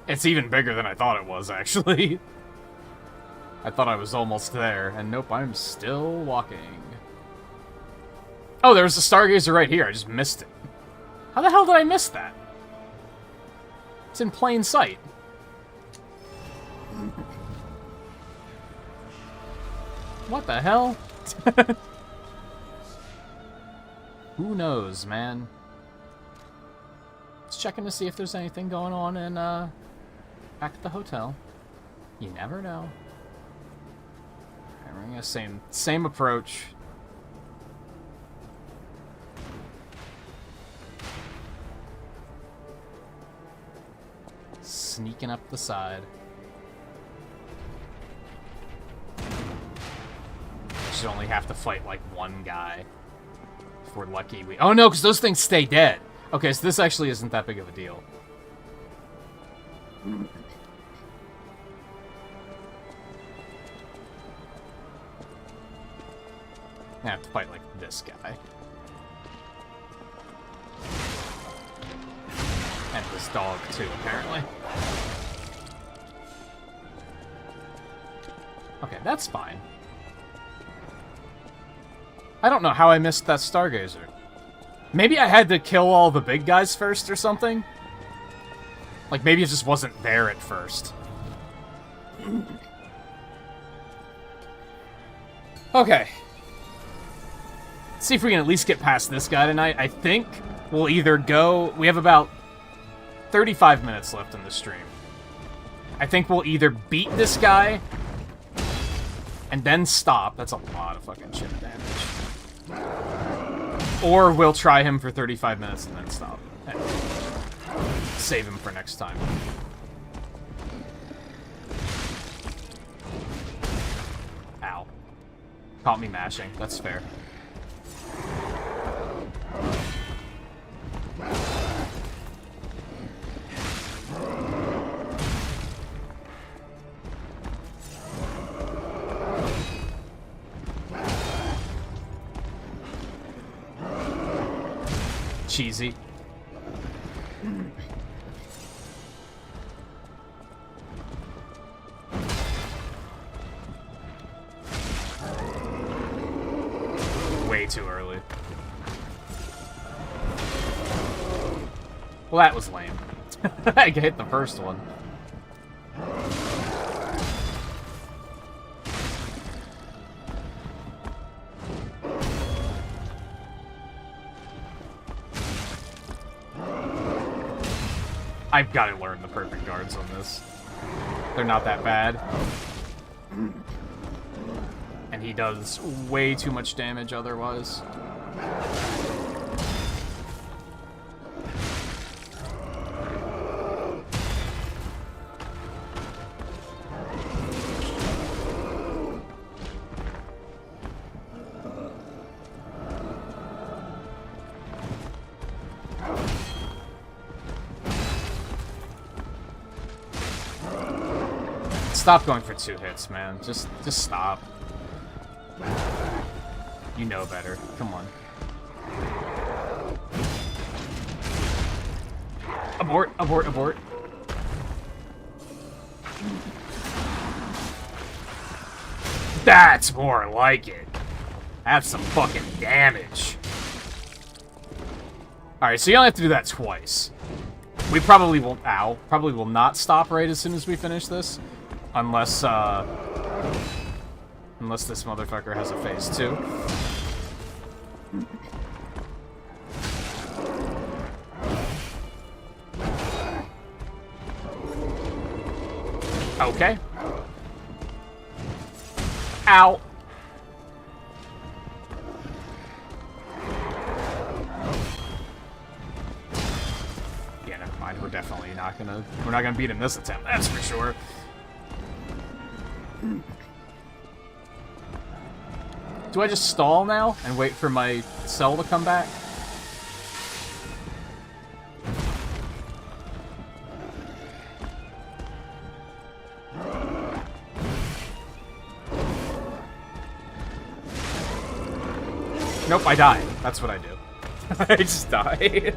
It's even bigger than I thought it was, actually. I thought I was almost there, and nope, I'm still walking. Oh, there was a Stargazer right here. I just missed it. How the hell did I miss that? It's in plain sight. What the hell? Who knows, man? Just checking to see if there's anything going on in, back at the hotel. You never know. Alright, we're gonna same approach. Sneaking up the side. Should only have to fight like one guy. If we're lucky, oh no, because those things stay dead. Okay, so this actually isn't that big of a deal. I have to fight like this guy. And this dog too, apparently. Okay, that's fine. I don't know how I missed that Stargazer. Maybe I had to kill all the big guys first or something? Like, maybe it just wasn't there at first. Okay. Let's see if we can at least get past this guy tonight. I think we'll either go... We have about 35 minutes left in the stream. I think we'll either beat this guy and then stop. That's a lot of fucking chip damage. Or we'll try him for 35 minutes and then stop. Save him for next time. Ow. Caught me mashing. That's fair. Cheesy. Way too early. Well, that was lame. I hit the first one. I've got to learn the perfect guards on this. They're not that bad. And he does way too much damage otherwise. Stop going for 2 hits, man. Just stop. You know better. Come on. Abort, abort, abort. That's more like it. Have some fucking damage. Alright, so you only have to do that twice. We probably will, probably will not stop right as soon as we finish this. Unless, unless this motherfucker has a phase 2. Okay. Ow. Yeah, never mind. We're definitely not gonna... We're not gonna beat him this attempt, that's for sure. Do I just stall now and wait for my cell to come back? Nope, I died. That's what I do. I just died.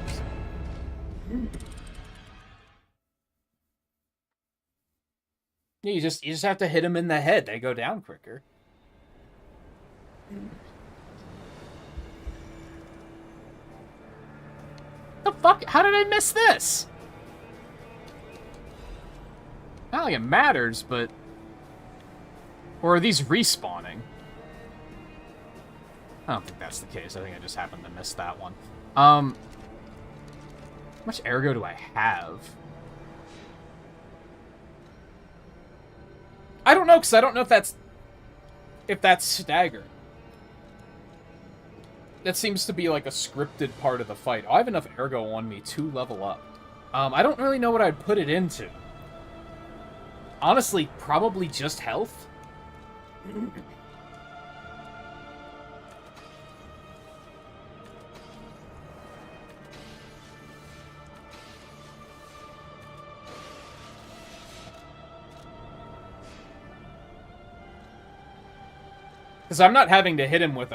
Yeah, you just have to hit them in the head. They go down quicker. The fuck? How did I miss this? Not like it matters, but... Or are these respawning? I don't think that's the case. I think I just happened to miss that one. How much ergo do I have? I don't know, because I don't know if that's staggered. That seems to be like a scripted part of the fight. Oh, I have enough ergo on me to level up. I don't really know what I'd put it into. Honestly, probably just health. Because I'm not having to hit him with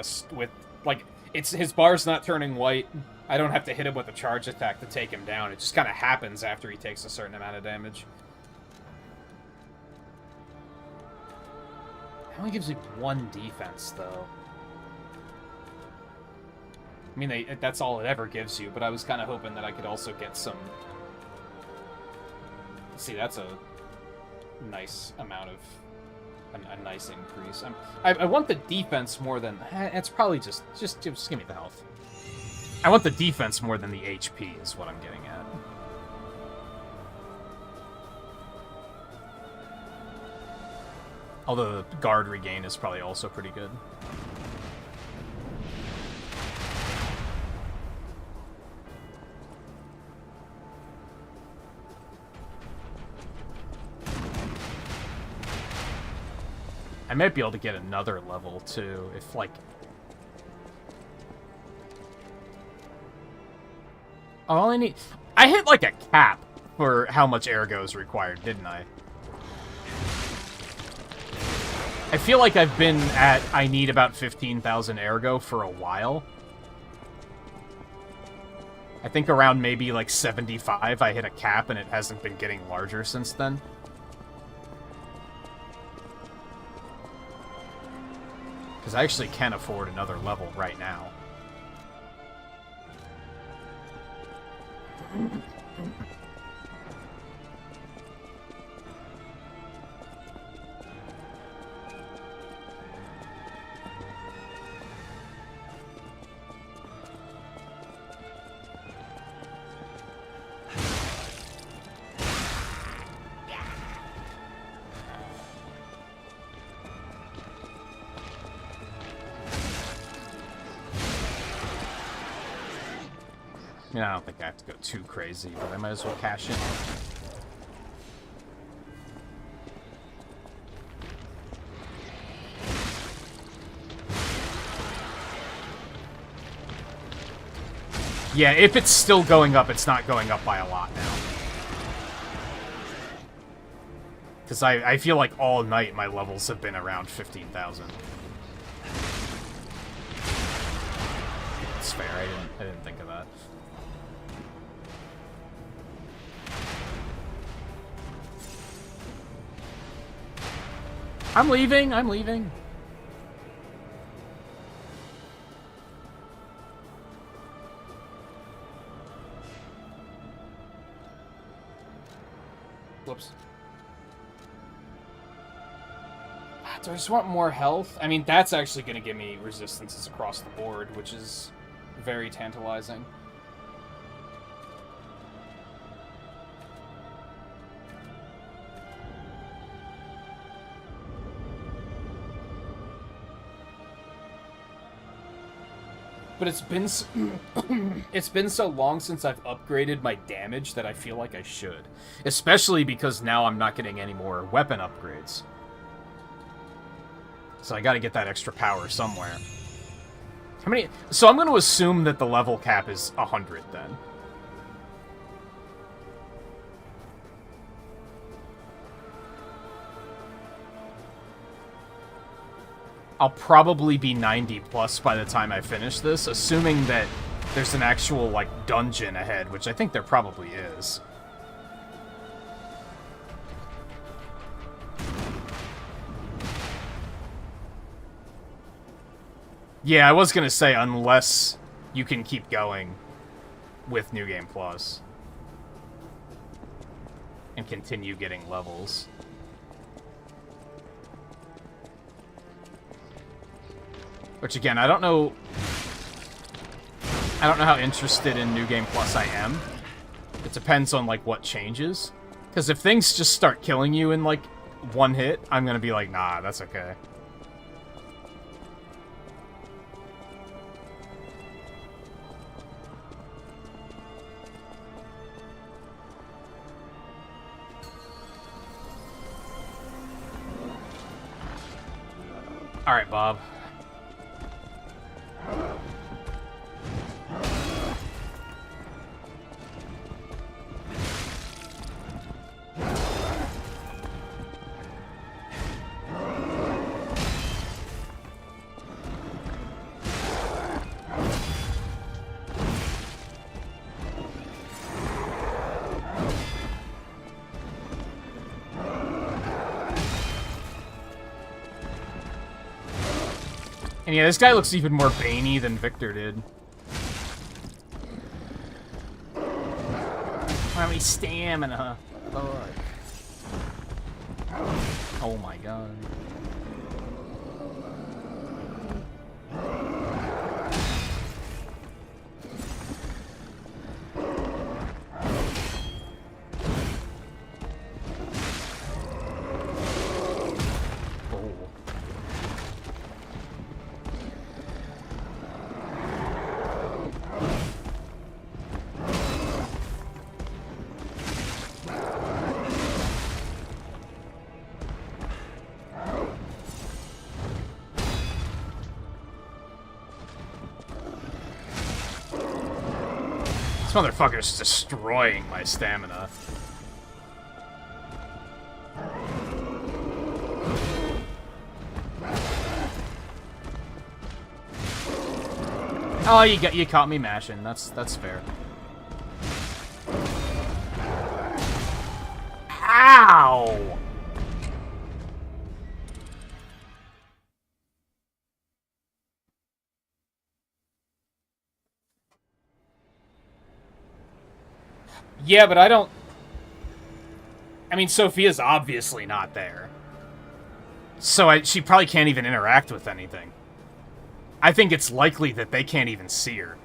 like, his bar's not turning white. I don't have to hit him with a charge attack to take him down. It just kind of happens after he takes a certain amount of damage. It only gives me 1 defense, though. I mean, that's all it ever gives you, but I was kind of hoping that I could also get some... See, that's a nice amount of... A nice increase. I want the defense more than... It's probably just give me the health. I want the defense more than the HP is what I'm getting at. Although the guard regain is probably also pretty good. I might be able to get another level, too, if, like... All I need... I hit, like, a cap for how much ergo is required, didn't I? I feel like I've been at... I need about 15,000 ergo for a while. I think around maybe, like, 75, I hit a cap, and it hasn't been getting larger since then. Because I actually can afford another level right now. I don't think I have to go too crazy, but I might as well cash in. Yeah, if it's still going up, it's not going up by a lot now. Because I feel like all night my levels have been around 15,000. It's fair, I didn't think of that. I'm leaving, I'm leaving. Whoops. Do I just want more health? I mean, that's actually going to give me resistances across the board, which is very tantalizing. But it's been so long since I've upgraded my damage that I feel like I should. Especially because now I'm not getting any more weapon upgrades. So I gotta get that extra power somewhere. How many... So I'm gonna assume that the level cap is 100 then. I'll probably be 90 plus by the time I finish this, assuming that there's an actual, like, dungeon ahead, which I think there probably is. Yeah, I was gonna say, unless you can keep going with New Game Plus. And continue getting levels. Which, again, I don't know how interested in New Game Plus I am. It depends on, like, what changes. Because if things just start killing you in, like, one hit, I'm gonna be like, nah, that's okay. Alright, Bob. And yeah, this guy looks even more Bane-y than Victor did. How many stamina? Fuck. Oh my god. This motherfucker's destroying my stamina. Oh, you caught me mashing. That's fair. Ow! Yeah, but I don't... I mean, Sophia's obviously not there. So she probably can't even interact with anything. I think it's likely that they can't even see her.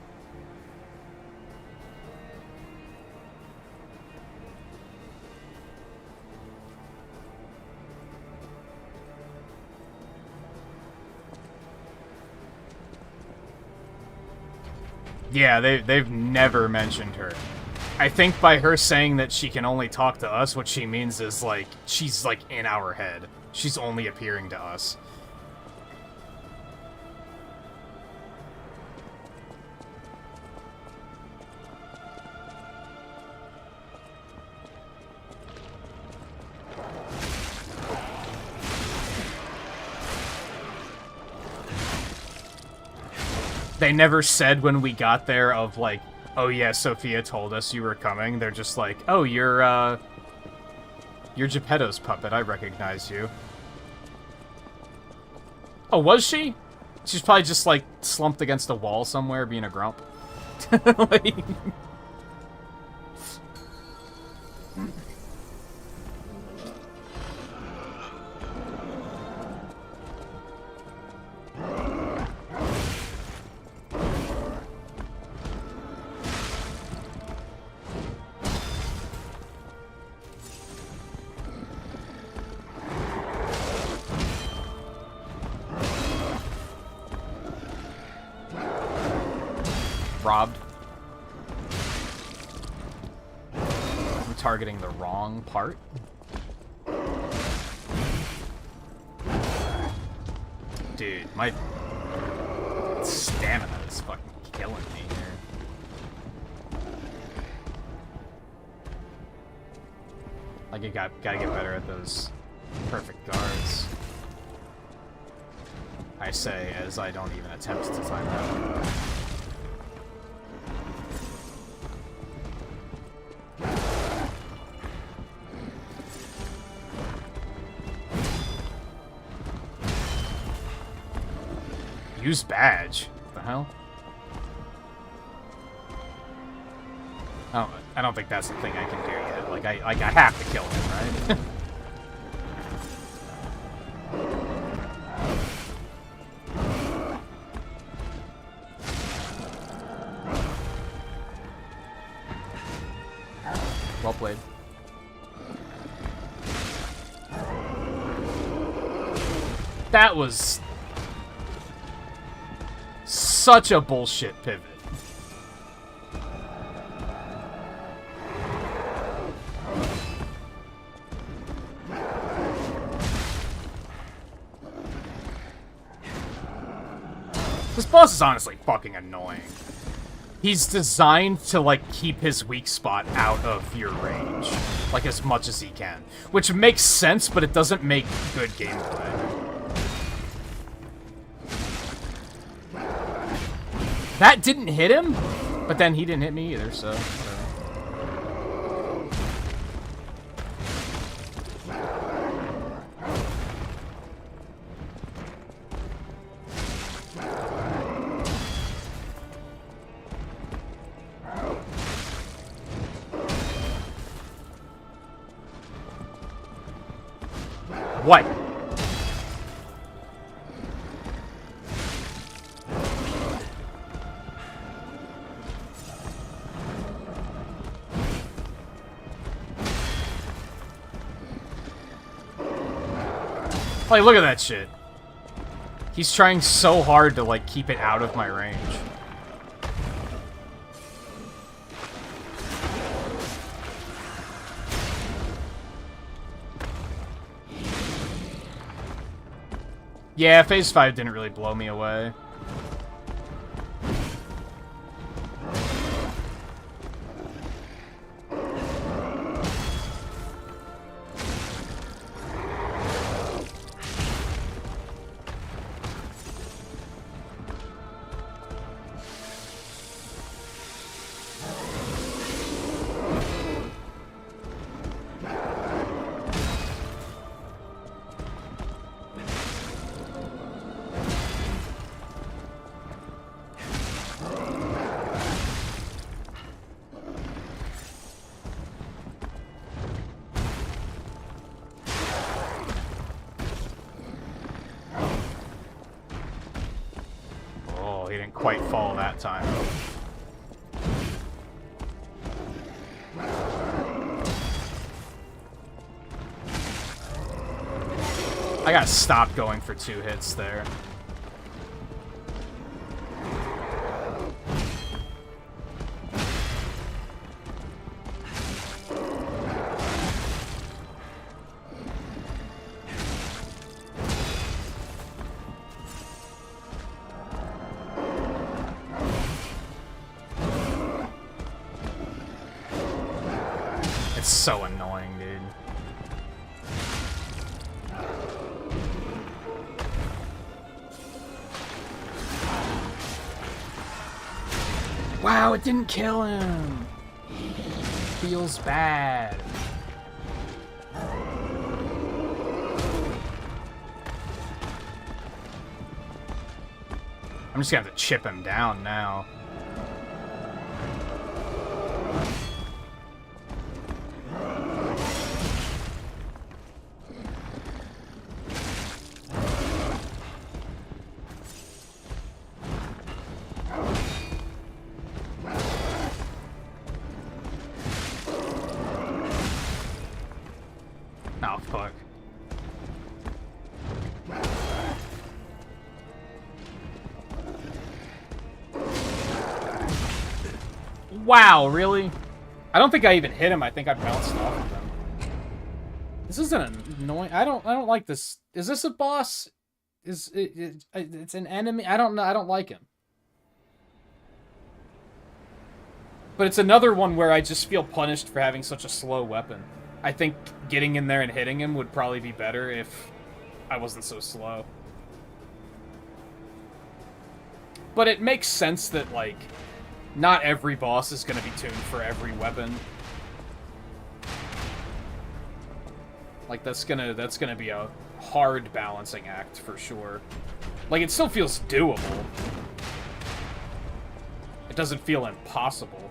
Yeah, they've never mentioned her. I think by her saying that she can only talk to us, what she means is, like, she's, like, in our head. She's only appearing to us. They never said when we got there of like, oh yeah, Sophia told us you were coming. They're just like, oh, you're Geppetto's puppet. I recognize you. Oh, was she? She's probably just like slumped against a wall somewhere being a grump. Like... Robbed. I'm targeting the wrong part. Dude, my stamina is fucking killing me here. Like, gotta get better at those perfect guards. I say as I don't even attempt to time that. Use badge. What the hell? I don't think that's the thing I can do yet. Like I have to kill him, right? Well played. That was such a bullshit pivot. This boss is honestly fucking annoying. He's designed to, like, keep his weak spot out of your range, like, as much as he can. Which makes sense, but it doesn't make good gameplay. That didn't hit him, but then he didn't hit me either, so whatever. What? Like, look at that shit. He's trying so hard to, like, keep it out of my range. Yeah, Phase 5 didn't really blow me away. He didn't quite fall that time. I gotta stop going for 2 hits there. It's so annoying, dude. Wow, it didn't kill him. Feels bad. I'm just gonna have to chip him down now. Oh, fuck. Wow, really? I don't think I even hit him. I think I bounced off of him. This is an annoying. I don't like this. Is this a boss? Is it's an enemy? I don't know. I don't like him. But it's another one where I just feel punished for having such a slow weapon. I think getting in there and hitting him would probably be better if I wasn't so slow. But it makes sense that, like, not every boss is going to be tuned for every weapon. Like, that's gonna be a hard balancing act for sure. Like, it still feels doable. It doesn't feel impossible.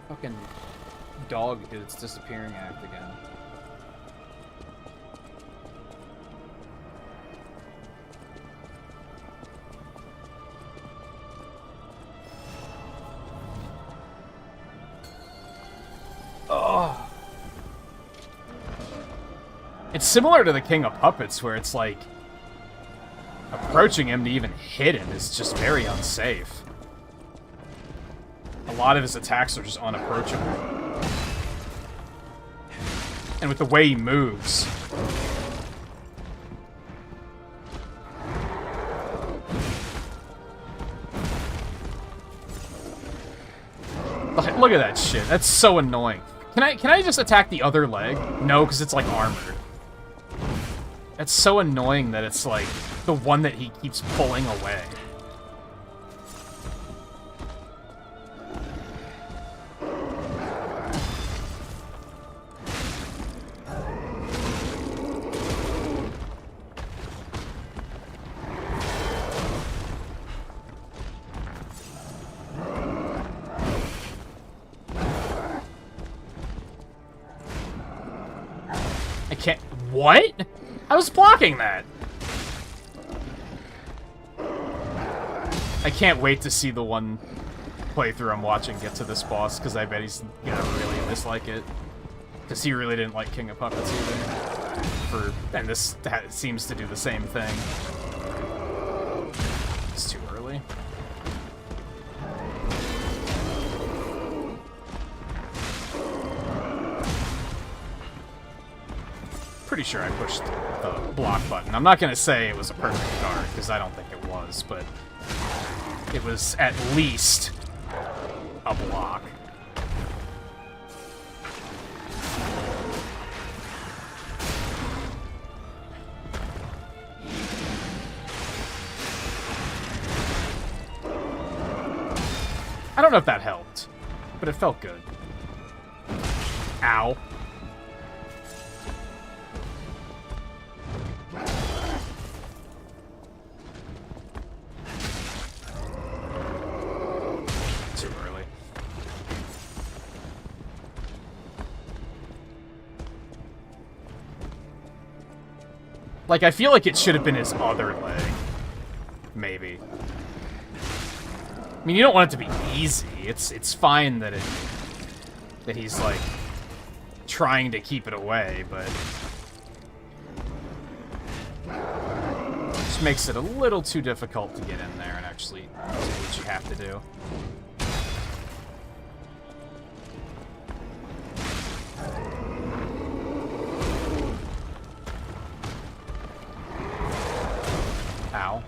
Fucking dog did its disappearing act again. Oh. It's similar to the King of Puppets, where it's like approaching him to even hit him is just very unsafe. A lot of his attacks are just unapproachable. And with the way he moves. Look at that shit. That's so annoying. Can I just attack the other leg? No, because it's like armored. That's so annoying that it's like the one that he keeps pulling away. What? I was blocking that. I can't wait to see the one playthrough I'm watching get to this boss, because I bet he's gonna really dislike it. Because he really didn't like King of Puppets either. And this seems to do the same thing. It's too early. Pretty sure I pushed the block button. I'm not going to say it was a perfect guard, because I don't think it was, but it was at least a block. I don't know if that helped, but it felt good. Ow. Too early. Like, I feel like it should have been his other leg. Maybe. I mean, you don't want it to be easy. It's fine that he's like trying to keep it away, but it just makes it a little too difficult to get in there and actually do what you have to do. Ow.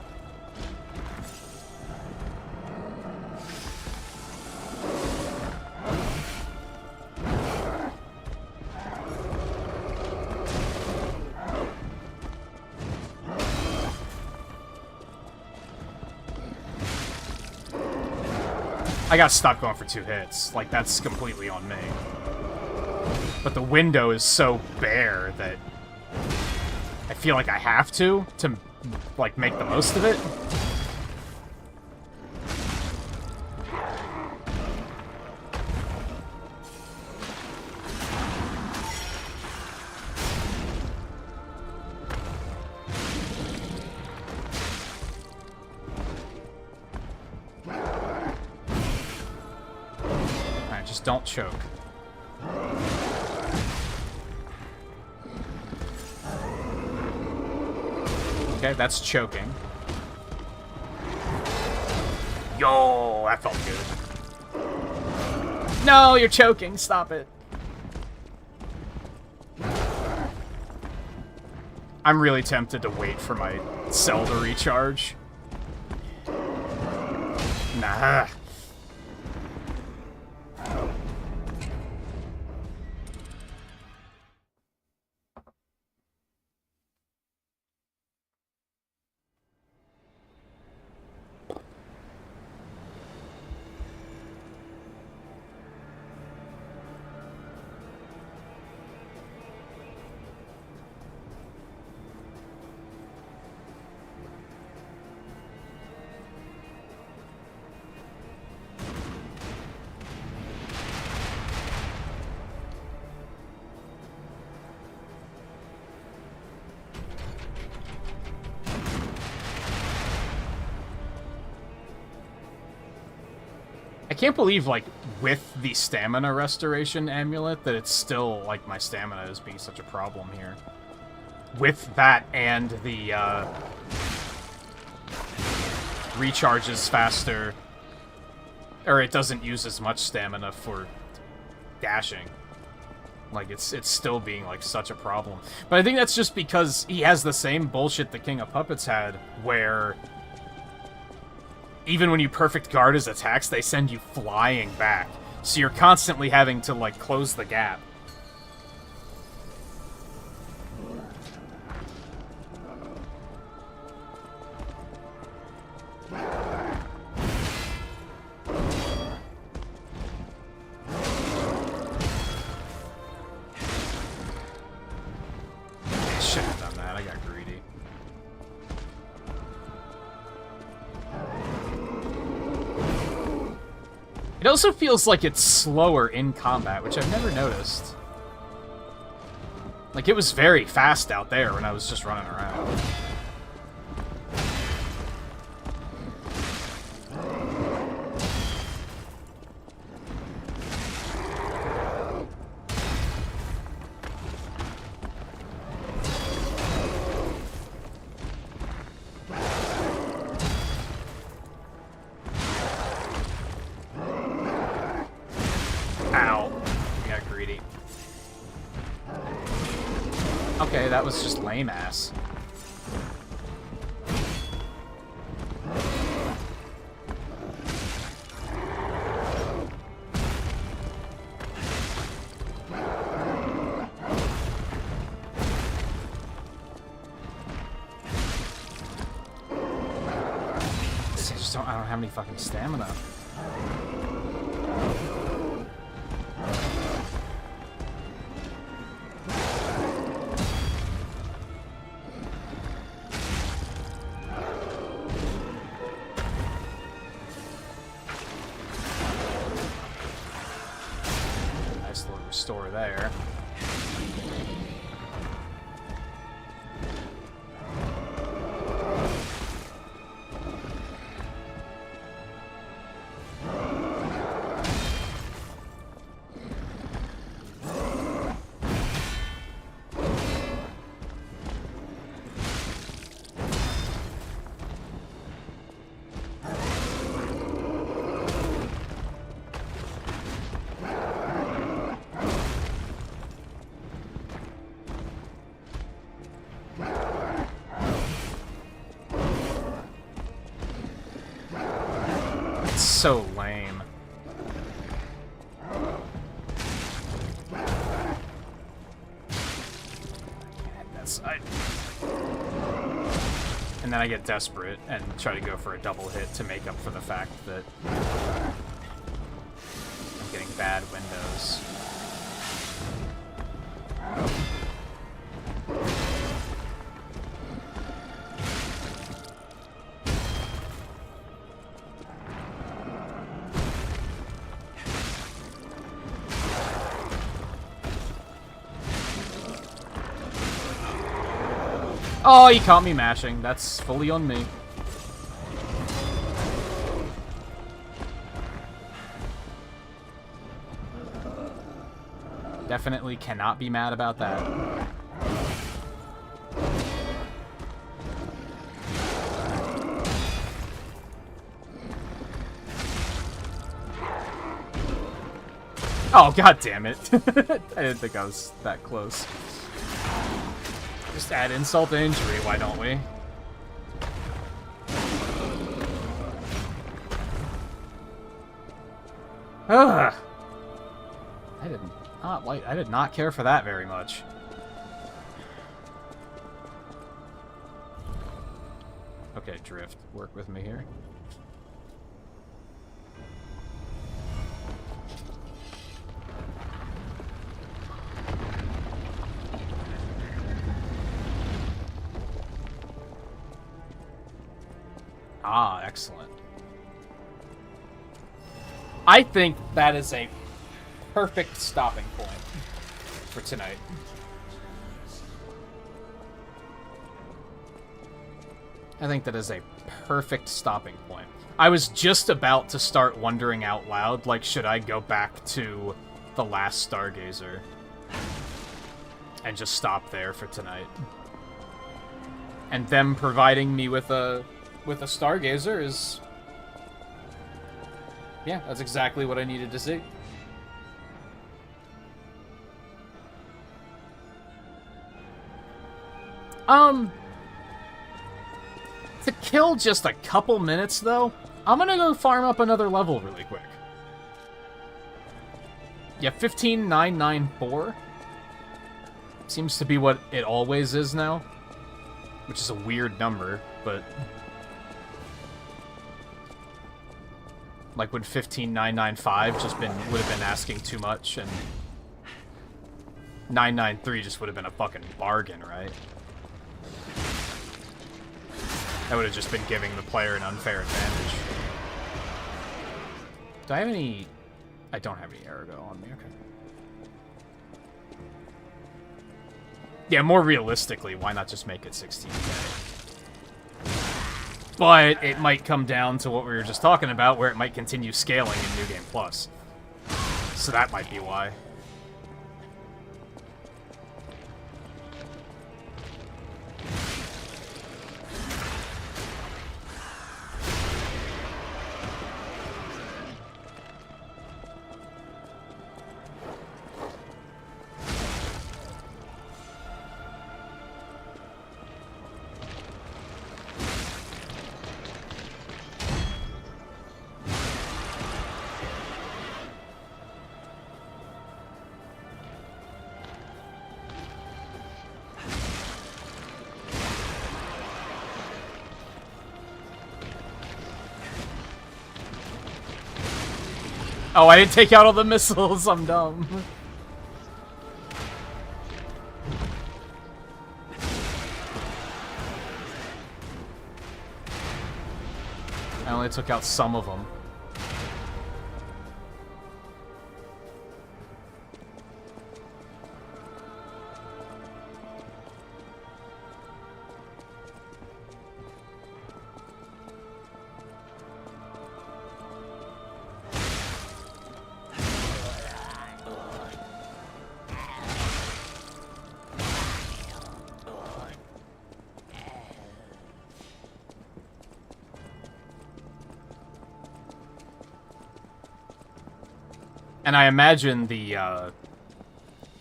I got stuck going for 2 hits. Like, that's completely on me. But the window is so bare that I feel like I have to like, make the most of it. Alright, just don't choke. Okay, that's choking. Yo, that felt good. No, you're choking. Stop it. I'm really tempted to wait for my cell to recharge. Nah. I can't believe, like, with the stamina restoration amulet, that it's still, like, my stamina is being such a problem here. With that and the, recharges faster, or it doesn't use as much stamina for dashing. Like, it's still being, like, such a problem. But I think that's just because he has the same bullshit the King of Puppets had, where even when you perfect guard his attacks, they send you flying back. So you're constantly having to, like, close the gap. Shouldn't have done that. I got greedy. It also feels like it's slower in combat, which I've never noticed. Like, it was very fast out there when I was just running around. Okay, that was just lame ass. I don't have any fucking stamina. Nice little restore there. So lame. That side. And then I get desperate and try to go for a double hit to make up for the fact that bad windows. Oh, he caught me mashing. That's fully on me. Definitely cannot be mad about that. Oh, god damn it. I didn't think I was that close. Just add insult to injury, why don't we? Ugh. I did not care for that very much. Okay, Drift, work with me here. Ah, excellent. I think that is a perfect stopping point for tonight. I think that is a perfect stopping point. I was just about to start wondering out loud, like, should I go back to the last Stargazer and just stop there for tonight? And them providing me with a Stargazer is... yeah, that's exactly what I needed to see. To kill just a couple minutes, though, I'm gonna go farm up another level really quick. Yeah, 15994 seems to be what it always is now, which is a weird number, but... like, would 15995 just would have been asking too much, and 993 just would have been a fucking bargain, right? That would have just been giving the player an unfair advantage. Do I have any... I don't have any Ergo on me, okay. Yeah, more realistically, why not just make it 16k? But it might come down to what we were just talking about, where it might continue scaling in New Game Plus. So that might be why. Oh, I didn't take out all the missiles. I'm dumb. I only took out some of them. And I imagine the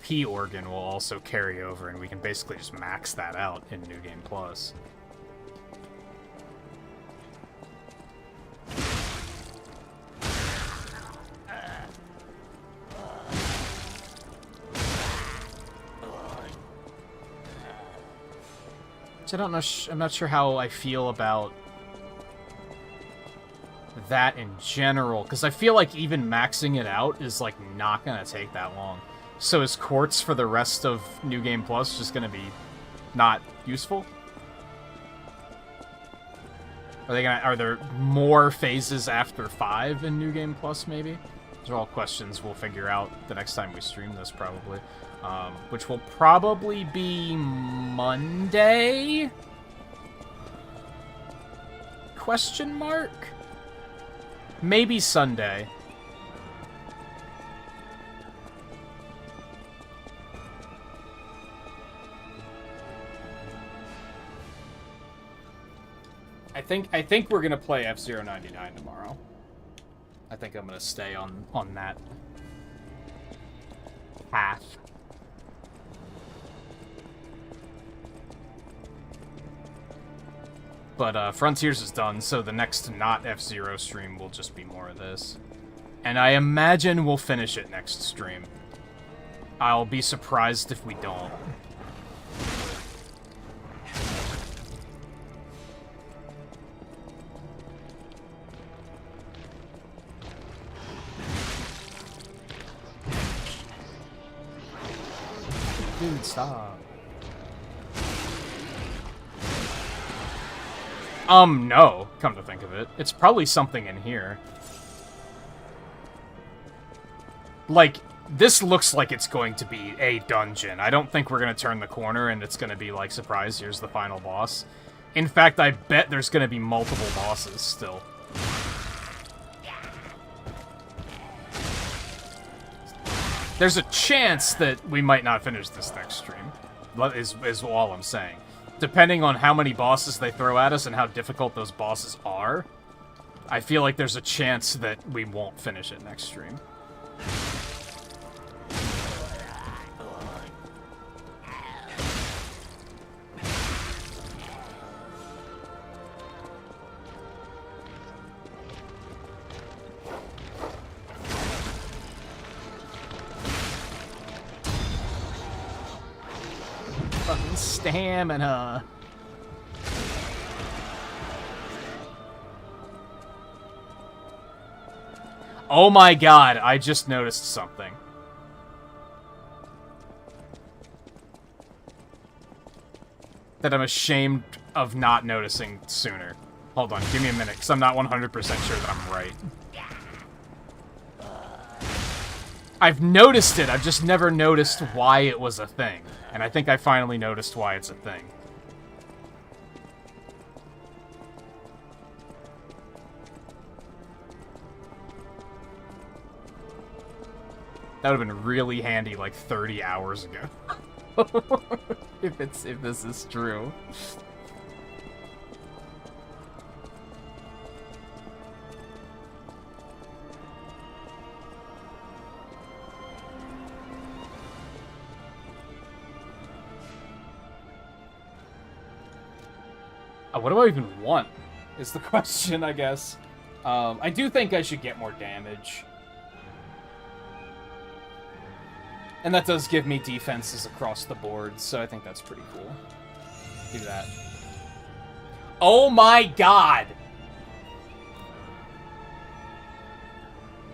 P organ will also carry over, and we can basically just max that out in New Game Plus. So I don't know. I'm not sure how I feel about that in general, because I feel like even maxing it out is, like, not gonna take that long. So is quartz for the rest of New Game Plus just gonna be not useful? Are there more phases after 5 in New Game Plus, maybe? Those are all questions we'll figure out the next time we stream this, probably. Which will probably be Monday? Question mark? Maybe Sunday. I think we're gonna play F-Zero 99 tomorrow. I think I'm gonna stay on that path. But Frontiers is done, so the next not F-Zero stream will just be more of this. And I imagine we'll finish it next stream. I'll be surprised if we don't. Dude, stop. No, come to think of it. It's probably something in here. Like, this looks like it's going to be a dungeon. I don't think we're going to turn the corner and it's going to be like, surprise, here's the final boss. In fact, I bet there's going to be multiple bosses still. There's a chance that we might not finish this next stream, is all I'm saying. Depending on how many bosses they throw at us and how difficult those bosses are, I feel like there's a chance that we won't finish it next stream. Fucking stamina. Oh my god, I just noticed something. That I'm ashamed of not noticing sooner. Hold on, give me a minute, because I'm not 100% sure that I'm right. I've noticed it, I've just never noticed why it was a thing. And I think I finally noticed why it's a thing. That would have been really handy like 30 hours ago. if this is true. What do I even want, is the question, I guess. I do think I should get more damage. And that does give me defenses across the board, so I think that's pretty cool. Do that. Oh my god!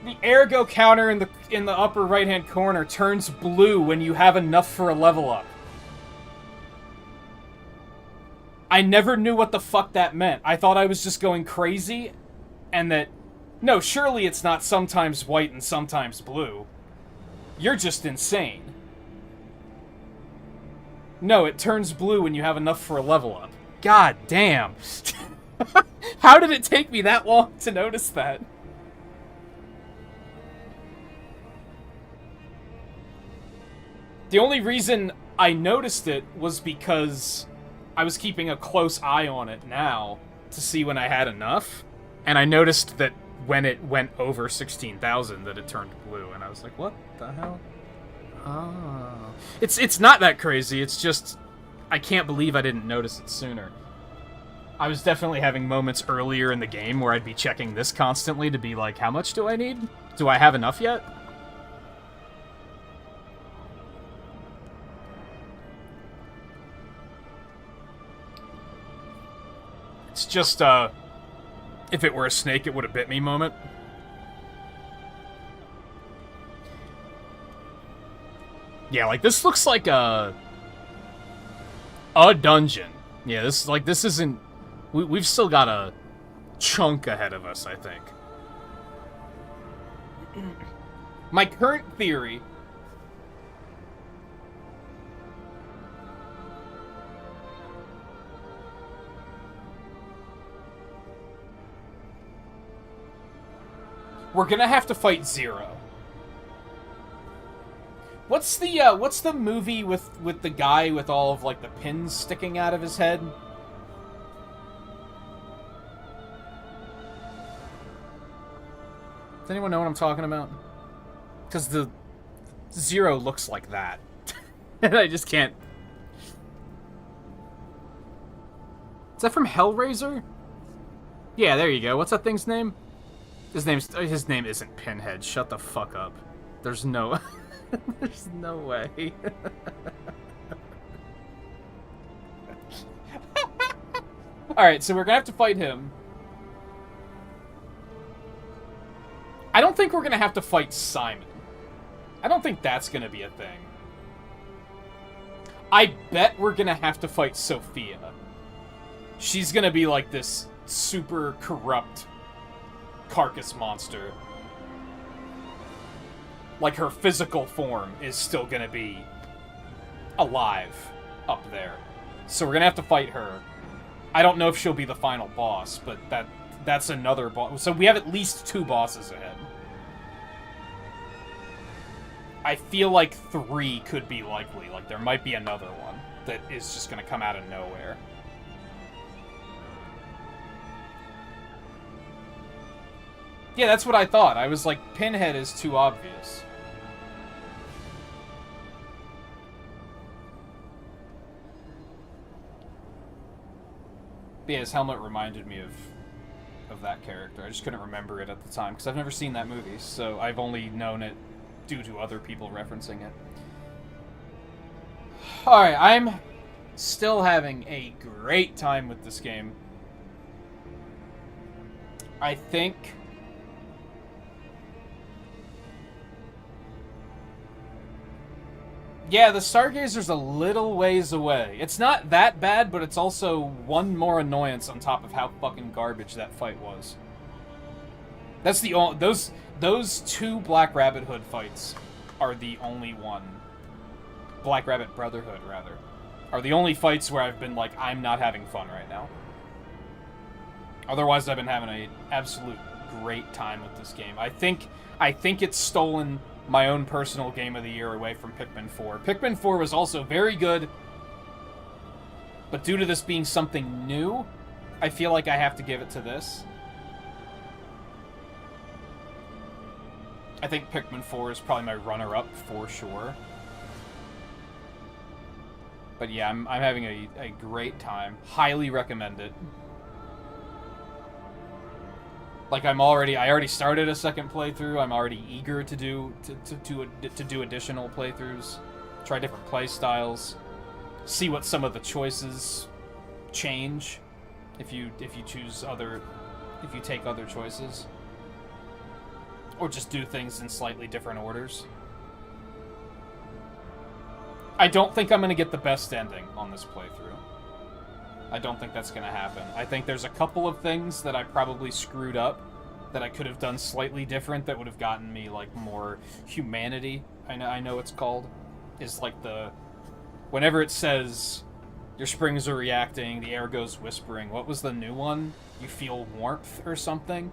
The ergo counter in the upper right-hand corner turns blue when you have enough for a level up. I never knew what the fuck that meant. I thought I was just going crazy, and that... No, surely it's not sometimes white and sometimes blue. You're just insane. No, it turns blue when you have enough for a level up. God damn. How did it take me that long to notice that? The only reason I noticed it was because I was keeping a close eye on it now to see when I had enough, and I noticed that when it went over 16,000 that it turned blue, and I was like, what the hell? Oh. It's not that crazy, it's just I can't believe I didn't notice it sooner. I was definitely having moments earlier in the game where I'd be checking this constantly to be like, how much do I need? Do I have enough yet? if it were a snake, it would have bit me moment. Yeah, like, this looks like a dungeon. Yeah, this isn't... We've still got a chunk ahead of us, I think. My current theory... We're gonna have to fight Zero. What's the movie with the guy with all of, like, the pins sticking out of his head? Does anyone know what I'm talking about? Because the Zero looks like that. And I just can't... Is that from Hellraiser? Yeah, there you go. What's that thing's name? His name isn't Pinhead. Shut the fuck up. There's no... There's no way. Alright, so we're gonna have to fight him. I don't think we're gonna have to fight Simon. I don't think that's gonna be a thing. I bet we're gonna have to fight Sophia. She's gonna be like this super corrupt carcass monster. Like, her physical form is still gonna be alive up there. So we're gonna have to fight her. I don't know if she'll be the final boss, but that's another boss. So we have at least 2 bosses ahead. I feel like 3 could be likely. Like, there might be another one that is just gonna come out of nowhere. Yeah, that's what I thought. I was like, Pinhead is too obvious. But yeah, his helmet reminded me of that character. I just couldn't remember it at the time, because I've never seen that movie, so I've only known it due to other people referencing it. Alright, I'm still having a great time with this game. I think... Yeah, the Stargazer's a little ways away. It's not that bad, but it's also one more annoyance on top of how fucking garbage that fight was. That's the only... Those 2 Black Rabbit Hood fights are the only one. Black Rabbit Brotherhood, rather. Are the only fights where I've been like, I'm not having fun right now. Otherwise, I've been having an absolute great time with this game. I think it's stolen my own personal game of the year away from Pikmin 4. Pikmin 4 was also very good, but due to this being something new, I feel like I have to give it to this. I think Pikmin 4 is probably my runner-up for sure. But yeah, I'm having a great time. Highly recommend it. Like, I already started a second playthrough. I'm already eager to do additional playthroughs, try different play styles, see what some of the choices change if you take other choices, or just do things in slightly different orders. I don't think I'm gonna get the best ending on this playthrough. I don't think that's going to happen. I think there's a couple of things that I probably screwed up that I could have done slightly different that would have gotten me, like, more humanity, I know it's called. Is, like, whenever it says your springs are reacting, the air goes whispering. What was the new one? You feel warmth or something?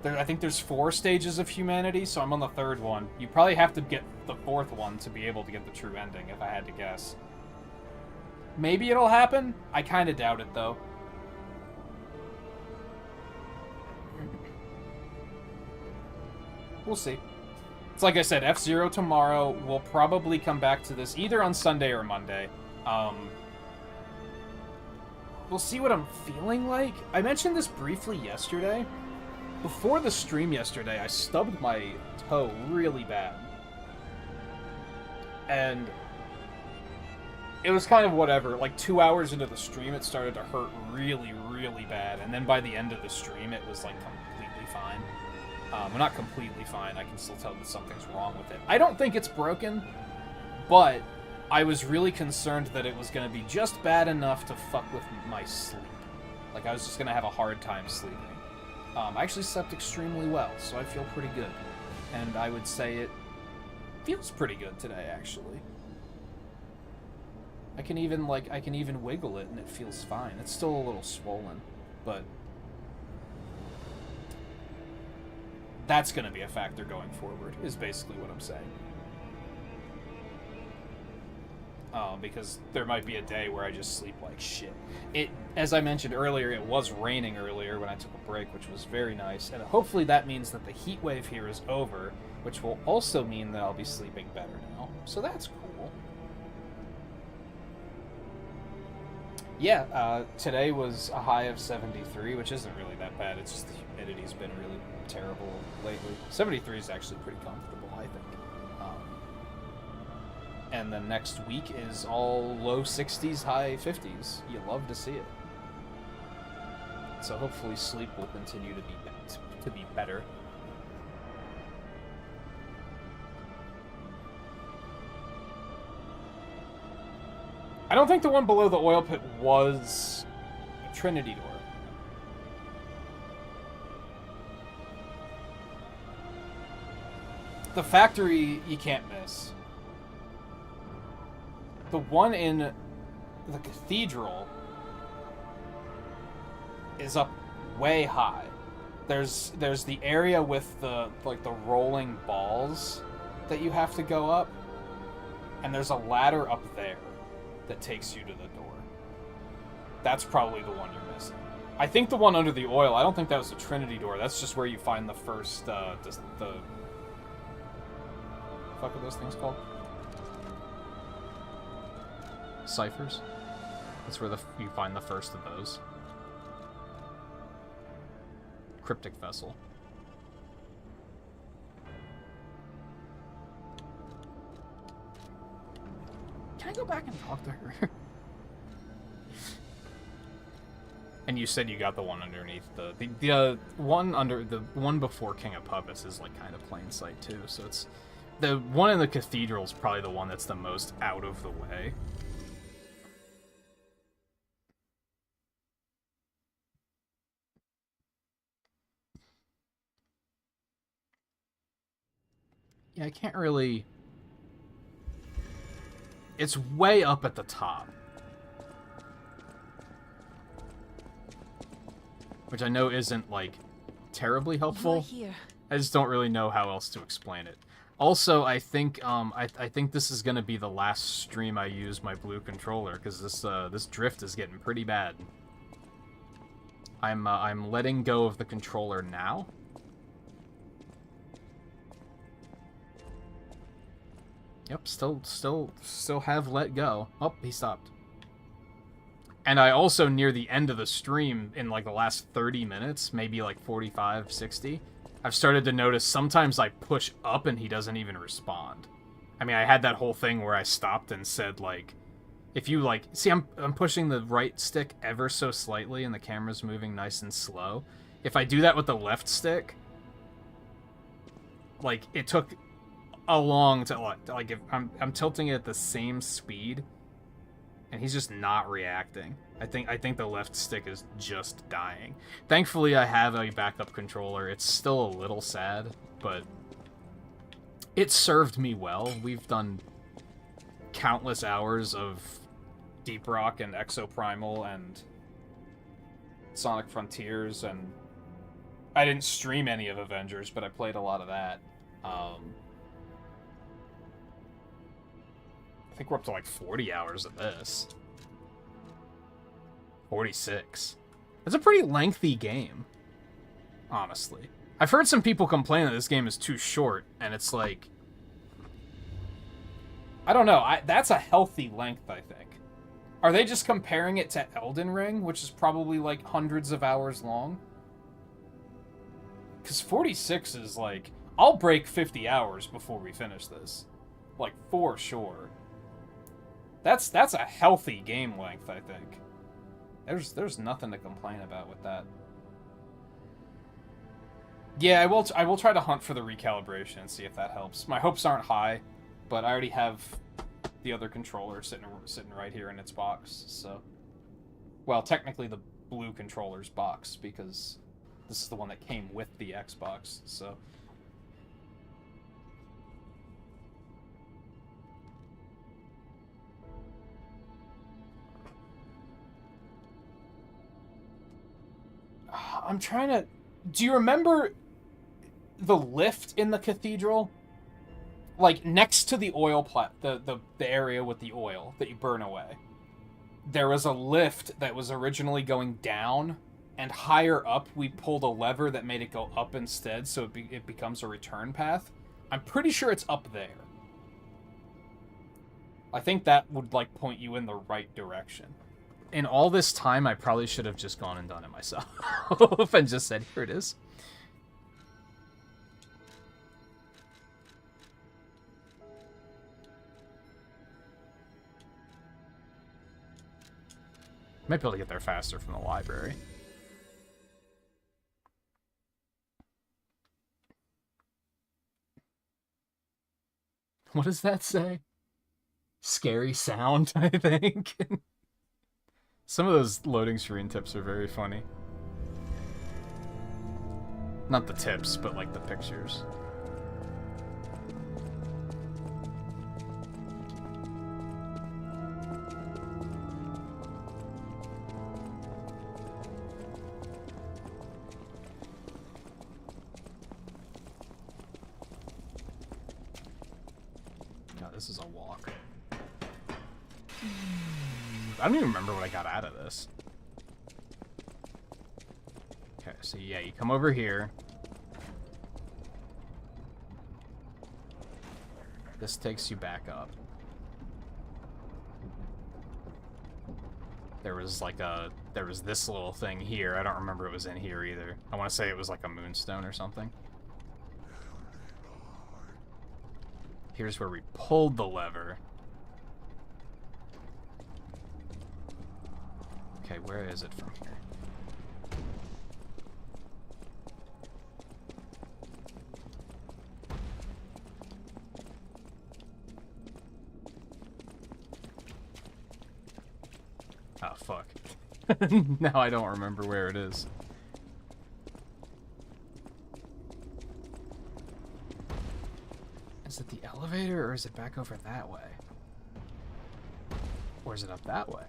I think there's 4 stages of humanity, so I'm on the 3rd one. You probably have to get the 4th one to be able to get the true ending, if I had to guess. Maybe it'll happen? I kind of doubt it, though. We'll see. It's like I said, F-Zero tomorrow. We'll probably come back to this either on Sunday or Monday. We'll see what I'm feeling like. I mentioned this briefly yesterday. Before the stream yesterday, I stubbed my toe really bad. And it was kind of whatever. Like 2 hours into the stream, it started to hurt really, really bad, and then by the end of the stream, it was like completely fine. Well, not completely fine. I can still tell that something's wrong with it. I don't think it's broken, but I was really concerned that it was going to be just bad enough to fuck with my sleep. Like, I was just going to have a hard time sleeping. I actually slept extremely well, so I feel pretty good. And I would say it feels pretty good today, actually. I can even wiggle it and it feels fine. It's still a little swollen, but that's going to be a factor going forward, is basically what I'm saying. Because there might be a day where I just sleep like shit. As I mentioned earlier, it was raining earlier when I took a break, which was very nice, and hopefully that means that the heat wave here is over, which will also mean that I'll be sleeping better now. So that's cool. Yeah, today was a high of 73, which isn't really that bad. It's just the humidity's been really terrible lately. 73 is actually pretty comfortable, I think. And then next week is all low 60s, high 50s. You love to see it. So hopefully sleep will continue to be better. I don't think the one below the oil pit was a Trinity door. The factory you can't miss. The one in the cathedral is up way high. There's the area with the rolling balls that you have to go up, and there's a ladder up there that takes you to the door. That's probably the one you're missing. I think the one under the oil, I don't think that was the Trinity door. That's just where you find the first the fuck are those things called? Ciphers. That's where you find the first of those. Cryptic vessel. Can I go back and talk to her? And you said you got the one underneath the one before King of Puppets is like kind of plain sight too. So it's the one in the cathedral is probably the one that's the most out of the way. Yeah, I can't really... It's way up at the top. Which I know isn't, like, terribly helpful. You're here. I just don't really know how else to explain it. Also, I think I think this is gonna be the last stream I use my blue controller, because this drift is getting pretty bad. I'm letting go of the controller now. Yep, still have let go. Oh, he stopped. And I also, near the end of the stream, in like the last 30 minutes, maybe like 45, 60, I've started to notice sometimes I push up and he doesn't even respond. I mean, I had that whole thing where I stopped and said, like, if you, like... See, I'm pushing the right stick ever so slightly and the camera's moving nice and slow. If I do that with the left stick, like, it took a long time. Like, if I'm tilting it at the same speed, and he's just not reacting. I think the left stick is just dying. Thankfully, I have a backup controller. It's still a little sad, but it served me well. We've done countless hours of Deep Rock and Exoprimal and Sonic Frontiers, and I didn't stream any of Avengers, but I played a lot of that. I think we're up to like 40 hours of this. 46. It's a pretty lengthy game, honestly. I've heard some people complain that this game is too short, and it's like... I don't know, that's a healthy length, I think. Are they just comparing it to Elden Ring, which is probably like hundreds of hours long? Because 46 is like... I'll break 50 hours before we finish this. Like, for sure. That's a healthy game length, I think. There's nothing to complain about with that. Yeah, I will try to hunt for the recalibration and see if that helps. My hopes aren't high, but I already have the other controller sitting right here in its box, so... Well, technically the blue controller's box, because this is the one that came with the Xbox, so... I'm trying to... Do you remember the lift in the cathedral? Like, next to the oil the area with the oil that you burn away. There was a lift that was originally going down, and higher up we pulled a lever that made it go up instead, so it becomes a return path. I'm pretty sure it's up there. I think that would, like, point you in the right direction. In all this time, I probably should have just gone and done it myself and just said, here it is. Might be able to get there faster from the library. What does that say? Scary sound, I think. Some of those loading screen tips are very funny. Not the tips, but like the pictures. God, this is a walk. I don't even remember what I got out of this. Okay, so yeah, you come over here. This takes you back up. There was this little thing here. I don't remember it was in here either. I want to say it was like a moonstone or something. Here's where we pulled the lever. Okay, where is it from here? Oh, fuck. Now I don't remember where it is. Is it the elevator, or is it back over that way? Or is it up that way?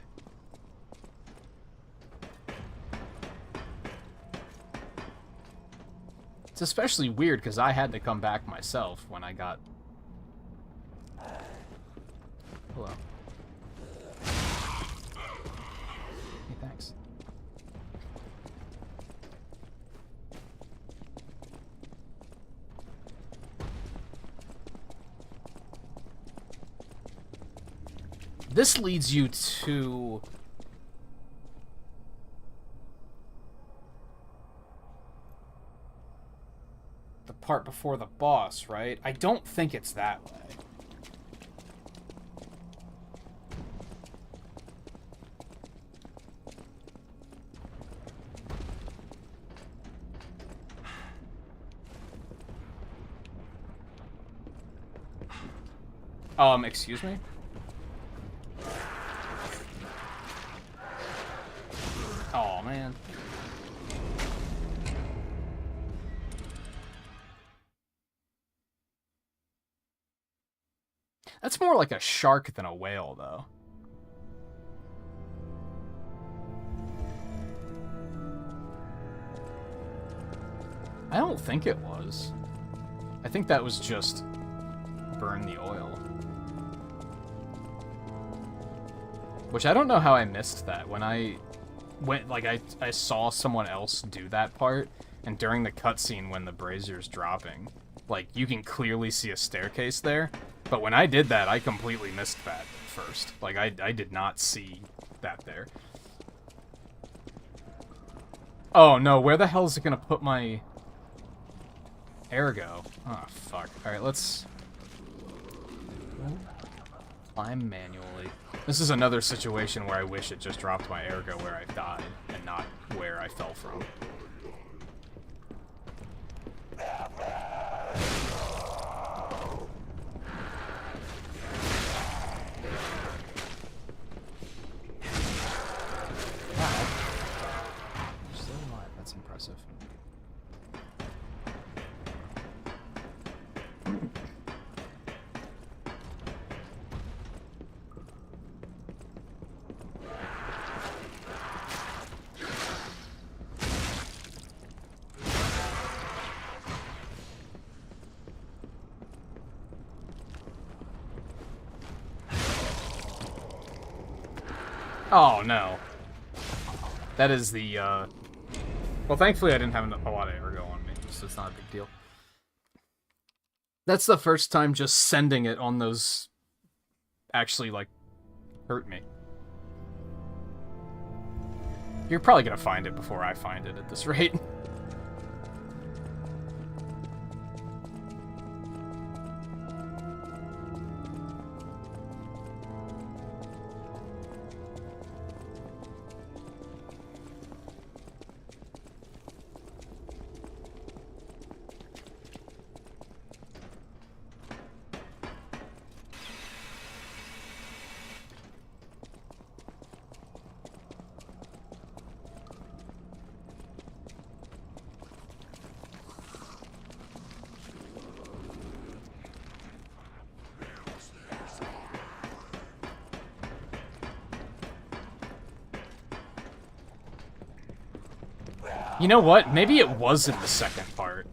It's especially weird because I had to come back myself when I got... Hello. Hey, thanks. This leads you to... the part before the boss, right? I don't think it's that way. Excuse me? Oh, man. That's more like a shark than a whale, though. I don't think it was. I think that was just burn the oil. Which I don't know how I missed that. When I went, like, I saw someone else do that part, and during the cutscene when the brazier's dropping, like, you can clearly see a staircase there. But when I did that, I completely missed that first. Like, I did not see that there. Oh, no, where the hell is it gonna put my... Ergo? Oh, fuck. Alright, let's... Climb manually. This is another situation where I wish it just dropped my ergo where I died, and not where I fell from. Wow. Still alive, that's impressive. Oh, no. That is the, Well, thankfully I didn't have a lot of ergo on me, so it's not a big deal. That's the first time just sending it on those actually, like, hurt me. You're probably gonna find it before I find it at this rate. You know what? Maybe it was in the second part.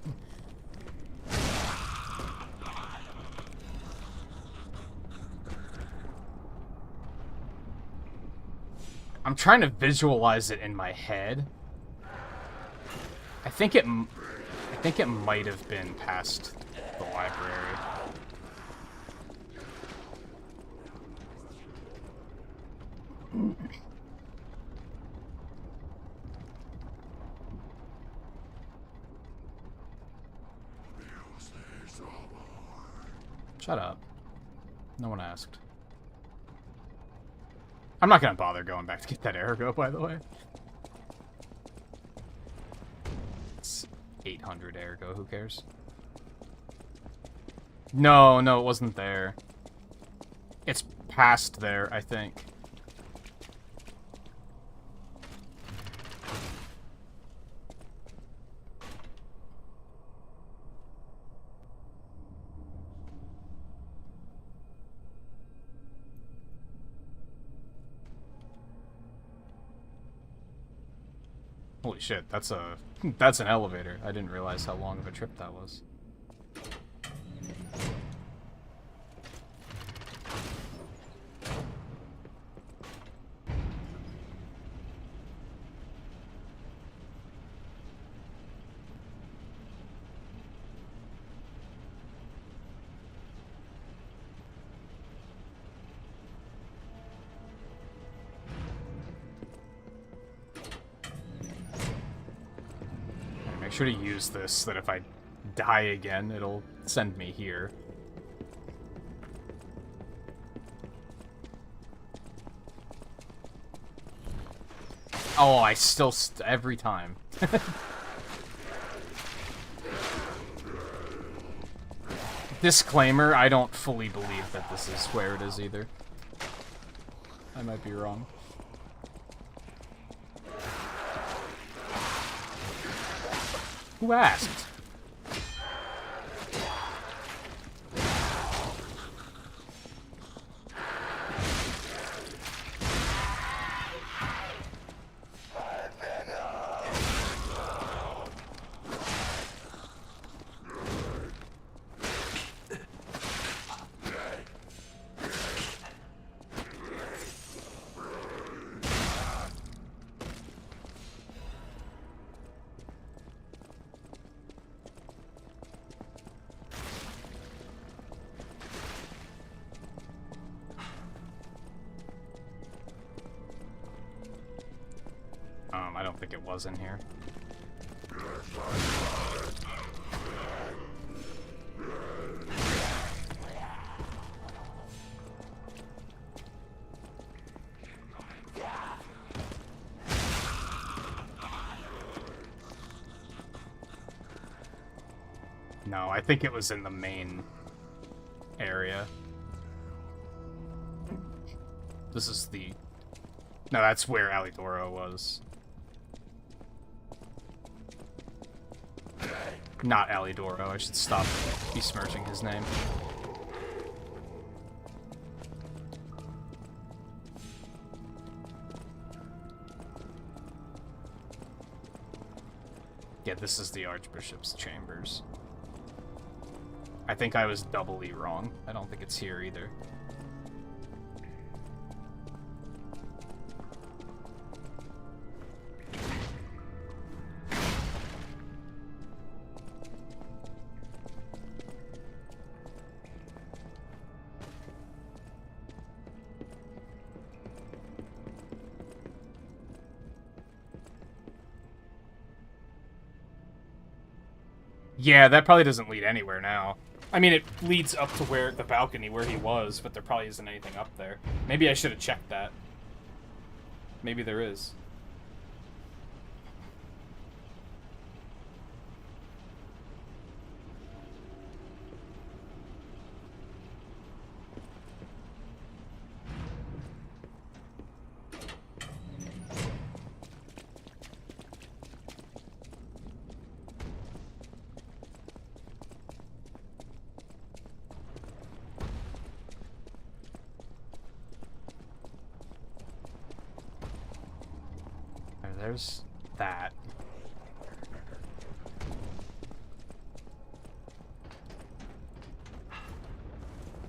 I'm trying to visualize it in my head. I think it might have been past the library. Shut up. No one asked. I'm not gonna bother going back to get that ergo, by the way. It's 800 ergo, who cares? No, it wasn't there. It's past there, I think. Holy shit, that's an elevator. I didn't realize how long of a trip that was. Make sure to use this so that if I die again, it'll send me here. Oh, I still every time. Disclaimer, I don't fully believe that this is where it is either. I might be wrong. Who asked? I don't think it was in here. No, I think it was in the main area. This is the... No, that's where Alidoro was. Not Alidoro. I should stop besmirching his name. Yeah, this is the Archbishop's chambers. I think I was doubly wrong. I don't think it's here either. Yeah, that probably doesn't lead anywhere now. I mean, it leads up to where the balcony where he was, but there probably isn't anything up there. Maybe I should have checked that. Maybe there is. There's that.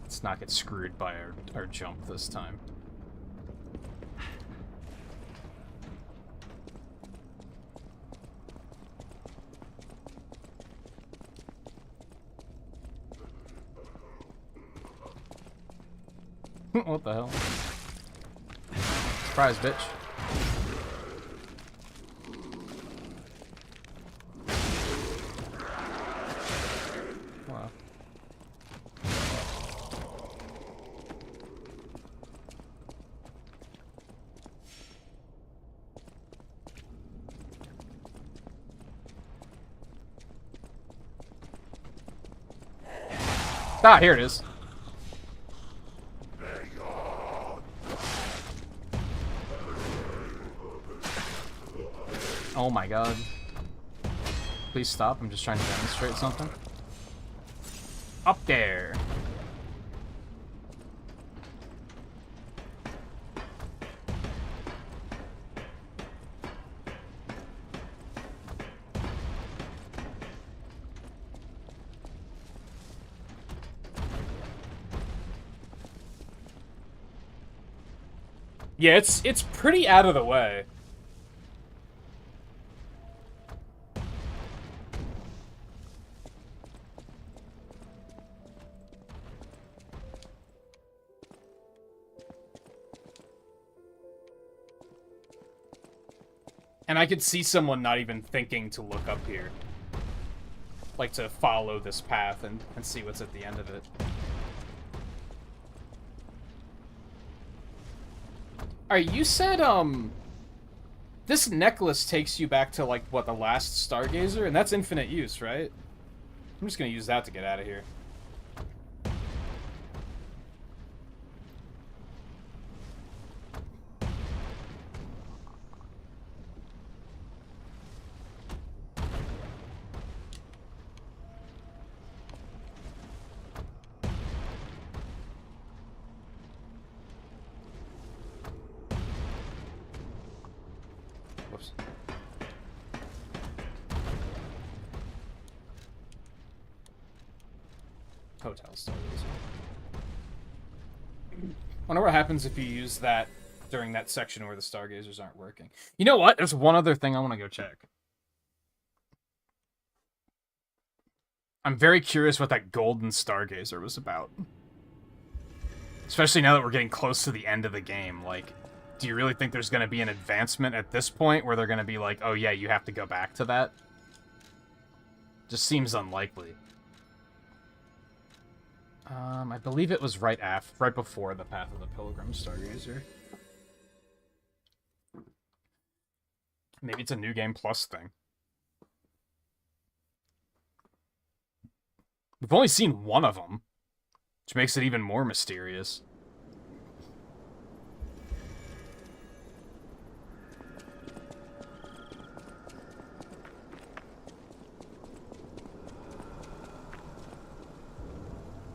Let's not get screwed by our jump this time. What the hell? Surprise, bitch. Ah, here it is. Oh my god. Please stop, I'm just trying to demonstrate something. Up there. Yeah, it's pretty out of the way. And I could see someone not even thinking to look up here. Like, to follow this path and see what's at the end of it. Alright, you said, this necklace takes you back to, like, what, the last Stargazer? And that's infinite use, right? I'm just gonna use that to get out of here. Hotel Stargazer. Wonder what happens if you use that during that section where the Stargazers aren't working. You know what? There's one other thing I want to go check. I'm very curious what that golden Stargazer was about. Especially now that we're getting close to the end of the game. Like, do you really think there's going to be an advancement at this point where they're going to be like, oh yeah, you have to go back to that? Just seems unlikely. I believe it was right before the Path of the Pilgrim Stargazer. Maybe it's a New Game Plus thing. We've only seen one of them, which makes it even more mysterious.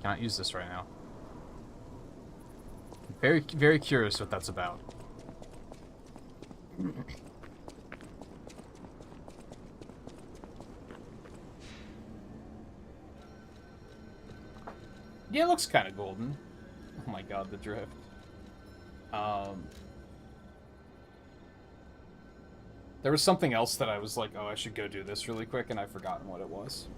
Can't use this right now. Very, very curious what that's about. Yeah, it looks kind of golden. Oh my god, the drift. There was something else that I was like, oh, I should go do this really quick, and I've forgotten what it was.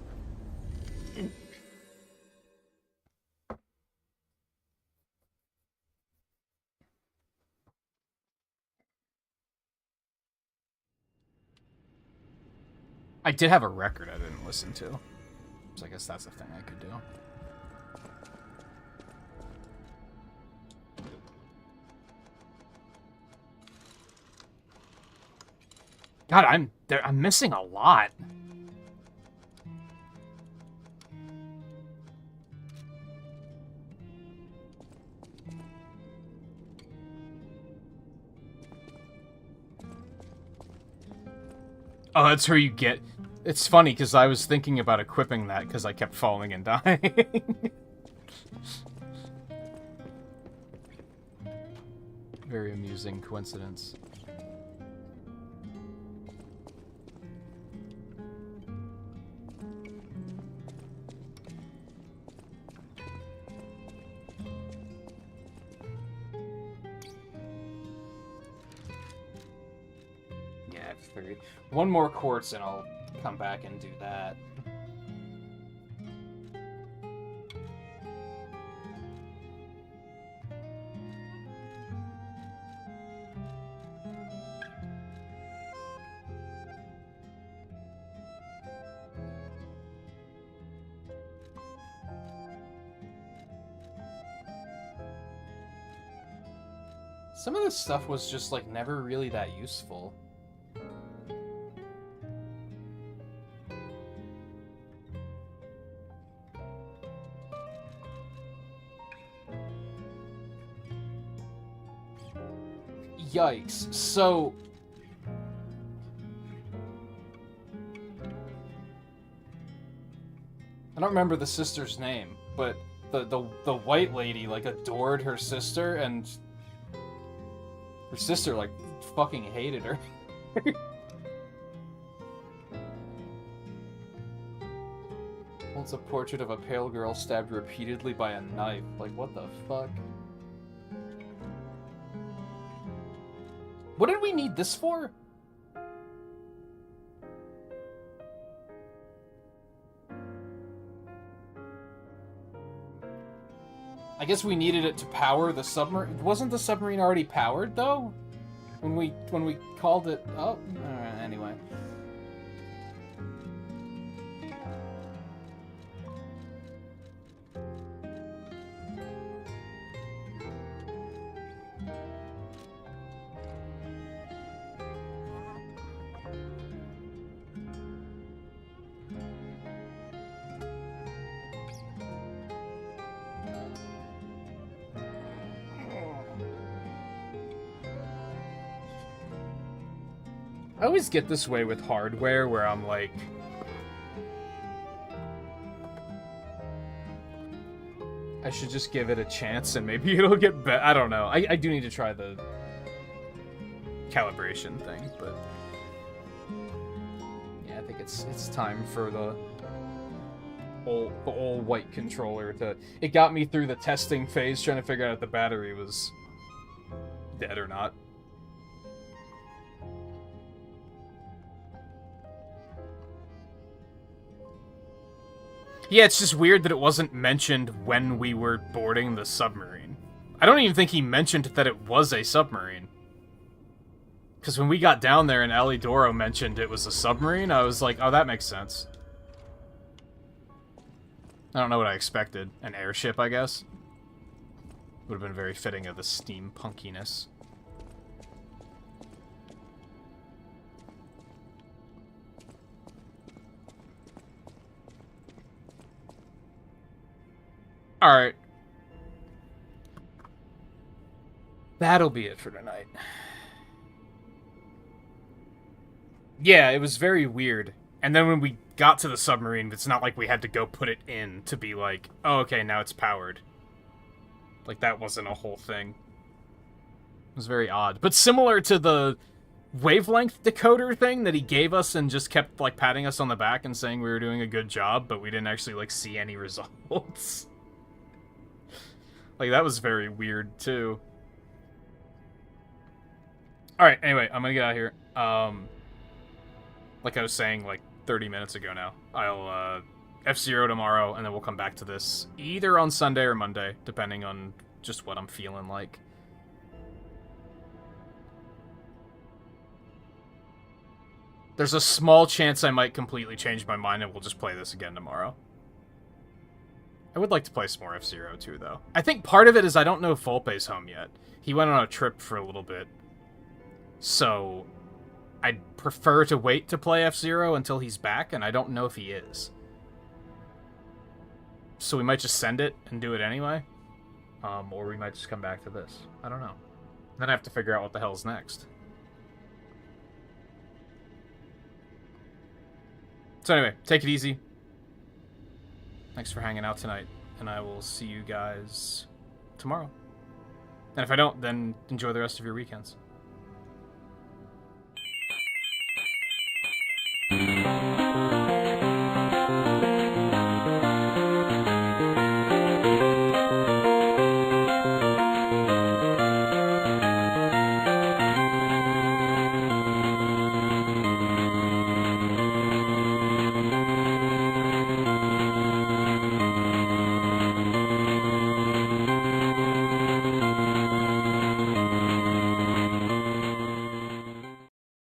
I did have a record I didn't listen to. So I guess that's a thing I could do. God, I'm missing a lot. Oh, that's where you get... It's funny, because I was thinking about equipping that, because I kept falling and dying. Very amusing coincidence. One more quartz and I'll come back and do that. Some of this stuff was just like never really that useful. Yikes. So... I don't remember the sister's name, but the white lady, like, adored her sister, and her sister, like, fucking hated her. Holds a portrait of a pale girl stabbed repeatedly by a knife. Like, what the fuck? What did we need this for? I guess we needed it to power the submarine. Wasn't the submarine already powered though? When we called it up? Anyway. I always get this way with hardware where I'm like... I should just give it a chance and maybe it'll get better. I don't know. I do need to try the calibration thing, but... Yeah, I think it's time for the old white controller to... It got me through the testing phase trying to figure out if the battery was dead or not. Yeah, it's just weird that it wasn't mentioned when we were boarding the submarine. I don't even think he mentioned that it was a submarine. Because when we got down there and Alidoro mentioned it was a submarine, I was like, oh, that makes sense. I don't know what I expected. An airship, I guess? Would have been very fitting of the steampunkiness. Alright. That'll be it for tonight. Yeah, it was very weird. And then when we got to the submarine, it's not like we had to go put it in to be like, oh, okay, now it's powered. Like, that wasn't a whole thing. It was very odd. But similar to the wavelength decoder thing that he gave us and just kept, like, patting us on the back and saying we were doing a good job, but we didn't actually, like, see any results. Like, that was very weird, too. Alright, anyway, I'm gonna get out of here. Like I was saying, like, 30 minutes ago now. I'll, F-Zero tomorrow, and then we'll come back to this either on Sunday or Monday, depending on just what I'm feeling like. There's a small chance I might completely change my mind and we'll just play this again tomorrow. I would like to play some more F-Zero too, though. I think part of it is I don't know if Volpe's home yet. He went on a trip for a little bit. So, I'd prefer to wait to play F-Zero until he's back, and I don't know if he is. So we might just send it and do it anyway. Or we might just come back to this. I don't know. Then I have to figure out what the hell's next. So anyway, take it easy. Thanks for hanging out tonight, and I will see you guys tomorrow. And if I don't, then enjoy the rest of your weekends.